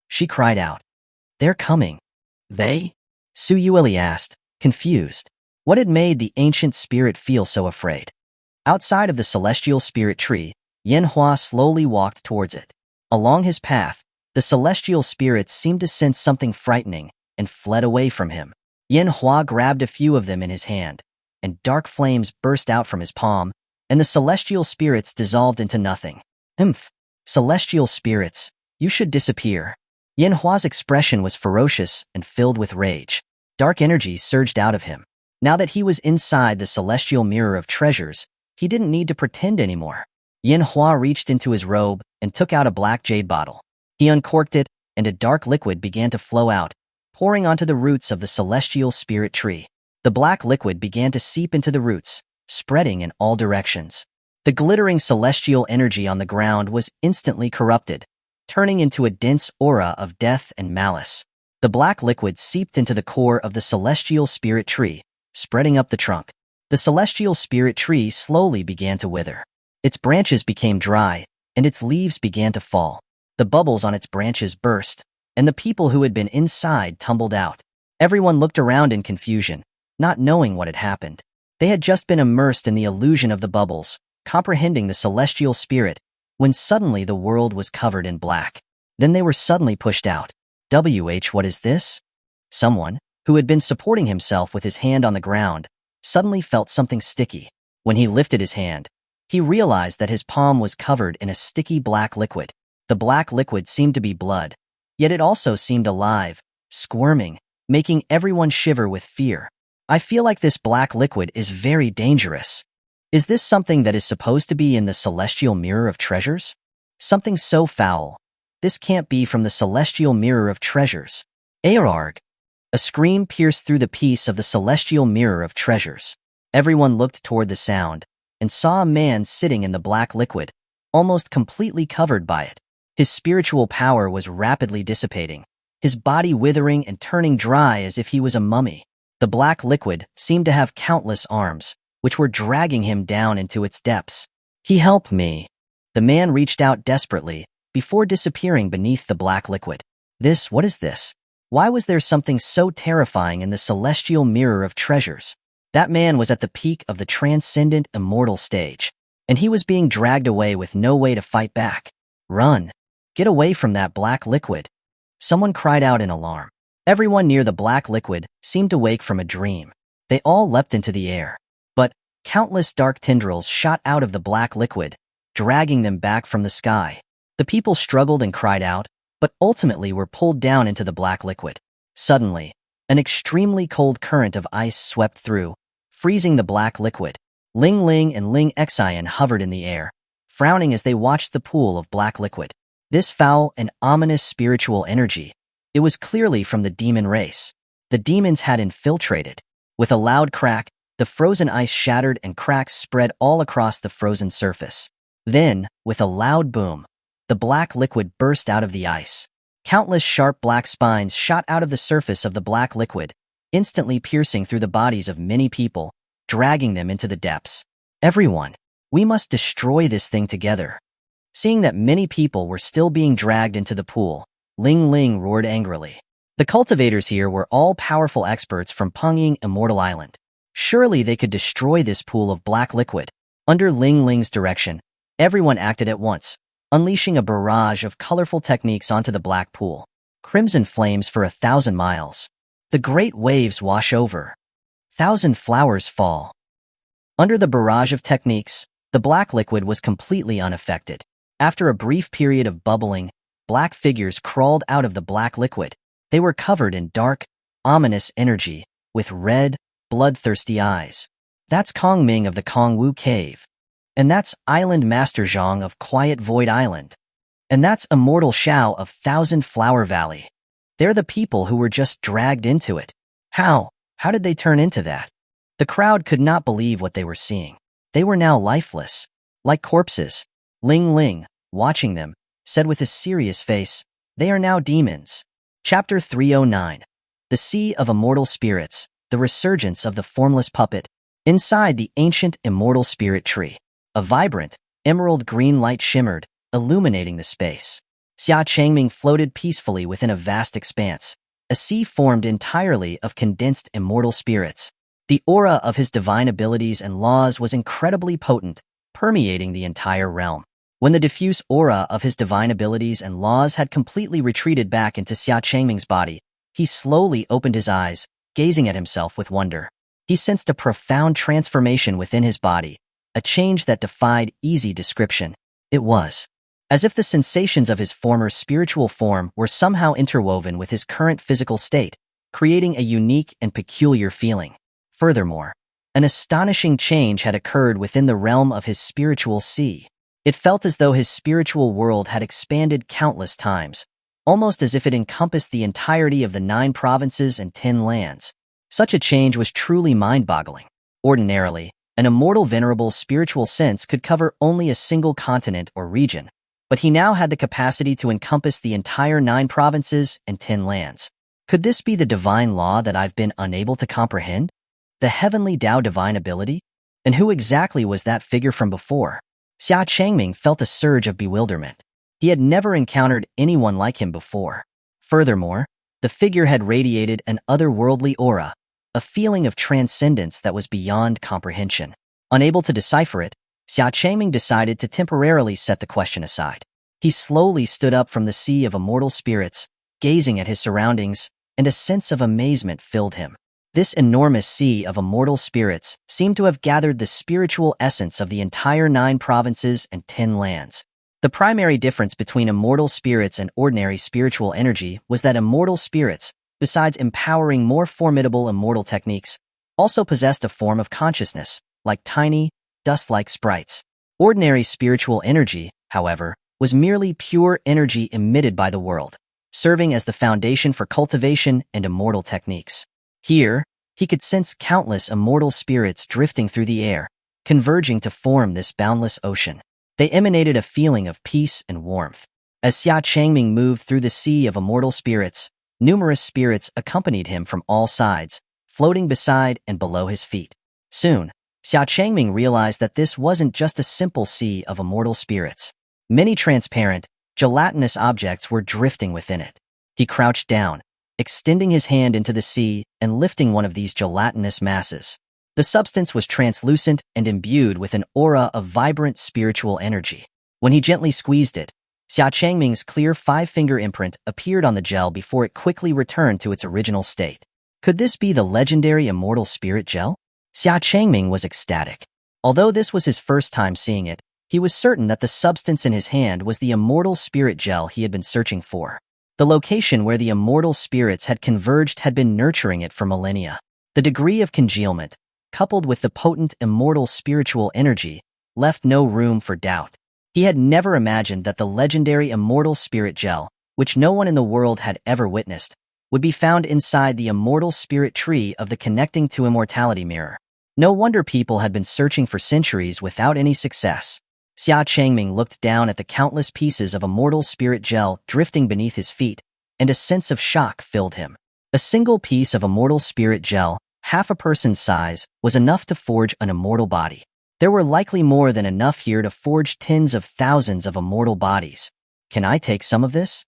she cried out. "They're coming." "They?" Suyueli asked, confused. What had made the ancient spirit feel so afraid? Outside of the celestial spirit tree, Xuanhuan slowly walked towards it. Along his path, the celestial spirits seemed to sense something frightening and fled away from him. Xuanhuan grabbed a few of them in his hand, and dark flames burst out from his palm, and the celestial spirits dissolved into nothing. Celestial spirits, you should disappear." Xuanhua's expression was ferocious and filled with rage. Dark energy surged out of him. Now that he was inside the celestial mirror of treasures, he didn't need to pretend anymore. Yanhua reached into his robe and took out a black jade bottle. He uncorked it, and a dark liquid began to flow out, pouring onto the roots of the celestial spirit tree. The black liquid began to seep into the roots, spreading in all directions. The glittering celestial energy on the ground was instantly corrupted, turning into a dense aura of death and malice. The black liquid seeped into the core of the celestial spirit tree, spreading up the trunk. The celestial spirit tree slowly began to wither. Its branches became dry, and its leaves began to fall. The bubbles on its branches burst, and the people who had been inside tumbled out. Everyone looked around in confusion, not knowing what had happened. They had just been immersed in the illusion of the bubbles, comprehending the celestial spirit, when suddenly the world was covered in black. Then they were suddenly pushed out. What is this? Someone, who had been supporting himself with his hand on the ground, suddenly felt something sticky. When he lifted his hand, he realized that his palm was covered in a sticky black liquid. The black liquid seemed to be blood, yet it also seemed alive, squirming, making everyone shiver with fear. I feel like this black liquid is very dangerous. Is this something that is supposed to be in the celestial mirror of treasures? Something so foul. This can't be from the celestial mirror of treasures. Aerarg! A scream pierced through the peace of the celestial mirror of treasures. Everyone looked toward the sound, and saw a man sitting in the black liquid, almost completely covered by it. His spiritual power was rapidly dissipating, his body withering and turning dry as if he was a mummy. The black liquid seemed to have countless arms, which were dragging him down into its depths. He helped me. The man reached out desperately, before disappearing beneath the black liquid. What is this? Why was there something so terrifying in the celestial mirror of treasures? That man was at the peak of the transcendent immortal stage, and he was being dragged away with no way to fight back. Run! Get away from that black liquid! Someone cried out in alarm. Everyone near the black liquid seemed to wake from a dream. They all leapt into the air. But countless dark tendrils shot out of the black liquid, dragging them back from the sky. The people struggled and cried out, but ultimately were pulled down into the black liquid. Suddenly, an extremely cold current of ice swept through, freezing the black liquid. Ling Ling and Ling Xian hovered in the air, frowning as they watched the pool of black liquid. This foul and ominous spiritual energy, it was clearly from the demon race. The demons had infiltrated. With a loud crack, the frozen ice shattered and cracks spread all across the frozen surface. Then, with a loud boom, the black liquid burst out of the ice. Countless sharp black spines shot out of the surface of the black liquid, instantly piercing through the bodies of many people, dragging them into the depths. Everyone, we must destroy this thing together. Seeing that many people were still being dragged into the pool, Ling Ling roared angrily. The cultivators here were all powerful experts from Pengying Immortal Island. Surely they could destroy this pool of black liquid. Under Ling Ling's direction, everyone acted at once, unleashing a barrage of colorful techniques onto the black pool. Crimson flames for 1,000 miles. The great waves wash over. 1,000 flowers fall. Under the barrage of techniques, the black liquid was completely unaffected. After a brief period of bubbling, black figures crawled out of the black liquid. They were covered in dark, ominous energy, with red, bloodthirsty eyes. That's Changming of the Kongwu Cave. And that's Island Master Zhang of Quiet Void Island. And that's Immortal Xiao of Thousand Flower Valley. They're the people who were just dragged into it. How did they turn into that? The crowd could not believe what they were seeing. They were now lifeless, like corpses. Ling Ling, watching them, said with a serious face, "They are now demons." Chapter 309. The Sea of Immortal Spirits, the Resurgence of the Formless Puppet. Inside the ancient immortal spirit tree, a vibrant, emerald green light shimmered, illuminating the space. Xia Changming floated peacefully within a vast expanse, a sea formed entirely of condensed immortal spirits. The aura of his divine abilities and laws was incredibly potent, permeating the entire realm. When the diffuse aura of his divine abilities and laws had completely retreated back into Xia Changming's body, he slowly opened his eyes, gazing at himself with wonder. He sensed a profound transformation within his body, a change that defied easy description. It was as if the sensations of his former spiritual form were somehow interwoven with his current physical state, creating a unique and peculiar feeling. Furthermore, an astonishing change had occurred within the realm of his spiritual sea. It felt as though his spiritual world had expanded countless times, almost as if it encompassed the entirety of the 9 provinces and 10 lands. Such a change was truly mind-boggling. Ordinarily, an immortal venerable's spiritual sense could cover only a single continent or region, but he now had the capacity to encompass the entire 9 provinces and 10 lands. Could this be the divine law that I've been unable to comprehend? The heavenly Tao divine ability? And who exactly was that figure from before? Xia Changming felt a surge of bewilderment. He had never encountered anyone like him before. Furthermore, the figure had radiated an otherworldly aura, a feeling of transcendence that was beyond comprehension. Unable to decipher it, Xia Changming decided to temporarily set the question aside. He slowly stood up from the sea of immortal spirits, gazing at his surroundings, and a sense of amazement filled him. This enormous sea of immortal spirits seemed to have gathered the spiritual essence of the entire 9 provinces and 10 lands. The primary difference between immortal spirits and ordinary spiritual energy was that immortal spirits, besides empowering more formidable immortal techniques, also possessed a form of consciousness, like tiny, dust-like sprites. Ordinary spiritual energy, however, was merely pure energy emitted by the world, serving as the foundation for cultivation and immortal techniques. Here, he could sense countless immortal spirits drifting through the air, converging to form this boundless ocean. They emanated a feeling of peace and warmth. As Xia Changming moved through the sea of immortal spirits, numerous spirits accompanied him from all sides, floating beside and below his feet. Soon, Xia Changming realized that this wasn't just a simple sea of immortal spirits. Many transparent, gelatinous objects were drifting within it. He crouched down, extending his hand into the sea and lifting one of these gelatinous masses. The substance was translucent and imbued with an aura of vibrant spiritual energy. When he gently squeezed it, Xia Changming's clear 5-finger imprint appeared on the gel before it quickly returned to its original state. Could this be the legendary immortal spirit gel? Xia Changming was ecstatic. Although this was his first time seeing it, he was certain that the substance in his hand was the immortal spirit gel he had been searching for. The location where the immortal spirits had converged had been nurturing it for millennia. The degree of congealment, coupled with the potent immortal spiritual energy, left no room for doubt. He had never imagined that the legendary immortal spirit gel, which no one in the world had ever witnessed, would be found inside the immortal spirit tree of the connecting to immortality mirror. No wonder people had been searching for centuries without any success. Xia Changming looked down at the countless pieces of immortal spirit gel drifting beneath his feet, and a sense of shock filled him. A single piece of immortal spirit gel, half a person's size, was enough to forge an immortal body. There were likely more than enough here to forge tens of thousands of immortal bodies. Can I take some of this?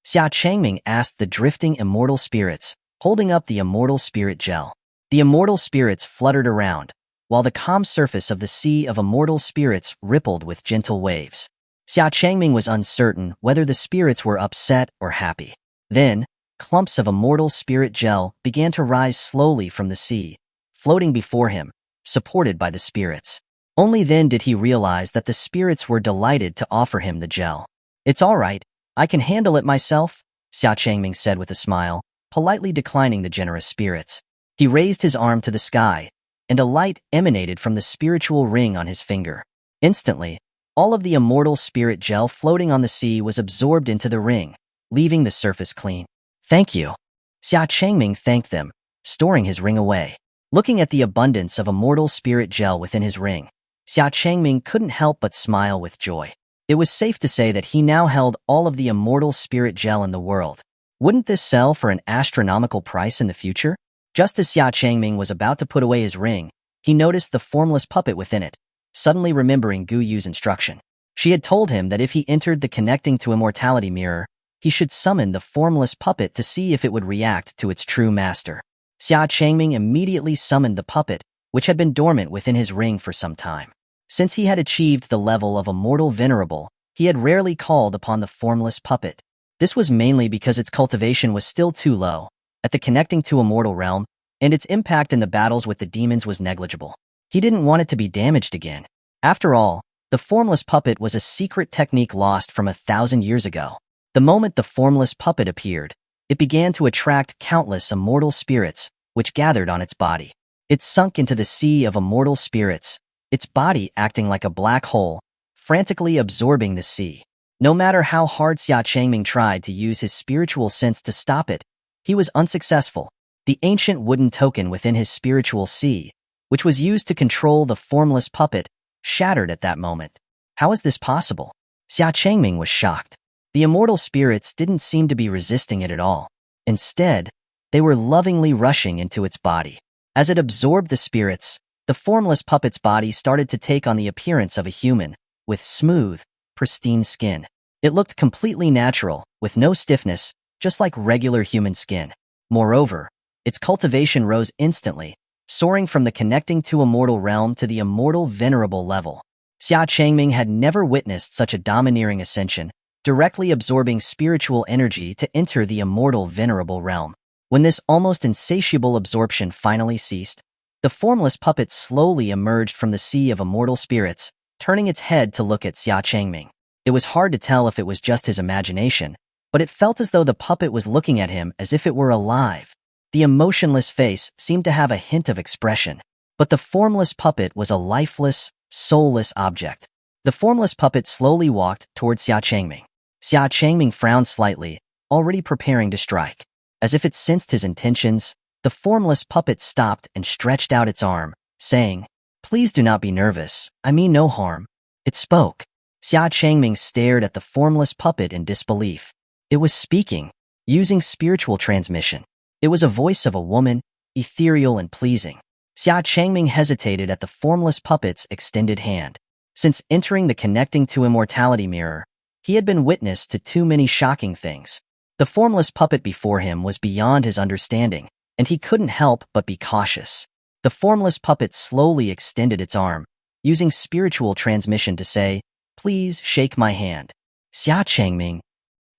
Xia Changming asked the drifting immortal spirits, holding up the immortal spirit gel. The immortal spirits fluttered around, while the calm surface of the sea of immortal spirits rippled with gentle waves. Xia Changming was uncertain whether the spirits were upset or happy. Then, clumps of immortal spirit gel began to rise slowly from the sea, floating before him, supported by the spirits. Only then did he realize that the spirits were delighted to offer him the gel. "It's all right, I can handle it myself," Xia Changming said with a smile, politely declining the generous spirits. He raised his arm to the sky, and a light emanated from the spiritual ring on his finger. Instantly, all of the immortal spirit gel floating on the sea was absorbed into the ring, leaving the surface clean. "Thank you." Xia Changming thanked them, storing his ring away. Looking at the abundance of immortal spirit gel within his ring, Xia Changming couldn't help but smile with joy. It was safe to say that he now held all of the immortal spirit gel in the world. Wouldn't this sell for an astronomical price in the future? Just as Xia Changming was about to put away his ring, he noticed the formless puppet within it, suddenly remembering Gu Yu's instruction. She had told him that if he entered the connecting to immortality mirror, he should summon the formless puppet to see if it would react to its true master. Xia Changming immediately summoned the puppet, which had been dormant within his ring for some time. Since he had achieved the level of immortal venerable, he had rarely called upon the formless puppet. This was mainly because its cultivation was still too low at the connecting to immortal realm, and its impact in the battles with the demons was negligible. He didn't want it to be damaged again. After all, the formless puppet was a secret technique lost from 1,000 years ago. The moment the formless puppet appeared, it began to attract countless immortal spirits, which gathered on its body. It sunk into the sea of immortal spirits, its body acting like a black hole, frantically absorbing the sea. No matter how hard Xia Changming tried to use his spiritual sense to stop it, he was unsuccessful. The ancient wooden token within his spiritual sea, which was used to control the formless puppet, shattered at that moment. How is this possible? Xia Changming was shocked. The immortal spirits didn't seem to be resisting it at all. Instead, they were lovingly rushing into its body. As it absorbed the spirits, the formless puppet's body started to take on the appearance of a human, with smooth, pristine skin. It looked completely natural, with no stiffness, just like regular human skin. Moreover, its cultivation rose instantly, soaring from the connecting to immortal realm to the immortal venerable level. Xia Changming had never witnessed such a domineering ascension, directly absorbing spiritual energy to enter the immortal venerable realm. When this almost insatiable absorption finally ceased, the formless puppet slowly emerged from the sea of immortal spirits, turning its head to look at Xia Changming. It was hard to tell if it was just his imagination, but it felt as though the puppet was looking at him as if it were alive. The emotionless face seemed to have a hint of expression, but the formless puppet was a lifeless, soulless object. The formless puppet slowly walked towards Xia Changming. Xia Changming frowned slightly, already preparing to strike. As if it sensed his intentions, the formless puppet stopped and stretched out its arm, saying, "Please do not be nervous, I mean no harm." It spoke. Xia Changming stared at the formless puppet in disbelief. It was speaking, using spiritual transmission. It was a voice of a woman, ethereal and pleasing. Xia Changming hesitated at the formless puppet's extended hand. Since entering the connecting to immortality mirror, he had been witness to too many shocking things. The formless puppet before him was beyond his understanding, and he couldn't help but be cautious. The formless puppet slowly extended its arm, using spiritual transmission to say, "Please shake my hand." Xia Changming.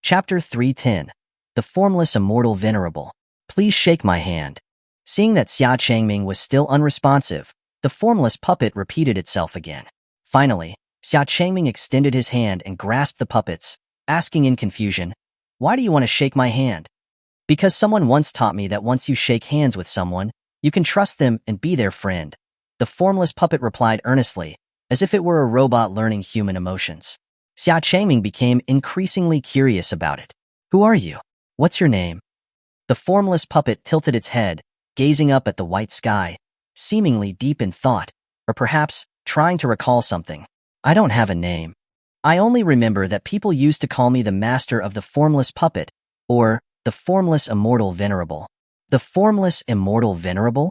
Chapter 310. The Formless Immortal Venerable. Please shake my hand. Seeing that Xia Changming was still unresponsive, the formless puppet repeated itself again. Finally, Xia Changming extended his hand and grasped the puppet's, asking in confusion, "Why do you want to shake my hand?" "Because someone once taught me that once you shake hands with someone, you can trust them and be their friend," the formless puppet replied earnestly, as if it were a robot learning human emotions. Xia Changming became increasingly curious about it. "Who are you? What's your name?" The formless puppet tilted its head, gazing up at the white sky, seemingly deep in thought, or perhaps trying to recall something. "I don't have a name. I only remember that people used to call me the master of the formless puppet, or the formless immortal venerable." "The formless immortal venerable?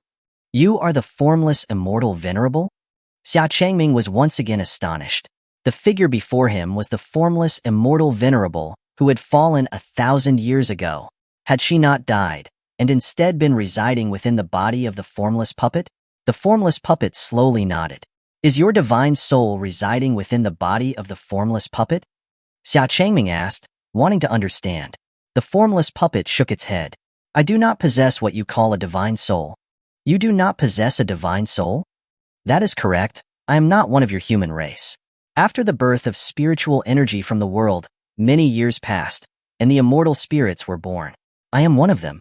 You are the formless immortal venerable?" Xia Changming was once again astonished. The figure before him was the formless immortal venerable who had fallen 1,000 years ago. Had she not died, and instead been residing within the body of the formless puppet? The formless puppet slowly nodded. "Is your divine soul residing within the body of the formless puppet?" Xia Changming asked, wanting to understand. The formless puppet shook its head. "I do not possess what you call a divine soul." "You do not possess a divine soul?" "That is correct. I am not one of your human race. After the birth of spiritual energy from the world, many years passed, and the immortal spirits were born. I am one of them.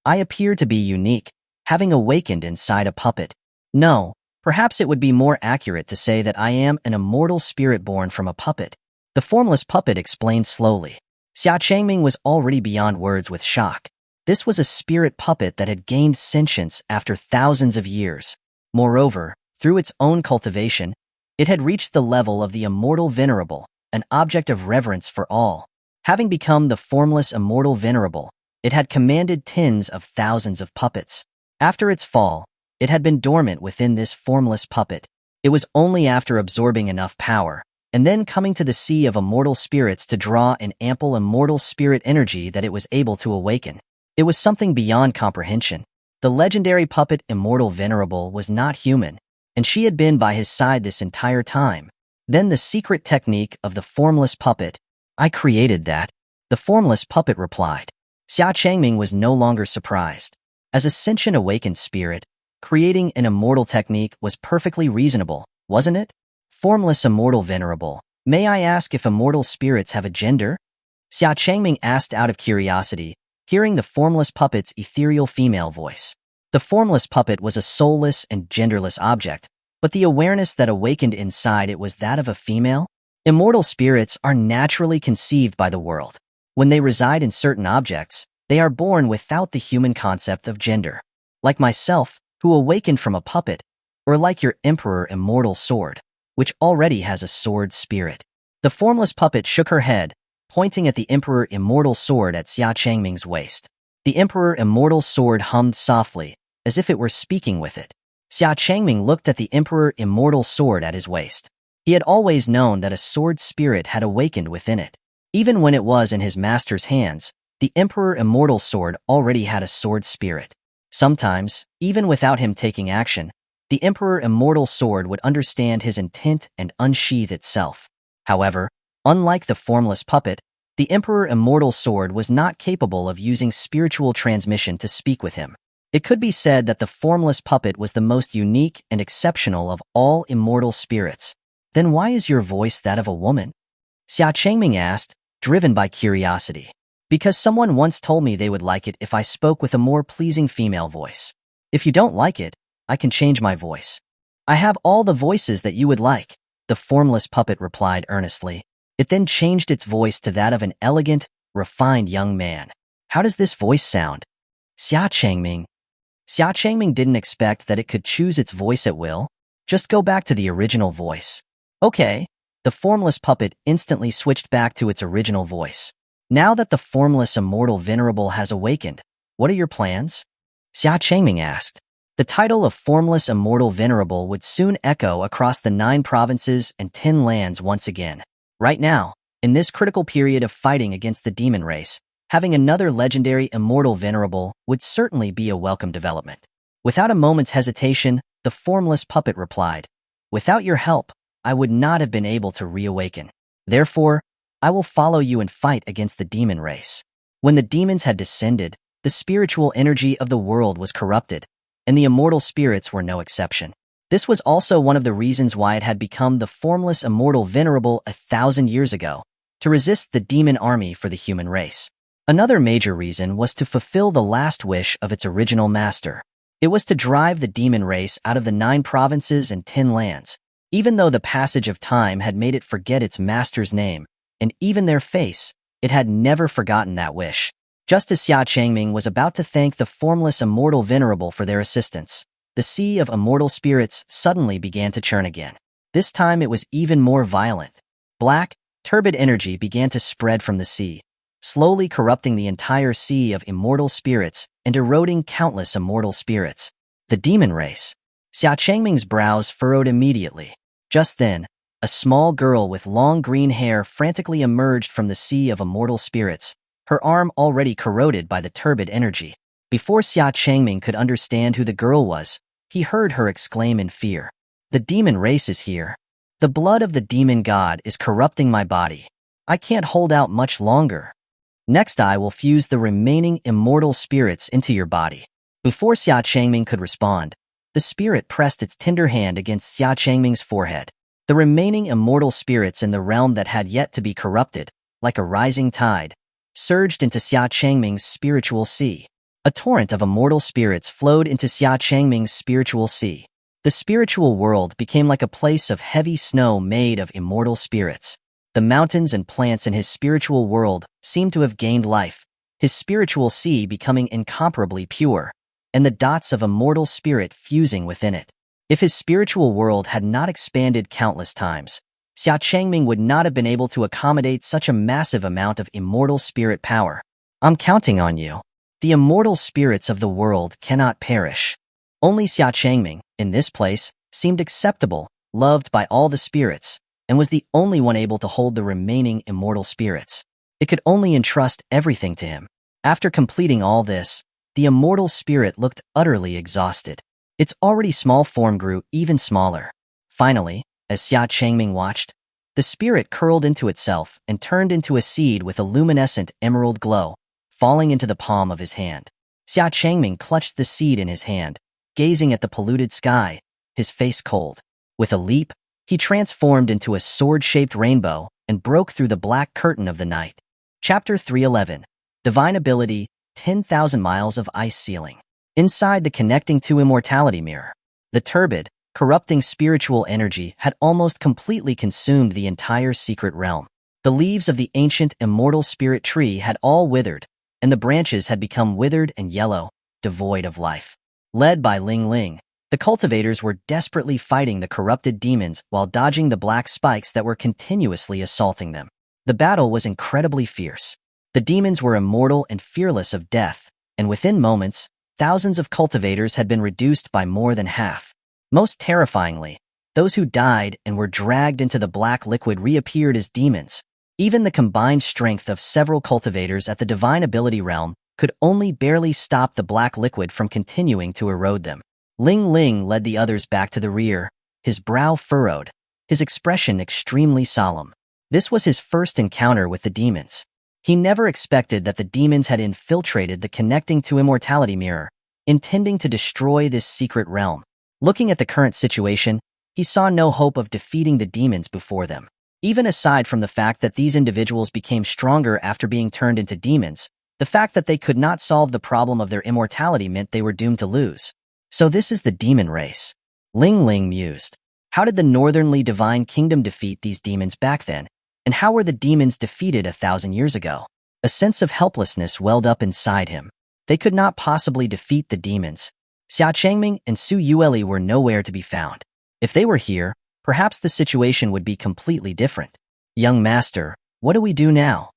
I appear to be unique, having awakened inside a puppet. No, perhaps it would be more accurate to say that I am an immortal spirit born from a puppet." The formless puppet explained slowly. Xia Changming was already beyond words with shock. This was a spirit puppet that had gained sentience after thousands of years. Moreover, through its own cultivation, it had reached the level of the immortal venerable, an object of reverence for all. Having become the formless immortal venerable, it had commanded tens of thousands of puppets. After its fall, it had been dormant within this formless puppet. It was only after absorbing enough power, and then coming to the sea of immortal spirits to draw an ample immortal spirit energy that it was able to awaken. It was something beyond comprehension. The legendary puppet Immortal Venerable was not human, and she had been by his side this entire time. Then the secret technique of the formless puppet. "I created that," the formless puppet replied. Xia Changming was no longer surprised. As a sentient awakened spirit, creating an immortal technique was perfectly reasonable, wasn't it? "Formless Immortal Venerable, may I ask if immortal spirits have a gender?" Xia Changming asked out of curiosity, hearing the formless puppet's ethereal female voice. The formless puppet was a soulless and genderless object, but the awareness that awakened inside it was that of a female. Immortal spirits are naturally conceived by the world. When they reside in certain objects, they are born without the human concept of gender. Like myself, who awakened from a puppet, or like your Emperor Immortal Sword, which already has a sword spirit. The formless puppet shook her head, pointing at the Emperor Immortal Sword at Xia Changming's waist. The Emperor Immortal Sword hummed softly, as if it were speaking with it. Xia Changming looked at the Emperor Immortal Sword at his waist. He had always known that a sword spirit had awakened within it. Even when it was in his master's hands, the Emperor Immortal Sword already had a sword spirit. Sometimes, even without him taking action, the Emperor Immortal Sword would understand his intent and unsheath itself. However, unlike the formless puppet, the Emperor Immortal Sword was not capable of using spiritual transmission to speak with him. It could be said that the formless puppet was the most unique and exceptional of all immortal spirits. Then why is your voice that of a woman? Xia Changming asked, driven by curiosity. Because someone once told me they would like it if I spoke with a more pleasing female voice. If you don't like it, I can change my voice. I have all the voices that you would like, the formless puppet replied earnestly. It then changed its voice to that of an elegant, refined young man. How does this voice sound? Xia Changming. Xia Changming didn't expect that it could choose its voice at will. Just go back to the original voice. Okay. The formless puppet instantly switched back to its original voice. Now that the formless Immortal Venerable has awakened, what are your plans? Xia Changming asked. The title of Formless Immortal Venerable would soon echo across the 9 provinces and 10 lands once again. Right now, in this critical period of fighting against the demon race, having another legendary Immortal Venerable would certainly be a welcome development. Without a moment's hesitation, the formless puppet replied, "Without your help, I would not have been able to reawaken. Therefore, I will follow you and fight against the demon race." When the demons had descended, the spiritual energy of the world was corrupted, and the immortal spirits were no exception. This was also one of the reasons why it had become the formless Immortal Venerable 1,000 years ago, to resist the demon army for the human race. Another major reason was to fulfill the last wish of its original master. It was to drive the demon race out of the 9 provinces and 10 lands. Even though the passage of time had made it forget its master's name, and even their face, it had never forgotten that wish. Just as Xia Changming was about to thank the formless Immortal Venerable for their assistance, the sea of immortal spirits suddenly began to churn again. This time it was even more violent. Black, turbid energy began to spread from the sea, slowly corrupting the entire sea of immortal spirits and eroding countless immortal spirits. The demon race. Xia Changming's brows furrowed immediately. Just then, a small girl with long green hair frantically emerged from the sea of immortal spirits, her arm already corroded by the turbid energy. Before Xia Changming could understand who the girl was, he heard her exclaim in fear. "The demon race is here. The blood of the demon god is corrupting my body. I can't hold out much longer. Next I will fuse the remaining immortal spirits into your body." Before Xia Changming could respond, the spirit pressed its tender hand against Xia Changming's forehead. The remaining immortal spirits in the realm that had yet to be corrupted, like a rising tide, surged into Xia Changming's spiritual sea. A torrent of immortal spirits flowed into Xia Changming's spiritual sea. The spiritual world became like a place of heavy snow made of immortal spirits. The mountains and plants in his spiritual world seemed to have gained life, his spiritual sea becoming incomparably pure, and the dots of immortal spirit fusing within it. If his spiritual world had not expanded countless times, Xia Changming would not have been able to accommodate such a massive amount of immortal spirit power. "I'm counting on you. The immortal spirits of the world cannot perish." Only Xia Changming, in this place, seemed acceptable, loved by all the spirits, and was the only one able to hold the remaining immortal spirits. It could only entrust everything to him. After completing all this, the immortal spirit looked utterly exhausted. Its already small form grew even smaller. Finally, as Xia Changming watched, the spirit curled into itself and turned into a seed with a luminescent emerald glow, falling into the palm of his hand. Xia Changming clutched the seed in his hand, gazing at the polluted sky, his face cold. With a leap, he transformed into a sword-shaped rainbow and broke through the black curtain of the night. Chapter 311. Divine Ability, 10,000 Miles of Ice Ceiling. Inside the connecting to immortality mirror, the turbid, corrupting spiritual energy had almost completely consumed the entire secret realm. The leaves of the ancient immortal spirit tree had all withered, and the branches had become withered and yellow, devoid of life. Led by Ling Ling, the cultivators were desperately fighting the corrupted demons while dodging the black spikes that were continuously assaulting them. The battle was incredibly fierce. The demons were immortal and fearless of death, and within moments, thousands of cultivators had been reduced by more than half. Most terrifyingly, those who died and were dragged into the black liquid reappeared as demons. Even the combined strength of several cultivators at the divine ability realm could only barely stop the black liquid from continuing to erode them. Ling Ling led the others back to the rear, his brow furrowed, his expression extremely solemn. This was his first encounter with the demons. He never expected that the demons had infiltrated the connecting to immortality mirror, intending to destroy this secret realm. Looking at the current situation, he saw no hope of defeating the demons before them. Even aside from the fact that these individuals became stronger after being turned into demons, the fact that they could not solve the problem of their immortality meant they were doomed to lose. So this is the demon race. Ling Ling mused. How did the Northernly Divine Kingdom defeat these demons back then? And how were the demons defeated 1,000 years ago? A sense of helplessness welled up inside him. They could not possibly defeat the demons. Xia Changming and Su Yueli were nowhere to be found. If they were here, perhaps the situation would be completely different. Young master, what do we do now?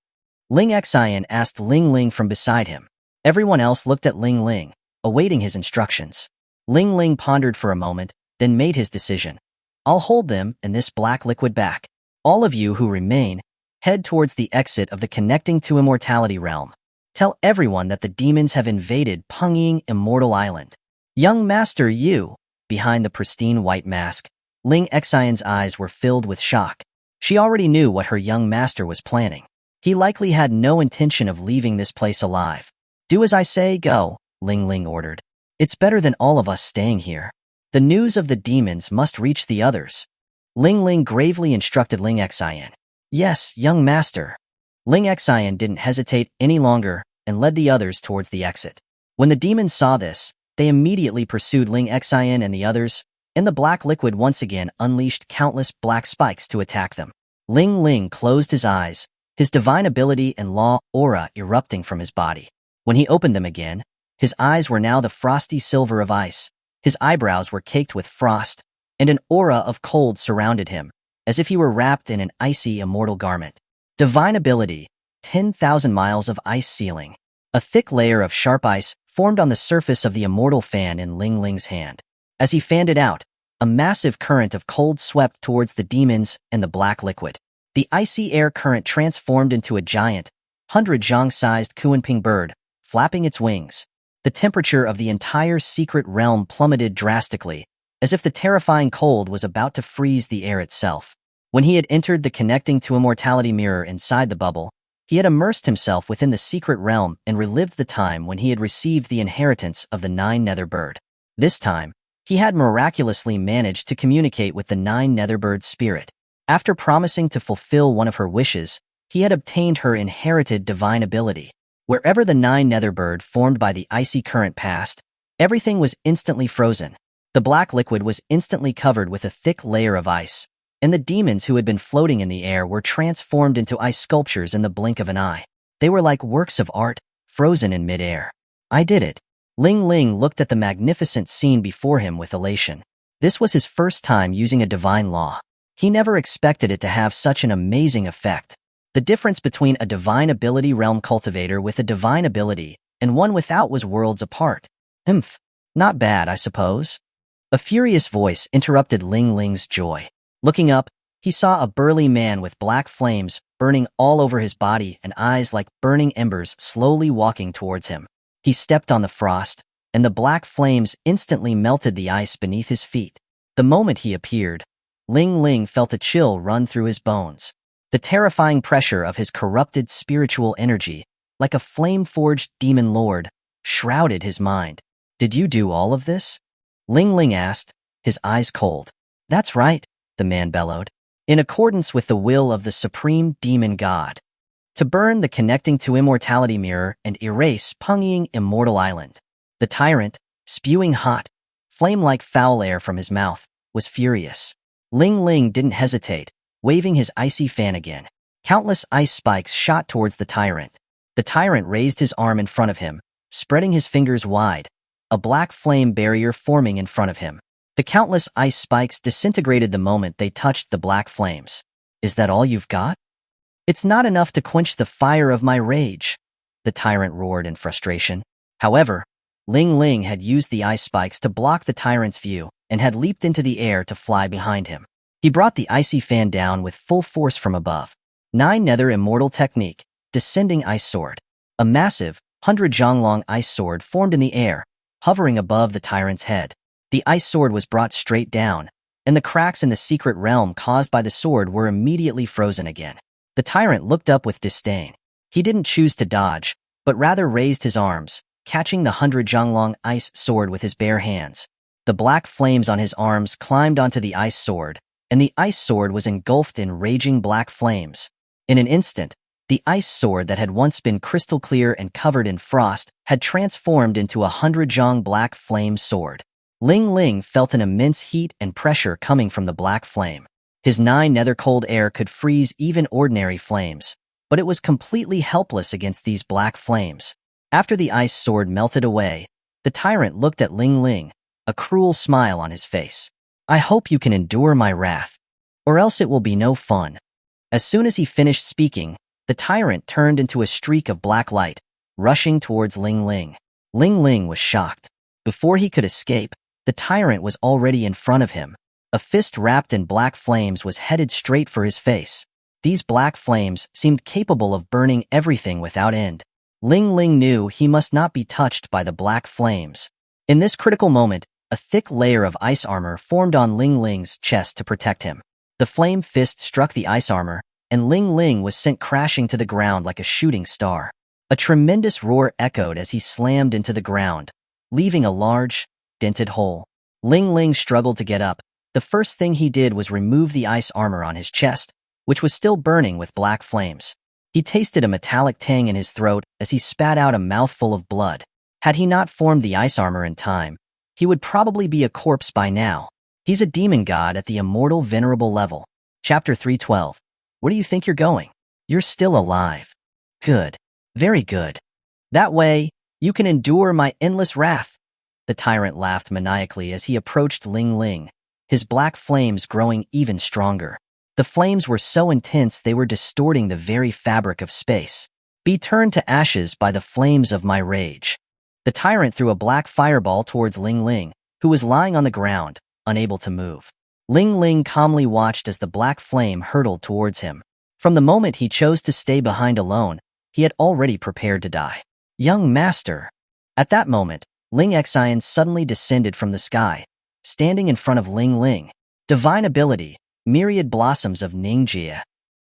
Ling Xian asked Ling Ling from beside him. Everyone else looked at Ling Ling, awaiting his instructions. Ling Ling pondered for a moment, then made his decision. I'll hold them and this black liquid back. All of you who remain, head towards the exit of the connecting to immortality realm. Tell everyone that the demons have invaded Pengying Immortal Island. Young master you, behind the pristine white mask, Ling Xian's eyes were filled with shock. She already knew what her young master was planning. He likely had no intention of leaving this place alive. Do as I say, go, Ling Ling ordered. It's better than all of us staying here. The news of the demons must reach the others. Ling Ling gravely instructed Ling Xian. Yes, young master. Ling Xian didn't hesitate any longer and led the others towards the exit. When the demons saw this, they immediately pursued Ling Xian and the others, and the black liquid once again unleashed countless black spikes to attack them. Ling Ling closed his eyes, his divine ability and law aura erupting from his body. When he opened them again, his eyes were now the frosty silver of ice, his eyebrows were caked with frost, and an aura of cold surrounded him, as if he were wrapped in an icy immortal garment. Divine ability, 10,000 miles of ice ceiling. A thick layer of sharp ice formed on the surface of the immortal fan in Ling Ling's hand. As he fanned it out, a massive current of cold swept towards the demons and the black liquid. The icy air current transformed into a giant, 100-zhang-sized Xuanhuan bird, flapping its wings. The temperature of the entire secret realm plummeted drastically, as if the terrifying cold was about to freeze the air itself. When he had entered the connecting to immortality mirror inside the bubble, he had immersed himself within the secret realm and relived the time when he had received the inheritance of the Nine Nether Bird. This time, he had miraculously managed to communicate with the Nine Nether Bird's spirit. After promising to fulfill one of her wishes, he had obtained her inherited divine ability. Wherever the Nine Nether Bird formed by the icy current passed, everything was instantly frozen. The black liquid was instantly covered with a thick layer of ice, and the demons who had been floating in the air were transformed into ice sculptures in the blink of an eye. They were like works of art, frozen in midair. I did it. Ling Ling looked at the magnificent scene before him with elation. This was his first time using a divine law. He never expected it to have such an amazing effect. The difference between a divine ability realm cultivator with a divine ability and one without was worlds apart. Not bad, I suppose. A furious voice interrupted Ling Ling's joy. Looking up, he saw a burly man with black flames burning all over his body and eyes like burning embers slowly walking towards him. He stepped on the frost, and the black flames instantly melted the ice beneath his feet. The moment he appeared, Ling Ling felt a chill run through his bones. The terrifying pressure of his corrupted spiritual energy, like a flame-forged demon lord, shrouded his mind. Did you do all of this? Ling Ling asked, his eyes cold. That's right, the man bellowed. In accordance with the will of the supreme demon god. To burn the connecting to immortality mirror and erase Pengying Immortal Island. The tyrant, spewing hot, flame-like foul air from his mouth, was furious. Ling Ling didn't hesitate, waving his icy fan again. Countless ice spikes shot towards the tyrant. The tyrant raised his arm in front of him, spreading his fingers wide, a black flame barrier forming in front of him. The countless ice spikes disintegrated the moment they touched the black flames. Is that all you've got? It's not enough to quench the fire of my rage, the tyrant roared in frustration. However, Ling Ling had used the ice spikes to block the tyrant's view and had leaped into the air to fly behind him. He brought the icy fan down with full force from above. 9 Nether Immortal Technique, Descending Ice Sword. A massive, 100-zhang-long ice sword formed in the air, hovering above the tyrant's head. The ice sword was brought straight down, and the cracks in the secret realm caused by the sword were immediately frozen again. The tyrant looked up with disdain. He didn't choose to dodge, but rather raised his arms, catching the 100-zhang-long ice sword with his bare hands. The black flames on his arms climbed onto the ice sword, and the ice sword was engulfed in raging black flames. In an instant, the ice sword that had once been crystal clear and covered in frost had transformed into a 100-zhang black flame sword. Ling Ling felt an immense heat and pressure coming from the black flame. His 9 nether cold air could freeze even ordinary flames, but it was completely helpless against these black flames. After the ice sword melted away, the tyrant looked at Ling Ling, a cruel smile on his face. I hope you can endure my wrath, or else it will be no fun. As soon as he finished speaking, the tyrant turned into a streak of black light, rushing towards Ling Ling. Ling Ling was shocked. Before he could escape, the tyrant was already in front of him. A fist wrapped in black flames was headed straight for his face. These black flames seemed capable of burning everything without end. Ling Ling knew he must not be touched by the black flames. In this critical moment, a thick layer of ice armor formed on Ling Ling's chest to protect him. The flame fist struck the ice armor, and Ling Ling was sent crashing to the ground like a shooting star. A tremendous roar echoed as he slammed into the ground, leaving a large, dented hole. Ling Ling struggled to get up. The first thing he did was remove the ice armor on his chest, which was still burning with black flames. He tasted a metallic tang in his throat as he spat out a mouthful of blood. Had he not formed the ice armor in time, he would probably be a corpse by now. He's a demon god at the immortal venerable level. Chapter 312. Where do you think you're going? You're still alive. Good. Very good. That way, you can endure my endless wrath. The tyrant laughed maniacally as he approached Ling Ling, his black flames growing even stronger. The flames were so intense they were distorting the very fabric of space. Be turned to ashes by the flames of my rage. The tyrant threw a black fireball towards Ling Ling, who was lying on the ground, unable to move. Ling Ling calmly watched as the black flame hurtled towards him. From the moment he chose to stay behind alone, he had already prepared to die. Young master. At that moment, Ling Xian suddenly descended from the sky, standing in front of Ling Ling. Divine ability, myriad blossoms of Ningjia.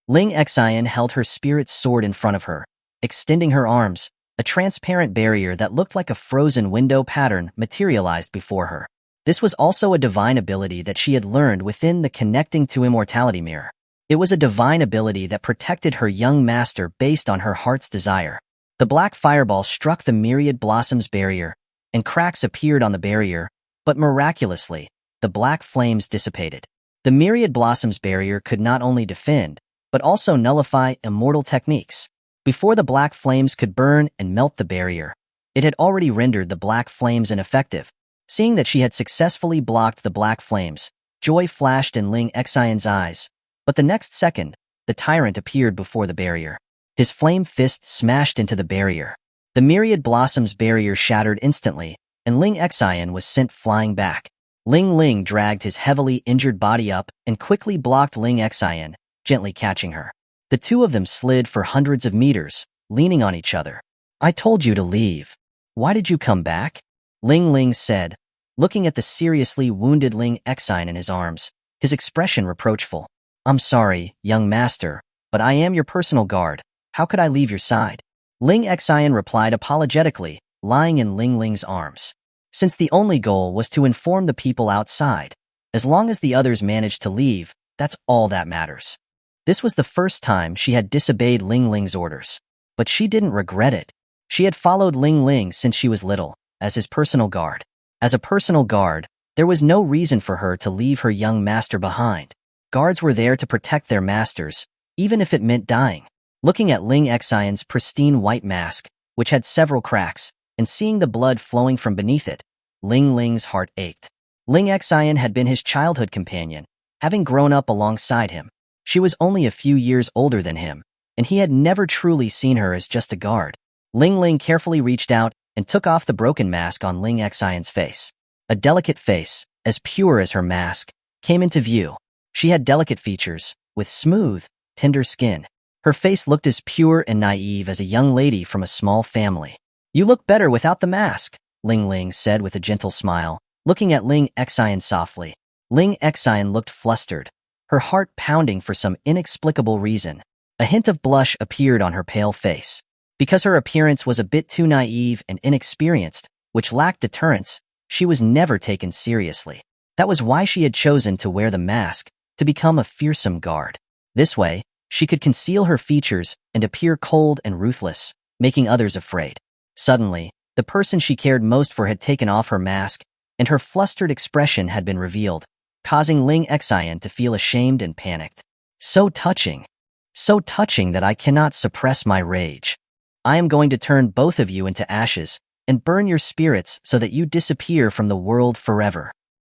Ling Xian held her spirit sword in front of her, extending her arms. A transparent barrier that looked like a frozen window pattern materialized before her. This was also a divine ability that she had learned within the Connecting to Immortality mirror. It was a divine ability that protected her young master based on her heart's desire. The black fireball struck the myriad blossoms barrier, and cracks appeared on the barrier, but miraculously, the black flames dissipated. The myriad blossoms barrier could not only defend, but also nullify immortal techniques. Before the black flames could burn and melt the barrier, it had already rendered the black flames ineffective. Seeing that she had successfully blocked the black flames, joy flashed in Ling Xian's eyes. But the next second, the tyrant appeared before the barrier. His flame fist smashed into the barrier. The myriad blossoms barrier shattered instantly, and Ling Xian was sent flying back. Ling Ling dragged his heavily injured body up and quickly blocked Ling Xian, gently catching her. The two of them slid for hundreds of meters, leaning on each other. I told you to leave. Why did you come back? Ling Ling said, looking at the seriously wounded Ling Xian in his arms, his expression reproachful. I'm sorry, young master, but I am your personal guard. How could I leave your side? Ling Xian replied apologetically, lying in Ling Ling's arms. Since the only goal was to inform the people outside, as long as the others managed to leave, that's all that matters. This was the first time she had disobeyed Ling Ling's orders, but she didn't regret it. She had followed Ling Ling since she was little, as his personal guard. As a personal guard, There was no reason for her to leave her young master behind. Guards were there to protect their masters, even if it meant dying. Looking at Ling Xian's pristine white mask, which had several cracks, and seeing the blood flowing from beneath it, Ling Ling's heart ached. Ling Xian had been his childhood companion, having grown up alongside him. She was only a few years older than him, and he had never truly seen her as just a guard. Ling Ling carefully reached out and took off the broken mask on Ling Xian's face. A delicate face, as pure as her mask, came into view. She had delicate features, with smooth, tender skin. Her face looked as pure and naive as a young lady from a small family. "You look better without the mask," Ling Ling said with a gentle smile, looking at Ling Xian softly. Ling Xian looked flustered, her heart pounding for some inexplicable reason. A hint of blush appeared on her pale face. Because her appearance was a bit too naive and inexperienced, which lacked deterrence, she was never taken seriously. That was why she had chosen to wear the mask, to become a fearsome guard. This way, she could conceal her features and appear cold and ruthless, making others afraid. Suddenly, the person she cared most for had taken off her mask, and her flustered expression had been revealed, causing Ling Xian to feel ashamed and panicked. So touching that I cannot suppress my rage. I am going to turn both of you into ashes and burn your spirits so that you disappear from the world forever.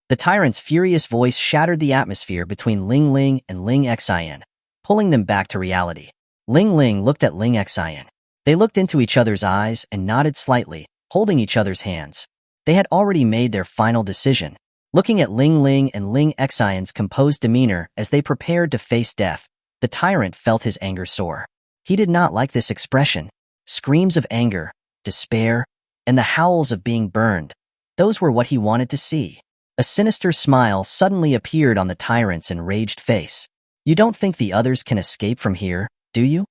The tyrant's furious voice shattered the atmosphere between Ling Ling and Ling Xian, pulling them back to reality. Ling Ling looked at Ling Xian. They looked into each other's eyes and nodded slightly, holding each other's hands. They had already made their final decision. Looking at Ling Ling and Ling Xian's composed demeanor as they prepared to face death, the tyrant felt his anger soar. He did not like this expression. Screams of anger, despair, and the howls of being burned. Those were what he wanted to see. A sinister smile suddenly appeared on the tyrant's enraged face. "You don't think the others can escape from here, do you?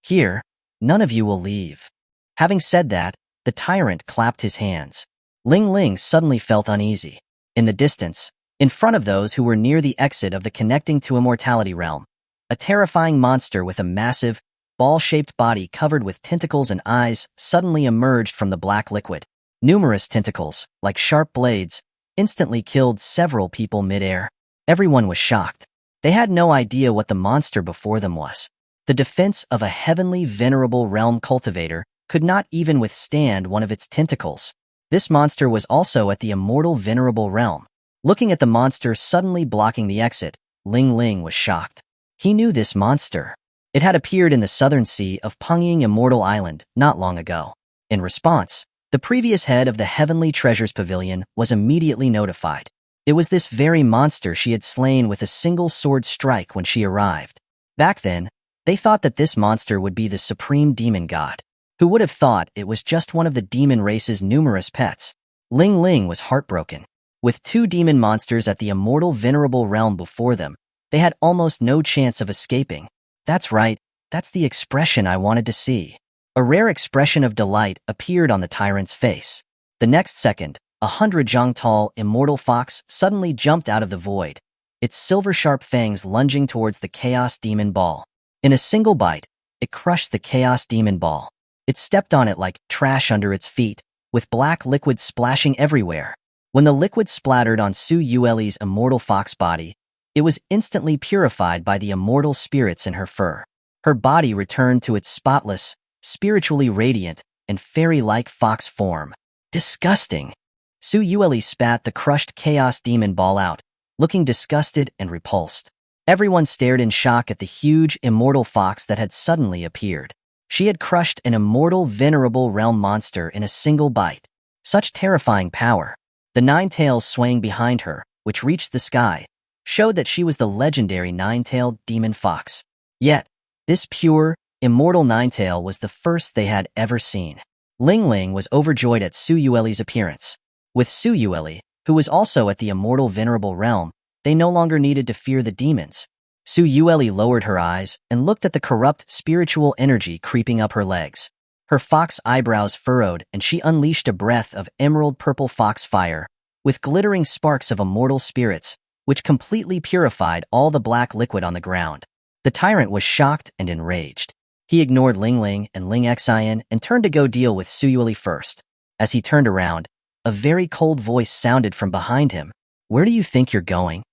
Here, none of you will leave." Having said that, the tyrant clapped his hands. Ling Ling suddenly felt uneasy. In the distance, in front of those who were near the exit of the connecting to immortality realm, a terrifying monster with a massive, ball-shaped body covered with tentacles and eyes suddenly emerged from the black liquid. Numerous tentacles, like sharp blades, instantly killed several people mid-air. Everyone was shocked. They had no idea what the monster before them was. The defense of a heavenly venerable realm cultivator could not even withstand one of its tentacles. This monster was also at the immortal venerable realm. Looking at the monster suddenly blocking the exit, Ling Ling was shocked. He knew this monster. It had appeared in the southern sea of Pengying Immortal Island not long ago. In response, the previous head of the Heavenly Treasures Pavilion was immediately notified. It was this very monster she had slain with a single sword strike when she arrived. Back then, they thought that this monster would be the supreme demon god. Who would have thought it was just one of the demon race's numerous pets? Ling Ling was heartbroken. With two demon monsters at the immortal venerable realm before them, they had almost no chance of escaping. That's right, that's the expression I wanted to see. A rare expression of delight appeared on the tyrant's face. The next second, 100 zhang tall immortal fox suddenly jumped out of the void, its silver-sharp fangs lunging towards the Chaos Demon Ball. In a single bite, it crushed the Chaos Demon Ball. It stepped on it like trash under its feet, with black liquid splashing everywhere. When the liquid splattered on Su Yueli's immortal fox body, it was instantly purified by the immortal spirits in her fur. Her body returned to its spotless, spiritually radiant, and fairy-like fox form. Disgusting! Su Yueli spat the crushed Chaos Demon Ball out, looking disgusted and repulsed. Everyone stared in shock at the huge, immortal fox that had suddenly appeared. She had crushed an immortal, venerable realm monster in a single bite. Such terrifying power. The 9 tails swaying behind her, which reached the sky, showed that she was the legendary 9-tailed demon fox. Yet, this pure, immortal 9-tail was the first they had ever seen. Ling Ling was overjoyed at Su Yueli's appearance. With Su Yueli, who was also at the immortal venerable realm, they no longer needed to fear the demons. Su Yueli lowered her eyes and looked at the corrupt spiritual energy creeping up her legs. Her fox eyebrows furrowed and she unleashed a breath of emerald purple fox fire, with glittering sparks of immortal spirits, which completely purified all the black liquid on the ground. The tyrant was shocked and enraged. He ignored Ling Ling and Ling Xian and turned to go deal with Su Yueli first. As he turned around, a very cold voice sounded from behind him. Where do you think you're going?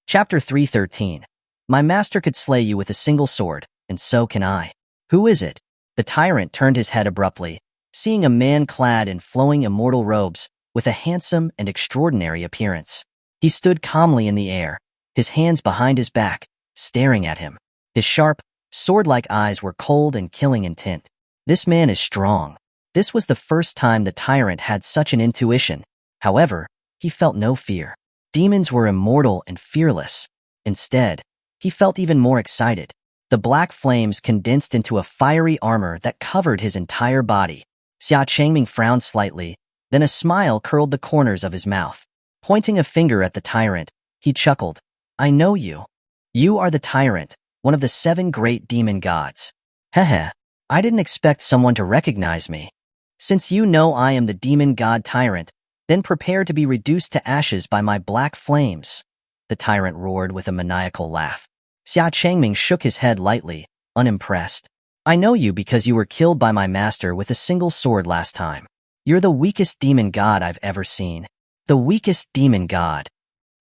Chapter 313. My master could slay you with a single sword, and so can I. Who is it? The tyrant turned his head abruptly, seeing a man clad in flowing immortal robes with a handsome and extraordinary appearance. He stood calmly in the air, his hands behind his back, staring at him. His sharp, sword-like eyes were cold and killing in tint. This man is strong. This was the first time the tyrant had such an intuition. However, he felt no fear. Demons were immortal and fearless. Instead, he felt even more excited. The black flames condensed into a fiery armor that covered his entire body. Xia Changming frowned slightly, then a smile curled the corners of his mouth. Pointing a finger at the tyrant, he chuckled. I know you. You are the tyrant, one of the 7 great demon gods. Heh, I didn't expect someone to recognize me. Since you know I am the demon god tyrant, then prepare to be reduced to ashes by my black flames. The tyrant roared with a maniacal laugh. Xia Changming shook his head lightly, unimpressed. I know you because you were killed by my master with a single sword last time. You're the weakest demon god I've ever seen. The weakest demon god.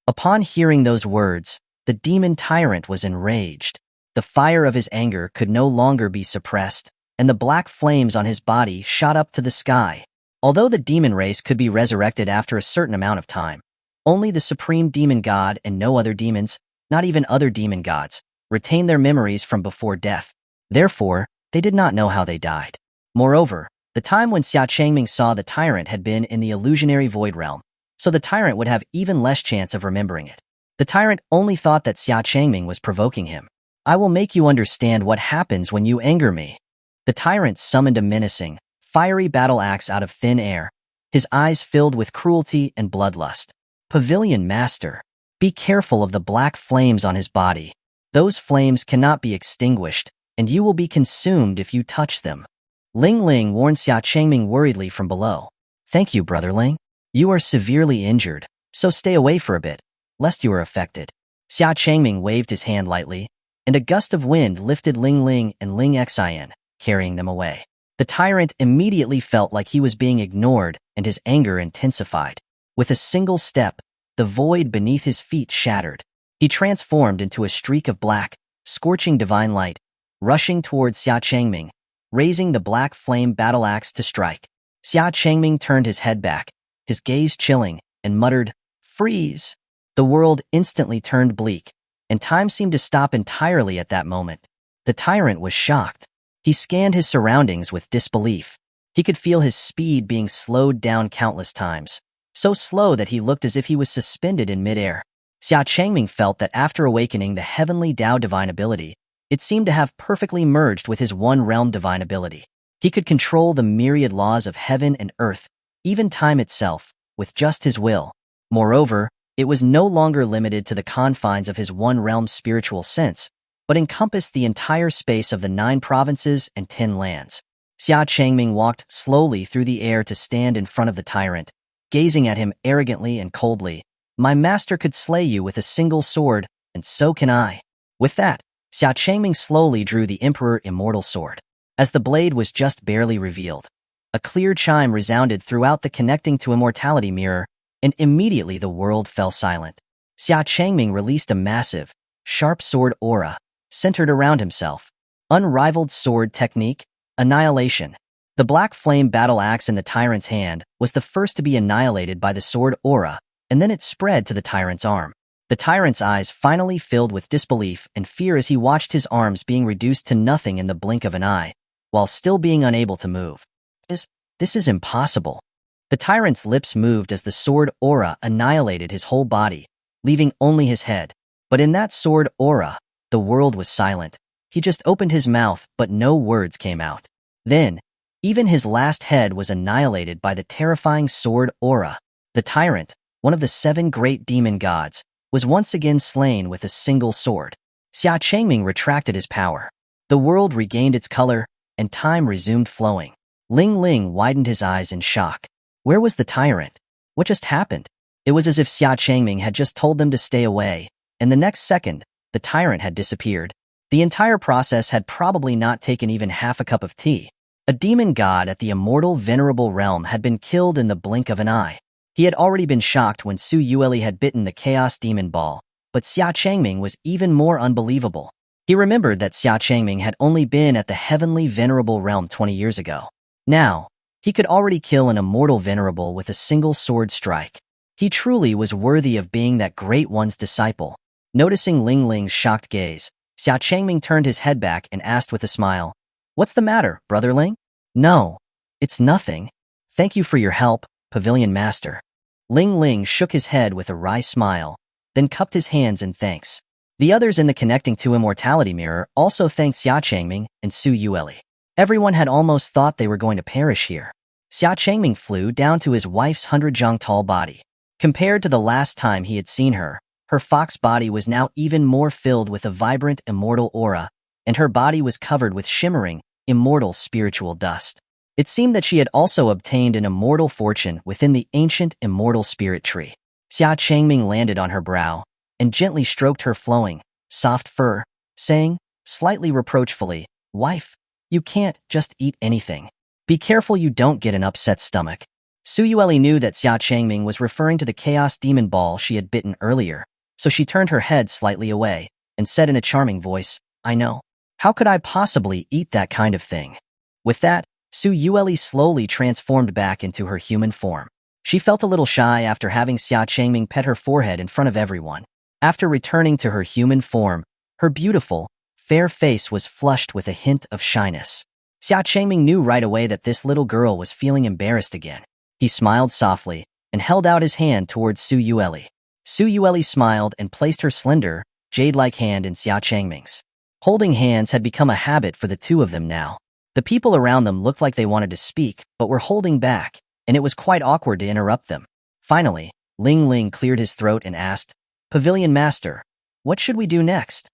Upon hearing those words, the demon tyrant was enraged. The fire of his anger could no longer be suppressed, and the black flames on his body shot up to the sky. Although the demon race could be resurrected after a certain amount of time, only the supreme demon god and no other demons, not even other demon gods, retain their memories from before death. Therefore, they did not know how they died. Moreover, the time when Xia Changming saw the tyrant had been in the illusionary void realm, so the tyrant would have even less chance of remembering it. The tyrant only thought that Xia Changming was provoking him. I will make you understand what happens when you anger me. The tyrant summoned a menacing, fiery battle axe out of thin air, his eyes filled with cruelty and bloodlust. Pavilion Master, be careful of the black flames on his body. Those flames cannot be extinguished, and you will be consumed if you touch them. Ling Ling warned Xia Changming worriedly from below. Thank you, Brother Ling. You are severely injured, so stay away for a bit, lest you are affected. Xia Changming waved his hand lightly, and a gust of wind lifted Ling Ling and Ling Xian, carrying them away. The tyrant immediately felt like he was being ignored, and his anger intensified. With a single step, the void beneath his feet shattered. He transformed into a streak of black, scorching divine light, rushing towards Xia Changming, raising the black flame battle axe to strike. Xia Changming turned his head back, his gaze chilling, and muttered, Freeze! The world instantly turned bleak, and time seemed to stop entirely at that moment. The tyrant was shocked. He scanned his surroundings with disbelief. He could feel his speed being slowed down countless times, so slow that he looked as if he was suspended in midair. Xia Changming felt that after awakening the heavenly Tao divine ability, it seemed to have perfectly merged with his one-realm divine ability. He could control the myriad laws of heaven and earth, even time itself, with just his will. Moreover, it was no longer limited to the confines of his one-realm spiritual sense, but encompassed the entire space of the 9 provinces and 10 lands. Xia Changming walked slowly through the air to stand in front of the tyrant, gazing at him arrogantly and coldly. My master could slay you with a single sword, and so can I. With that, Xia Changming slowly drew the Emperor Immortal Sword. As the blade was just barely revealed, a clear chime resounded throughout the connecting to immortality mirror, and immediately the world fell silent. Xia Changming released a massive, sharp sword aura, centered around himself. Unrivaled sword technique, annihilation. The black flame battle axe in the tyrant's hand was the first to be annihilated by the sword aura, and then it spread to the tyrant's arm. The tyrant's eyes finally filled with disbelief and fear as he watched his arms being reduced to nothing in the blink of an eye, while still being unable to move. This is impossible. The tyrant's lips moved as the sword aura annihilated his whole body, leaving only his head. But in that sword aura, the world was silent. He just opened his mouth, but no words came out. Then, even his last head was annihilated by the terrifying sword aura. The tyrant, one of the 7 great demon gods, was once again slain with a single sword. Xia Changming retracted his power. The world regained its color, and time resumed flowing. Ling Ling widened his eyes in shock. Where was the tyrant? What just happened? It was as if Xia Changming had just told them to stay away, and the next second, the tyrant had disappeared. The entire process had probably not taken even half a cup of tea. A demon god at the immortal venerable realm had been killed in the blink of an eye. He had already been shocked when Su Yueli had bitten the Chaos Demon Ball, but Xia Changming was even more unbelievable. He remembered that Xia Changming had only been at the heavenly venerable realm 20 years ago. Now, he could already kill an immortal venerable with a single sword strike. He truly was worthy of being that great one's disciple. Noticing Ling Ling's shocked gaze, Xia Changming turned his head back and asked with a smile, "What's the matter, Brother Ling?" "No, it's nothing. Thank you for your help, Pavilion Master." Ling Ling shook his head with a wry smile, then cupped his hands in thanks. The others in the connecting to immortality mirror also thanked Xia Changming and Su Yueli. Everyone had almost thought they were going to perish here. Xia Changming flew down to his wife's 100-jang tall body. Compared to the last time he had seen her, her fox body was now even more filled with a vibrant immortal aura, and her body was covered with shimmering, immortal spiritual dust. It seemed that she had also obtained an immortal fortune within the ancient immortal spirit tree. Xia Changming landed on her brow and gently stroked her flowing, soft fur, saying, slightly reproachfully, "Wife, you can't just eat anything. Be careful you don't get an upset stomach." Su Yueli knew that Xia Changming was referring to the Chaos Demon Ball she had bitten earlier, so she turned her head slightly away and said in a charming voice, "I know. How could I possibly eat that kind of thing?" With that, Su Yueli slowly transformed back into her human form. She felt a little shy after having Xia Changming pet her forehead in front of everyone. After returning to her human form, her beautiful, fair face was flushed with a hint of shyness. Xia Changming knew right away that this little girl was feeling embarrassed again. He smiled softly and held out his hand towards Su Yueli. Su Yueli smiled and placed her slender, jade-like hand in Xia Changming's. Holding hands had become a habit for the two of them now. The people around them looked like they wanted to speak, but were holding back, and it was quite awkward to interrupt them. Finally, Ling Ling cleared his throat and asked, "Pavilion Master, what should we do next?"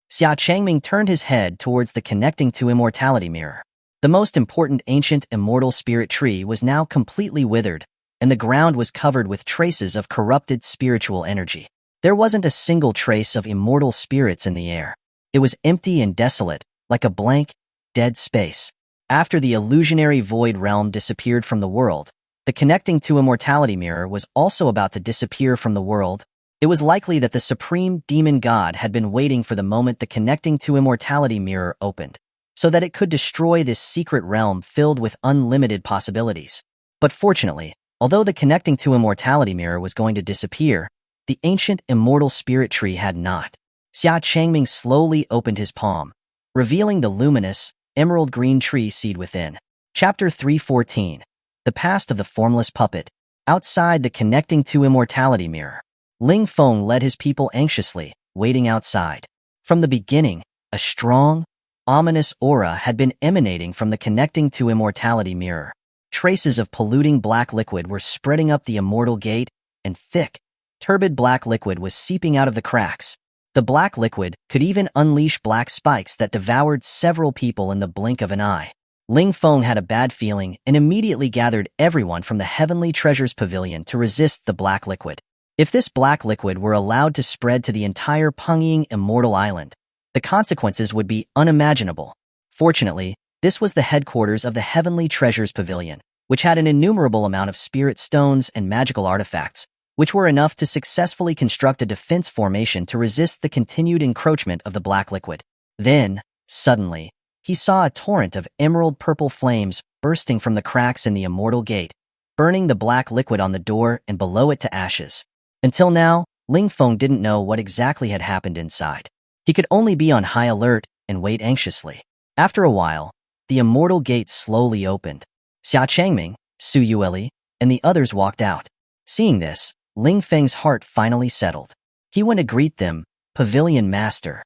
Xia Changming turned his head towards the connecting to immortality mirror. The most important ancient immortal spirit tree was now completely withered, and the ground was covered with traces of corrupted spiritual energy. There wasn't a single trace of immortal spirits in the air. It was empty and desolate, like a blank, dead space. After the illusionary void realm disappeared from the world, the connecting to immortality mirror was also about to disappear from the world. It was likely that the supreme demon god had been waiting for the moment the connecting to immortality mirror opened, so that it could destroy this secret realm filled with unlimited possibilities. But fortunately, although the connecting to immortality mirror was going to disappear, the ancient immortal spirit tree had not. Xia Changming slowly opened his palm, revealing the luminous, emerald green tree seed within. Chapter 314. The Past of the Formless Puppet. Outside the connecting to immortality mirror, Ling Feng led his people anxiously, waiting outside. From the beginning, a strong, ominous aura had been emanating from the connecting to immortality mirror. Traces of polluting black liquid were spreading up the immortal gate, and thick, turbid black liquid was seeping out of the cracks. The black liquid could even unleash black spikes that devoured several people in the blink of an eye. Ling Feng had a bad feeling and immediately gathered everyone from the Heavenly Treasures Pavilion to resist the black liquid. If this black liquid were allowed to spread to the entire Pengying Immortal Island, the consequences would be unimaginable. Fortunately, this was the headquarters of the Heavenly Treasures Pavilion, which had an innumerable amount of spirit stones and magical artifacts, which were enough to successfully construct a defense formation to resist the continued encroachment of the black liquid. Then, suddenly, he saw a torrent of emerald purple flames bursting from the cracks in the immortal gate, burning the black liquid on the door and below it to ashes. Until now, Ling Feng didn't know what exactly had happened inside. He could only be on high alert and wait anxiously. After a while, the immortal gate slowly opened. Xia Changming, Su Yueli, and the others walked out. Seeing this, Ling Feng's heart finally settled. He went to greet them, "Pavilion Master."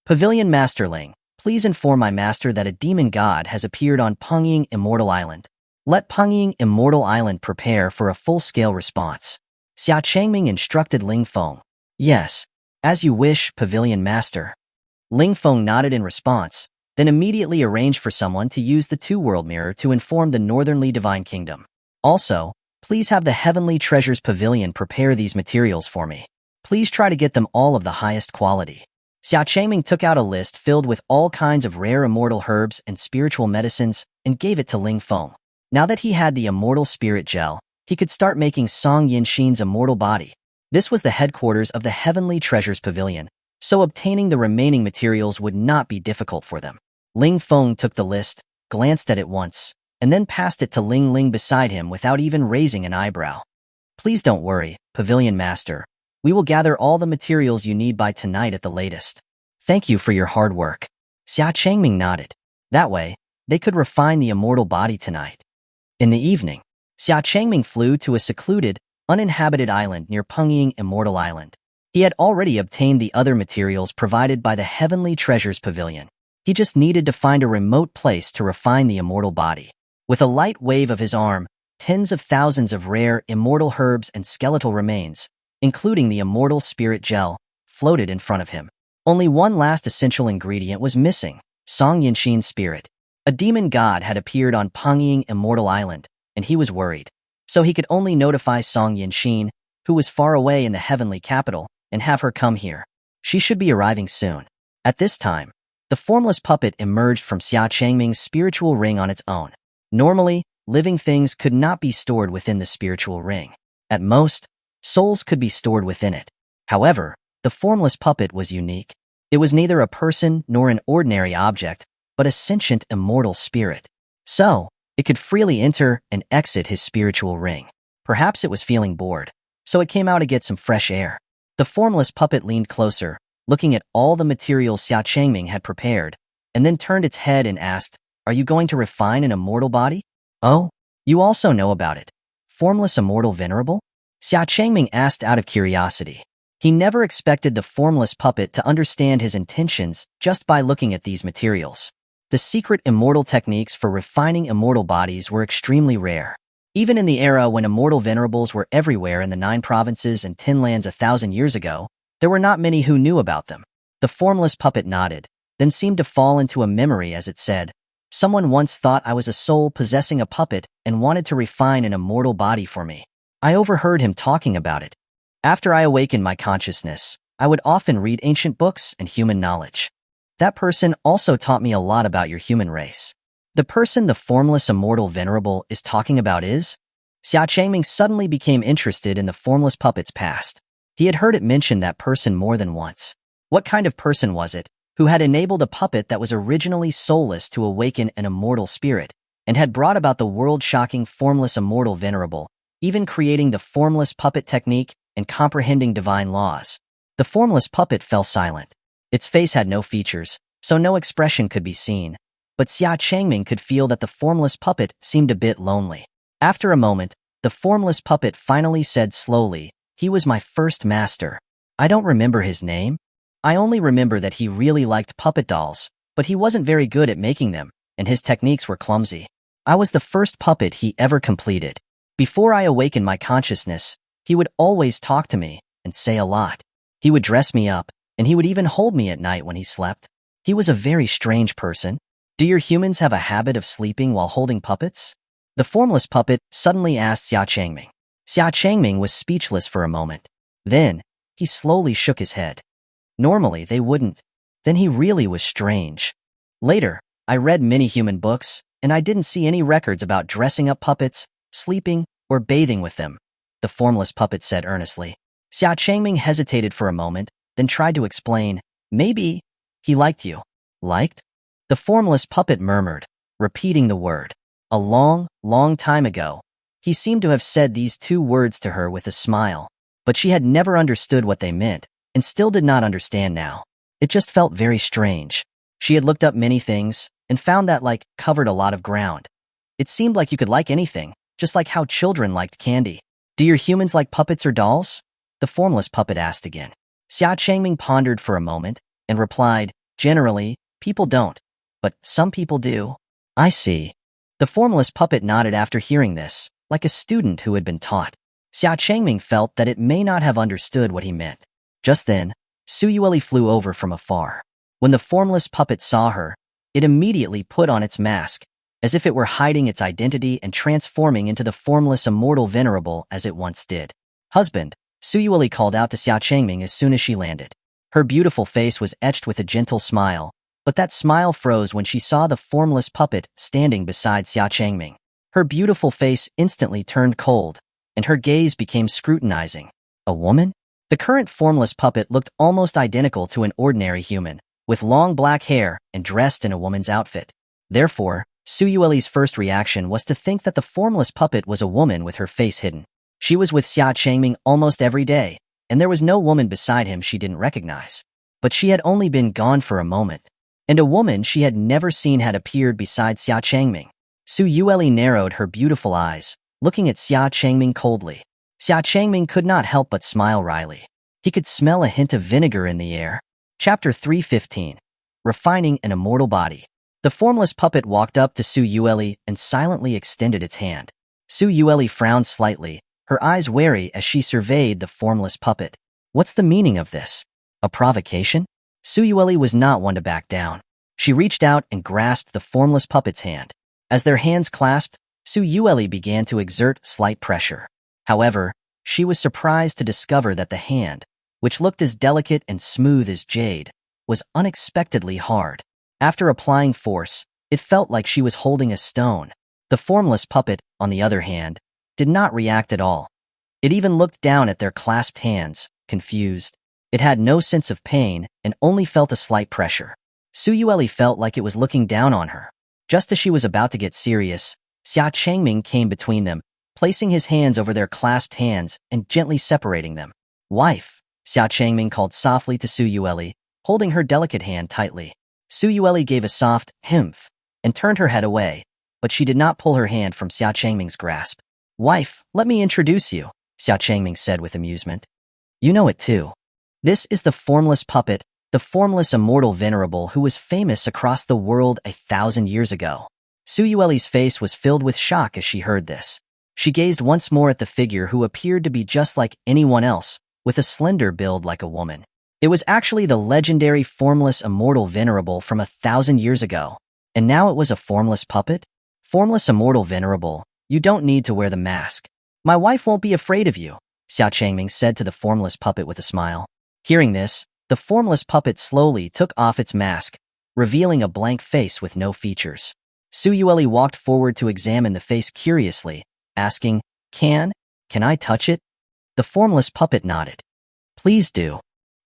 "Pavilion Master Ling, please inform my master that a demon god has appeared on Pengying Immortal Island. Let Pengying Immortal Island prepare for a full-scale response." Xia Changming instructed Ling Feng. "Yes, as you wish, Pavilion Master." Ling Feng nodded in response, then immediately arranged for someone to use the two-world mirror to inform the Northernly Divine Kingdom. "Also, please have the Heavenly Treasures Pavilion prepare these materials for me. Please try to get them all of the highest quality." Xia Changming took out a list filled with all kinds of rare immortal herbs and spiritual medicines and gave it to Ling Feng. Now that he had the immortal spirit gel, he could start making Song Yinshin's immortal body. This was the headquarters of the Heavenly Treasures Pavilion, so obtaining the remaining materials would not be difficult for them. Ling Feng took the list, glanced at it once, and then passed it to Ling Ling beside him without even raising an eyebrow. Please don't worry, Pavilion Master. We will gather all the materials you need by tonight at the latest. Thank you for your hard work. Xia Changming nodded. That way, they could refine the immortal body tonight. In the evening, Xia Changming flew to a secluded, uninhabited island near Pengying Immortal Island. He had already obtained the other materials provided by the Heavenly Treasures Pavilion. He just needed to find a remote place to refine the immortal body. With a light wave of his arm, tens of thousands of rare, immortal herbs and skeletal remains, including the immortal spirit gel, floated in front of him. Only one last essential ingredient was missing, Song Yinshin's spirit. A demon god had appeared on Pengying Immortal Island, and he was worried. So he could only notify Song Yinshin, who was far away in the heavenly capital, and have her come here. She should be arriving soon. At this time, the formless puppet emerged from Xia Changming's spiritual ring on its own. Normally, living things could not be stored within the spiritual ring. At most, souls could be stored within it. However, the formless puppet was unique. It was neither a person nor an ordinary object, but a sentient immortal spirit. So, it could freely enter and exit his spiritual ring. Perhaps it was feeling bored, so it came out to get some fresh air. The formless puppet leaned closer, looking at all the materials Xia Changming had prepared, and then turned its head and asked, "Are you going to refine an immortal body?" "Oh, you also know about it. Formless immortal venerable?" Xia Changming asked out of curiosity. He never expected the formless puppet to understand his intentions just by looking at these materials. The secret immortal techniques for refining immortal bodies were extremely rare. Even in the era when immortal venerables were everywhere in the 9 provinces and 10 lands 1,000 years ago, there were not many who knew about them. The formless puppet nodded, then seemed to fall into a memory as it said, "Someone once thought I was a soul possessing a puppet and wanted to refine an immortal body for me. I overheard him talking about it. After I awakened my consciousness, I would often read ancient books and human knowledge. That person also taught me a lot about your human race." The person the formless immortal venerable is talking about is? Xia Changming suddenly became interested in the formless puppet's past. He had heard it mention that person more than once. What kind of person was it, who had enabled a puppet that was originally soulless to awaken an immortal spirit, and had brought about the world-shocking formless immortal venerable, even creating the formless puppet technique and comprehending divine laws? The formless puppet fell silent. Its face had no features, so no expression could be seen. But Xia Changming could feel that the formless puppet seemed a bit lonely. After a moment, the formless puppet finally said slowly, "He was my first master. I don't remember his name. I only remember that he really liked puppet dolls, but he wasn't very good at making them, and his techniques were clumsy. I was the first puppet he ever completed. Before I awakened my consciousness, he would always talk to me and say a lot. He would dress me up, and he would even hold me at night when he slept. He was a very strange person." "Do your humans have a habit of sleeping while holding puppets?" The formless puppet suddenly asked Xia Changming. Xia Changming was speechless for a moment. Then, he slowly shook his head. Normally, they wouldn't. Then he really was strange. Later, I read many human books, and I didn't see any records about dressing up puppets, sleeping, or bathing with them, the formless puppet said earnestly. Xia Changming hesitated for a moment, then tried to explain, "Maybe he liked you." "Liked?" The formless puppet murmured, repeating the word. A long, long time ago, he seemed to have said these 2 words to her with a smile, but she had never understood what they meant, and still did not understand now. It just felt very strange. She had looked up many things, and found that like covered a lot of ground. It seemed like you could like anything, just like how children liked candy. "Do your humans like puppets or dolls?" the formless puppet asked again. Xia Changming pondered for a moment, and replied, "Generally, people don't. But some people do." "I see." The formless puppet nodded after hearing this, like a student who had been taught. Xia Changming felt that it may not have understood what he meant. Just then, Suyueli flew over from afar. When the formless puppet saw her, it immediately put on its mask, as if it were hiding its identity and transforming into the formless immortal venerable as it once did. "Husband," Suyueli called out to Xia Changming as soon as she landed. Her beautiful face was etched with a gentle smile, but that smile froze when she saw the formless puppet standing beside Xia Changming. Her beautiful face instantly turned cold, and her gaze became scrutinizing. A woman? The current formless puppet looked almost identical to an ordinary human, with long black hair and dressed in a woman's outfit. Therefore, Su Yueli's first reaction was to think that the formless puppet was a woman with her face hidden. She was with Xia Changming almost every day, and there was no woman beside him she didn't recognize. But she had only been gone for a moment, and a woman she had never seen had appeared beside Xia Changming. Su Yueli narrowed her beautiful eyes, looking at Xia Changming coldly. Xia Changming could not help but smile wryly. He could smell a hint of vinegar in the air. Chapter 315. Refining an Immortal Body. The formless puppet walked up to Su Yueli and silently extended its hand. Su Yueli frowned slightly, her eyes wary as she surveyed the formless puppet. What's the meaning of this? A provocation? Su Yueli was not one to back down. She reached out and grasped the formless puppet's hand. As their hands clasped, Su Yueli began to exert slight pressure. However, she was surprised to discover that the hand, which looked as delicate and smooth as jade, was unexpectedly hard. After applying force, it felt like she was holding a stone. The formless puppet, on the other hand, did not react at all. It even looked down at their clasped hands, confused. It had no sense of pain and only felt a slight pressure. Su Yueli felt like it was looking down on her. Just as she was about to get serious, Xia Changming came between them, placing his hands over their clasped hands and gently separating them. Wife, Xia Changming called softly to Su Yueli, holding her delicate hand tightly. Su Yueli gave a soft "Himph" and turned her head away, but she did not pull her hand from Xia Changming's grasp. Wife, let me introduce you, Xia Changming said with amusement. You know it too. This is the formless puppet, the formless immortal venerable who was famous across the world 1,000 years ago. Su Yueli's face was filled with shock as she heard this. She gazed once more at the figure who appeared to be just like anyone else, with a slender build like a woman. It was actually the legendary formless immortal venerable from 1,000 years ago. And now it was a formless puppet? Formless immortal venerable, you don't need to wear the mask. My wife won't be afraid of you, Xia Changming said to the formless puppet with a smile. Hearing this, the formless puppet slowly took off its mask, revealing a blank face with no features. Su Yueli walked forward to examine the face curiously, asking, Can I touch it? The formless puppet nodded. Please do.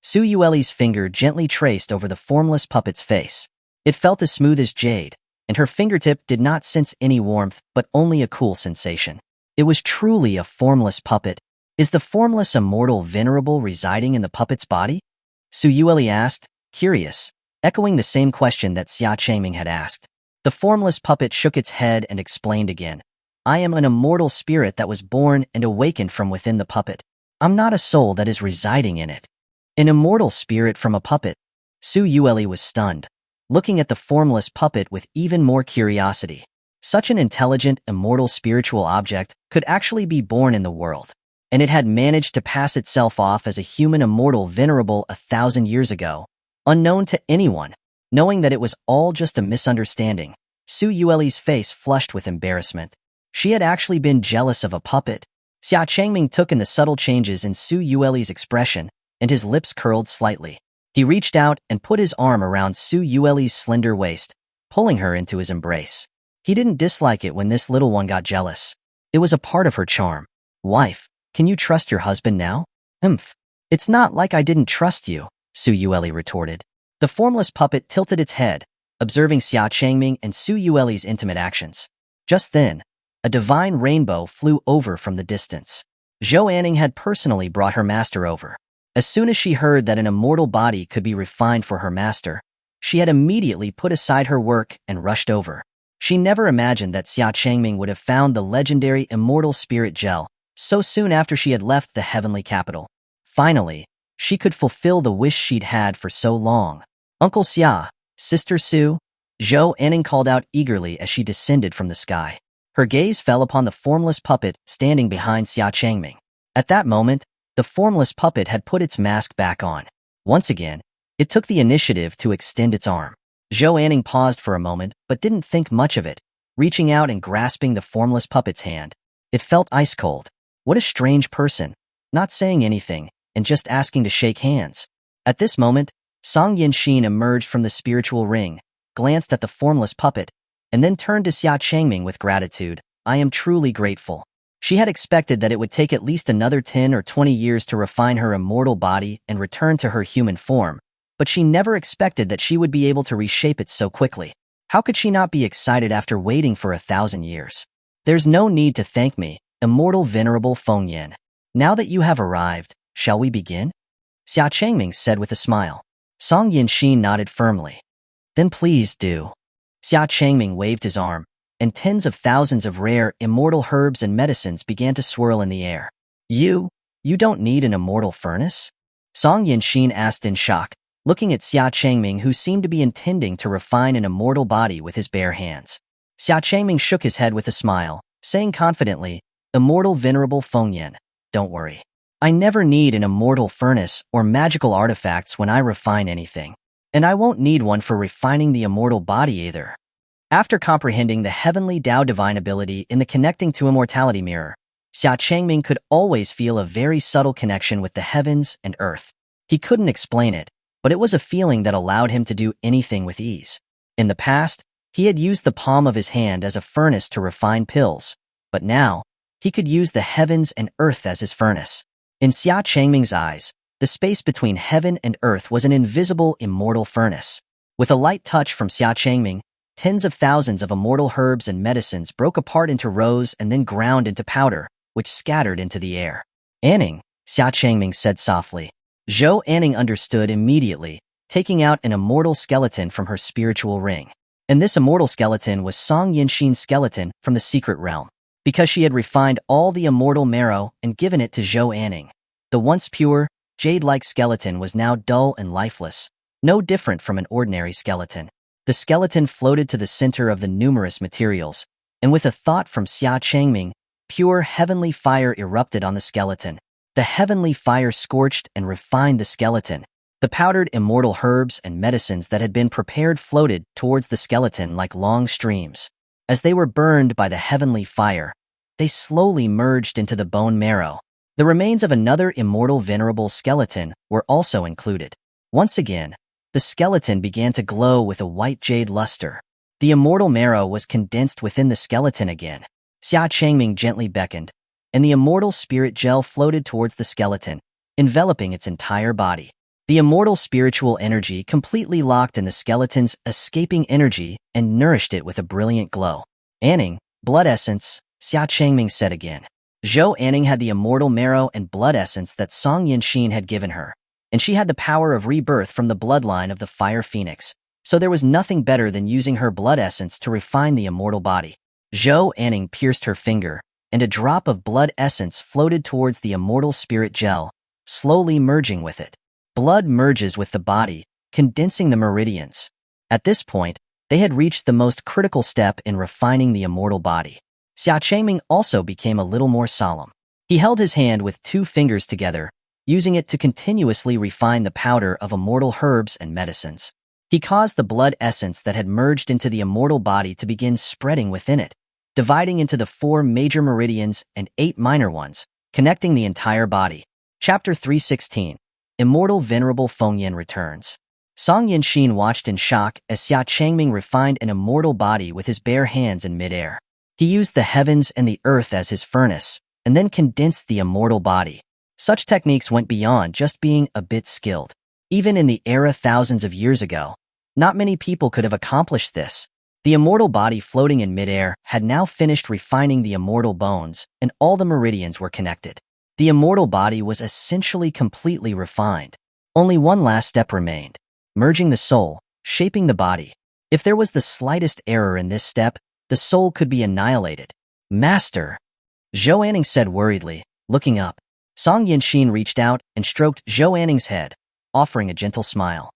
Su Yueli's finger gently traced over the formless puppet's face. It felt as smooth as jade, and her fingertip did not sense any warmth but only a cool sensation. It was truly a formless puppet. Is the formless immortal venerable residing in the puppet's body? Su Yueli asked, curious, echoing the same question that Xia Changming had asked. The formless puppet shook its head and explained again. I am an immortal spirit that was born and awakened from within the puppet. I'm not a soul that is residing in it. An immortal spirit from a puppet. Su Yueli was stunned, looking at the formless puppet with even more curiosity. Such an intelligent, immortal spiritual object could actually be born in the world, and it had managed to pass itself off as a human immortal venerable 1,000 years ago, unknown to anyone. Knowing that it was all just a misunderstanding, Su Yueli's face flushed with embarrassment. She had actually been jealous of a puppet. Xia Changming took in the subtle changes in Su Yueli's expression, and his lips curled slightly. He reached out and put his arm around Su Yueli's slender waist, pulling her into his embrace. He didn't dislike it when this little one got jealous. It was a part of her charm. Wife, can you trust your husband now? It's not like I didn't trust you, Su Yueli retorted. The formless puppet tilted its head, observing Xia Changming and Su Yueli's intimate actions. Just then, a divine rainbow flew over from the distance. Xuanhuan had personally brought her master over. As soon as she heard that an immortal body could be refined for her master, she had immediately put aside her work and rushed over. She never imagined that Xia Changming would have found the legendary immortal spirit gel so soon after she had left the heavenly capital. Finally, she could fulfill the wish she'd had for so long. Uncle Xia, Sister Su, Xuanhuan called out eagerly as she descended from the sky. Her gaze fell upon the formless puppet standing behind Xia Changming. At that moment, the formless puppet had put its mask back on. Once again, it took the initiative to extend its arm. Xuanhuan paused for a moment but didn't think much of it, reaching out and grasping the formless puppet's hand. It felt ice cold. What a strange person, not saying anything and just asking to shake hands. At this moment, Song Yinxin emerged from the spiritual ring, glanced at the formless puppet, and then turned to Xia Changming with gratitude. I am truly grateful. She had expected that it would take at least another 10 or 20 years to refine her immortal body and return to her human form, but she never expected that she would be able to reshape it so quickly. How could she not be excited after waiting for 1,000 years? There's no need to thank me, immortal venerable Fengyan. Now that you have arrived, shall we begin? Xia Changming said with a smile. Song Yinxin nodded firmly. Then please do. Xia Changming waved his arm, and tens of thousands of rare, immortal herbs and medicines began to swirl in the air. You don't need an immortal furnace? Song Yinxin asked in shock, looking at Xia Changming, who seemed to be intending to refine an immortal body with his bare hands. Xia Changming shook his head with a smile, saying confidently, Immortal venerable Fengyan, don't worry. I never need an immortal furnace or magical artifacts when I refine anything. And I won't need one for refining the immortal body either. After comprehending the heavenly Tao divine ability in the connecting to immortality mirror, Xia Changming could always feel a very subtle connection with the heavens and earth. He couldn't explain it, but it was a feeling that allowed him to do anything with ease. In the past, he had used the palm of his hand as a furnace to refine pills, but now, he could use the heavens and earth as his furnace. In Xia Changming's eyes, the space between heaven and earth was an invisible, immortal furnace. With a light touch from Xia Changming, tens of thousands of immortal herbs and medicines broke apart into rows and then ground into powder, which scattered into the air. Anning, Xia Changming said softly. Zhou Anning understood immediately, taking out an immortal skeleton from her spiritual ring. And this immortal skeleton was Song Yinxin's skeleton from the secret realm. Because she had refined all the immortal marrow and given it to Zhou Anning. The once pure, jade-like skeleton was now dull and lifeless, no different from an ordinary skeleton. The skeleton floated to the center of the numerous materials, and with a thought from Xia Changming, pure heavenly fire erupted on the skeleton. The heavenly fire scorched and refined the skeleton. The powdered immortal herbs and medicines that had been prepared floated towards the skeleton like long streams. As they were burned by the heavenly fire, they slowly merged into the bone marrow. The remains of another immortal venerable skeleton were also included. Once again, the skeleton began to glow with a white jade luster. The immortal marrow was condensed within the skeleton again. Xia Changming gently beckoned, and the immortal spirit gel floated towards the skeleton, enveloping its entire body. The immortal spiritual energy completely locked in the skeleton's escaping energy and nourished it with a brilliant glow. Anning, blood essence, Xia Changming said again. Zhou Anning had the immortal marrow and blood essence that Song Yinxin had given her, and she had the power of rebirth from the bloodline of the fire phoenix, so there was nothing better than using her blood essence to refine the immortal body. Zhou Anning pierced her finger, and a drop of blood essence floated towards the immortal spirit gel, slowly merging with it. Blood merges with the body, condensing the meridians. At this point, they had reached the most critical step in refining the immortal body. Xia Changming also became a little more solemn. He held his hand with two fingers together, using it to continuously refine the powder of immortal herbs and medicines. He caused the blood essence that had merged into the immortal body to begin spreading within it, dividing into the 4 major meridians and 8 minor ones, connecting the entire body. Chapter 316. Immortal Venerable Fengyan returns. Song Yinxin watched in shock as Xia Changming refined an immortal body with his bare hands in midair. He used the heavens and the earth as his furnace, and then condensed the immortal body. Such techniques went beyond just being a bit skilled. Even in the era thousands of years ago, not many people could have accomplished this. The immortal body floating in midair had now finished refining the immortal bones, and all the meridians were connected. The immortal body was essentially completely refined. Only one last step remained, merging the soul, shaping the body. If there was the slightest error in this step, the soul could be annihilated. Master, Zhou Anning said worriedly, looking up. Song Yinxin reached out and stroked Zhou Anning's head, offering a gentle smile.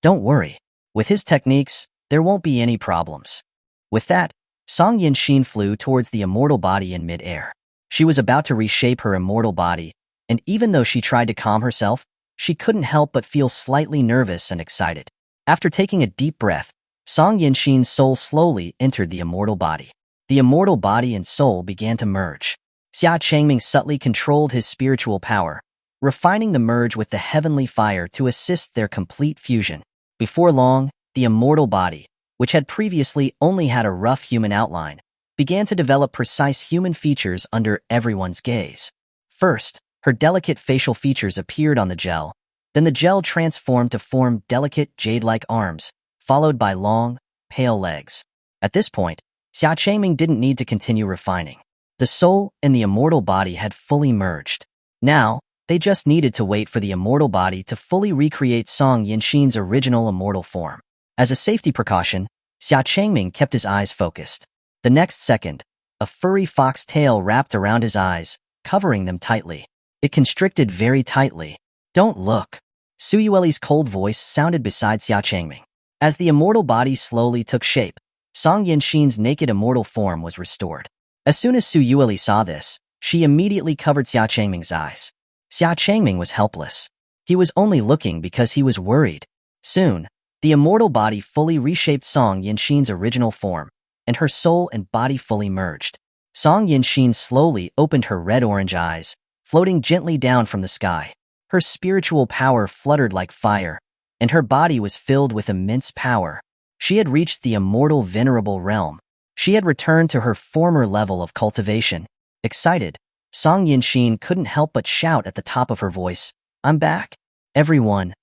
Don't worry. With his techniques, there won't be any problems. With that, Song Yinxin flew towards the immortal body in midair. She was about to reshape her immortal body, and even though she tried to calm herself, she couldn't help but feel slightly nervous and excited. After taking a deep breath, Song Yinxin's soul slowly entered the immortal body. The immortal body and soul began to merge. Xia Changming subtly controlled his spiritual power, refining the merge with the heavenly fire to assist their complete fusion. Before long, the immortal body, which had previously only had a rough human outline, began to develop precise human features under everyone's gaze. First, her delicate facial features appeared on the gel. Then the gel transformed to form delicate jade-like arms, followed by long, pale legs. At this point, Xia Changming didn't need to continue refining. The soul and the immortal body had fully merged. Now, they just needed to wait for the immortal body to fully recreate Song Yinshin's original immortal form. As a safety precaution, Xia Changming kept his eyes focused. The next second, a furry fox tail wrapped around his eyes, covering them tightly. It constricted very tightly. "Don't look." Su Yueli's cold voice sounded beside Xia Changming. As the immortal body slowly took shape, Song Yinshin's naked immortal form was restored. As soon as Su Yueli saw this, she immediately covered Xia Changming's eyes. Xia Changming was helpless. He was only looking because he was worried. Soon, the immortal body fully reshaped Song Yinshin's original form, and her soul and body fully merged. Song Yinshin slowly opened her red-orange eyes, floating gently down from the sky. Her spiritual power fluttered like fire, and her body was filled with immense power. She had reached the immortal venerable realm. She had returned to her former level of cultivation. Excited, Song Yinshin couldn't help but shout at the top of her voice, "I'm back!" Everyone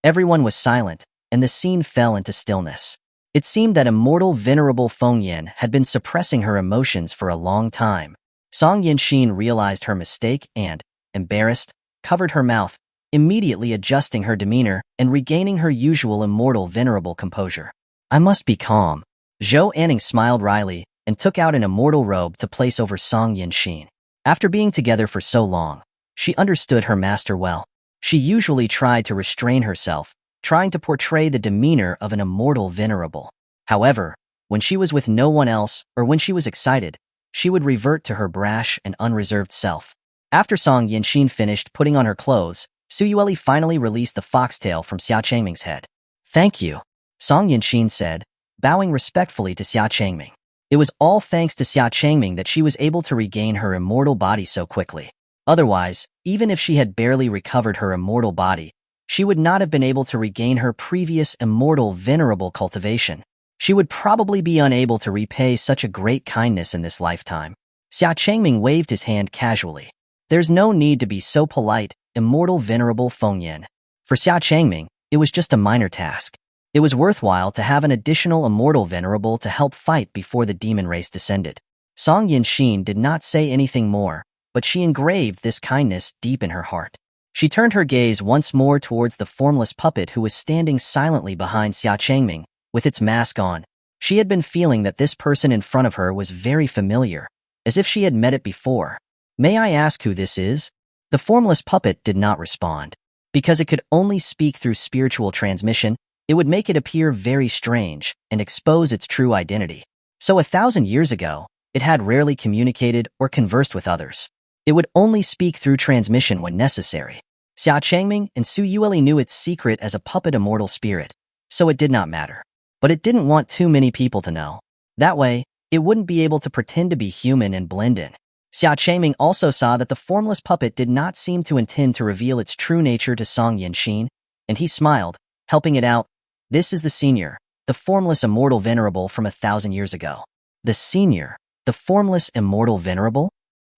was silent, and the scene fell into stillness. It seemed that immortal venerable Feng Yin had been suppressing her emotions for a long time. Song Yinshin realized her mistake and, embarrassed, covered her mouth, immediately adjusting her demeanor and regaining her usual immortal venerable composure. "I must be calm." Xuanhuan smiled wryly and took out an immortal robe to place over Song Yinshin. After being together for so long, she understood her master well. She usually tried to restrain herself, trying to portray the demeanor of an immortal venerable. However, when she was with no one else or when she was excited, she would revert to her brash and unreserved self. After Song Yinshin finished putting on her clothes, Su Yueli finally released the foxtail from Xia Changming's head. "Thank you," Song Yinshin said, bowing respectfully to Xia Changming. It was all thanks to Xia Changming that she was able to regain her immortal body so quickly. Otherwise, even if she had barely recovered her immortal body, she would not have been able to regain her previous immortal venerable cultivation. She would probably be unable to repay such a great kindness in this lifetime. Xia Changming waved his hand casually. There's no need to be so polite, immortal venerable Feng Yin. For Xia Changming, it was just a minor task. It was worthwhile to have an additional immortal venerable to help fight before the demon race descended. Song Yinshin did not say anything more, but she engraved this kindness deep in her heart. She turned her gaze once more towards the formless puppet who was standing silently behind Xia Changming, with its mask on. She had been feeling that this person in front of her was very familiar, as if she had met it before. "May I ask who this is?" The formless puppet did not respond. Because it could only speak through spiritual transmission, it would make it appear very strange and expose its true identity. So 1,000 years ago, it had rarely communicated or conversed with others. It would only speak through transmission when necessary. Xia Changming and Su Yueli knew its secret as a puppet immortal spirit, so it did not matter. But it didn't want too many people to know. That way, it wouldn't be able to pretend to be human and blend in. Xia Changming also saw that the formless puppet did not seem to intend to reveal its true nature to Song Yinshin, and he smiled, helping it out. "This is the senior, the formless immortal venerable from 1,000 years ago." The senior, the formless immortal venerable?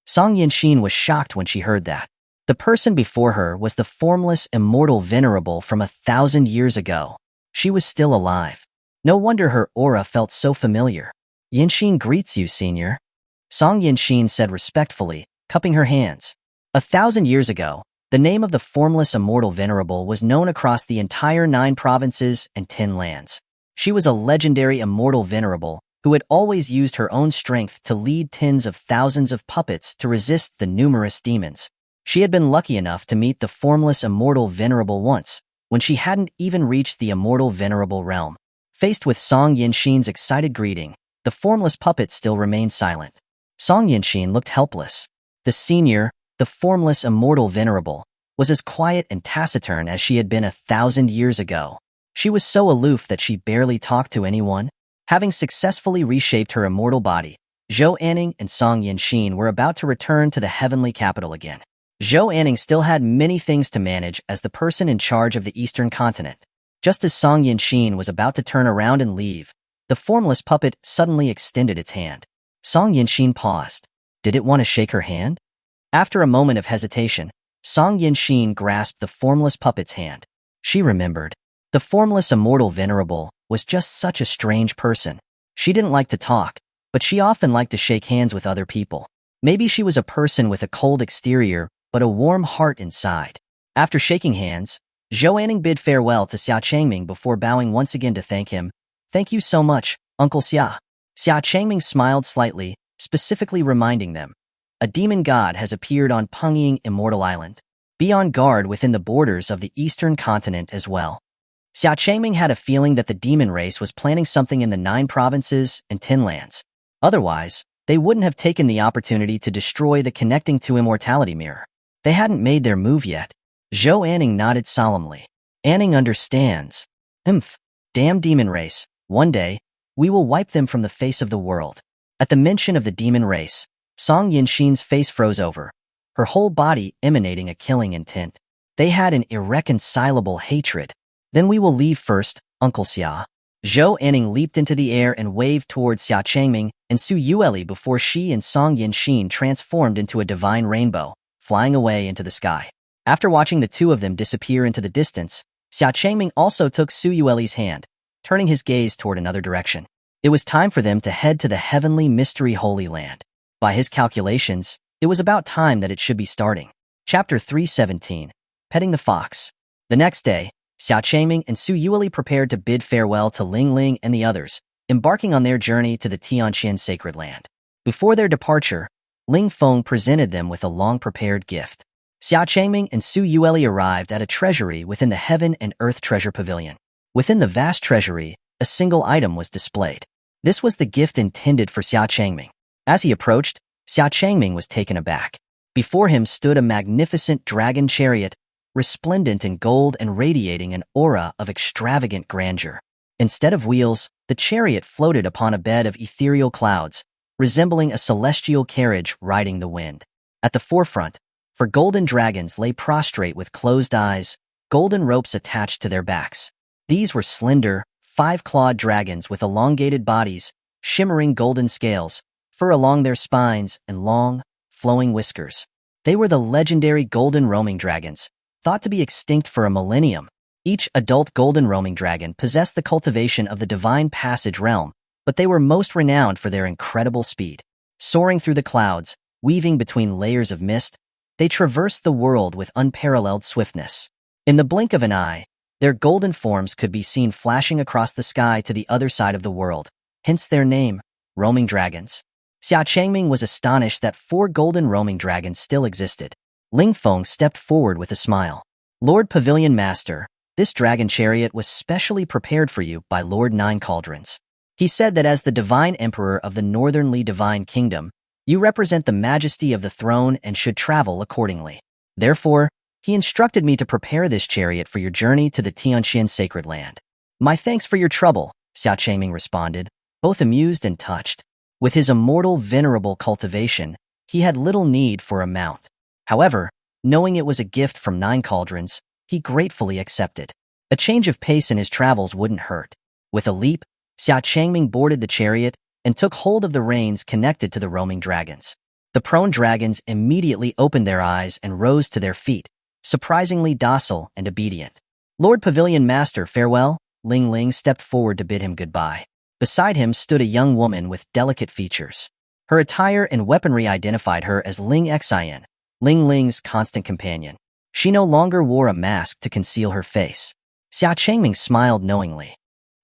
Song Yinshin was shocked when she heard that. The person before her was the formless immortal venerable from 1,000 years ago. She was still alive. No wonder her aura felt so familiar. "Yinshin greets you, senior," Song Yinshin said respectfully, cupping her hands. 1,000 years ago, the name of the formless immortal venerable was known across the entire 9 provinces and 10 lands. She was a legendary immortal venerable who had always used her own strength to lead tens of thousands of puppets to resist the numerous demons. She had been lucky enough to meet the formless immortal venerable once, when she hadn't even reached the immortal venerable realm. Faced with Song Yinshin's excited greeting, the formless puppet still remained silent. Song Yinshin looked helpless. The senior, the formless immortal venerable, was as quiet and taciturn as she had been 1,000 years ago. She was so aloof that she barely talked to anyone. Having successfully reshaped her immortal body, Xuanhuan and Song Yinshin were about to return to the heavenly capital again. Xuanhuan still had many things to manage as the person in charge of the eastern continent. Just as Song Yinshin was about to turn around and leave, the formless puppet suddenly extended its hand. Song Yinshin paused. Did it want to shake her hand? After a moment of hesitation, Song Yinshin grasped the formless puppet's hand. She remembered. The formless immortal venerable was just such a strange person. She didn't like to talk, but she often liked to shake hands with other people. Maybe she was a person with a cold exterior, but a warm heart inside. After shaking hands, Xuanhuan bid farewell to Xia Changming before bowing once again to thank him. Thank you so much, Uncle Xia. Xia Changming smiled slightly, specifically reminding them. A demon god has appeared on Pungying Immortal Island. Be on guard within the borders of the eastern continent as well. Xia Changming had a feeling that the demon race was planning something in the 9 provinces and 10 lands. Otherwise, they wouldn't have taken the opportunity to destroy the connecting to immortality mirror. They hadn't made their move yet. Zhou Anning nodded solemnly. Anning understands. Damn demon race. One day, we will wipe them from the face of the world. At the mention of the demon race, Song Yinshin's face froze over, her whole body emanating a killing intent. They had an irreconcilable hatred. Then we will leave first, Uncle Xia. Zhou Anning leaped into the air and waved towards Xia Changming and Su Yueli before she and Song Yinshin transformed into a divine rainbow, flying away into the sky. After watching the two of them disappear into the distance, Xia Changming also took Su Yueli's hand, turning his gaze toward another direction. It was time for them to head to the heavenly mystery Holy Land. By his calculations, it was about time that it should be starting. Chapter 317, Petting the Fox. The next day, Xia Changming and Su Yueli prepared to bid farewell to Ling Ling and the others, embarking on their journey to the Tianzhou sacred land. Before their departure, Ling Feng presented them with a long-prepared gift. Xia Changming and Su Yueli arrived at a treasury within the Heaven and Earth Treasure Pavilion. Within the vast treasury, a single item was displayed. This was the gift intended for Xia Changming. As he approached, Xia Changming was taken aback. Before him stood a magnificent dragon chariot, resplendent in gold and radiating an aura of extravagant grandeur. Instead of wheels, the chariot floated upon a bed of ethereal clouds, resembling a celestial carriage riding the wind. At the forefront, for golden dragons lay prostrate with closed eyes, golden ropes attached to their backs. These were slender, 5-clawed dragons with elongated bodies, shimmering golden scales, fur along their spines, and long, flowing whiskers. They were the legendary golden roaming dragons, thought to be extinct for a millennium. Each adult golden roaming dragon possessed the cultivation of the divine passage realm, but they were most renowned for their incredible speed. Soaring through the clouds, weaving between layers of mist, they traversed the world with unparalleled swiftness. In the blink of an eye, their golden forms could be seen flashing across the sky to the other side of the world, hence their name, roaming dragons. Xia Changming was astonished that 4 golden roaming dragons still existed. Ling Feng stepped forward with a smile. Lord Pavilion Master, this dragon chariot was specially prepared for you by Lord Nine Cauldrons. He said that as the divine emperor of the Northernly Divine Kingdom, you represent the majesty of the throne and should travel accordingly. Therefore, he instructed me to prepare this chariot for your journey to the Tianzhou sacred land. My thanks for your trouble, Xia Changming responded, both amused and touched. With his immortal venerable cultivation, he had little need for a mount. However, knowing it was a gift from Nine Cauldrons, he gratefully accepted. A change of pace in his travels wouldn't hurt. With a leap, Xia Changming boarded the chariot and took hold of the reins connected to the roaming dragons. The prone dragons immediately opened their eyes and rose to their feet, surprisingly docile and obedient. Lord Pavilion Master, farewell. Ling Ling stepped forward to bid him goodbye. Beside him stood a young woman with delicate features. Her attire and weaponry identified her as Ling Xian, Ling Ling's constant companion. She no longer wore a mask to conceal her face. Xia Changming smiled knowingly.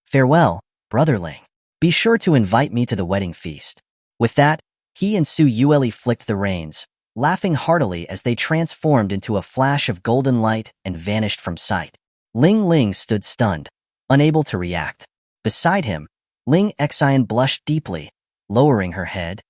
Farewell, Brother Ling. Be sure to invite me to the wedding feast. With that, he and Su Yueli flicked the reins, laughing heartily as they transformed into a flash of golden light and vanished from sight. Ling Ling stood stunned, unable to react. Beside him, Ling Xian blushed deeply, lowering her head.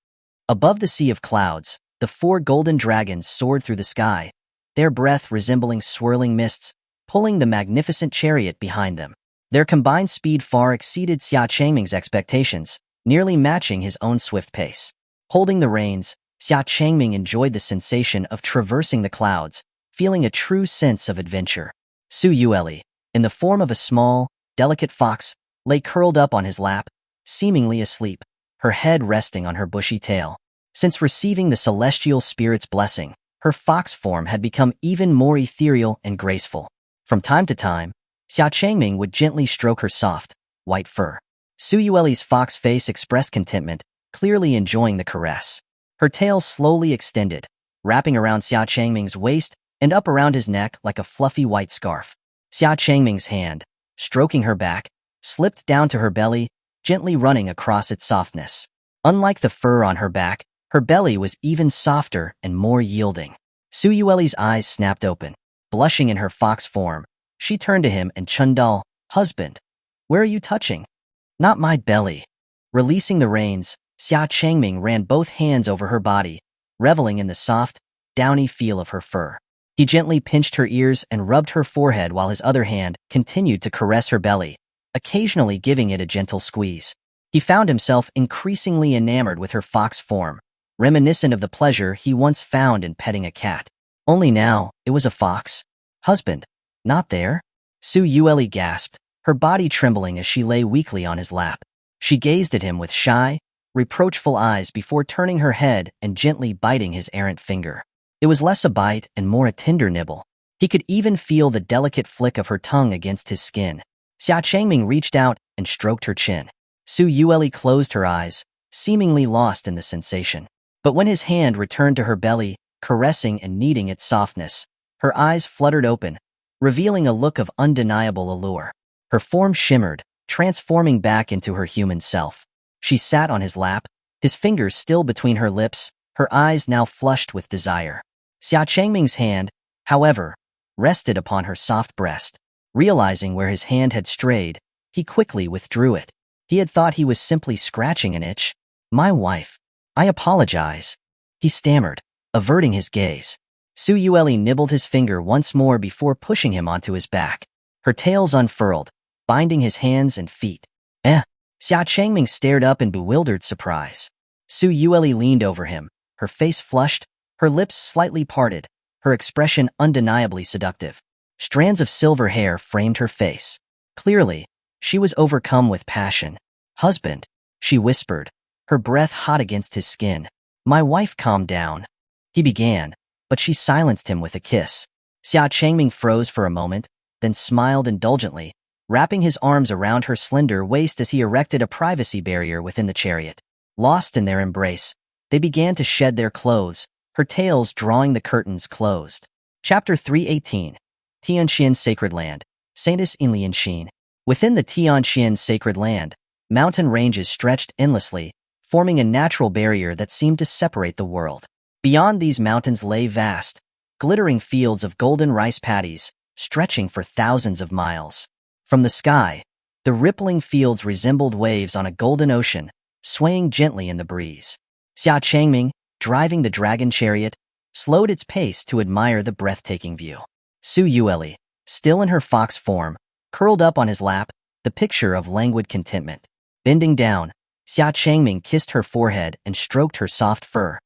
Above the sea of clouds, the 4 golden dragons soared through the sky, their breath resembling swirling mists, pulling the magnificent chariot behind them. Their combined speed far exceeded Xia Changming's expectations, nearly matching his own swift pace. Holding the reins, Xia Changming enjoyed the sensation of traversing the clouds, feeling a true sense of adventure. Su Yueli, in the form of a small, delicate fox, lay curled up on his lap, seemingly asleep. her head resting on her bushy tail. Since receiving the celestial spirit's blessing, her fox form had become even more ethereal and graceful. From time to time, Xia Changming would gently stroke her soft, white fur. Su Yueli's fox face expressed contentment, clearly enjoying the caress. Her tail slowly extended, wrapping around Xia Changming's waist and up around his neck like a fluffy white scarf. Xia Changming's hand, stroking her back, slipped down to her belly, gently running across its softness. Unlike the fur on her back, her belly was even softer and more yielding. Su Yueli's eyes snapped open. Blushing in her fox form, she turned to him and Chundal, "Husband, where are you touching?" "Not my belly." Releasing the reins, Xia Changming ran both hands over her body, reveling in the soft, downy feel of her fur. He gently pinched her ears and rubbed her forehead while his other hand continued to caress her belly, occasionally giving it a gentle squeeze. He found himself increasingly enamored with her fox form, reminiscent of the pleasure he once found in petting a cat. Only now, it was a fox. "Husband, not there?" Su Yueli gasped, her body trembling as she lay weakly on his lap. She gazed at him with shy, reproachful eyes before turning her head and gently biting his errant finger. It was less a bite and more a tender nibble. He could even feel the delicate flick of her tongue against his skin. Xia Changming reached out and stroked her chin. Su Yueli closed her eyes, seemingly lost in the sensation. But when his hand returned to her belly, caressing and kneading its softness, her eyes fluttered open, revealing a look of undeniable allure. Her form shimmered, transforming back into her human self. She sat on his lap, his fingers still between her lips, her eyes now flushed with desire. Xia Changming's hand, however, rested upon her soft breast. Realizing where his hand had strayed, he quickly withdrew it. He had thought he was simply scratching an itch. "My wife. I apologize," he stammered, averting his gaze. Su Yueli nibbled his finger once more before pushing him onto his back. Her tails unfurled, binding his hands and feet. Xia Changming stared up in bewildered surprise. Su Yueli leaned over him, her face flushed, her lips slightly parted, her expression undeniably seductive. Strands of silver hair framed her face. Clearly, she was overcome with passion. "Husband," she whispered, her breath hot against his skin. "My wife, calm down," he began, but she silenced him with a kiss. Xia Changming froze for a moment, then smiled indulgently, wrapping his arms around her slender waist as he erected a privacy barrier within the chariot. Lost in their embrace, they began to shed their clothes, her tails drawing the curtains closed. Chapter 318. Tianxian Sacred Land, Saintus in Lianxin. Within the Tianxian Sacred Land, mountain ranges stretched endlessly, forming a natural barrier that seemed to separate the world. Beyond these mountains lay vast, glittering fields of golden rice paddies, stretching for thousands of miles. From the sky, the rippling fields resembled waves on a golden ocean, swaying gently in the breeze. Xia Changming, driving the dragon chariot, slowed its pace to admire the breathtaking view. Su Yueli, still in her fox form, curled up on his lap, the picture of languid contentment. Bending down, Xia Changming kissed her forehead and stroked her soft fur.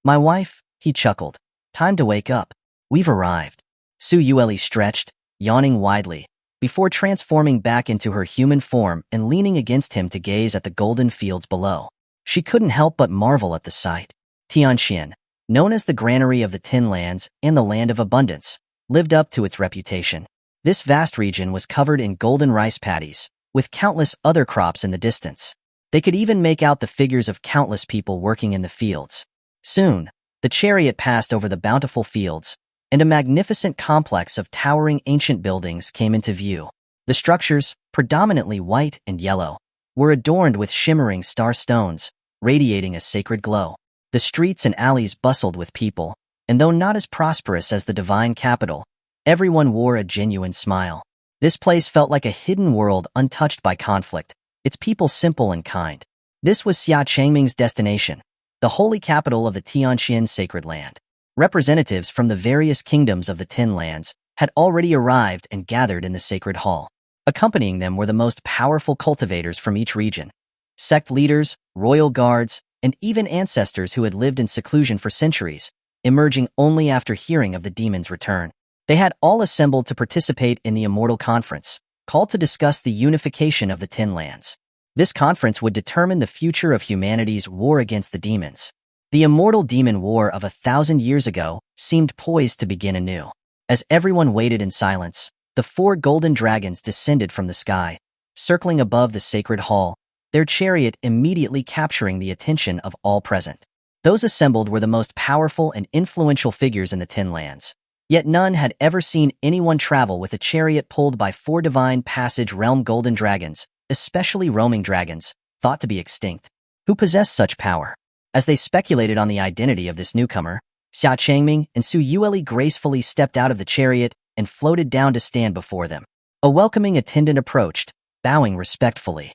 "My wife," he chuckled. "Time to wake up. We've arrived." Su Yueli stretched, yawning widely, before transforming back into her human form and leaning against him to gaze at the golden fields below. She couldn't help but marvel at the sight. Tianxian, known as the granary of the Tin Lands and the land of abundance, lived up to its reputation. This vast region was covered in golden rice paddies, with countless other crops in the distance. They could even make out the figures of countless people working in the fields. Soon, the chariot passed over the bountiful fields, and a magnificent complex of towering ancient buildings came into view. The structures, predominantly white and yellow, were adorned with shimmering star stones, radiating a sacred glow. The streets and alleys bustled with people, and though not as prosperous as the divine capital, everyone wore a genuine smile. This place felt like a hidden world untouched by conflict, its people simple and kind. This was Xia Changming's destination, the holy capital of the Tianxian Sacred Land. Representatives from the various kingdoms of the Tin Lands had already arrived and gathered in the sacred hall. Accompanying them were the most powerful cultivators from each region, sect leaders, royal guards, and even ancestors who had lived in seclusion for centuries, emerging only after hearing of the demon's return. They had all assembled to participate in the Immortal Conference, called to discuss the unification of the Tin Lands. This conference would determine the future of humanity's war against the demons. The immortal demon war of 1,000 years ago seemed poised to begin anew. As everyone waited in silence, the 4 golden dragons descended from the sky, circling above the sacred hall, their chariot immediately capturing the attention of all present. Those assembled were the most powerful and influential figures in the Ten Lands. Yet none had ever seen anyone travel with a chariot pulled by 4 divine passage realm golden dragons, especially roaming dragons, thought to be extinct. Who possessed such power? As they speculated on the identity of this newcomer, Xia Changming and Su Yueli gracefully stepped out of the chariot and floated down to stand before them. A welcoming attendant approached, bowing respectfully.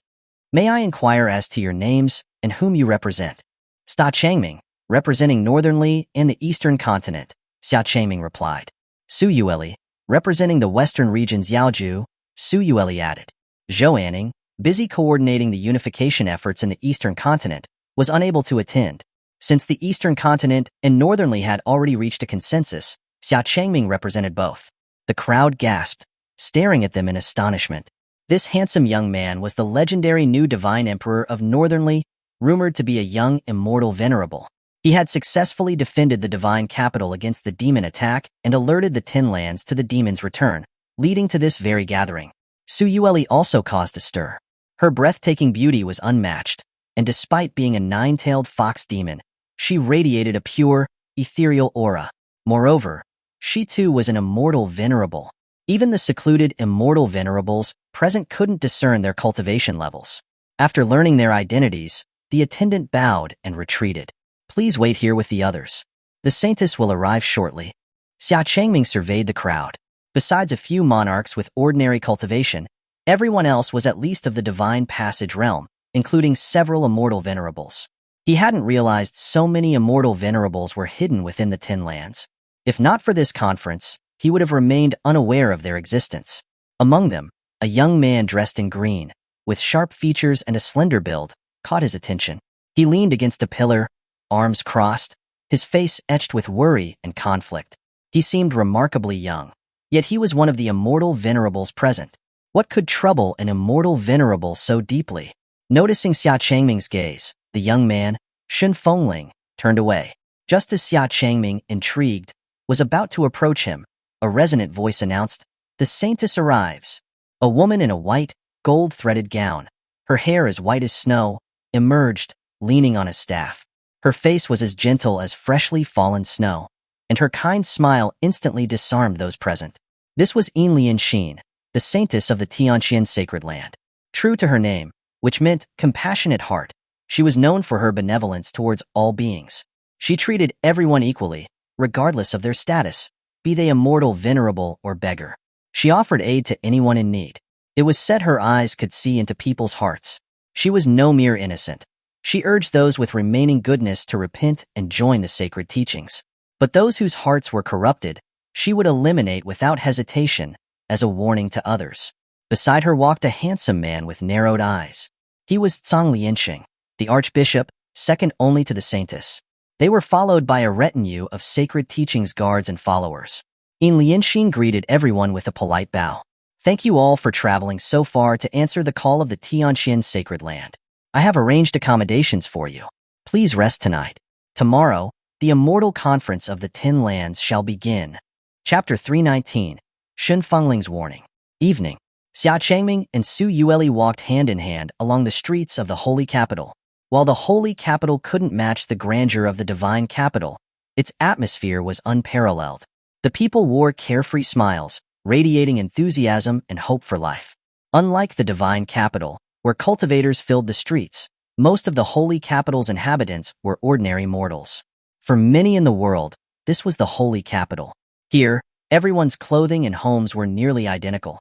"May I inquire as to your names and whom you represent?" "Xia Changming, representing Northern Li and the Eastern Continent," Xia Changming replied. "Su Yueli, representing the Western regions Yaoju," Su Yueli added. Xuanhuan, busy coordinating the unification efforts in the Eastern Continent, was unable to attend. Since the Eastern Continent and Northern Li had already reached a consensus, Xia Changming represented both. The crowd gasped, staring at them in astonishment. This handsome young man was the legendary new Divine Emperor of Northern Li, rumored to be a young, immortal venerable. He had successfully defended the divine capital against the demon attack and alerted the Ten Lands to the demon's return, leading to this very gathering. Su Yueli also caused a stir. Her breathtaking beauty was unmatched, and despite being a 9-tailed fox demon, she radiated a pure, ethereal aura. Moreover, she too was an immortal venerable. Even the secluded immortal venerables present couldn't discern their cultivation levels. After learning their identities, the attendant bowed and retreated. "Please wait here with the others. The saintess will arrive shortly." Xia Changming surveyed the crowd. Besides a few monarchs with ordinary cultivation, everyone else was at least of the divine passage realm, including several immortal venerables. He hadn't realized so many immortal venerables were hidden within the Ten Lands. If not for this conference, he would have remained unaware of their existence. Among them, a young man dressed in green, with sharp features and a slender build, caught his attention. He leaned against a pillar, arms crossed, his face etched with worry and conflict. He seemed remarkably young, yet he was one of the immortal venerables present. What could trouble an immortal venerable so deeply? Noticing Xia Changming's gaze, the young man, Xuanhuan, turned away. Just as Xia Changming, intrigued, was about to approach him, a resonant voice announced, "The saintess arrives." A woman in a white, gold-threaded gown, her hair as white as snow, emerged, leaning on a staff. Her face was as gentle as freshly fallen snow, and her kind smile instantly disarmed those present. This was Lianxin, the saintess of the Tianzhou sacred land. True to her name, which meant compassionate heart, she was known for her benevolence towards all beings. She treated everyone equally, regardless of their status, be they immortal, venerable, or beggar. She offered aid to anyone in need. It was said her eyes could see into people's hearts. She was no mere innocent. She urged those with remaining goodness to repent and join the sacred teachings. But those whose hearts were corrupted, she would eliminate without hesitation, as a warning to others. Beside her walked a handsome man with narrowed eyes. He was Lianxin, the archbishop, second only to the saintess. They were followed by a retinue of sacred teachings guards and followers. Lianxin greeted everyone with a polite bow. "Thank you all for traveling so far to answer the call of the Tianzhou sacred land. I have arranged accommodations for you. Please rest tonight. Tomorrow, the immortal conference of the Ten Lands shall begin." Chapter 319, Xuanhuan's Warning. Evening. Xia Changming and Su Yueli walked hand in hand along the streets of the holy capital. While the holy capital couldn't match the grandeur of the divine capital, its atmosphere was unparalleled. The people wore carefree smiles, radiating enthusiasm and hope for life. Unlike the divine capital, where cultivators filled the streets, most of the holy capital's inhabitants were ordinary mortals. For many in the world, this was the holy capital. Here, everyone's clothing and homes were nearly identical.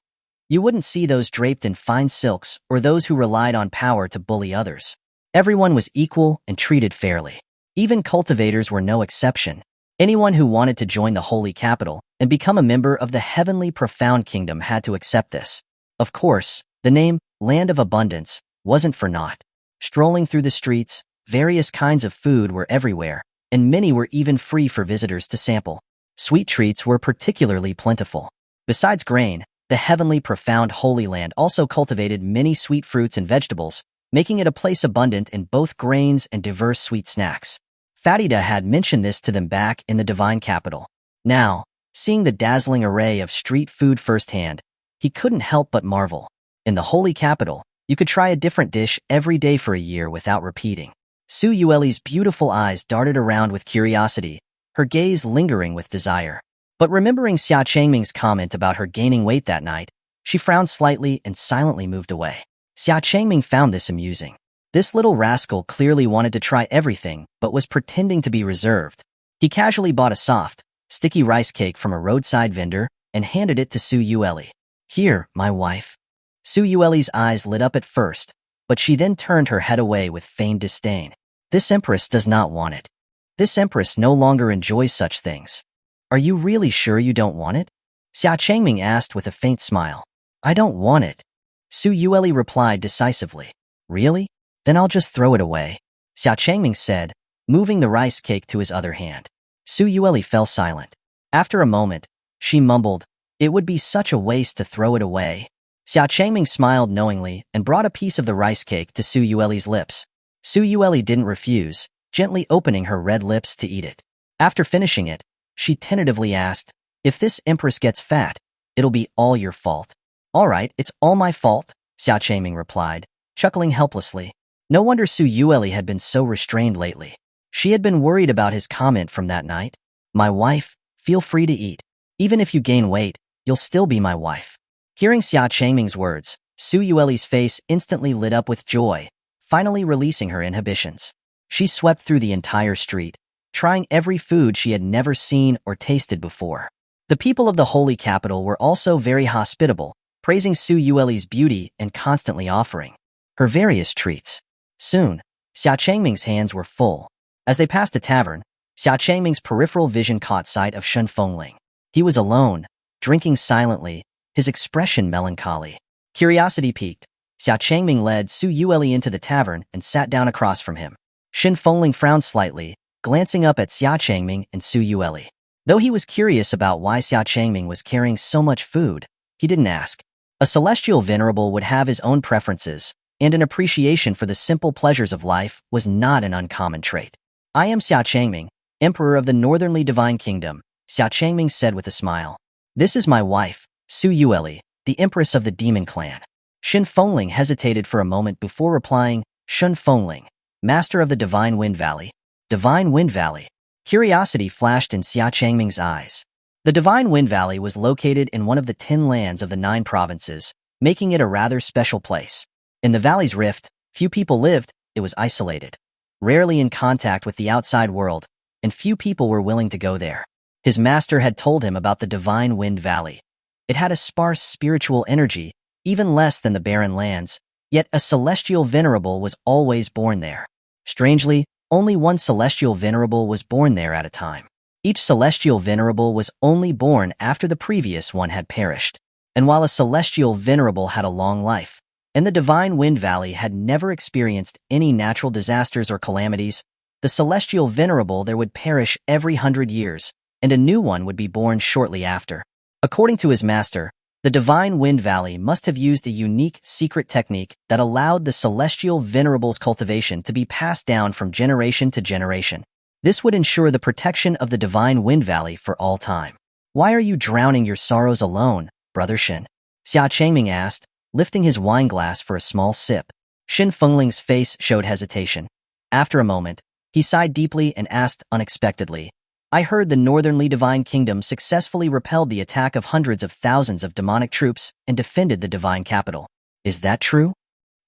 You wouldn't see those draped in fine silks or those who relied on power to bully others. Everyone was equal and treated fairly. Even cultivators were no exception. Anyone who wanted to join the holy capital and become a member of the heavenly profound kingdom had to accept this. Of course, the name, Land of Abundance, wasn't for naught. Strolling through the streets, various kinds of food were everywhere, and many were even free for visitors to sample. Sweet treats were particularly plentiful. Besides grain, the heavenly profound Holy Land also cultivated many sweet fruits and vegetables, making it a place abundant in both grains and diverse sweet snacks. Fatida had mentioned this to them back in the divine capital. Now, seeing the dazzling array of street food firsthand, he couldn't help but marvel. In the holy capital, you could try a different dish every day for a year without repeating. Su Yueli's beautiful eyes darted around with curiosity, her gaze lingering with desire. But remembering Xia Changming's comment about her gaining weight that night, she frowned slightly and silently moved away. Xia Changming found this amusing. This little rascal clearly wanted to try everything but was pretending to be reserved. He casually bought a soft, sticky rice cake from a roadside vendor and handed it to Su Yueli. "Here, my wife." Su Yueli's eyes lit up at first, but she then turned her head away with feigned disdain. This empress does not want it. This empress no longer enjoys such things. "Are you really sure you don't want it?" Xia Changming asked with a faint smile. "I don't want it," Su Yueli replied decisively. "Really? Then I'll just throw it away," Xia Changming said, moving the rice cake to his other hand. Su Yueli fell silent. After a moment, she mumbled, "It would be such a waste to throw it away." Xia Changming smiled knowingly and brought a piece of the rice cake to Su Yueli's lips. Su Yueli didn't refuse, gently opening her red lips to eat it. After finishing it, she tentatively asked, "If this empress gets fat, it'll be all your fault." "All right, it's all my fault," Xia Changming replied, chuckling helplessly. No wonder Su Yueli had been so restrained lately. She had been worried about his comment from that night. "My wife, feel free to eat. Even if you gain weight, you'll still be my wife." Hearing Xia Changming's words, Su Yueli's face instantly lit up with joy, finally releasing her inhibitions. She swept through the entire street, trying every food she had never seen or tasted before. The people of the holy capital were also very hospitable, praising Su Yueli's beauty and constantly offering her various treats. Soon, Xia Changming's hands were full. As they passed a tavern, Xia Changming's peripheral vision caught sight of Xuanhuan. He was alone, drinking silently, his expression melancholy. Curiosity piqued, Xia Changming led Su Yueli into the tavern and sat down across from him. Xuanhuan frowned slightly, glancing up at Xia Changming and Su Yueli. Though he was curious about why Xia Changming was carrying so much food, he didn't ask. A celestial venerable would have his own preferences, and an appreciation for the simple pleasures of life was not an uncommon trait. "I am Xia Changming, Emperor of the Northernly Divine Kingdom," Xia Changming said with a smile. "This is my wife, Su Yueli, the Empress of the Demon Clan." Xuanhuan hesitated for a moment before replying, "Xuanhuan, Master of the Divine Wind Valley." Divine Wind Valley. Curiosity flashed in Xia Changming's eyes. The Divine Wind Valley was located in one of the 10 lands of the 9 provinces, making it a rather special place. In the valley's rift, few people lived, it was isolated, rarely in contact with the outside world, and few people were willing to go there. His master had told him about the Divine Wind Valley. It had a sparse spiritual energy, even less than the barren lands, yet a celestial venerable was always born there. Strangely, only one celestial venerable was born there at a time. Each celestial venerable was only born after the previous one had perished. And while a celestial venerable had a long life, and the Divine Wind Valley had never experienced any natural disasters or calamities, the celestial venerable there would perish every 100 years, and a new one would be born shortly after. According to his master, the Divine Wind Valley must have used a unique secret technique that allowed the celestial venerable's cultivation to be passed down from generation to generation. This would ensure the protection of the Divine Wind Valley for all time. "Why are you drowning your sorrows alone, Brother Shin?" Xia Changming asked, lifting his wine glass for a small sip. Xuanhuan's face showed hesitation. After a moment, he sighed deeply and asked unexpectedly, "I heard the Northernly Divine Kingdom successfully repelled the attack of hundreds of thousands of demonic troops and defended the divine capital. Is that true?"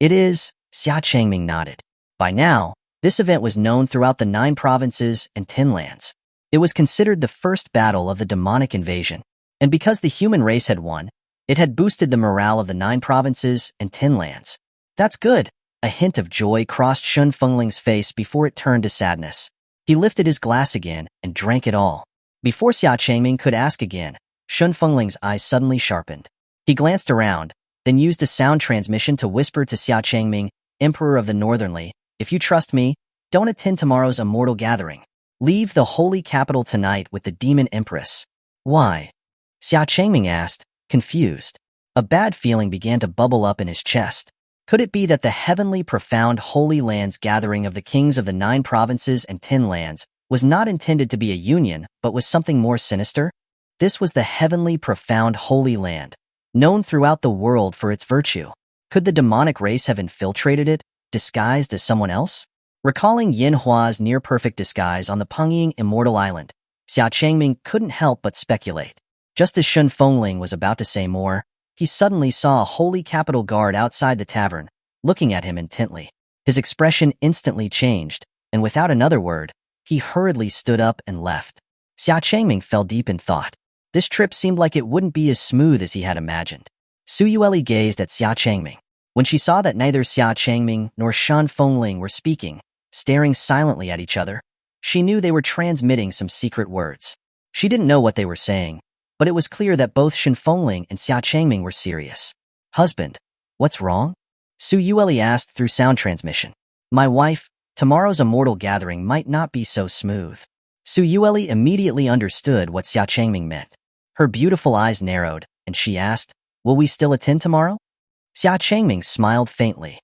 "It is," Xia Changming nodded. By now, this event was known throughout the 9 provinces and 10 lands. It was considered the first battle of the demonic invasion, and because the human race had won, it had boosted the morale of the 9 provinces and 10 lands. "That's good." A hint of joy crossed Xuanhuan's face before it turned to sadness. He lifted his glass again and drank it all. Before Xia Changming could ask again, Xuanhuan's eyes suddenly sharpened. He glanced around, then used a sound transmission to whisper to Xia Changming, "Emperor of the Northernly, if you trust me, don't attend tomorrow's immortal gathering. Leave the holy capital tonight with the Demon Empress." "Why?" Xia Changming asked, confused. A bad feeling began to bubble up in his chest. Could it be that the heavenly profound holy lands gathering of the kings of the 9 provinces and 10 lands was not intended to be a union, but was something more sinister? This was the heavenly profound holy land, known throughout the world for its virtue. Could the demonic race have infiltrated it, disguised as someone else? Recalling Yinhua's near-perfect disguise on the Pengying Immortal Island, Xia Changming couldn't help but speculate. Just as Shun Fengling was about to say more, he suddenly saw a holy capital guard outside the tavern, looking at him intently. His expression instantly changed, and without another word, he hurriedly stood up and left. Xia Changming fell deep in thought. This trip seemed like it wouldn't be as smooth as he had imagined. Su Yueli gazed at Xia Changming. When she saw that neither Xia Changming nor Shun Fengling were speaking, staring silently at each other, she knew they were transmitting some secret words. She didn't know what they were saying, but it was clear that both Shun Fengling and Xia Changming were serious. "Husband, what's wrong?" Su Yueli asked through sound transmission. "My wife, tomorrow's immortal gathering might not be so smooth." Su Yueli immediately understood what Xia Changming meant. Her beautiful eyes narrowed, and she asked, "Will we still attend tomorrow?" Xia Changming smiled faintly.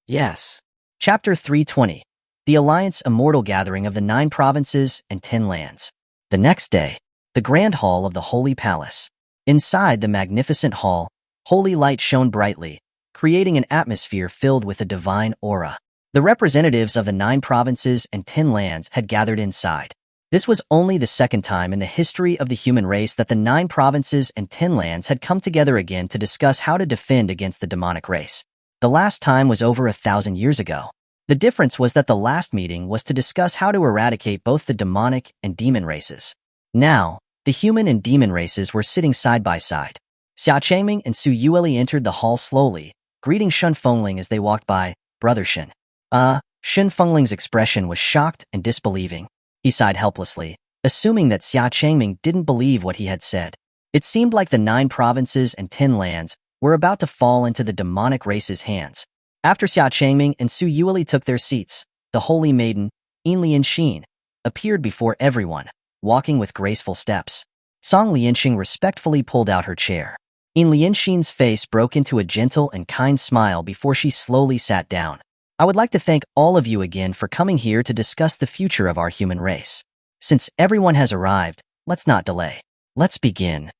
"Yes." Chapter 320. The Alliance Immortal Gathering of the 9 Provinces and 10 Lands. The next day, the Grand Hall of the Holy Palace. Inside the magnificent hall, holy light shone brightly, creating an atmosphere filled with a divine aura. The representatives of the 9 provinces and 10 lands had gathered inside. This was only the second time in the history of the human race that the 9 provinces and 10 lands had come together again to discuss how to defend against the demonic race. The last time was over 1,000 years ago. The difference was that the last meeting was to discuss how to eradicate both the demonic and demon races. Now, the human and demon races were sitting side by side. Xia Changming and Su Yueli entered the hall slowly, greeting Shun Fengling as they walked by. "Brother Shun." Shun Fengling's expression was shocked and disbelieving. He sighed helplessly, assuming that Xia Changming didn't believe what he had said. It seemed like the 9 provinces and 10 lands were about to fall into the demonic race's hands. After Xia Changming and Su Yueli took their seats, the holy maiden, Yin Lianxin, appeared before everyone, walking with graceful steps. Song Lianxing respectfully pulled out her chair. Yin Lianxin's face broke into a gentle and kind smile before she slowly sat down. "I would like to thank all of you again for coming here to discuss the future of our human race. Since everyone has arrived, let's not delay. Let's begin."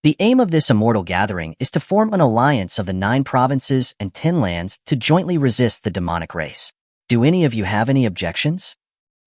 The aim of this immortal gathering is to form an alliance of the 9 provinces and 10 lands to jointly resist the demonic race. Do any of you have any objections?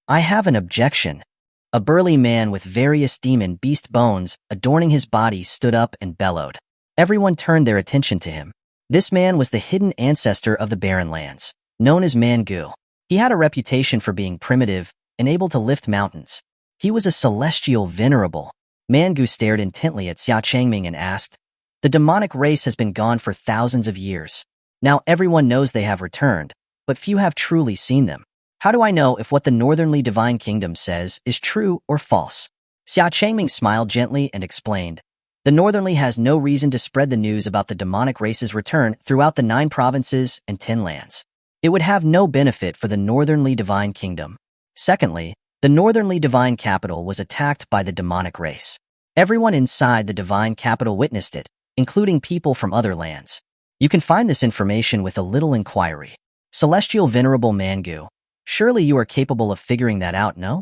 "I have an objection." A burly man with various demon beast bones adorning his body stood up and bellowed. Everyone turned their attention to him. This man was the hidden ancestor of the Barren Lands, known as Manga. He had a reputation for being primitive and able to lift mountains. He was a celestial venerable. Manga stared intently at Xia Changming and asked, "The demonic race has been gone for thousands of years. Now everyone knows they have returned, but few have truly seen them. How do I know if what the Northernly Divine Kingdom says is true or false?" Xia Changming smiled gently and explained, "The Northernly has no reason to spread the news about the demonic race's return throughout the 9 provinces and 10 lands. It would have no benefit for the Northernly Divine Kingdom. Secondly, the Northernly Divine Capital was attacked by the demonic race. Everyone inside the Divine Capital witnessed it, including people from other lands. You can find this information with a little inquiry. Celestial Venerable Manga, surely you are capable of figuring that out, no?"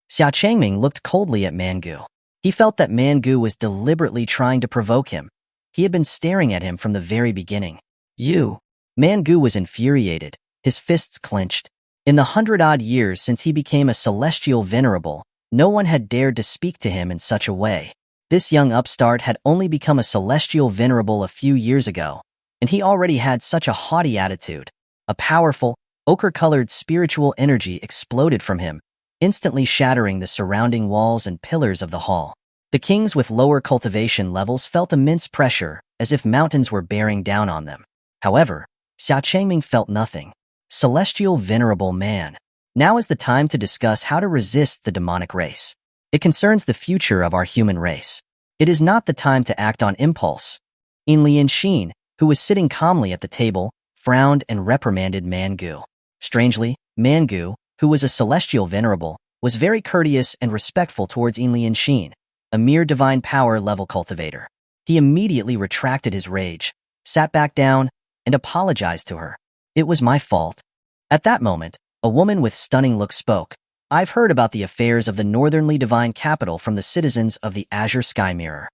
Xia Changming looked coldly at Manga. He felt that Manga was deliberately trying to provoke him. He had been staring at him from the very beginning. "You." Manga was infuriated, his fists clenched. In the 100-odd years since he became a celestial venerable, no one had dared to speak to him in such a way. This young upstart had only become a celestial venerable a few years ago, and he already had such a haughty attitude. A powerful, ochre-colored spiritual energy exploded from him, instantly shattering the surrounding walls and pillars of the hall. The kings with lower cultivation levels felt immense pressure, as if mountains were bearing down on them. However, Xia Changming felt nothing. Celestial Venerable Man. Now is the time to discuss how to resist the demonic race. It concerns the future of our human race. It is not the time to act on impulse. Yin Lianxin, who was sitting calmly at the table, frowned and reprimanded Manga. Strangely, Manga, who was a celestial venerable, was very courteous and respectful towards Yin Lianxin, a mere divine power level cultivator. He immediately retracted his rage, sat back down, and apologized to her. It was my fault. At that moment, a woman with stunning looks spoke. I've heard about the affairs of the northernly divine capital from the citizens of the Azure Sky Mirror.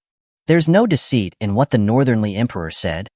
There's no deceit in what the northernly emperor said.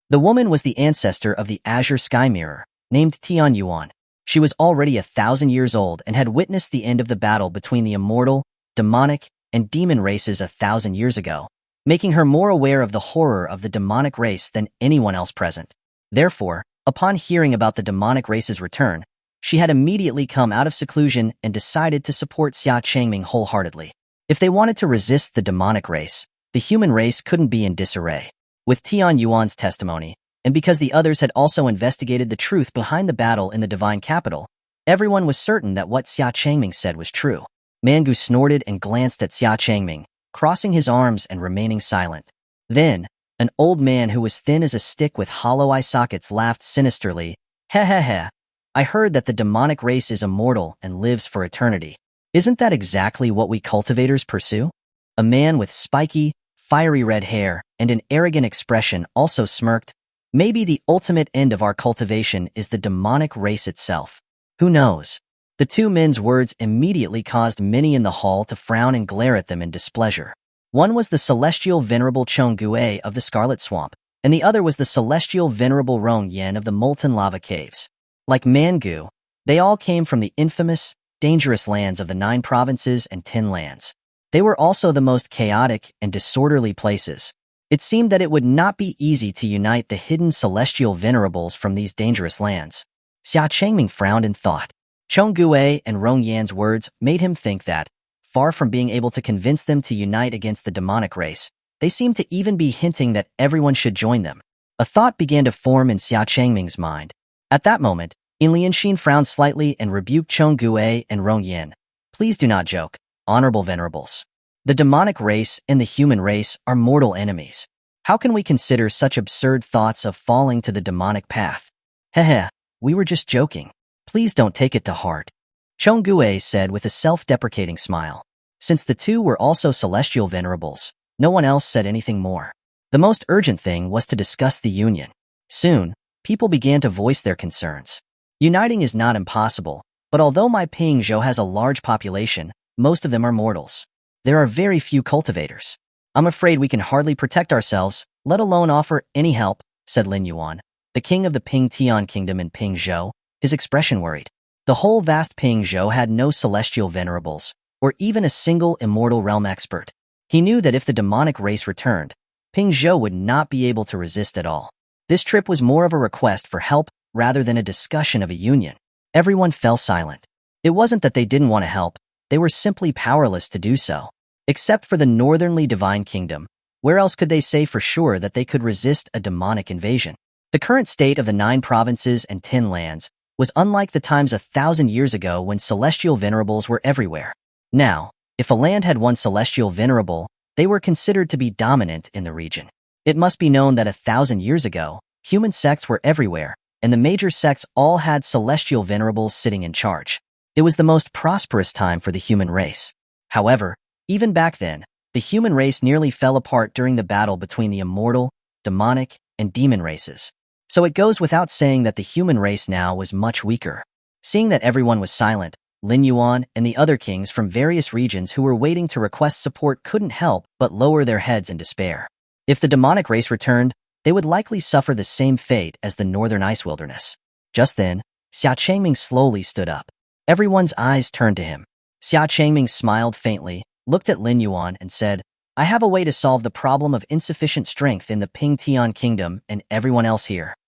The woman was the ancestor of the Azure Sky Mirror, named Xuanhuan. She was already 1,000 years old and had witnessed the end of the battle between the immortal, demonic, and demon races 1,000 years ago, making her more aware of the horror of the demonic race than anyone else present. Therefore, upon hearing about the demonic race's return, she had immediately come out of seclusion and decided to support Xia Changming wholeheartedly. If they wanted to resist the demonic race, the human race couldn't be in disarray. With Tianzhou's testimony, and because the others had also investigated the truth behind the battle in the divine capital, everyone was certain that what Xia Changming said was true. Manga snorted and glanced at Xia Changming, crossing his arms and remaining silent. Then, an old man who was thin as a stick with hollow eye sockets laughed sinisterly. Heh heh heh. I heard that the demonic race is immortal and lives for eternity. Isn't that exactly what we cultivators pursue? A man with spiky, fiery red hair and an arrogant expression also smirked. Maybe the ultimate end of our cultivation is the demonic race itself. Who knows? The two men's words immediately caused many in the hall to frown and glare at them in displeasure. One was the celestial venerable Chongguei of the Scarlet Swamp, and the other was the celestial venerable Rongyan of the Molten Lava Caves. Like Mangu, they all came from the infamous, dangerous lands of the 9 provinces and 10 lands. They were also the most chaotic and disorderly places. It seemed that it would not be easy to unite the hidden celestial venerables from these dangerous lands. Xia Changming frowned in thought. Chongguei and Rongyan's words made him think that, far from being able to convince them to unite against the demonic race, they seemed to even be hinting that everyone should join them. A thought began to form in Xia Changming's mind. At that moment, In Lianxin frowned slightly and rebuked Chongguei and Rongyan. Please do not joke, honorable venerables. The demonic race and the human race are mortal enemies. How can we consider such absurd thoughts of falling to the demonic path? Heh, we were just joking. Please don't take it to heart. Chongguei said with a self-deprecating smile. Since the two were also celestial venerables, no one else said anything more. The most urgent thing was to discuss the union. Soon, people began to voice their concerns. Uniting is not impossible, but although my Pingzhou has a large population, most of them are mortals. There are very few cultivators. I'm afraid we can hardly protect ourselves, let alone offer any help, said Lin Yuan, the king of the Ping Tian kingdom in Pingzhou, his expression worried. The whole vast Pingzhou had no celestial venerables, or even a single immortal realm expert. He knew that if the demonic race returned, Pingzhou would not be able to resist at all. This trip was more of a request for help rather than a discussion of a union. Everyone fell silent. It wasn't that they didn't want to help, they were simply powerless to do so. Except for the northernly divine kingdom, where else could they say for sure that they could resist a demonic invasion? The current state of the 9 provinces and 10 lands was unlike the times 1,000 years ago when celestial venerables were everywhere. Now, if a land had one celestial venerable, they were considered to be dominant in the region. It must be known that 1,000 years ago, human sects were everywhere, and the major sects all had celestial venerables sitting in charge. It was the most prosperous time for the human race. However, even back then, the human race nearly fell apart during the battle between the immortal, demonic, and demon races. So it goes without saying that the human race now was much weaker. Seeing that everyone was silent, Lin Yuan and the other kings from various regions who were waiting to request support couldn't help but lower their heads in despair. If the demonic race returned, they would likely suffer the same fate as the northern ice wilderness. Just then, Xia Changming slowly stood up. Everyone's eyes turned to him. Xia Changming smiled faintly, looked at Lin Yuan and said, I have a way to solve the problem of insufficient strength in the Ping Tian kingdom and everyone else here.